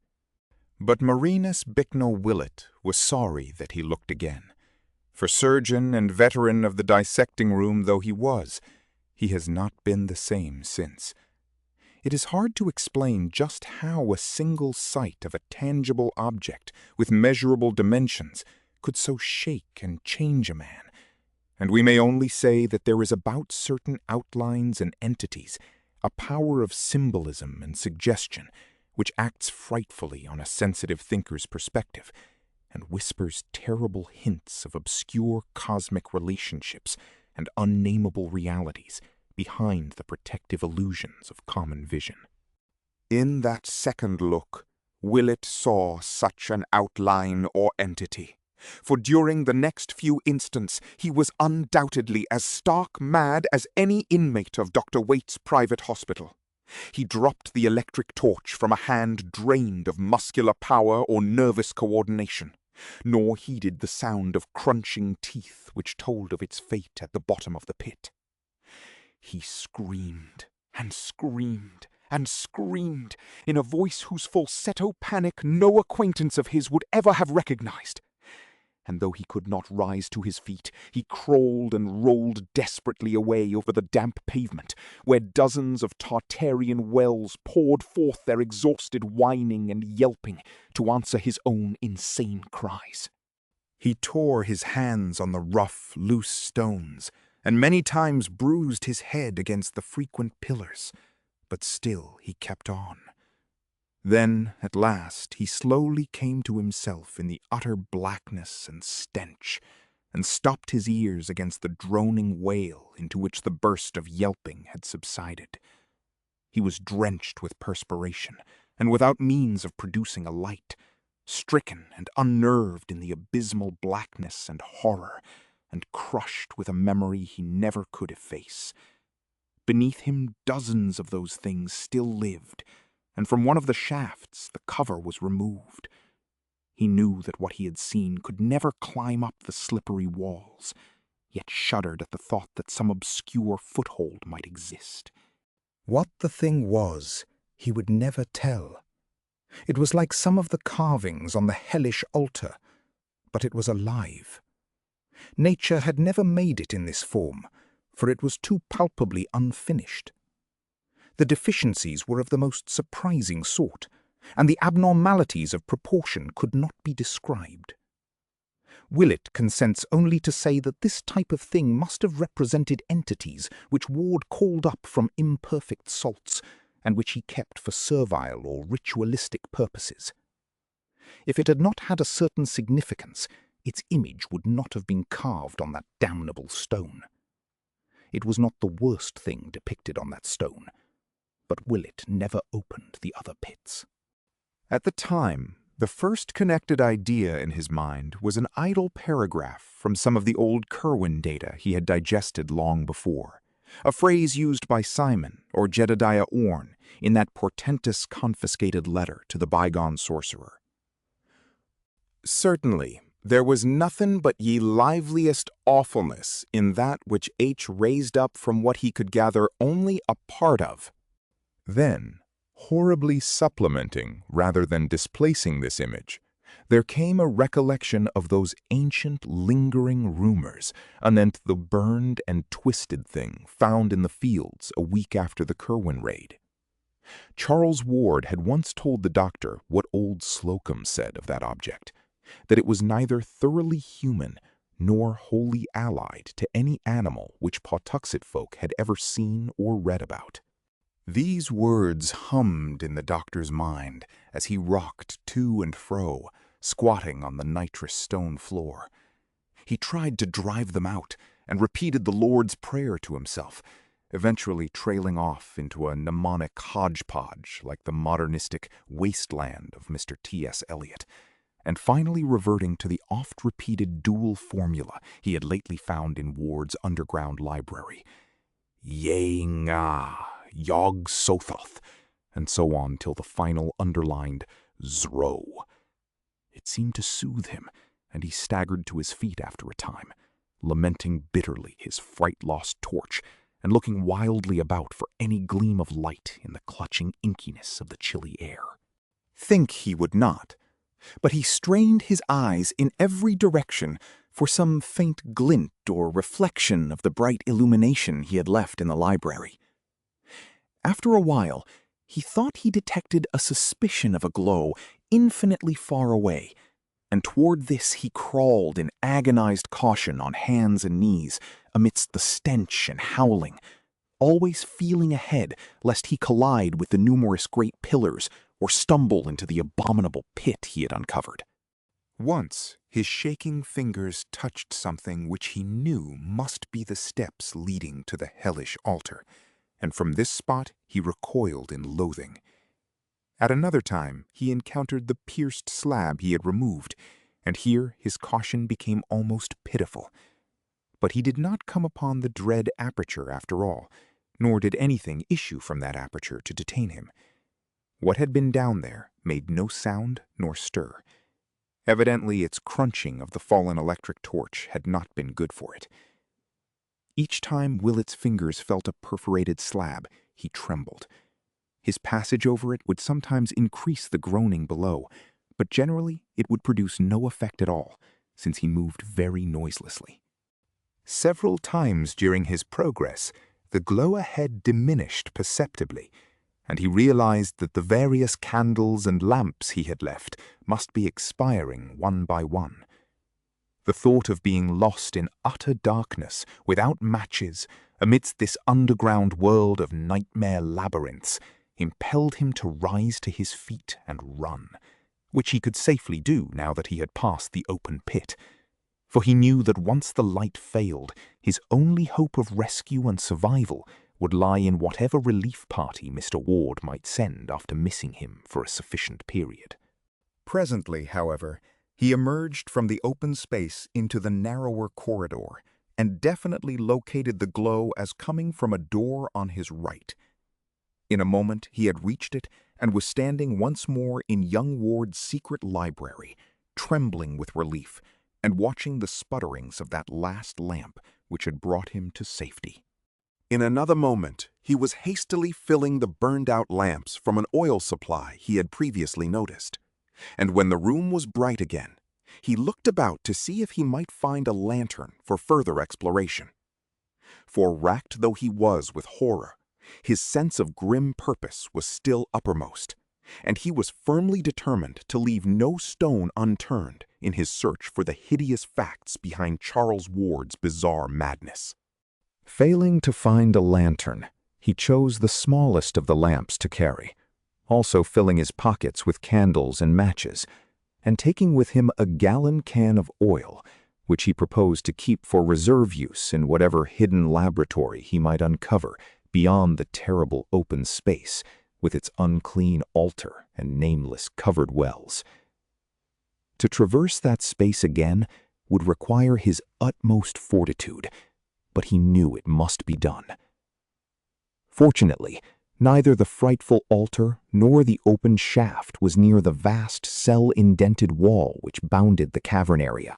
But Marinus Bicknell Willett was sorry that he looked again, for surgeon and veteran of the dissecting room though he was, he has not been the same since. It is hard to explain just how a single sight of a tangible object with measurable dimensions could so shake and change a man, and we may only say that there is about certain outlines and entities a power of symbolism and suggestion which acts frightfully on a sensitive thinker's perspective, and whispers terrible hints of obscure cosmic relationships and unnameable realities behind the protective illusions of common vision. In that second look, Willett saw such an outline or entity, for during the next few instants he was undoubtedly as stark mad as any inmate of Dr. Waite's private hospital. He dropped the electric torch from a hand drained of muscular power or nervous coordination, nor heeded the sound of crunching teeth which told of its fate at the bottom of the pit. He screamed and screamed and screamed in a voice whose falsetto panic no acquaintance of his would ever have recognized. And though he could not rise to his feet, he crawled and rolled desperately away over the damp pavement, where dozens of Tartarian wells poured forth their exhausted whining and yelping to answer his own insane cries. He tore his hands on the rough, loose stones, and many times bruised his head against the frequent pillars, but still he kept on. Then, at last, he slowly came to himself in the utter blackness and stench, and stopped his ears against the droning wail into which the burst of yelping had subsided. He was drenched with perspiration, and without means of producing a light, stricken and unnerved in the abysmal blackness and horror, and crushed with a memory he never could efface. Beneath him dozens of those things still lived, and from one of the shafts the cover was removed. He knew that what he had seen could never climb up the slippery walls, yet shuddered at the thought that some obscure foothold might exist. What the thing was, he would never tell. It was like some of the carvings on the hellish altar, but it was alive. Nature had never made it in this form, for it was too palpably unfinished. The deficiencies were of the most surprising sort, and the abnormalities of proportion could not be described. Willett consents only to say that this type of thing must have represented entities which Ward called up from imperfect salts, and which he kept for servile or ritualistic purposes. If it had not had a certain significance, its image would not have been carved on that damnable stone. It was not the worst thing depicted on that stone, but Willett never opened the other pits. At the time, The first connected idea in his mind was an idle paragraph from some of the old Curwen data he had digested long before, a phrase used by Simon or Jedediah Orne in that portentous confiscated letter to the bygone sorcerer. Certainly, there was nothing but ye liveliest awfulness in that which H raised up from what he could gather only a part of. Then, horribly supplementing rather than displacing this image, there came a recollection of those ancient lingering rumors anent the burned and twisted thing found in the fields a week after the Curwen raid. Charles Ward had once told the doctor what old Slocum said of that object, that it was neither thoroughly human nor wholly allied to any animal which Pawtuxet folk had ever seen or read about. These words hummed in the doctor's mind as he rocked to and fro, squatting on the nitrous stone floor. He tried to drive them out and repeated the Lord's Prayer to himself, eventually trailing off into a mnemonic hodgepodge like the modernistic wasteland of Mr. T.S. Eliot, and finally reverting to the oft-repeated dual formula he had lately found in Ward's underground library. Yea-nga, Yog Sothoth, and so on till the final underlined Zro. It seemed to soothe him, and he staggered to his feet after a time, lamenting bitterly his fright-lost torch and looking wildly about for any gleam of light in the clutching inkiness of the chilly air. Think he would not, but he strained his eyes in every direction for some faint glint or reflection of the bright illumination he had left in the library. After a while, he thought he detected a suspicion of a glow infinitely far away, and toward this he crawled in agonized caution on hands and knees amidst the stench and howling, always feeling ahead lest he collide with the numerous great pillars or stumble into the abominable pit he had uncovered. Once, his shaking fingers touched something which he knew must be the steps leading to the hellish altar, and from this spot he recoiled in loathing. At another time, he encountered the pierced slab he had removed, and here his caution became almost pitiful. But he did not come upon the dread aperture after all, nor did anything issue from that aperture to detain him. What had been down there made no sound nor stir. Evidently its crunching of the fallen electric torch had not been good for it. Each time Willett's fingers felt a perforated slab, he trembled. His passage over it would sometimes increase the groaning below, but generally it would produce no effect at all, since he moved very noiselessly. Several times during his progress, the glow ahead diminished perceptibly, and he realized that the various candles and lamps he had left must be expiring one by one. The thought of being lost in utter darkness, without matches, amidst this underground world of nightmare labyrinths, impelled him to rise to his feet and run, which he could safely do now that he had passed the open pit. For he knew that once the light failed, his only hope of rescue and survival would lie in whatever relief party Mr. Ward might send after missing him for a sufficient period. Presently, however, he emerged from the open space into the narrower corridor, and definitely located the glow as coming from a door on his right. In a moment he had reached it, and was standing once more in young Ward's secret library, trembling with relief, and watching the sputterings of that last lamp which had brought him to safety. In another moment, he was hastily filling the burned-out lamps from an oil supply he had previously noticed. And when the room was bright again, he looked about to see if he might find a lantern for further exploration. For racked though he was with horror, his sense of grim purpose was still uppermost, and he was firmly determined to leave no stone unturned in his search for the hideous facts behind Charles Ward's bizarre madness. Failing to find a lantern, he chose the smallest of the lamps to carry, also filling his pockets with candles and matches, and taking with him a gallon can of oil, which he proposed to keep for reserve use in whatever hidden laboratory he might uncover beyond the terrible open space with its unclean altar and nameless covered wells. To traverse that space again would require his utmost fortitude, but he knew it must be done. Fortunately, neither the frightful altar nor the open shaft was near the vast cell-indented wall which bounded the cavern area,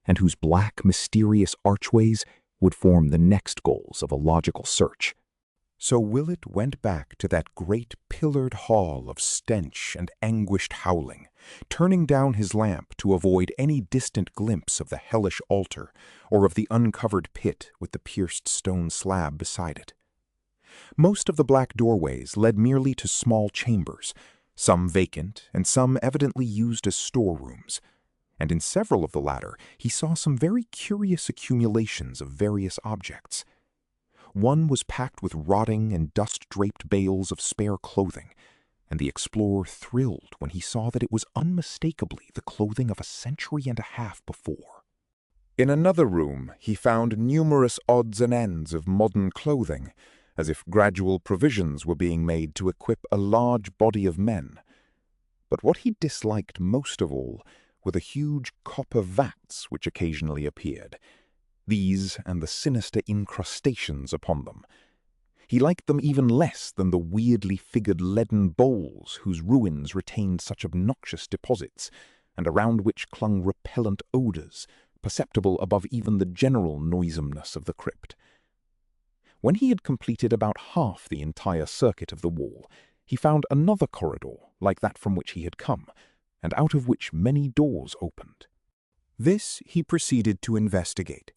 and whose black, mysterious archways would form the next goals of a logical search. So Willett went back to that great pillared hall of stench and anguished howling, turning down his lamp to avoid any distant glimpse of the hellish altar or of the uncovered pit with the pierced stone slab beside it. Most of the black doorways led merely to small chambers, some vacant and some evidently used as storerooms, and in several of the latter he saw some very curious accumulations of various objects. One was packed with rotting and dust-draped bales of spare clothing, and the explorer thrilled when he saw that it was unmistakably the clothing of a century and a half before. In another room he found numerous odds and ends of modern clothing, as if gradual provisions were being made to equip a large body of men. But what he disliked most of all were the huge copper vats which occasionally appeared, these and the sinister incrustations upon them. He liked them even less than the weirdly figured leaden bowls whose ruins retained such obnoxious deposits, and around which clung repellent odors, perceptible above even the general noisomeness of the crypt. When he had completed about half the entire circuit of the wall, he found another corridor like that from which he had come, and out of which many doors opened. This he proceeded to investigate,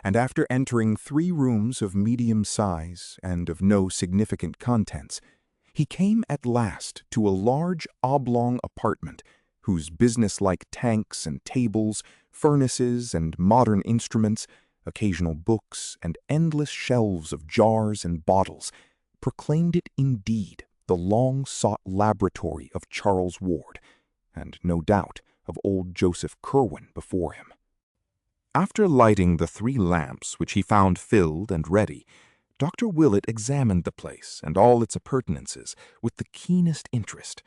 and after entering 3 rooms of medium size and of no significant contents, he came at last to a large oblong apartment whose businesslike tanks and tables, furnaces and modern instruments, occasional books, and endless shelves of jars and bottles proclaimed it indeed the long-sought laboratory of Charles Ward, and no doubt of old Joseph Curwen before him. After lighting the 3 lamps which he found filled and ready, Dr. Willett examined the place and all its appurtenances with the keenest interest,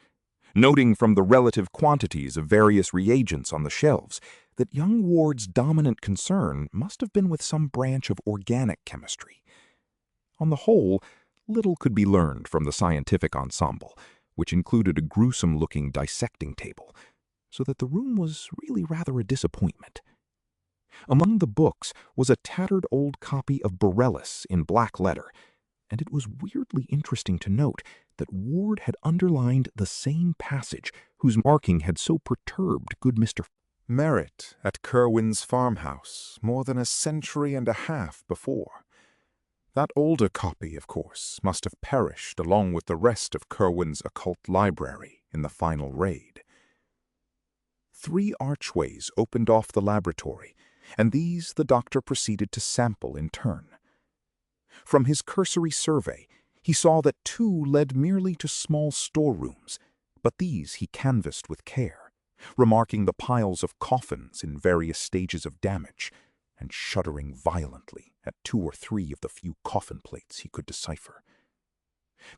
noting from the relative quantities of various reagents on the shelves that young Ward's dominant concern must have been with some branch of organic chemistry. On the whole, little could be learned from the scientific ensemble, which included a gruesome-looking dissecting table, so that the room was really rather a disappointment. Among the books was a tattered old copy of Borellus in black letter, and it was weirdly interesting to note that Ward had underlined the same passage whose marking had so perturbed good Mr. Merritt at Curwen's farmhouse more than a century and a half before. That older copy, of course, must have perished along with the rest of Curwen's occult library in the final raid. 3 archways opened off the laboratory, and these the doctor proceeded to sample in turn. From his cursory survey, he saw that 2 led merely to small storerooms, but these he canvassed with care, remarking the piles of coffins in various stages of damage, and shuddering violently at 2 or 3 of the few coffin plates he could decipher.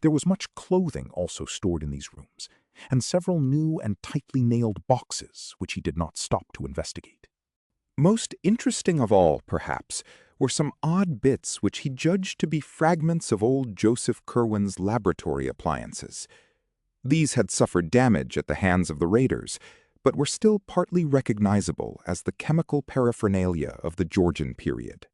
There was much clothing also stored in these rooms, and several new and tightly nailed boxes which he did not stop to investigate. Most interesting of all, perhaps, were some odd bits which he judged to be fragments of old Joseph Curwen's laboratory appliances. These had suffered damage at the hands of the raiders, but were still partly recognizable as the chemical paraphernalia of the Georgian period.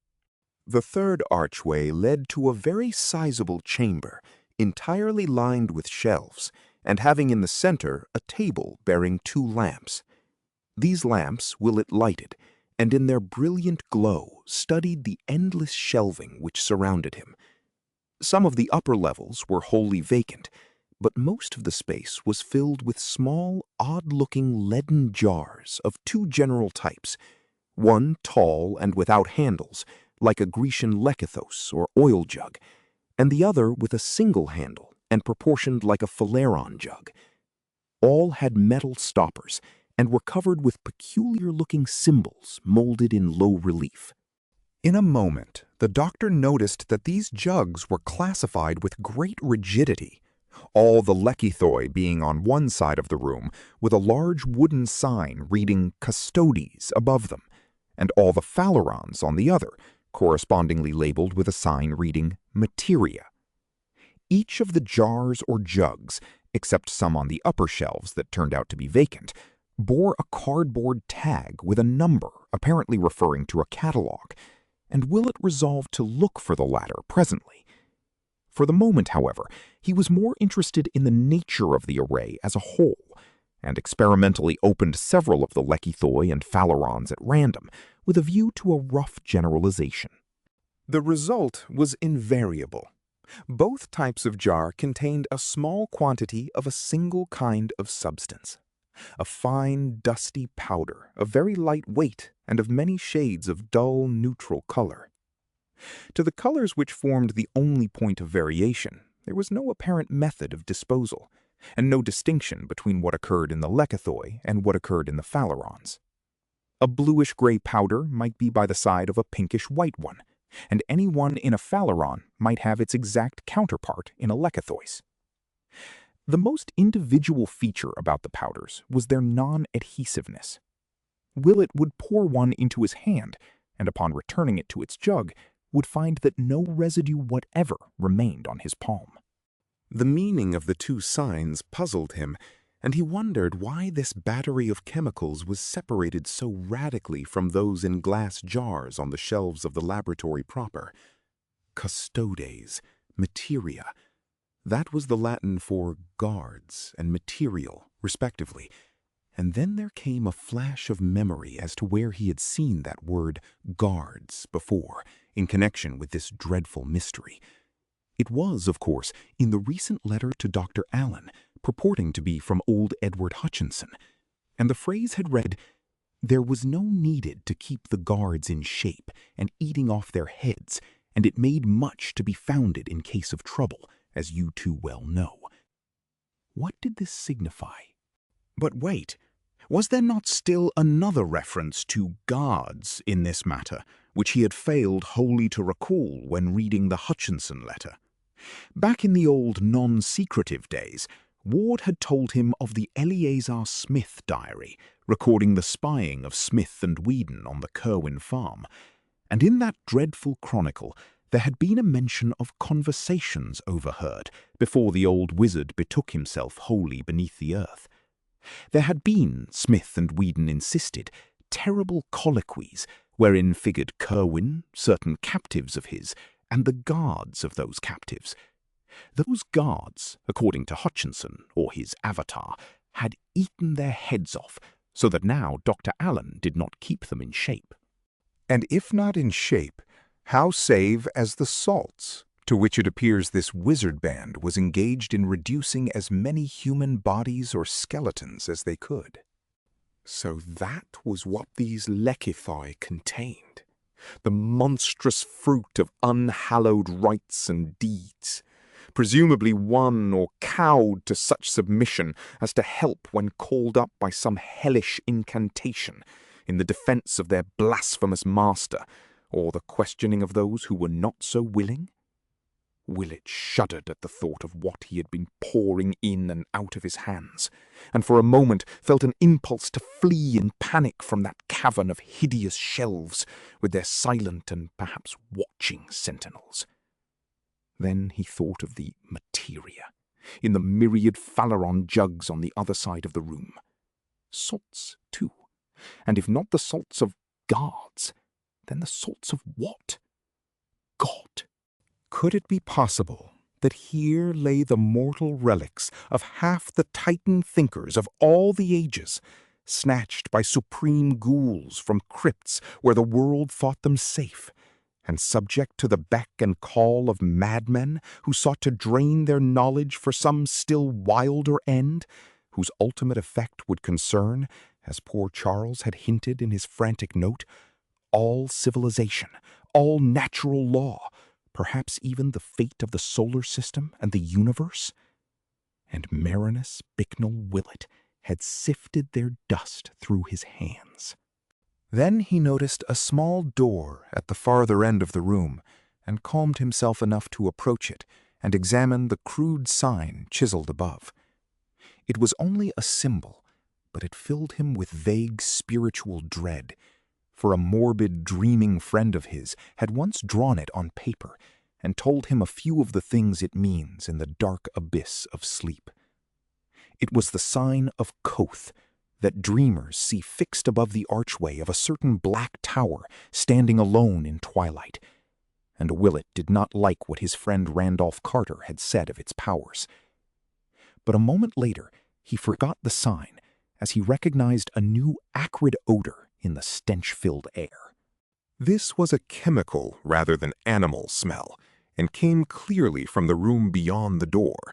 The 3rd archway led to a very sizable chamber, entirely lined with shelves, and having in the center a table bearing 2 lamps. These lamps Willett lighted, and in their brilliant glow studied the endless shelving which surrounded him. Some of the upper levels were wholly vacant, but most of the space was filled with small, odd-looking leaden jars of 2 general types, one tall and without handles, like a Grecian lekithos or oil jug, and the other with a single handle and proportioned like a phaleron jug. All had metal stoppers, and were covered with peculiar-looking symbols molded in low relief. In a moment, the doctor noticed that these jugs were classified with great rigidity, all the lekythoi being on one side of the room with a large wooden sign reading Custodes above them, and all the phalerons on the other, correspondingly labeled with a sign reading Materia. Each of the jars or jugs, except some on the upper shelves that turned out to be vacant, bore a cardboard tag with a number apparently referring to a catalog, and Willett resolved to look for the latter presently. For the moment, however, he was more interested in the nature of the array as a whole, and experimentally opened several of the lekythoi and phalerons at random, with a view to a rough generalization. The result was invariable. Both types of jar contained a small quantity of a single kind of substance, a fine, dusty powder of very light weight and of many shades of dull, neutral color. To the colors which formed the only point of variation, there was no apparent method of disposal, and no distinction between what occurred in the lekythoi and what occurred in the phalerons. A bluish-gray powder might be by the side of a pinkish-white one, and any one in a phaleron might have its exact counterpart in a lekythois. The most individual feature about the powders was their non-adhesiveness. Willett would pour one into his hand, and upon returning it to its jug, would find that no residue whatever remained on his palm. The meaning of the two signs puzzled him, and he wondered why this battery of chemicals was separated so radically from those in glass jars on the shelves of the laboratory proper. Custodes, materia. That was the Latin for guards and material, respectively. And then there came a flash of memory as to where he had seen that word guards before, in connection with this dreadful mystery. It was, of course, in the recent letter to Dr. Allen, purporting to be from old Edward Hutchinson, and the phrase had read, "There was no needed to keep the guards in shape and eating off their heads, and it made much to be founded in case of trouble, as you too well know." What did this signify? But wait, was there not still another reference to guards in this matter, which he had failed wholly to recall when reading the Hutchinson letter? Back in the old non-secretive days, Ward had told him of the Eleazar Smith diary, recording the spying of Smith and Whedon on the Curwen farm, and in that dreadful chronicle there had been a mention of conversations overheard before the old wizard betook himself wholly beneath the earth. There had been, Smith and Whedon insisted, terrible colloquies wherein figured Curwen, certain captives of his, and the guards of those captives. Those guards, according to Hutchinson, or his avatar, had eaten their heads off, so that now Dr. Allen did not keep them in shape. And if not in shape, how save as the salts, to which it appears this wizard band was engaged in reducing as many human bodies or skeletons as they could? So that was what these lekythoi contained, the monstrous fruit of unhallowed rites and deeds, presumably won or cowed to such submission as to help when called up by some hellish incantation in the defense of their blasphemous master, or the questioning of those who were not so willing? Willett shuddered at the thought of what he had been pouring in and out of his hands, and for a moment felt an impulse to flee in panic from that cavern of hideous shelves with their silent and perhaps watching sentinels. Then he thought of the materia in the myriad phaleron jugs on the other side of the room. Salts, too, and if not the salts of guards, then the salts of what? God. Could it be possible that here lay the mortal relics of half the Titan thinkers of all the ages, snatched by supreme ghouls from crypts where the world thought them safe, and subject to the beck and call of madmen who sought to drain their knowledge for some still wilder end, whose ultimate effect would concern, as poor Charles had hinted in his frantic note, all civilization, all natural law, perhaps even the fate of the solar system and the universe? And Marinus Bicknell Willett had sifted their dust through his hands. Then he noticed a small door at the farther end of the room, and calmed himself enough to approach it and examined the crude sign chiseled above. It was only a symbol, but it filled him with vague spiritual dread, for a morbid, dreaming friend of his had once drawn it on paper and told him a few of the things it means in the dark abyss of sleep. It was the sign of Koth that dreamers see fixed above the archway of a certain black tower standing alone in twilight, and Willett did not like what his friend Randolph Carter had said of its powers. But a moment later he forgot the sign as he recognized a new acrid odor in the stench-filled air. This was a chemical rather than animal smell, and came clearly from the room beyond the door,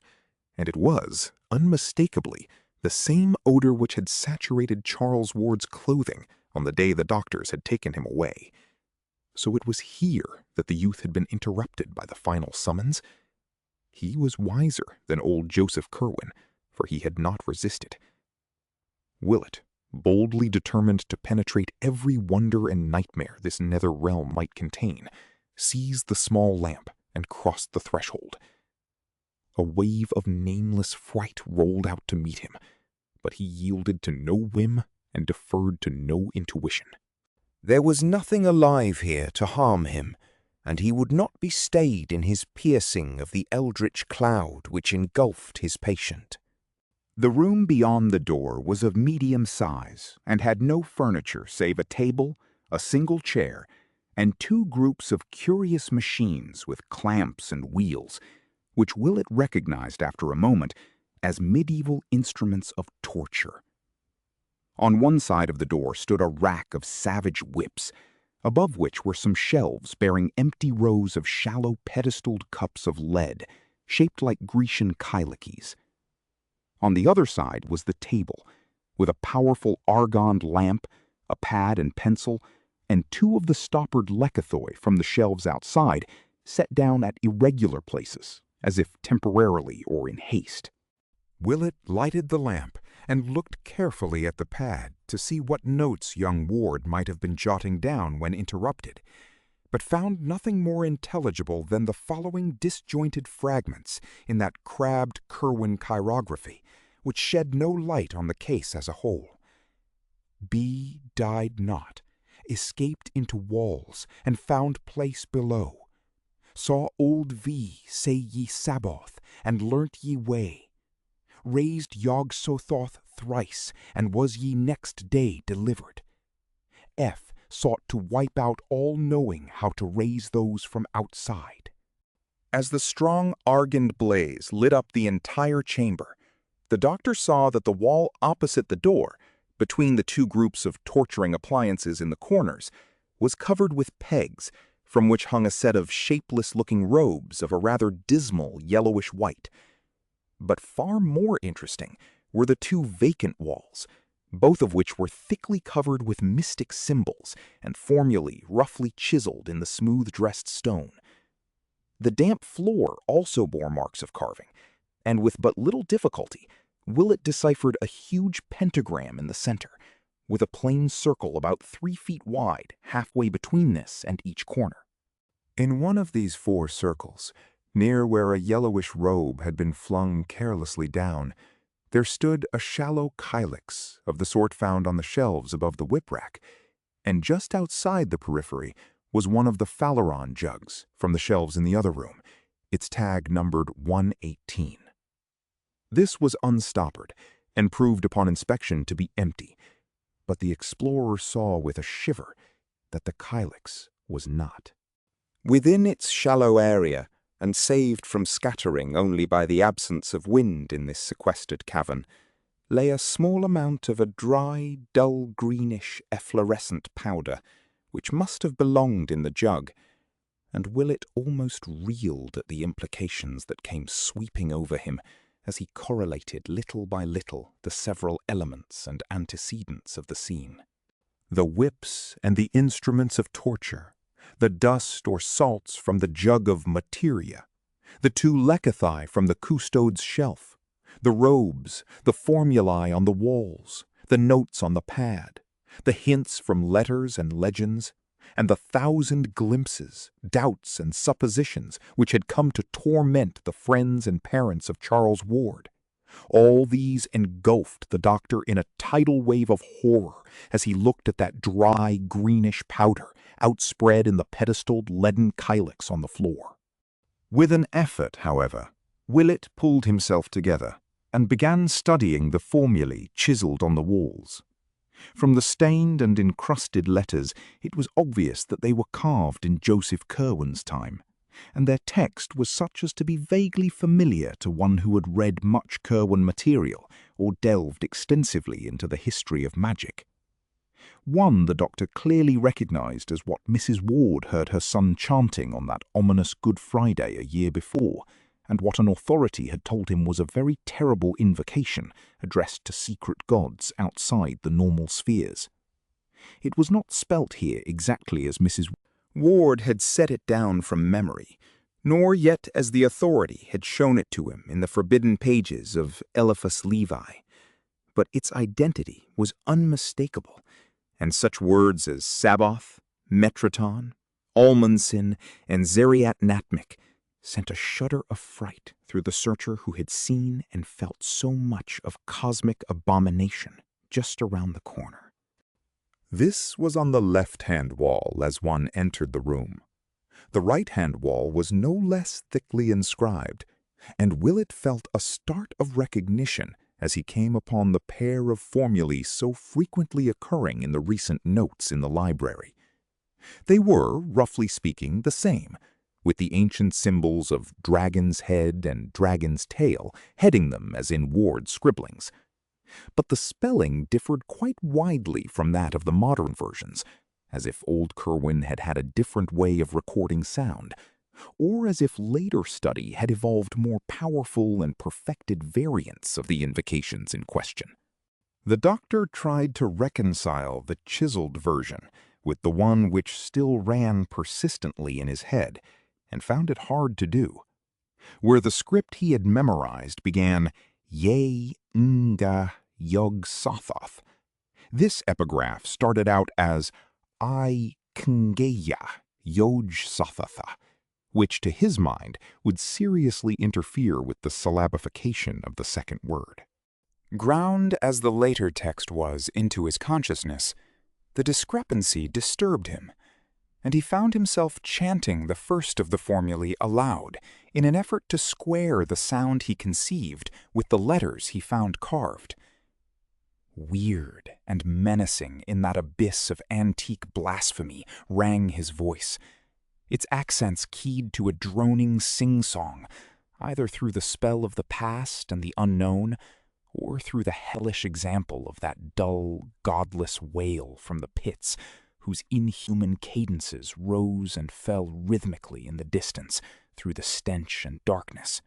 and it was, unmistakably, the same odor which had saturated Charles Ward's clothing on the day the doctors had taken him away. So it was here that the youth had been interrupted by the final summons. He was wiser than old Joseph Curwen, for he had not resisted. Willett, boldly determined to penetrate every wonder and nightmare this nether realm might contain, seized the small lamp and crossed the threshold. A wave of nameless fright rolled out to meet him, but he yielded to no whim and deferred to no intuition. There was nothing alive here to harm him, and he would not be stayed in his piercing of the eldritch cloud which engulfed his patient. The room beyond the door was of medium size and had no furniture save a table, a single chair, and two groups of curious machines with clamps and wheels, which Willett recognized after a moment as medieval instruments of torture. On one side of the door stood a rack of savage whips, above which were some shelves bearing empty rows of shallow pedestaled cups of lead, shaped like Grecian kylakes. On the other side was the table, with a powerful argand lamp, a pad and pencil, and two of the stoppered lekythoi from the shelves outside set down at irregular places, as if temporarily or in haste. Willett lighted the lamp and looked carefully at the pad to see what notes young Ward might have been jotting down when interrupted, but found nothing more intelligible than the following disjointed fragments in that crabbed Curwen chirography, which shed no light on the case as a whole. B died not, escaped into walls, and found place below. Saw old V say ye Sabbath, and learnt ye way. Raised Yog-Sothoth thrice, and was ye next day delivered. F sought to wipe out all knowing how to raise those from outside. As the strong argand blaze lit up the entire chamber, the doctor saw that the wall opposite the door, between the two groups of torturing appliances in the corners, was covered with pegs, from which hung a set of shapeless-looking robes of a rather dismal yellowish white. But far more interesting were the two vacant walls, both of which were thickly covered with mystic symbols and formulae roughly chiseled in the smooth-dressed stone. The damp floor also bore marks of carving, and with but little difficulty, Willett deciphered a huge pentagram in the center, with a plain circle about 3 feet wide halfway between this and each corner. In one of these 4 circles, near where a yellowish robe had been flung carelessly down, there stood a shallow kylix of the sort found on the shelves above the whip-rack, and just outside the periphery was one of the Phaleron jugs from the shelves in the other room, its tag numbered 118. This was unstoppered, and proved upon inspection to be empty, but the explorer saw with a shiver that the kylix was not. Within its shallow area, and saved from scattering only by the absence of wind in this sequestered cavern, lay a small amount of a dry, dull greenish efflorescent powder, which must have belonged in the jug, and Willett almost reeled at the implications that came sweeping over him as he correlated little by little the several elements and antecedents of the scene. The whips and the instruments of torture, the dust or salts from the jug of materia, the 2 lekythoi from the custode's shelf, the robes, the formulae on the walls, the notes on the pad, the hints from letters and legends, and the 1,000 glimpses, doubts, and suppositions which had come to torment the friends and parents of Charles Ward. All these engulfed the doctor in a tidal wave of horror as he looked at that dry, greenish powder outspread in the pedestaled leaden calyx on the floor. With an effort, however, Willett pulled himself together and began studying the formulae chiseled on the walls. From the stained and encrusted letters, it was obvious that they were carved in Joseph Curwen's time, and their text was such as to be vaguely familiar to one who had read much Curwen material or delved extensively into the history of magic. One the doctor clearly recognized as what Mrs. Ward heard her son chanting on that ominous Good Friday a year before, and what an authority had told him was a very terrible invocation addressed to secret gods outside the normal spheres. It was not spelt here exactly as Mrs. Ward had set it down from memory, nor yet as the authority had shown it to him in the forbidden pages of Eliphas Levi, but its identity was unmistakable, and such words as Sabbath, Metraton, Almonsin, and Zeriat Natmik sent a shudder of fright through the searcher who had seen and felt so much of cosmic abomination just around the corner. This was on the left-hand wall as one entered the room. The right-hand wall was no less thickly inscribed, and Willett felt a start of recognition as he came upon the pair of formulae so frequently occurring in the recent notes in the library. They were, roughly speaking, the same, with the ancient symbols of dragon's head and dragon's tail heading them as in Ward's scribblings. But the spelling differed quite widely from that of the modern versions, as if old Curwen had had a different way of recording sound, or as if later study had evolved more powerful and perfected variants of the invocations in question. The doctor tried to reconcile the chiseled version with the one which still ran persistently in his head, and found it hard to do. Where the script he had memorized began, Ye Nga Yog Sothoth, this epigraph started out as I Kngeya Yoj Sothotha, which to his mind would seriously interfere with the syllabification of the second word. Ground as the later text was into his consciousness, the discrepancy disturbed him, and he found himself chanting the first of the formulae aloud in an effort to square the sound he conceived with the letters he found carved. Weird and menacing in that abyss of antique blasphemy rang his voice, its accents keyed to a droning sing-song, either through the spell of the past and the unknown, or through the hellish example of that dull, godless wail from the pits, whose inhuman cadences rose and fell rhythmically in the distance through the stench and darkness.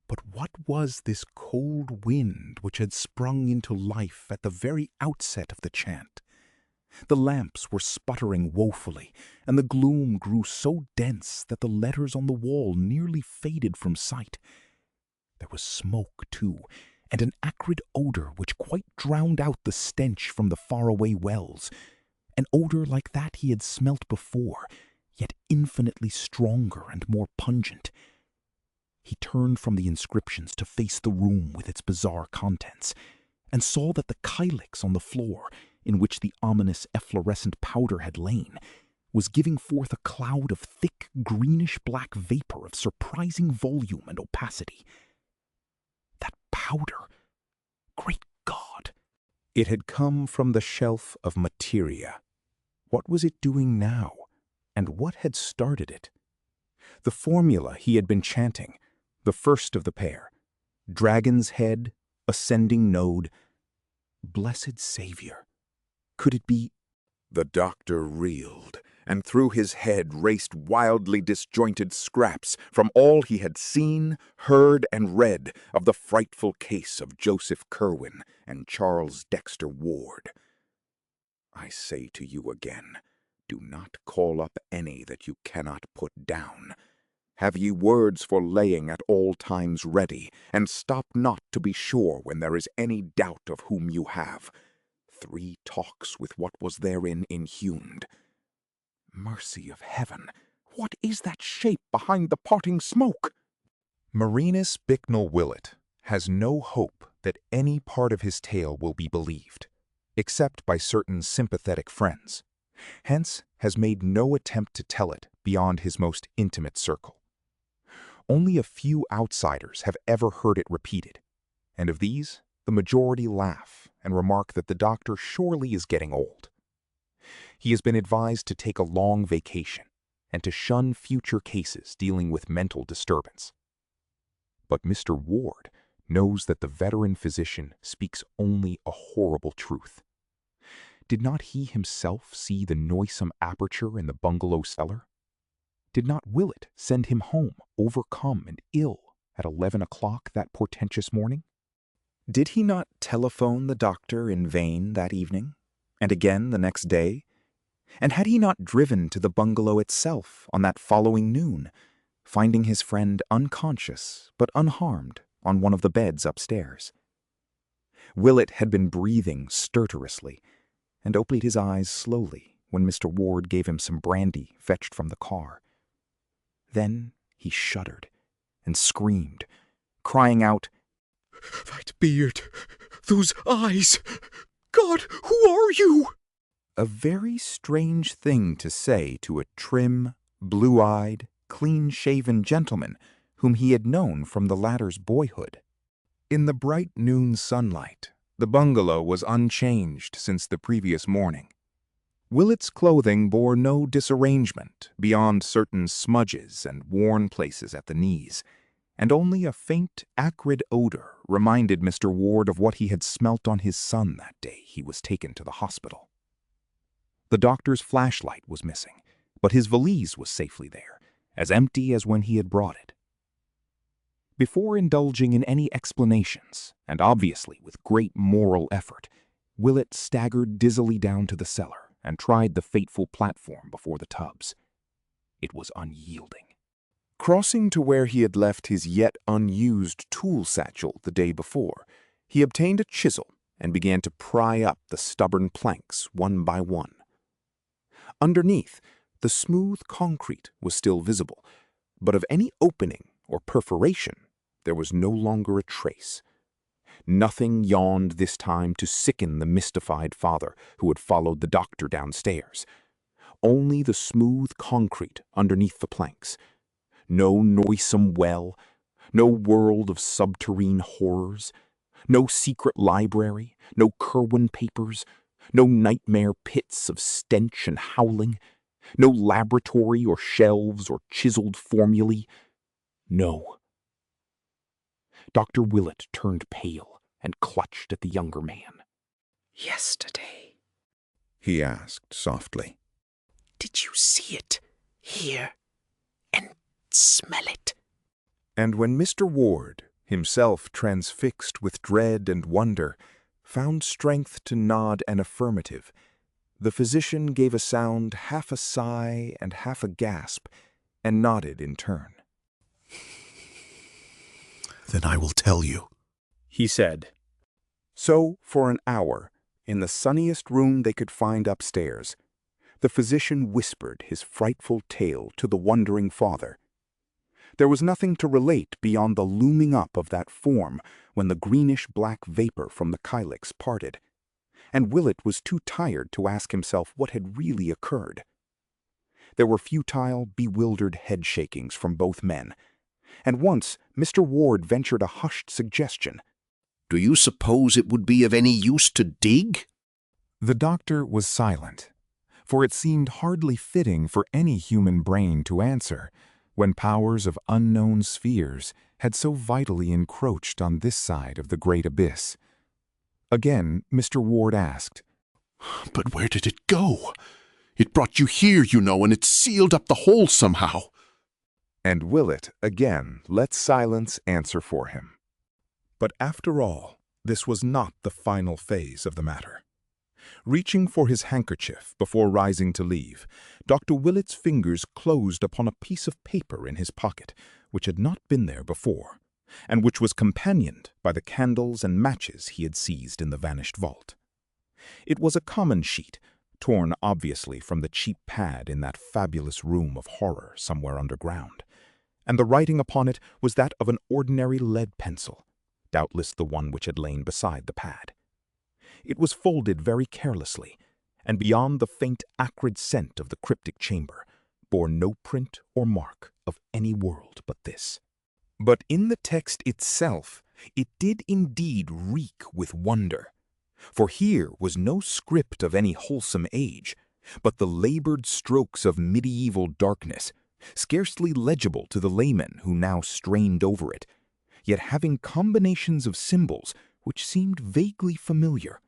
But what was this cold wind which had sprung into life at the very outset of the chant? The lamps were sputtering woefully, and the gloom grew so dense that the letters on the wall nearly faded from sight. There was smoke, too, and an acrid odor which quite drowned out the stench from the faraway wells, an odor like that he had smelt before, yet infinitely stronger and more pungent. He turned from the inscriptions to face the room with its bizarre contents, and saw that the calyx on the floor, in which the ominous efflorescent powder had lain, was giving forth a cloud of thick greenish-black vapor of surprising volume and opacity. That powder! Great God! It had come from the shelf of materia. What was it doing now, and what had started it? The formula he had been chanting, the first of the pair, dragon's head, ascending node, blessed Savior. Could it be? The doctor reeled, and through his head raced wildly disjointed scraps from all he had seen, heard, and read of the frightful case of Joseph Curwen and Charles Dexter Ward. I say to you again, do not call up any that you cannot put down. Have ye words for laying at all times ready, and stop not to be sure when there is any doubt of whom you have. 3 talks with what was therein inhumed. Mercy of heaven! What is that shape behind the parting smoke? Marinus Bicknell Willett has no hope that any part of his tale will be believed, except by certain sympathetic friends, hence has made no attempt to tell it beyond his most intimate circle. Only a few outsiders have ever heard it repeated, and of these, the majority laugh and remark that the doctor surely is getting old. He has been advised to take a long vacation and to shun future cases dealing with mental disturbance. But Mr. Ward knows that the veteran physician speaks only a horrible truth. Did not he himself see the noisome aperture in the bungalow cellar? Did not Willett send him home, overcome and ill, at 11 o'clock that portentous morning? Did he not telephone the doctor in vain that evening, and again the next day? And had he not driven to the bungalow itself on that following noon, finding his friend unconscious but unharmed on one of the beds upstairs? Willett had been breathing stertorously, and opened his eyes slowly when Mr. Ward gave him some brandy fetched from the car. Then he shuddered and screamed, crying out, "That beard! Those eyes! God, who are you?" A very strange thing to say to a trim, blue-eyed, clean-shaven gentleman whom he had known from the latter's boyhood. In the bright noon sunlight, the bungalow was unchanged since the previous morning. Willett's clothing bore no disarrangement beyond certain smudges and worn places at the knees, and only a faint, acrid odor reminded Mr. Ward of what he had smelt on his son that day he was taken to the hospital. The doctor's flashlight was missing, but his valise was safely there, as empty as when he had brought it. Before indulging in any explanations, and obviously with great moral effort, Willett staggered dizzily down to the cellar and tried the fateful platform before the tubs. It was unyielding. Crossing to where he had left his yet unused tool satchel the day before, he obtained a chisel and began to pry up the stubborn planks one by one. Underneath, the smooth concrete was still visible, but of any opening or perforation there was no longer a trace. Nothing yawned this time to sicken the mystified father who had followed the doctor downstairs. Only the smooth concrete underneath the planks. No noisome well, no world of subterrane horrors, no secret library, no Curwen papers, no nightmare pits of stench and howling, no laboratory or shelves or chiseled formulae. No. Dr. Willett turned pale and clutched at the younger man. "Yesterday," he asked softly, "did you see it, hear, and smell it?" And when Mr. Ward, himself transfixed with dread and wonder, found strength to nod an affirmative, the physician gave a sound half a sigh and half a gasp, and nodded in turn. "Then I will tell you," he said. So, for an hour, in the sunniest room they could find upstairs, the physician whispered his frightful tale to the wondering father. There was nothing to relate beyond the looming up of that form when the greenish-black vapor from the kylix parted, and Willett was too tired to ask himself what had really occurred. There were futile, bewildered head-shakings from both men, and once Mr. Ward ventured a hushed suggestion. "Do you suppose it would be of any use to dig?" The doctor was silent, for it seemed hardly fitting for any human brain to answer when powers of unknown spheres had so vitally encroached on this side of the great abyss. Again, Mr. Ward asked, "But where did it go? It brought you here, you know, and it sealed up the hole somehow." And Willett again let silence answer for him. But after all, this was not the final phase of the matter. Reaching for his handkerchief before rising to leave, Dr. Willett's fingers closed upon a piece of paper in his pocket, which had not been there before, and which was companioned by the candles and matches he had seized in the vanished vault. It was a common sheet, torn obviously from the cheap pad in that fabulous room of horror somewhere underground, and the writing upon it was that of an ordinary lead pencil, doubtless the one which had lain beside the pad. It was folded very carelessly, and beyond the faint acrid scent of the cryptic chamber, bore no print or mark of any world but this. But in the text itself, it did indeed reek with wonder. For here was no script of any wholesome age, but the labored strokes of medieval darkness, scarcely legible to the layman who now strained over it, yet having combinations of symbols which seemed vaguely familiar.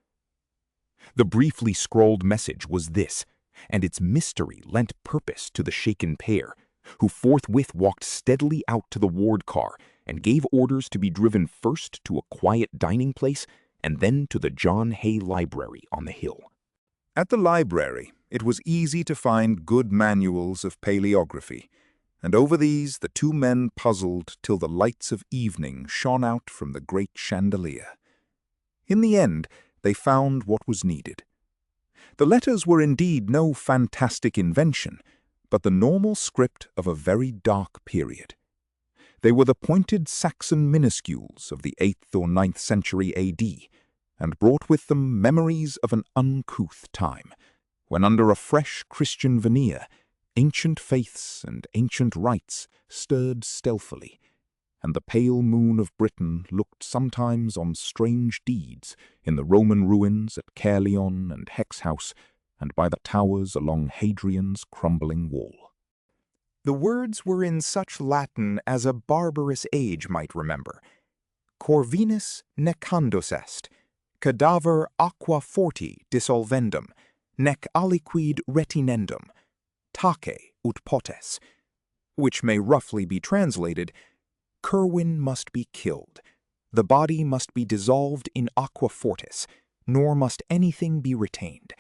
The briefly scrawled message was this, and its mystery lent purpose to the shaken pair, who forthwith walked steadily out to the ward car and gave orders to be driven first to a quiet dining place and then to the John Hay Library on the hill. At the library, it was easy to find good manuals of paleography, and over these the two men puzzled till the lights of evening shone out from the great chandelier. In the end, they found what was needed. The letters were indeed no fantastic invention, but the normal script of a very dark period. They were the pointed Saxon minuscules of the 8th or 9th century A.D., and brought with them memories of an uncouth time, when under a fresh Christian veneer, ancient faiths and ancient rites stirred stealthily, and the pale moon of Britain looked sometimes on strange deeds in the Roman ruins at Caerleon and Hexhouse, and by the towers along Hadrian's crumbling wall. The words were in such Latin as a barbarous age might remember. Corvinus necandos est, cadaver aqua forti dissolvendum, nec aliquid retinendum, tace ut potes, which may roughly be translated, Curwen must be killed. The body must be dissolved in aqua fortis, nor must anything be retained.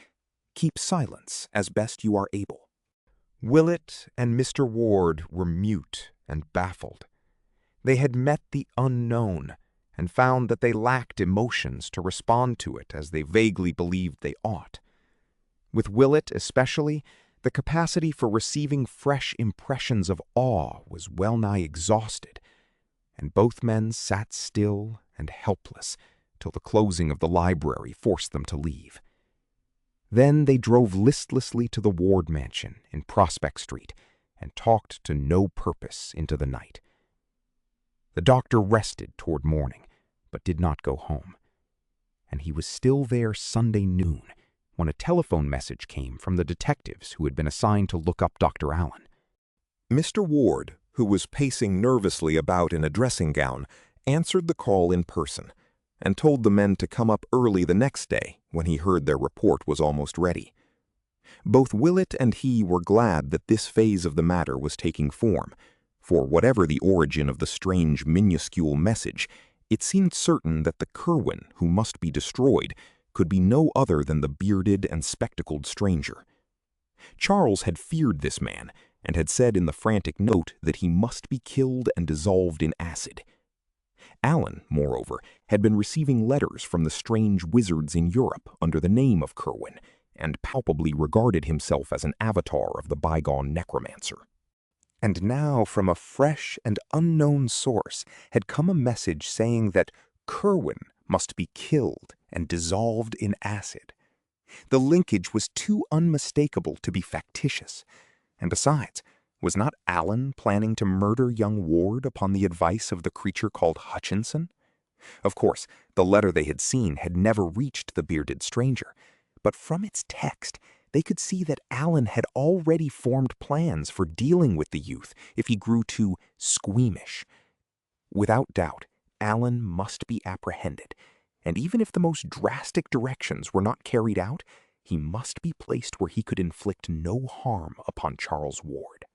Keep silence as best you are able. Willett and Mr. Ward were mute and baffled. They had met the unknown and found that they lacked emotions to respond to it as they vaguely believed they ought. With Willett especially, the capacity for receiving fresh impressions of awe was well nigh exhausted, and both men sat still and helpless till the closing of the library forced them to leave. Then they drove listlessly to the Ward mansion in Prospect Street and talked to no purpose into the night. The doctor rested toward morning, but did not go home, and he was still there Sunday noon when a telephone message came from the detectives who had been assigned to look up Dr. Allen. Mr. Ward, who was pacing nervously about in a dressing gown, answered the call in person and told the men to come up early the next day when he heard their report was almost ready. Both Willett and he were glad that this phase of the matter was taking form, for whatever the origin of the strange minuscule message, it seemed certain that the Curwen who must be destroyed could be no other than the bearded and spectacled stranger. Charles had feared this man, and had said in the frantic note that he must be killed and dissolved in acid. Allen, moreover, had been receiving letters from the strange wizards in Europe under the name of Curwen, and palpably regarded himself as an avatar of the bygone necromancer. And now from a fresh and unknown source had come a message saying that Curwen must be killed and dissolved in acid. The linkage was too unmistakable to be factitious, and besides, was not Allen planning to murder young Ward upon the advice of the creature called Hutchinson? Of course, the letter they had seen had never reached the bearded stranger, but from its text they could see that Allen had already formed plans for dealing with the youth if he grew too squeamish. Without doubt, Allen must be apprehended, and even if the most drastic directions were not carried out, he must be placed where he could inflict no harm upon Charles Ward.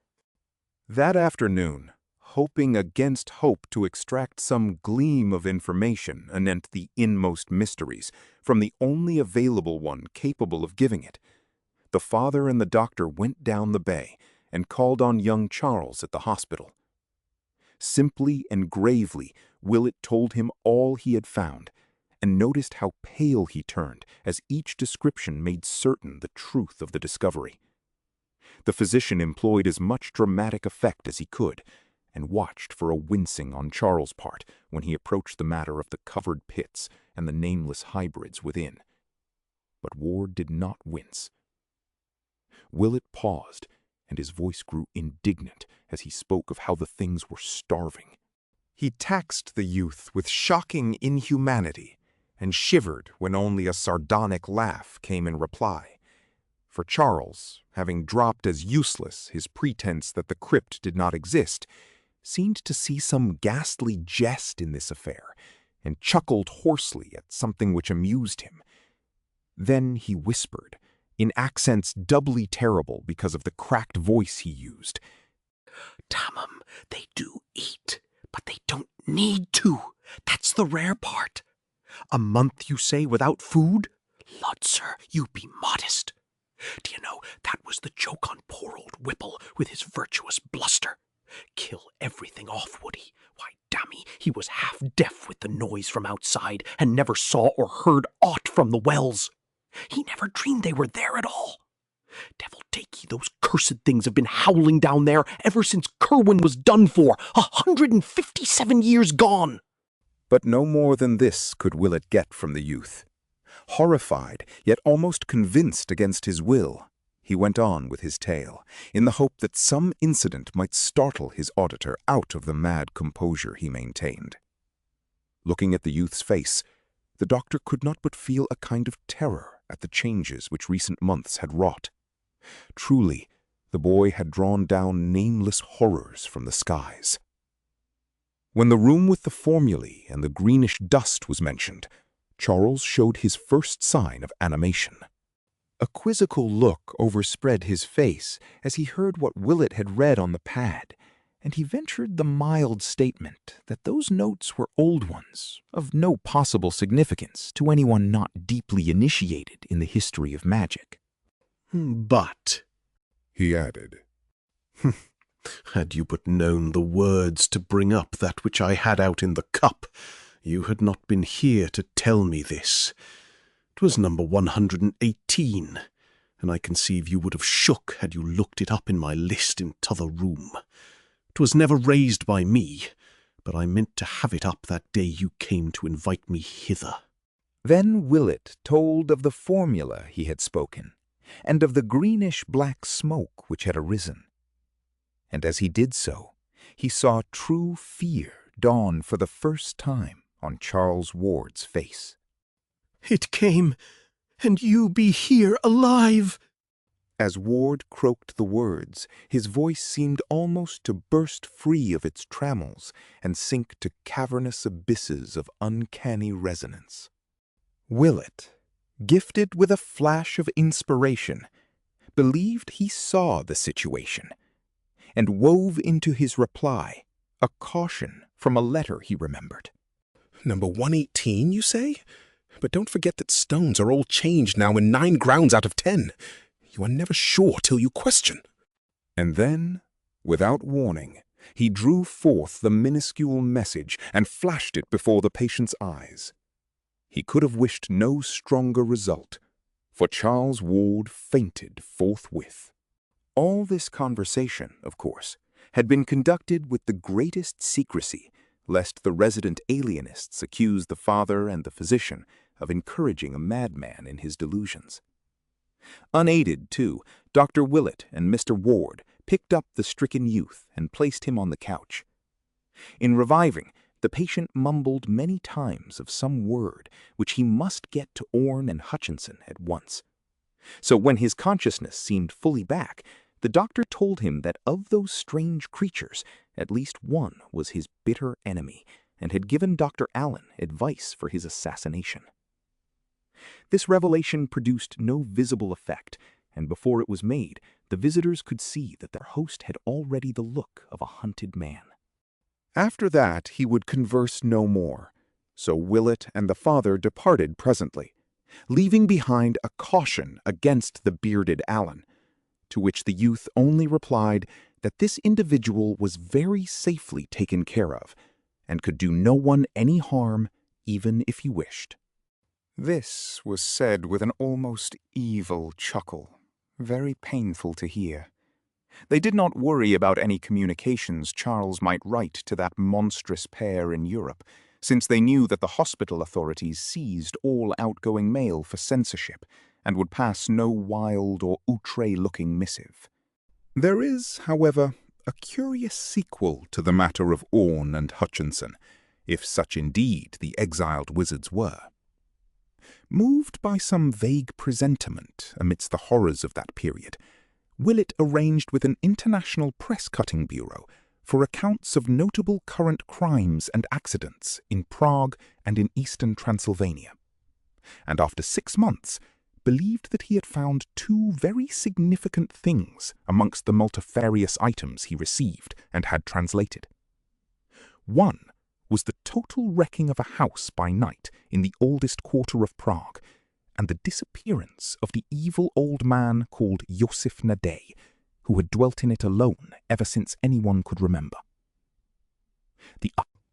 That afternoon, hoping against hope to extract some gleam of information anent the inmost mysteries from the only available one capable of giving it, the father and the doctor went down the bay and called on young Charles at the hospital. Simply and gravely, Willett told him all he had found, and noticed how pale he turned as each description made certain the truth of the discovery. The physician employed as much dramatic effect as he could, and watched for a wincing on Charles' part when he approached the matter of the covered pits and the nameless hybrids within. But Ward did not wince. Willett paused, and his voice grew indignant as he spoke of how the things were starving. He taxed the youth with shocking inhumanity and shivered when only a sardonic laugh came in reply. For Charles, having dropped as useless his pretense that the crypt did not exist, seemed to see some ghastly jest in this affair, and chuckled hoarsely at something which amused him. Then he whispered, in accents doubly terrible because of the cracked voice he used, Damn 'em, they do eat, but they don't need to. That's the rare part. A month, you say, without food? Lud, sir, you be modest. Do you know, that was the joke on poor old Whipple with his virtuous bluster. Kill everything off, would he? Why, damme, he was half deaf with the noise from outside, and never saw or heard aught from the wells. He never dreamed they were there at all. Devil take ye, those cursed things have been howling down there ever since Curwen was done for, 157 years gone. But no more than this could Willett get from the youth. Horrified, yet almost convinced against his will, he went on with his tale, in the hope that some incident might startle his auditor out of the mad composure he maintained. Looking at the youth's face, the doctor could not but feel a kind of terror at the changes which recent months had wrought. Truly, the boy had drawn down nameless horrors from the skies. When the room with the formulae and the greenish dust was mentioned, Charles showed his first sign of animation. A quizzical look overspread his face as he heard what Willett had read on the pad, and he ventured the mild statement that those notes were old ones, of no possible significance to anyone not deeply initiated in the history of magic. But, he added, had you but known the words to bring up that which I had out in the cup, you had not been here to tell me this. 'Twas number 118, and I conceive you would have shook had you looked it up in my list in t'other room. 'Twas never raised by me, but I meant to have it up that day you came to invite me hither. Then Willett told of the formula he had spoken, and of the greenish-black smoke which had arisen. And as he did so, he saw true fear dawn for the first time on Charles Ward's face. It came, and you be here alive! As Ward croaked the words, his voice seemed almost to burst free of its trammels and sink to cavernous abysses of uncanny resonance. Willett, gifted with a flash of inspiration, believed he saw the situation, and wove into his reply a caution from a letter he remembered. Number 118, you say? But don't forget that stones are all changed now in 9 grounds out of 10. You are never sure till you question. And then, without warning, he drew forth the minuscule message and flashed it before the patient's eyes. He could have wished no stronger result, for Charles Ward fainted forthwith. All this conversation, of course, had been conducted with the greatest secrecy, lest the resident alienists accuse the father and the physician of encouraging a madman in his delusions. Unaided, too, Dr. Willett and Mr. Ward picked up the stricken youth and placed him on the couch. In reviving, the patient mumbled many times of some word which he must get to Orne and Hutchinson at once. So when his consciousness seemed fully back, the doctor told him that of those strange creatures, at least one was his bitter enemy, and had given Dr. Allen advice for his assassination. This revelation produced no visible effect, and before it was made, the visitors could see that their host had already the look of a hunted man. After that he would converse no more, so Willett and the father departed presently, leaving behind a caution against the bearded Allen, to which the youth only replied that this individual was very safely taken care of, and could do no one any harm even if he wished. This was said with an almost evil chuckle, very painful to hear. They did not worry about any communications Charles might write to that monstrous pair in Europe, since they knew that the hospital authorities seized all outgoing mail for censorship and would pass no wild or outre-looking missive. There is, however, a curious sequel to the matter of Orne and Hutchinson, if such indeed the exiled wizards were. Moved by some vague presentiment amidst the horrors of that period, Willett arranged with an international press-cutting bureau for accounts of notable current crimes and accidents in Prague and in eastern Transylvania, and after 6 months believed that he had found 2 very significant things amongst the multifarious items he received and had translated. One was the total wrecking of a house by night in the oldest quarter of Prague, and the disappearance of the evil old man called Josef Nadej, who had dwelt in it alone ever since anyone could remember.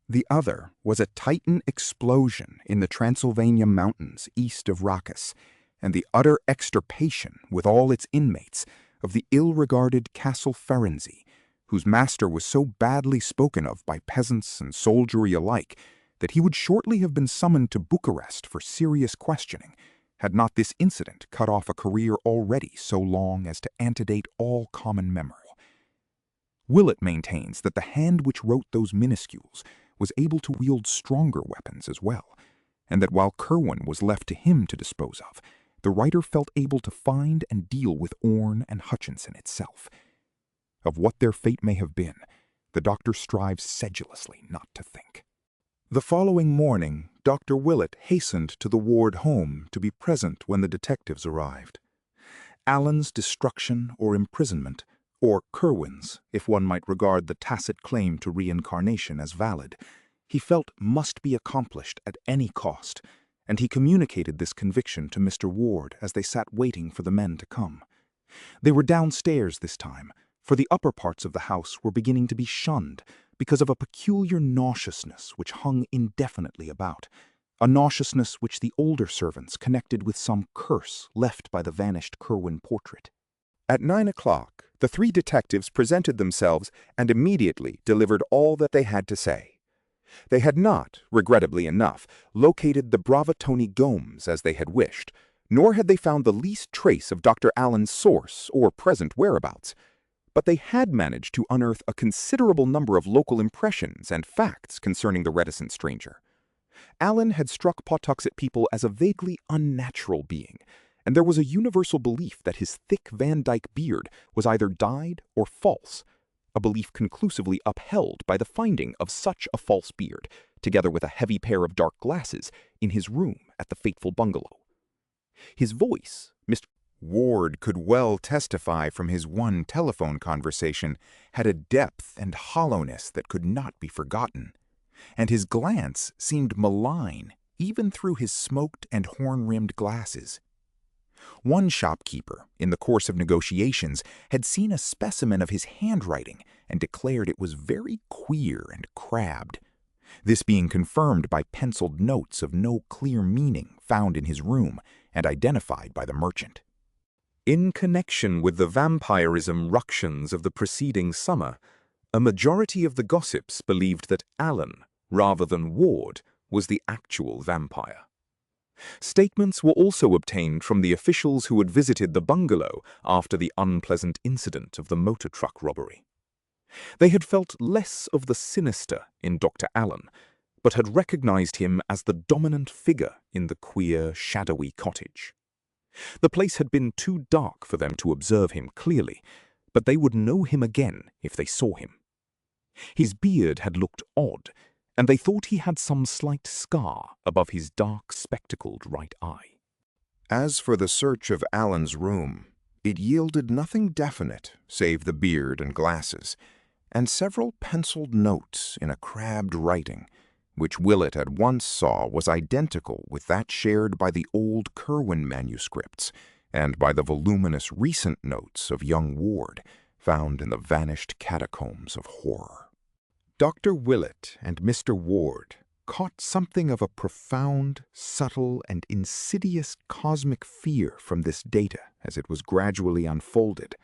The other was a Titan explosion in the Transylvania mountains east of Rakas, and the utter extirpation with all its inmates of the ill-regarded Castle Ferenczi, whose master was so badly spoken of by peasants and soldiery alike that he would shortly have been summoned to Bucharest for serious questioning, had not this incident cut off a career already so long as to antedate all common memory. Willett maintains that the hand which wrote those minuscules was able to wield stronger weapons as well, and that while Curwen was left to him to dispose of, the writer felt able to find and deal with Orne and Hutchinson itself. Of what their fate may have been, the doctor strives sedulously not to think. The following morning, Dr. Willett hastened to the Ward home to be present when the detectives arrived. Alan's destruction or imprisonment, or Curwen's, if one might regard the tacit claim to reincarnation as valid, he felt must be accomplished at any cost, and he communicated this conviction to Mr. Ward as they sat waiting for the men to come. They were downstairs this time, for the upper parts of the house were beginning to be shunned because of a peculiar nauseousness which hung indefinitely about, a nauseousness which the older servants connected with some curse left by the vanished Curwen portrait. At 9 o'clock, the 3 detectives presented themselves and immediately delivered all that they had to say. They had not, regrettably enough, located the Bravatoni Gomes as they had wished, nor had they found the least trace of Dr. Allen's source or present whereabouts. But they had managed to unearth a considerable number of local impressions and facts concerning the reticent stranger. Allen had struck Pawtuxet people as a vaguely unnatural being, and there was a universal belief that his thick Van Dyke beard was either dyed or false, a belief conclusively upheld by the finding of such a false beard, together with a heavy pair of dark glasses, in his room at the fateful bungalow. His voice, Mr. Ward could well testify from his one telephone conversation, had a depth and hollowness that could not be forgotten, and his glance seemed malign even through his smoked and horn-rimmed glasses. One shopkeeper, in the course of negotiations, had seen a specimen of his handwriting and declared it was very queer and crabbed, this being confirmed by penciled notes of no clear meaning found in his room and identified by the merchant. In connection with the vampirism ructions of the preceding summer, a majority of the gossips believed that Allen, rather than Ward, was the actual vampire. Statements were also obtained from the officials who had visited the bungalow after the unpleasant incident of the motor truck robbery. They had felt less of the sinister in Dr. Allen, but had recognized him as the dominant figure in the queer, shadowy cottage. The place had been too dark for them to observe him clearly, but they would know him again if they saw him. His beard had looked odd, and they thought he had some slight scar above his dark, spectacled right eye. As for the search of Allen's room, it yielded nothing definite save the beard and glasses, and several penciled notes in a crabbed writing, which Willett at once saw was identical with that shared by the old Curwen manuscripts and by the voluminous recent notes of young Ward found in the vanished catacombs of horror. Dr. Willett and Mr. Ward caught something of a profound, subtle, and insidious cosmic fear from this data as it was gradually unfolded,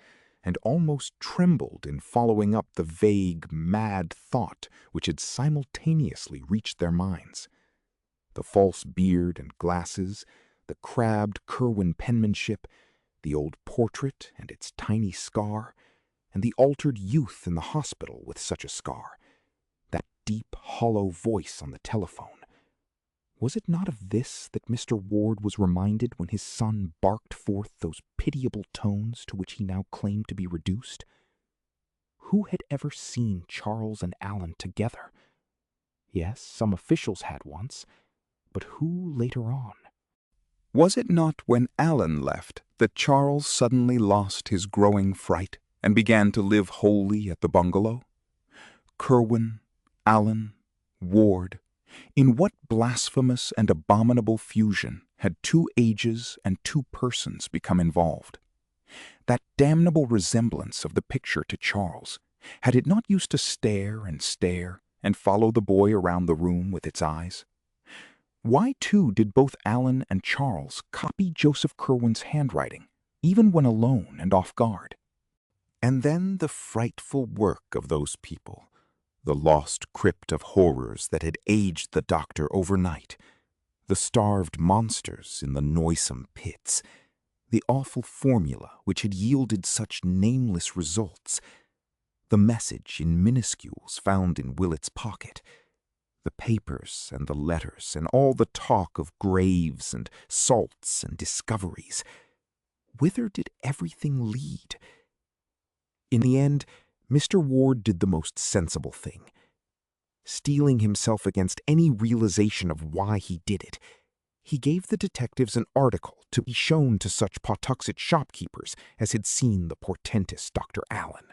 and almost trembled in following up the vague, mad thought which had simultaneously reached their minds. The false beard and glasses, the crabbed Curwen penmanship, the old portrait and its tiny scar, and the altered youth in the hospital with such a scar, that deep, hollow voice on the telephone. Was it not of this that Mr. Ward was reminded when his son barked forth those pitiable tones to which he now claimed to be reduced? Who had ever seen Charles and Alan together? Yes, some officials had once, but who later on? Was it not when Alan left that Charles suddenly lost his growing fright and began to live wholly at the bungalow? Curwen, Alan, Ward, in what blasphemous and abominable fusion had 2 ages and 2 persons become involved? That damnable resemblance of the picture to Charles, had it not used to stare and follow the boy around the room with its eyes? Why, too, did both Alan and Charles copy Joseph Curwen's handwriting, even when alone and off guard? And then the frightful work of those people, the lost crypt of horrors that had aged the doctor overnight, the starved monsters in the noisome pits, the awful formula which had yielded such nameless results, the message in minuscules found in Willett's pocket, the papers and the letters, and all the talk of graves and salts and discoveries. Whither did everything lead? In the end, Mr. Ward did the most sensible thing. Steeling himself against any realization of why he did it, he gave the detectives an article to be shown to such Pawtuxet shopkeepers as had seen the portentous Dr. Allen.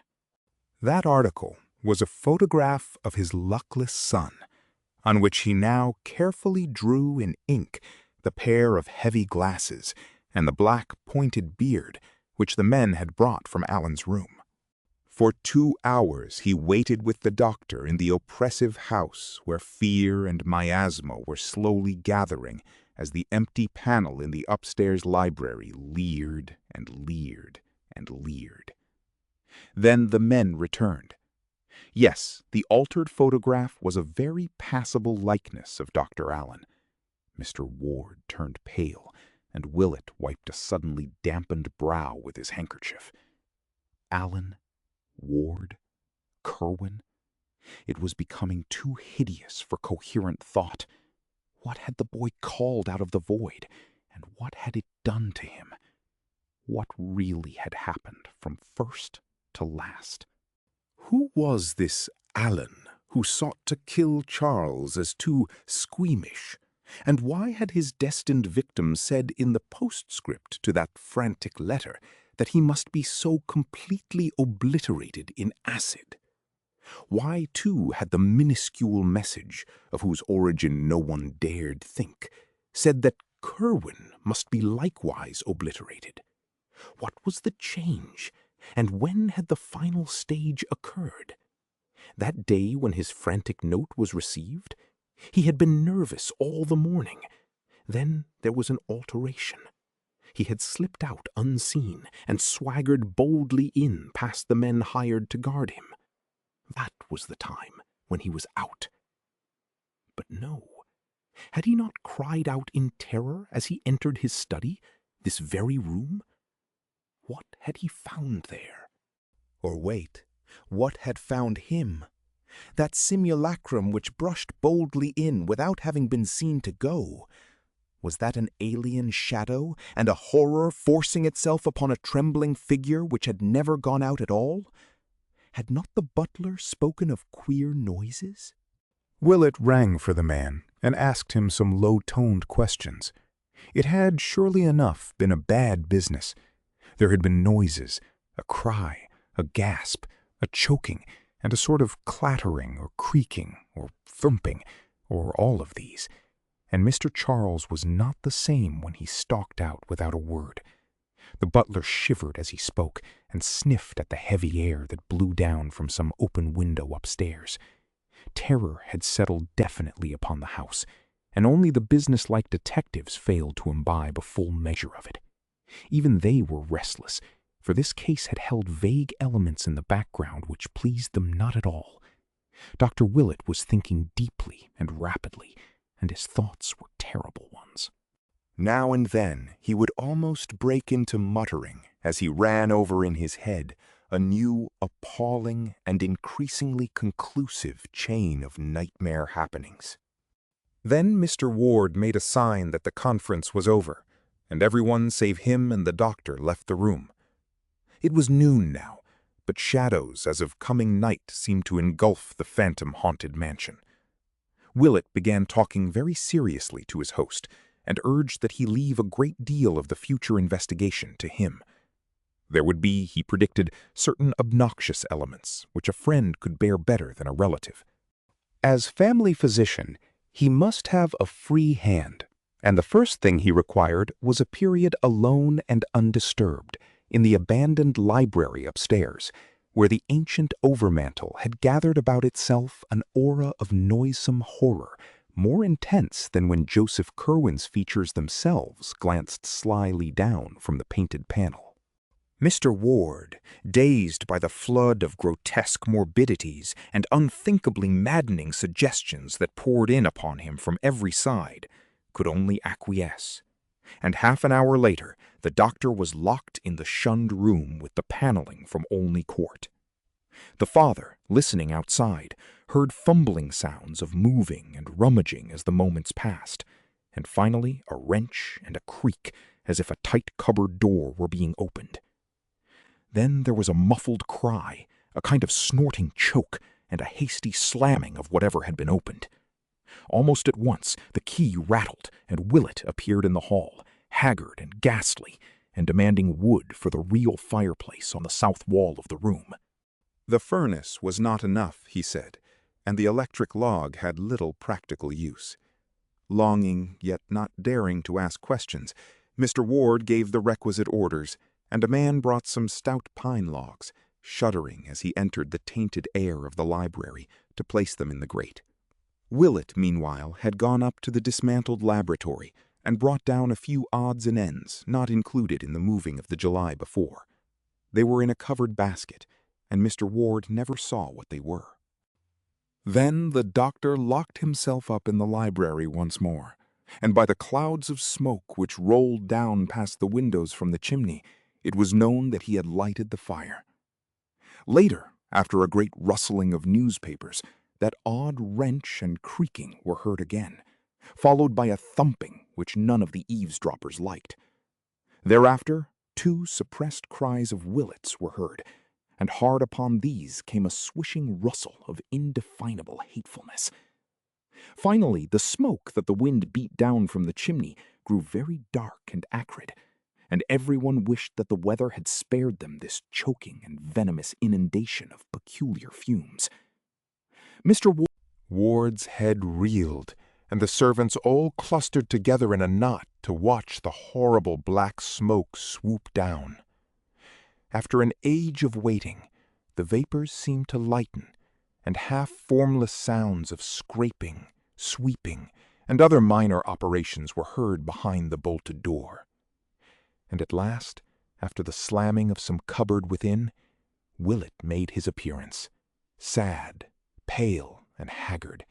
That article was a photograph of his luckless son, on which he now carefully drew in ink the pair of heavy glasses and the black pointed beard which the men had brought from Allen's room. For 2 hours he waited with the doctor in the oppressive house where fear and miasma were slowly gathering as the empty panel in the upstairs library leered and leered and leered. Then the men returned. Yes, the altered photograph was a very passable likeness of Dr. Allen. Mr. Ward turned pale, and Willett wiped a suddenly dampened brow with his handkerchief. Allen, Ward, Curwen. It was becoming too hideous for coherent thought. What had the boy called out of the void, and what had it done to him? What really had happened from first to last? Who was this Alan who sought to kill Charles as too squeamish? And why had his destined victim said in the postscript to that frantic letter that he must be so completely obliterated in acid? Why, too, had the minuscule message, of whose origin no one dared think, said that Curwen must be likewise obliterated? What was the change, and when had the final stage occurred? That day when his frantic note was received? He had been nervous all the morning. Then there was an alteration. He had slipped out unseen and swaggered boldly in past the men hired to guard him. That was the time when he was out. But no. Had he not cried out in terror as he entered his study, this very room? What had he found there? Or wait, what had found him? That simulacrum which brushed boldly in without having been seen to go. Was that an alien shadow and a horror forcing itself upon a trembling figure which had never gone out at all? Had not the butler spoken of queer noises? Willett rang for the man and asked him some low-toned questions. It had, surely enough, been a bad business. There had been noises, a cry, a gasp, a choking, and a sort of clattering or creaking or thumping, or all of these. And Mr. Charles was not the same when he stalked out without a word. The butler shivered as he spoke and sniffed at the heavy air that blew down from some open window upstairs. Terror had settled definitely upon the house, and only the businesslike detectives failed to imbibe a full measure of it. Even they were restless, for this case had held vague elements in the background which pleased them not at all. Dr. Willett was thinking deeply and rapidly, and his thoughts were terrible ones. Now and then he would almost break into muttering as he ran over in his head a new, appalling, and increasingly conclusive chain of nightmare happenings. Then Mr. Ward made a sign that the conference was over, and everyone save him and the doctor left the room. It was noon now, but shadows as of coming night seemed to engulf the phantom-haunted mansion. Willett began talking very seriously to his host, and urged that he leave a great deal of the future investigation to him. There would be, he predicted, certain obnoxious elements which a friend could bear better than a relative. As family physician, he must have a free hand, and the first thing he required was a period alone and undisturbed in the abandoned library upstairs, where the ancient overmantel had gathered about itself an aura of noisome horror, more intense than when Joseph Curwen's features themselves glanced slyly down from the painted panel. Mr. Ward, dazed by the flood of grotesque morbidities and unthinkably maddening suggestions that poured in upon him from every side, could only acquiesce. And half an hour later, the doctor was locked in the shunned room with the paneling from Olney Court. The father, listening outside, heard fumbling sounds of moving and rummaging as the moments passed, and finally a wrench and a creak as if a tight cupboard door were being opened. Then there was a muffled cry, a kind of snorting choke, and a hasty slamming of whatever had been opened. Almost at once the key rattled, and Willett appeared in the hall, haggard and ghastly, and demanding wood for the real fireplace on the south wall of the room. The furnace was not enough, he said, and the electric log had little practical use. Longing, yet not daring to ask questions, Mr. Ward gave the requisite orders, and a man brought some stout pine logs, shuddering as he entered the tainted air of the library, to place them in the grate. Willett, meanwhile, had gone up to the dismantled laboratory and brought down a few odds and ends not included in the moving of the July before. They were in a covered basket, and Mr. Ward never saw what they were. Then the doctor locked himself up in the library once more, and by the clouds of smoke which rolled down past the windows from the chimney, it was known that he had lighted the fire. Later, after a great rustling of newspapers, that odd wrench and creaking were heard again, followed by a thumping which none of the eavesdroppers liked. Thereafter, 2 suppressed cries of Willett's were heard, and hard upon these came a swishing rustle of indefinable hatefulness. Finally, the smoke that the wind beat down from the chimney grew very dark and acrid, and everyone wished that the weather had spared them this choking and venomous inundation of peculiar fumes. Mr. Ward's head reeled, and the servants all clustered together in a knot to watch the horrible black smoke swoop down. After an age of waiting, the vapors seemed to lighten, and half-formless sounds of scraping, sweeping, and other minor operations were heard behind the bolted door. And at last, after the slamming of some cupboard within, Willett made his appearance, sad, pale, and haggard,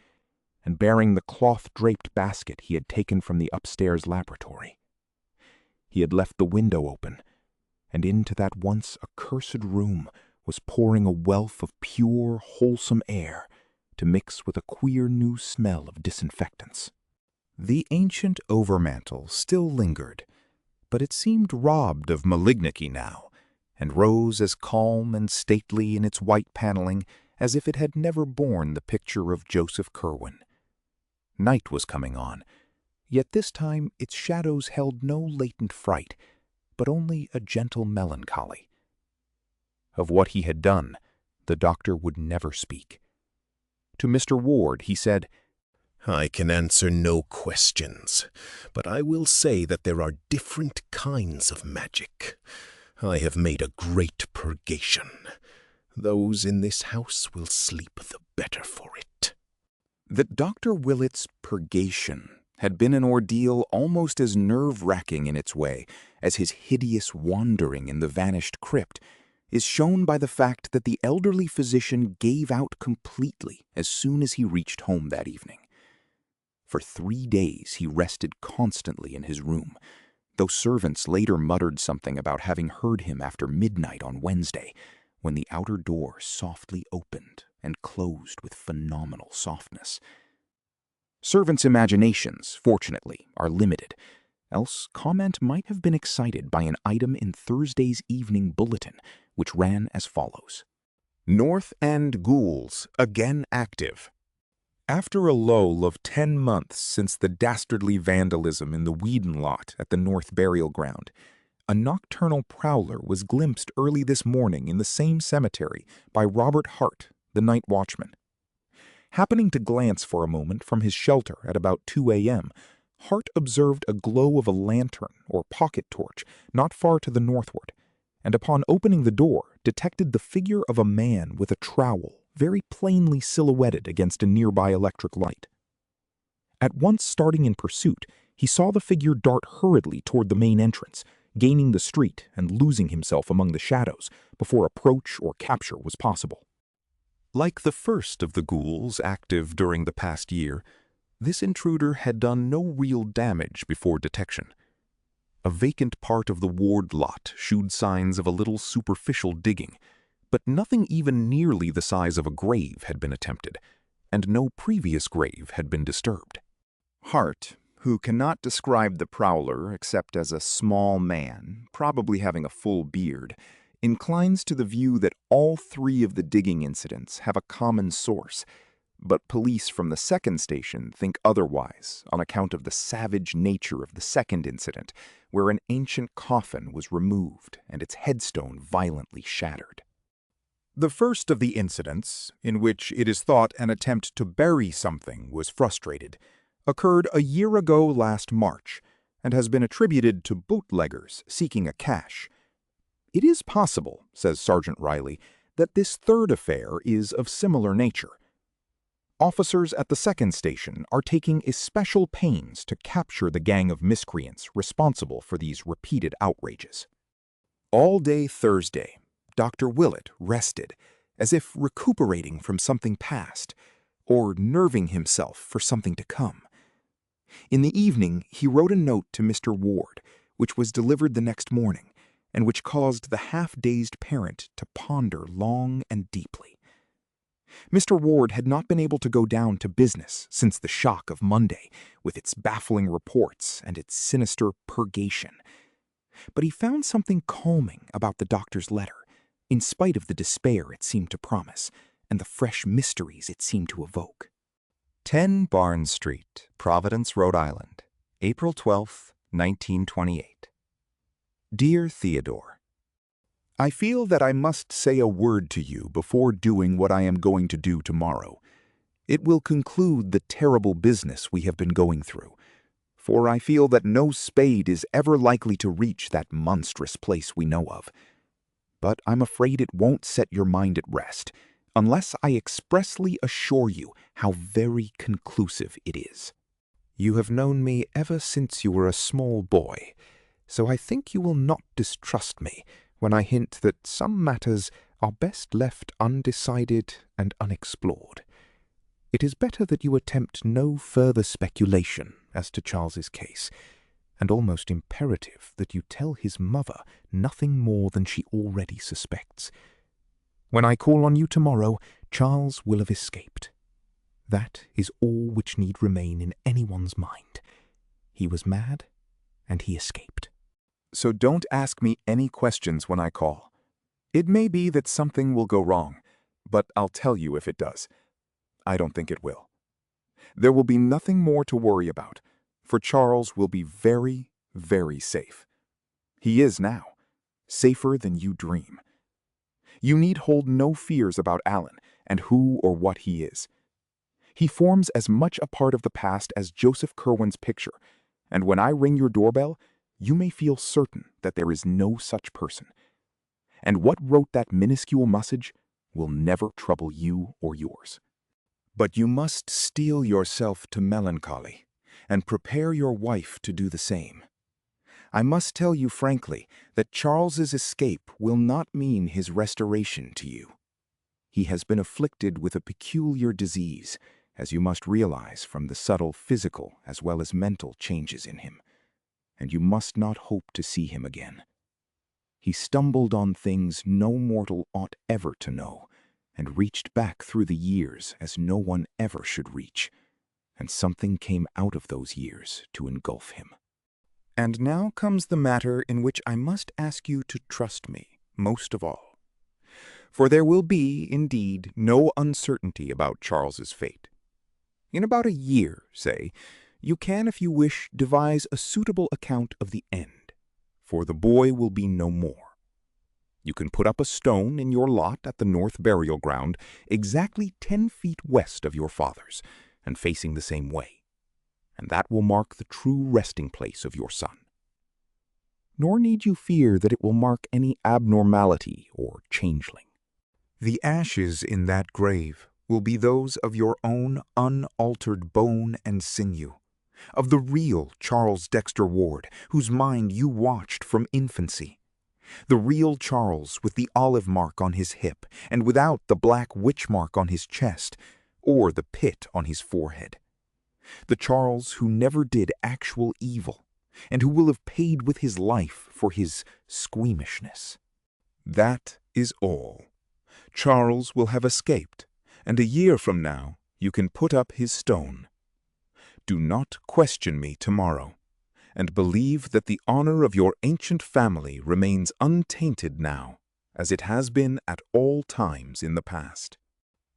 and bearing the cloth-draped basket he had taken from the upstairs laboratory. He had left the window open, and into that once accursed room was pouring a wealth of pure, wholesome air to mix with a queer new smell of disinfectants. The ancient overmantel still lingered, but it seemed robbed of malignity now, and rose as calm and stately in its white paneling as if it had never borne the picture of Joseph Curwen. Night was coming on, yet this time its shadows held no latent fright, but only a gentle melancholy. Of what he had done, the doctor would never speak. To Mr. Ward he said, "I can answer no questions, but I will say that there are different kinds of magic. I have made a great purgation. Those in this house will sleep the better for it. That Dr. Willett's purgation had been an ordeal almost as nerve-wracking in its way as his hideous wandering in the vanished crypt is shown by the fact that the elderly physician gave out completely as soon as he reached home that evening. For 3 days he rested constantly in his room, though servants later muttered something about having heard him after midnight on Wednesday, when the outer door softly opened and closed with phenomenal softness. Servants' imaginations, fortunately, are limited, else comment might have been excited by an item in Thursday's evening bulletin, which ran as follows. North End ghouls again active. After a lull of 10 months since the dastardly vandalism in the Whedon lot at the North Burial Ground, a nocturnal prowler was glimpsed early this morning in the same cemetery by Robert Hart, the night watchman. Happening to glance for a moment from his shelter at about 2 a.m., Hart observed a glow of a lantern or pocket torch not far to the northward, and upon opening the door detected the figure of a man with a trowel very plainly silhouetted against a nearby electric light. At once starting in pursuit, he saw the figure dart hurriedly toward the main entrance, gaining the street and losing himself among the shadows before approach or capture was possible. Like the first of the ghouls active during the past year, this intruder had done no real damage before detection. A vacant part of the Ward lot shewed signs of a little superficial digging, but nothing even nearly the size of a grave had been attempted, and no previous grave had been disturbed. Hart, who cannot describe the prowler except as a small man, probably having a full beard, inclines to the view that all 3 of the digging incidents have a common source, but police from the second station think otherwise on account of the savage nature of the second incident, where an ancient coffin was removed and its headstone violently shattered. The first of the incidents, in which it is thought an attempt to bury something was frustrated, occurred a year ago last March, and has been attributed to bootleggers seeking a cache. It is possible, says Sergeant Riley, that this third affair is of similar nature. Officers at the second station are taking especial pains to capture the gang of miscreants responsible for these repeated outrages. All day Thursday, Dr. Willett rested, as if recuperating from something past, or nerving himself for something to come. In the evening, he wrote a note to Mr. Ward, which was delivered the next morning, and which caused the half-dazed parent to ponder long and deeply. Mr. Ward had not been able to go down to business since the shock of Monday, with its baffling reports and its sinister purgation. But he found something calming about the doctor's letter, in spite of the despair it seemed to promise, and the fresh mysteries it seemed to evoke. 10 Barnes Street, Providence, Rhode Island, April 12, 1928. Dear Theodore, I feel that I must say a word to you before doing what I am going to do tomorrow. It will conclude the terrible business we have been going through, for I feel that no spade is ever likely to reach that monstrous place we know of. But I'm afraid it won't set your mind at rest, unless I expressly assure you how very conclusive it is. You have known me ever since you were a small boy, so I think you will not distrust me when I hint that some matters are best left undecided and unexplored. It is better that you attempt no further speculation as to Charles's case, and almost imperative that you tell his mother nothing more than she already suspects. When I call on you tomorrow, Charles will have escaped. That is all which need remain in anyone's mind. He was mad, and he escaped. So don't ask me any questions when I call. It may be that something will go wrong, but I'll tell you if it does. I don't think it will. There will be nothing more to worry about, for Charles will be very, very safe. He is now, safer than you dream. You need hold no fears about Alan and who or what he is. He forms as much a part of the past as Joseph Curwen's picture, and when I ring your doorbell, you may feel certain that there is no such person. And what wrote that minuscule message will never trouble you or yours. But you must steel yourself to melancholy, and prepare your wife to do the same. I must tell you frankly that Charles's escape will not mean his restoration to you. He has been afflicted with a peculiar disease, as you must realize from the subtle physical as well as mental changes in him, and you must not hope to see him again. He stumbled on things no mortal ought ever to know, and reached back through the years as no one ever should reach, and something came out of those years to engulf him. And now comes the matter in which I must ask you to trust me most of all. For there will be, indeed, no uncertainty about Charles's fate. In about a year, say, you can, if you wish, devise a suitable account of the end, for the boy will be no more. You can put up a stone in your lot at the north burial ground, exactly 10 feet west of your father's, and facing the same way, and that will mark the true resting place of your son. Nor need you fear that it will mark any abnormality or changeling. The ashes in that grave will be those of your own unaltered bone and sinew, of the real Charles Dexter Ward, whose mind you watched from infancy. The real Charles with the olive mark on his hip and without the black witch mark on his chest or the pit on his forehead. The Charles who never did actual evil and who will have paid with his life for his squeamishness. That is all. Charles will have escaped, and a year from now you can put up his stone. Do not question me tomorrow, and believe that the honor of your ancient family remains untainted now, as it has been at all times in the past.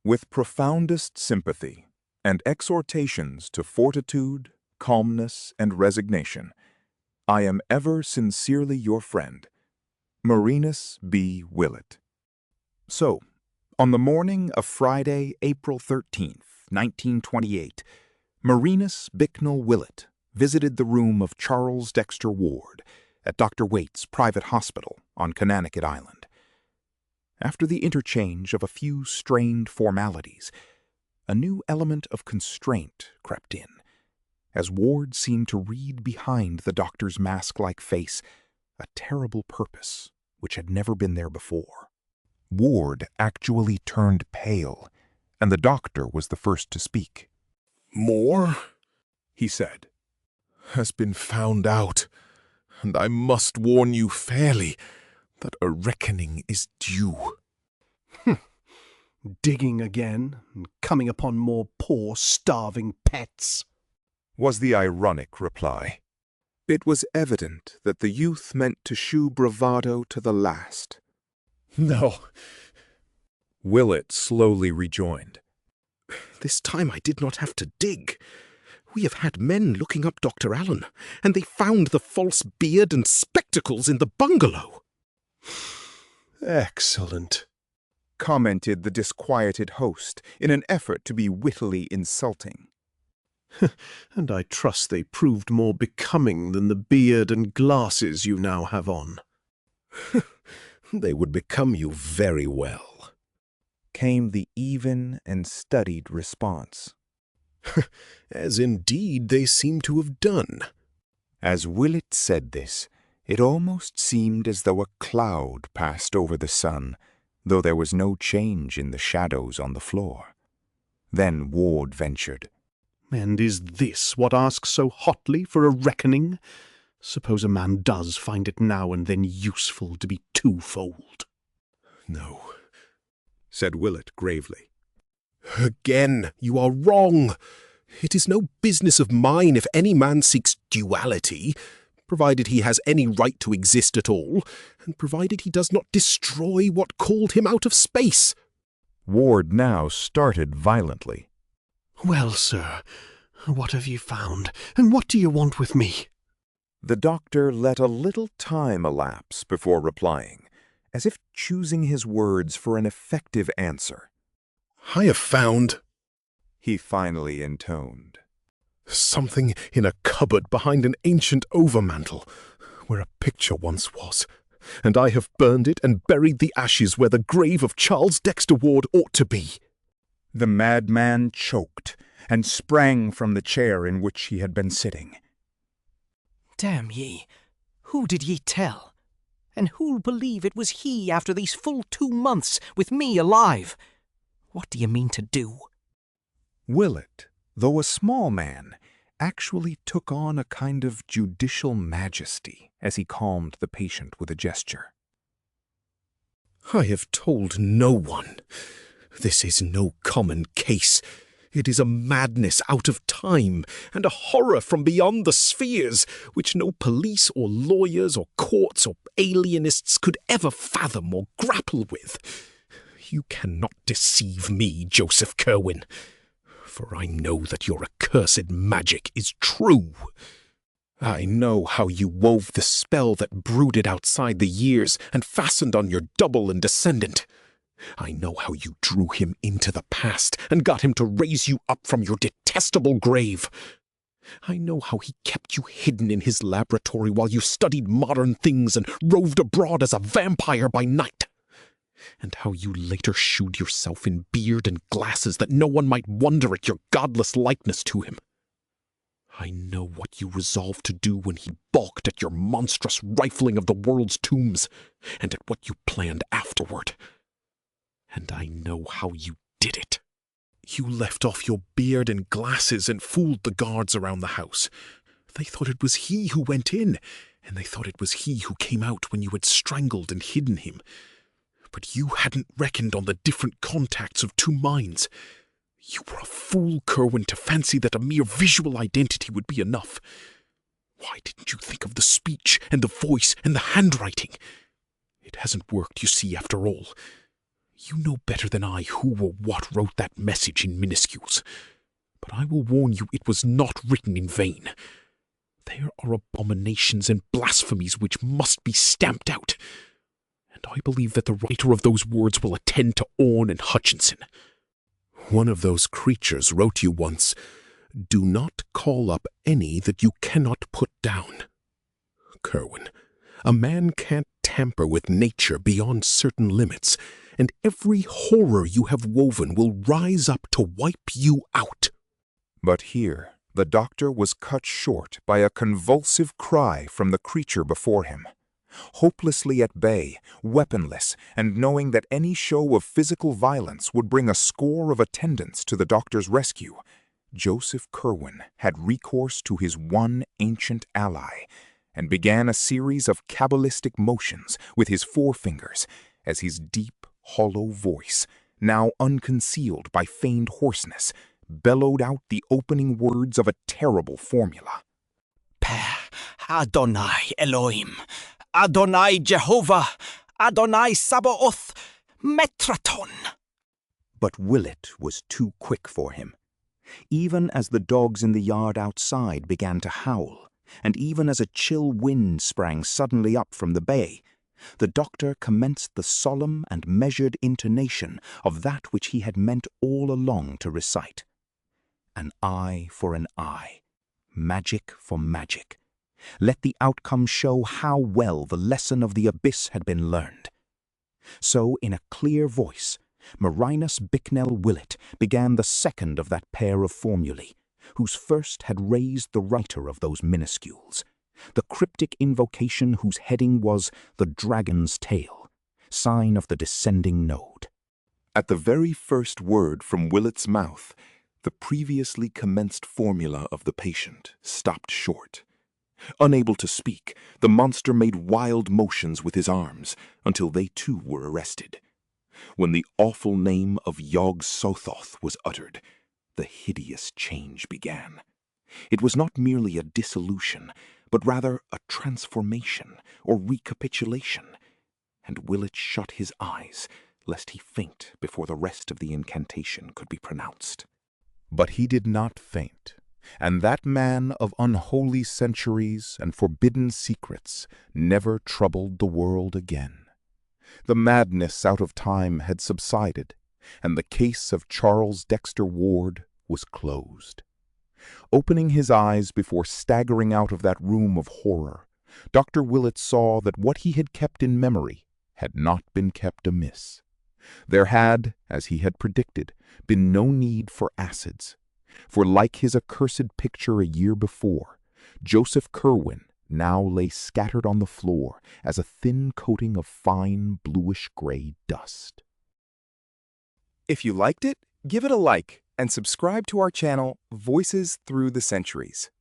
With profoundest sympathy and exhortations to fortitude, calmness, and resignation, I am ever sincerely your friend, Marinus B. Willett. So, on the morning of Friday, April 13th, 1928, Marinus Bicknell Willett visited the room of Charles Dexter Ward at Dr. Waite's private hospital on Conanicut Island. After the interchange of a few strained formalities, a new element of constraint crept in, as Ward seemed to read behind the doctor's mask-like face a terrible purpose which had never been there before. Ward actually turned pale, and the doctor was the first to speak. "More," he said, "has been found out, and I must warn you fairly that a reckoning is due." Digging again, and coming upon more poor, starving pets, was the ironic reply. It was evident that the youth meant to shew bravado to the last. "No," Willett slowly rejoined. "This time I did not have to dig. We have had men looking up Dr. Allen, and they found the false beard and spectacles in the bungalow." "Excellent," commented the disquieted host in an effort to be wittily insulting. "And I trust they proved more becoming than the beard and glasses you now have on." "They would become you very well," came the even and studied response. "As indeed they seem to have done." As Willett said this, it almost seemed as though a cloud passed over the sun, though there was no change in the shadows on the floor. Then Ward ventured. "And is this what asks so hotly for a reckoning? Suppose a man does find it now and then useful to be twofold." "No," said Willett gravely. "Again, you are wrong. It is no business of mine if any man seeks duality, provided he has any right to exist at all, and provided he does not destroy what called him out of space." Ward now started violently. "Well, sir, what have you found, and what do you want with me?" The doctor let a little time elapse before replying, as if choosing his words for an effective answer. "I have found," he finally intoned, "something in a cupboard behind an ancient overmantel, where a picture once was. and I have burned it and buried the ashes where the grave of Charles Dexter Ward ought to be." The madman choked and sprang from the chair in which he had been sitting. "Damn ye, who did ye tell? And who'll believe it was he after these full 2 months with me alive? What do you mean to do?" Willett, though a small man, actually took on a kind of judicial majesty as he calmed the patient with a gesture. "I have told no one. This is no common case. It is a madness out of time, and a horror from beyond the spheres, which no police or lawyers or courts or alienists could ever fathom or grapple with. You cannot deceive me, Joseph Curwen, for I know that your accursed magic is true. I know how you wove the spell that brooded outside the years and fastened on your double and descendant. I know how you drew him into the past and got him to raise you up from your detestable grave. I know how he kept you hidden in his laboratory while you studied modern things and roved abroad as a vampire by night. And how you later shewed yourself in beard and glasses that no one might wonder at your godless likeness to him. I know what you resolved to do when he balked at your monstrous rifling of the world's tombs, and at what you planned afterward. And I know how you did it. You left off your beard and glasses and fooled the guards around the house. They thought it was he who went in, and they thought it was he who came out when you had strangled and hidden him. But you hadn't reckoned on the different contacts of 2 minds. You were a fool, Curwen, to fancy that a mere visual identity would be enough. Why didn't you think of the speech and the voice and the handwriting? It hasn't worked, you see, after all. You know better than I who or what wrote that message in minuscules. But I will warn you it was not written in vain. There are abominations and blasphemies which must be stamped out. And I believe that the writer of those words will attend to Orne and Hutchinson. One of those creatures wrote you once, "Do not call up any that you cannot put down." Curwen, a man can't tamper with nature beyond certain limits, and every horror you have woven will rise up to wipe you out. But here the doctor was cut short by a convulsive cry from the creature before him. Hopelessly at bay, weaponless, and knowing that any show of physical violence would bring a score of attendants to the doctor's rescue, Joseph Curwen had recourse to his one ancient ally, and began a series of cabalistic motions with his forefingers as his deep, hollow voice, now unconcealed by feigned hoarseness, bellowed out the opening words of a terrible formula. Adonai Elohim, Adonai Jehovah, Adonai Sabaoth, Metraton. But Willett was too quick for him. Even as the dogs in the yard outside began to howl, and even as a chill wind sprang suddenly up from the bay, the doctor commenced the solemn and measured intonation of that which he had meant all along to recite. An eye for an eye, magic for magic. Let the outcome show how well the lesson of the abyss had been learned. So, in a clear voice, Marinus Bicknell Willett began the second of that pair of formulae, whose first had raised the writer of those minuscules, the cryptic invocation whose heading was the dragon's tail, sign of the descending node. At the very first word from Willett's mouth, the previously commenced formula of the patient stopped short. Unable to speak, the monster made wild motions with his arms until they too were arrested. When the awful name of Yog-Sothoth was uttered, the hideous change began. It was not merely a dissolution, but rather a transformation or recapitulation, and Willett shut his eyes lest he faint before the rest of the incantation could be pronounced. But he did not faint, and that man of unholy centuries and forbidden secrets never troubled the world again. The madness out of time had subsided, and the case of Charles Dexter Ward was closed. Opening his eyes before staggering out of that room of horror, Dr. Willett saw that what he had kept in memory had not been kept amiss. There had, as he had predicted, been no need for acids, for like his accursed picture a year before, Joseph Curwen now lay scattered on the floor as a thin coating of fine bluish-gray dust. If you liked it, give it a like and subscribe to our channel, Voices Through the Centuries.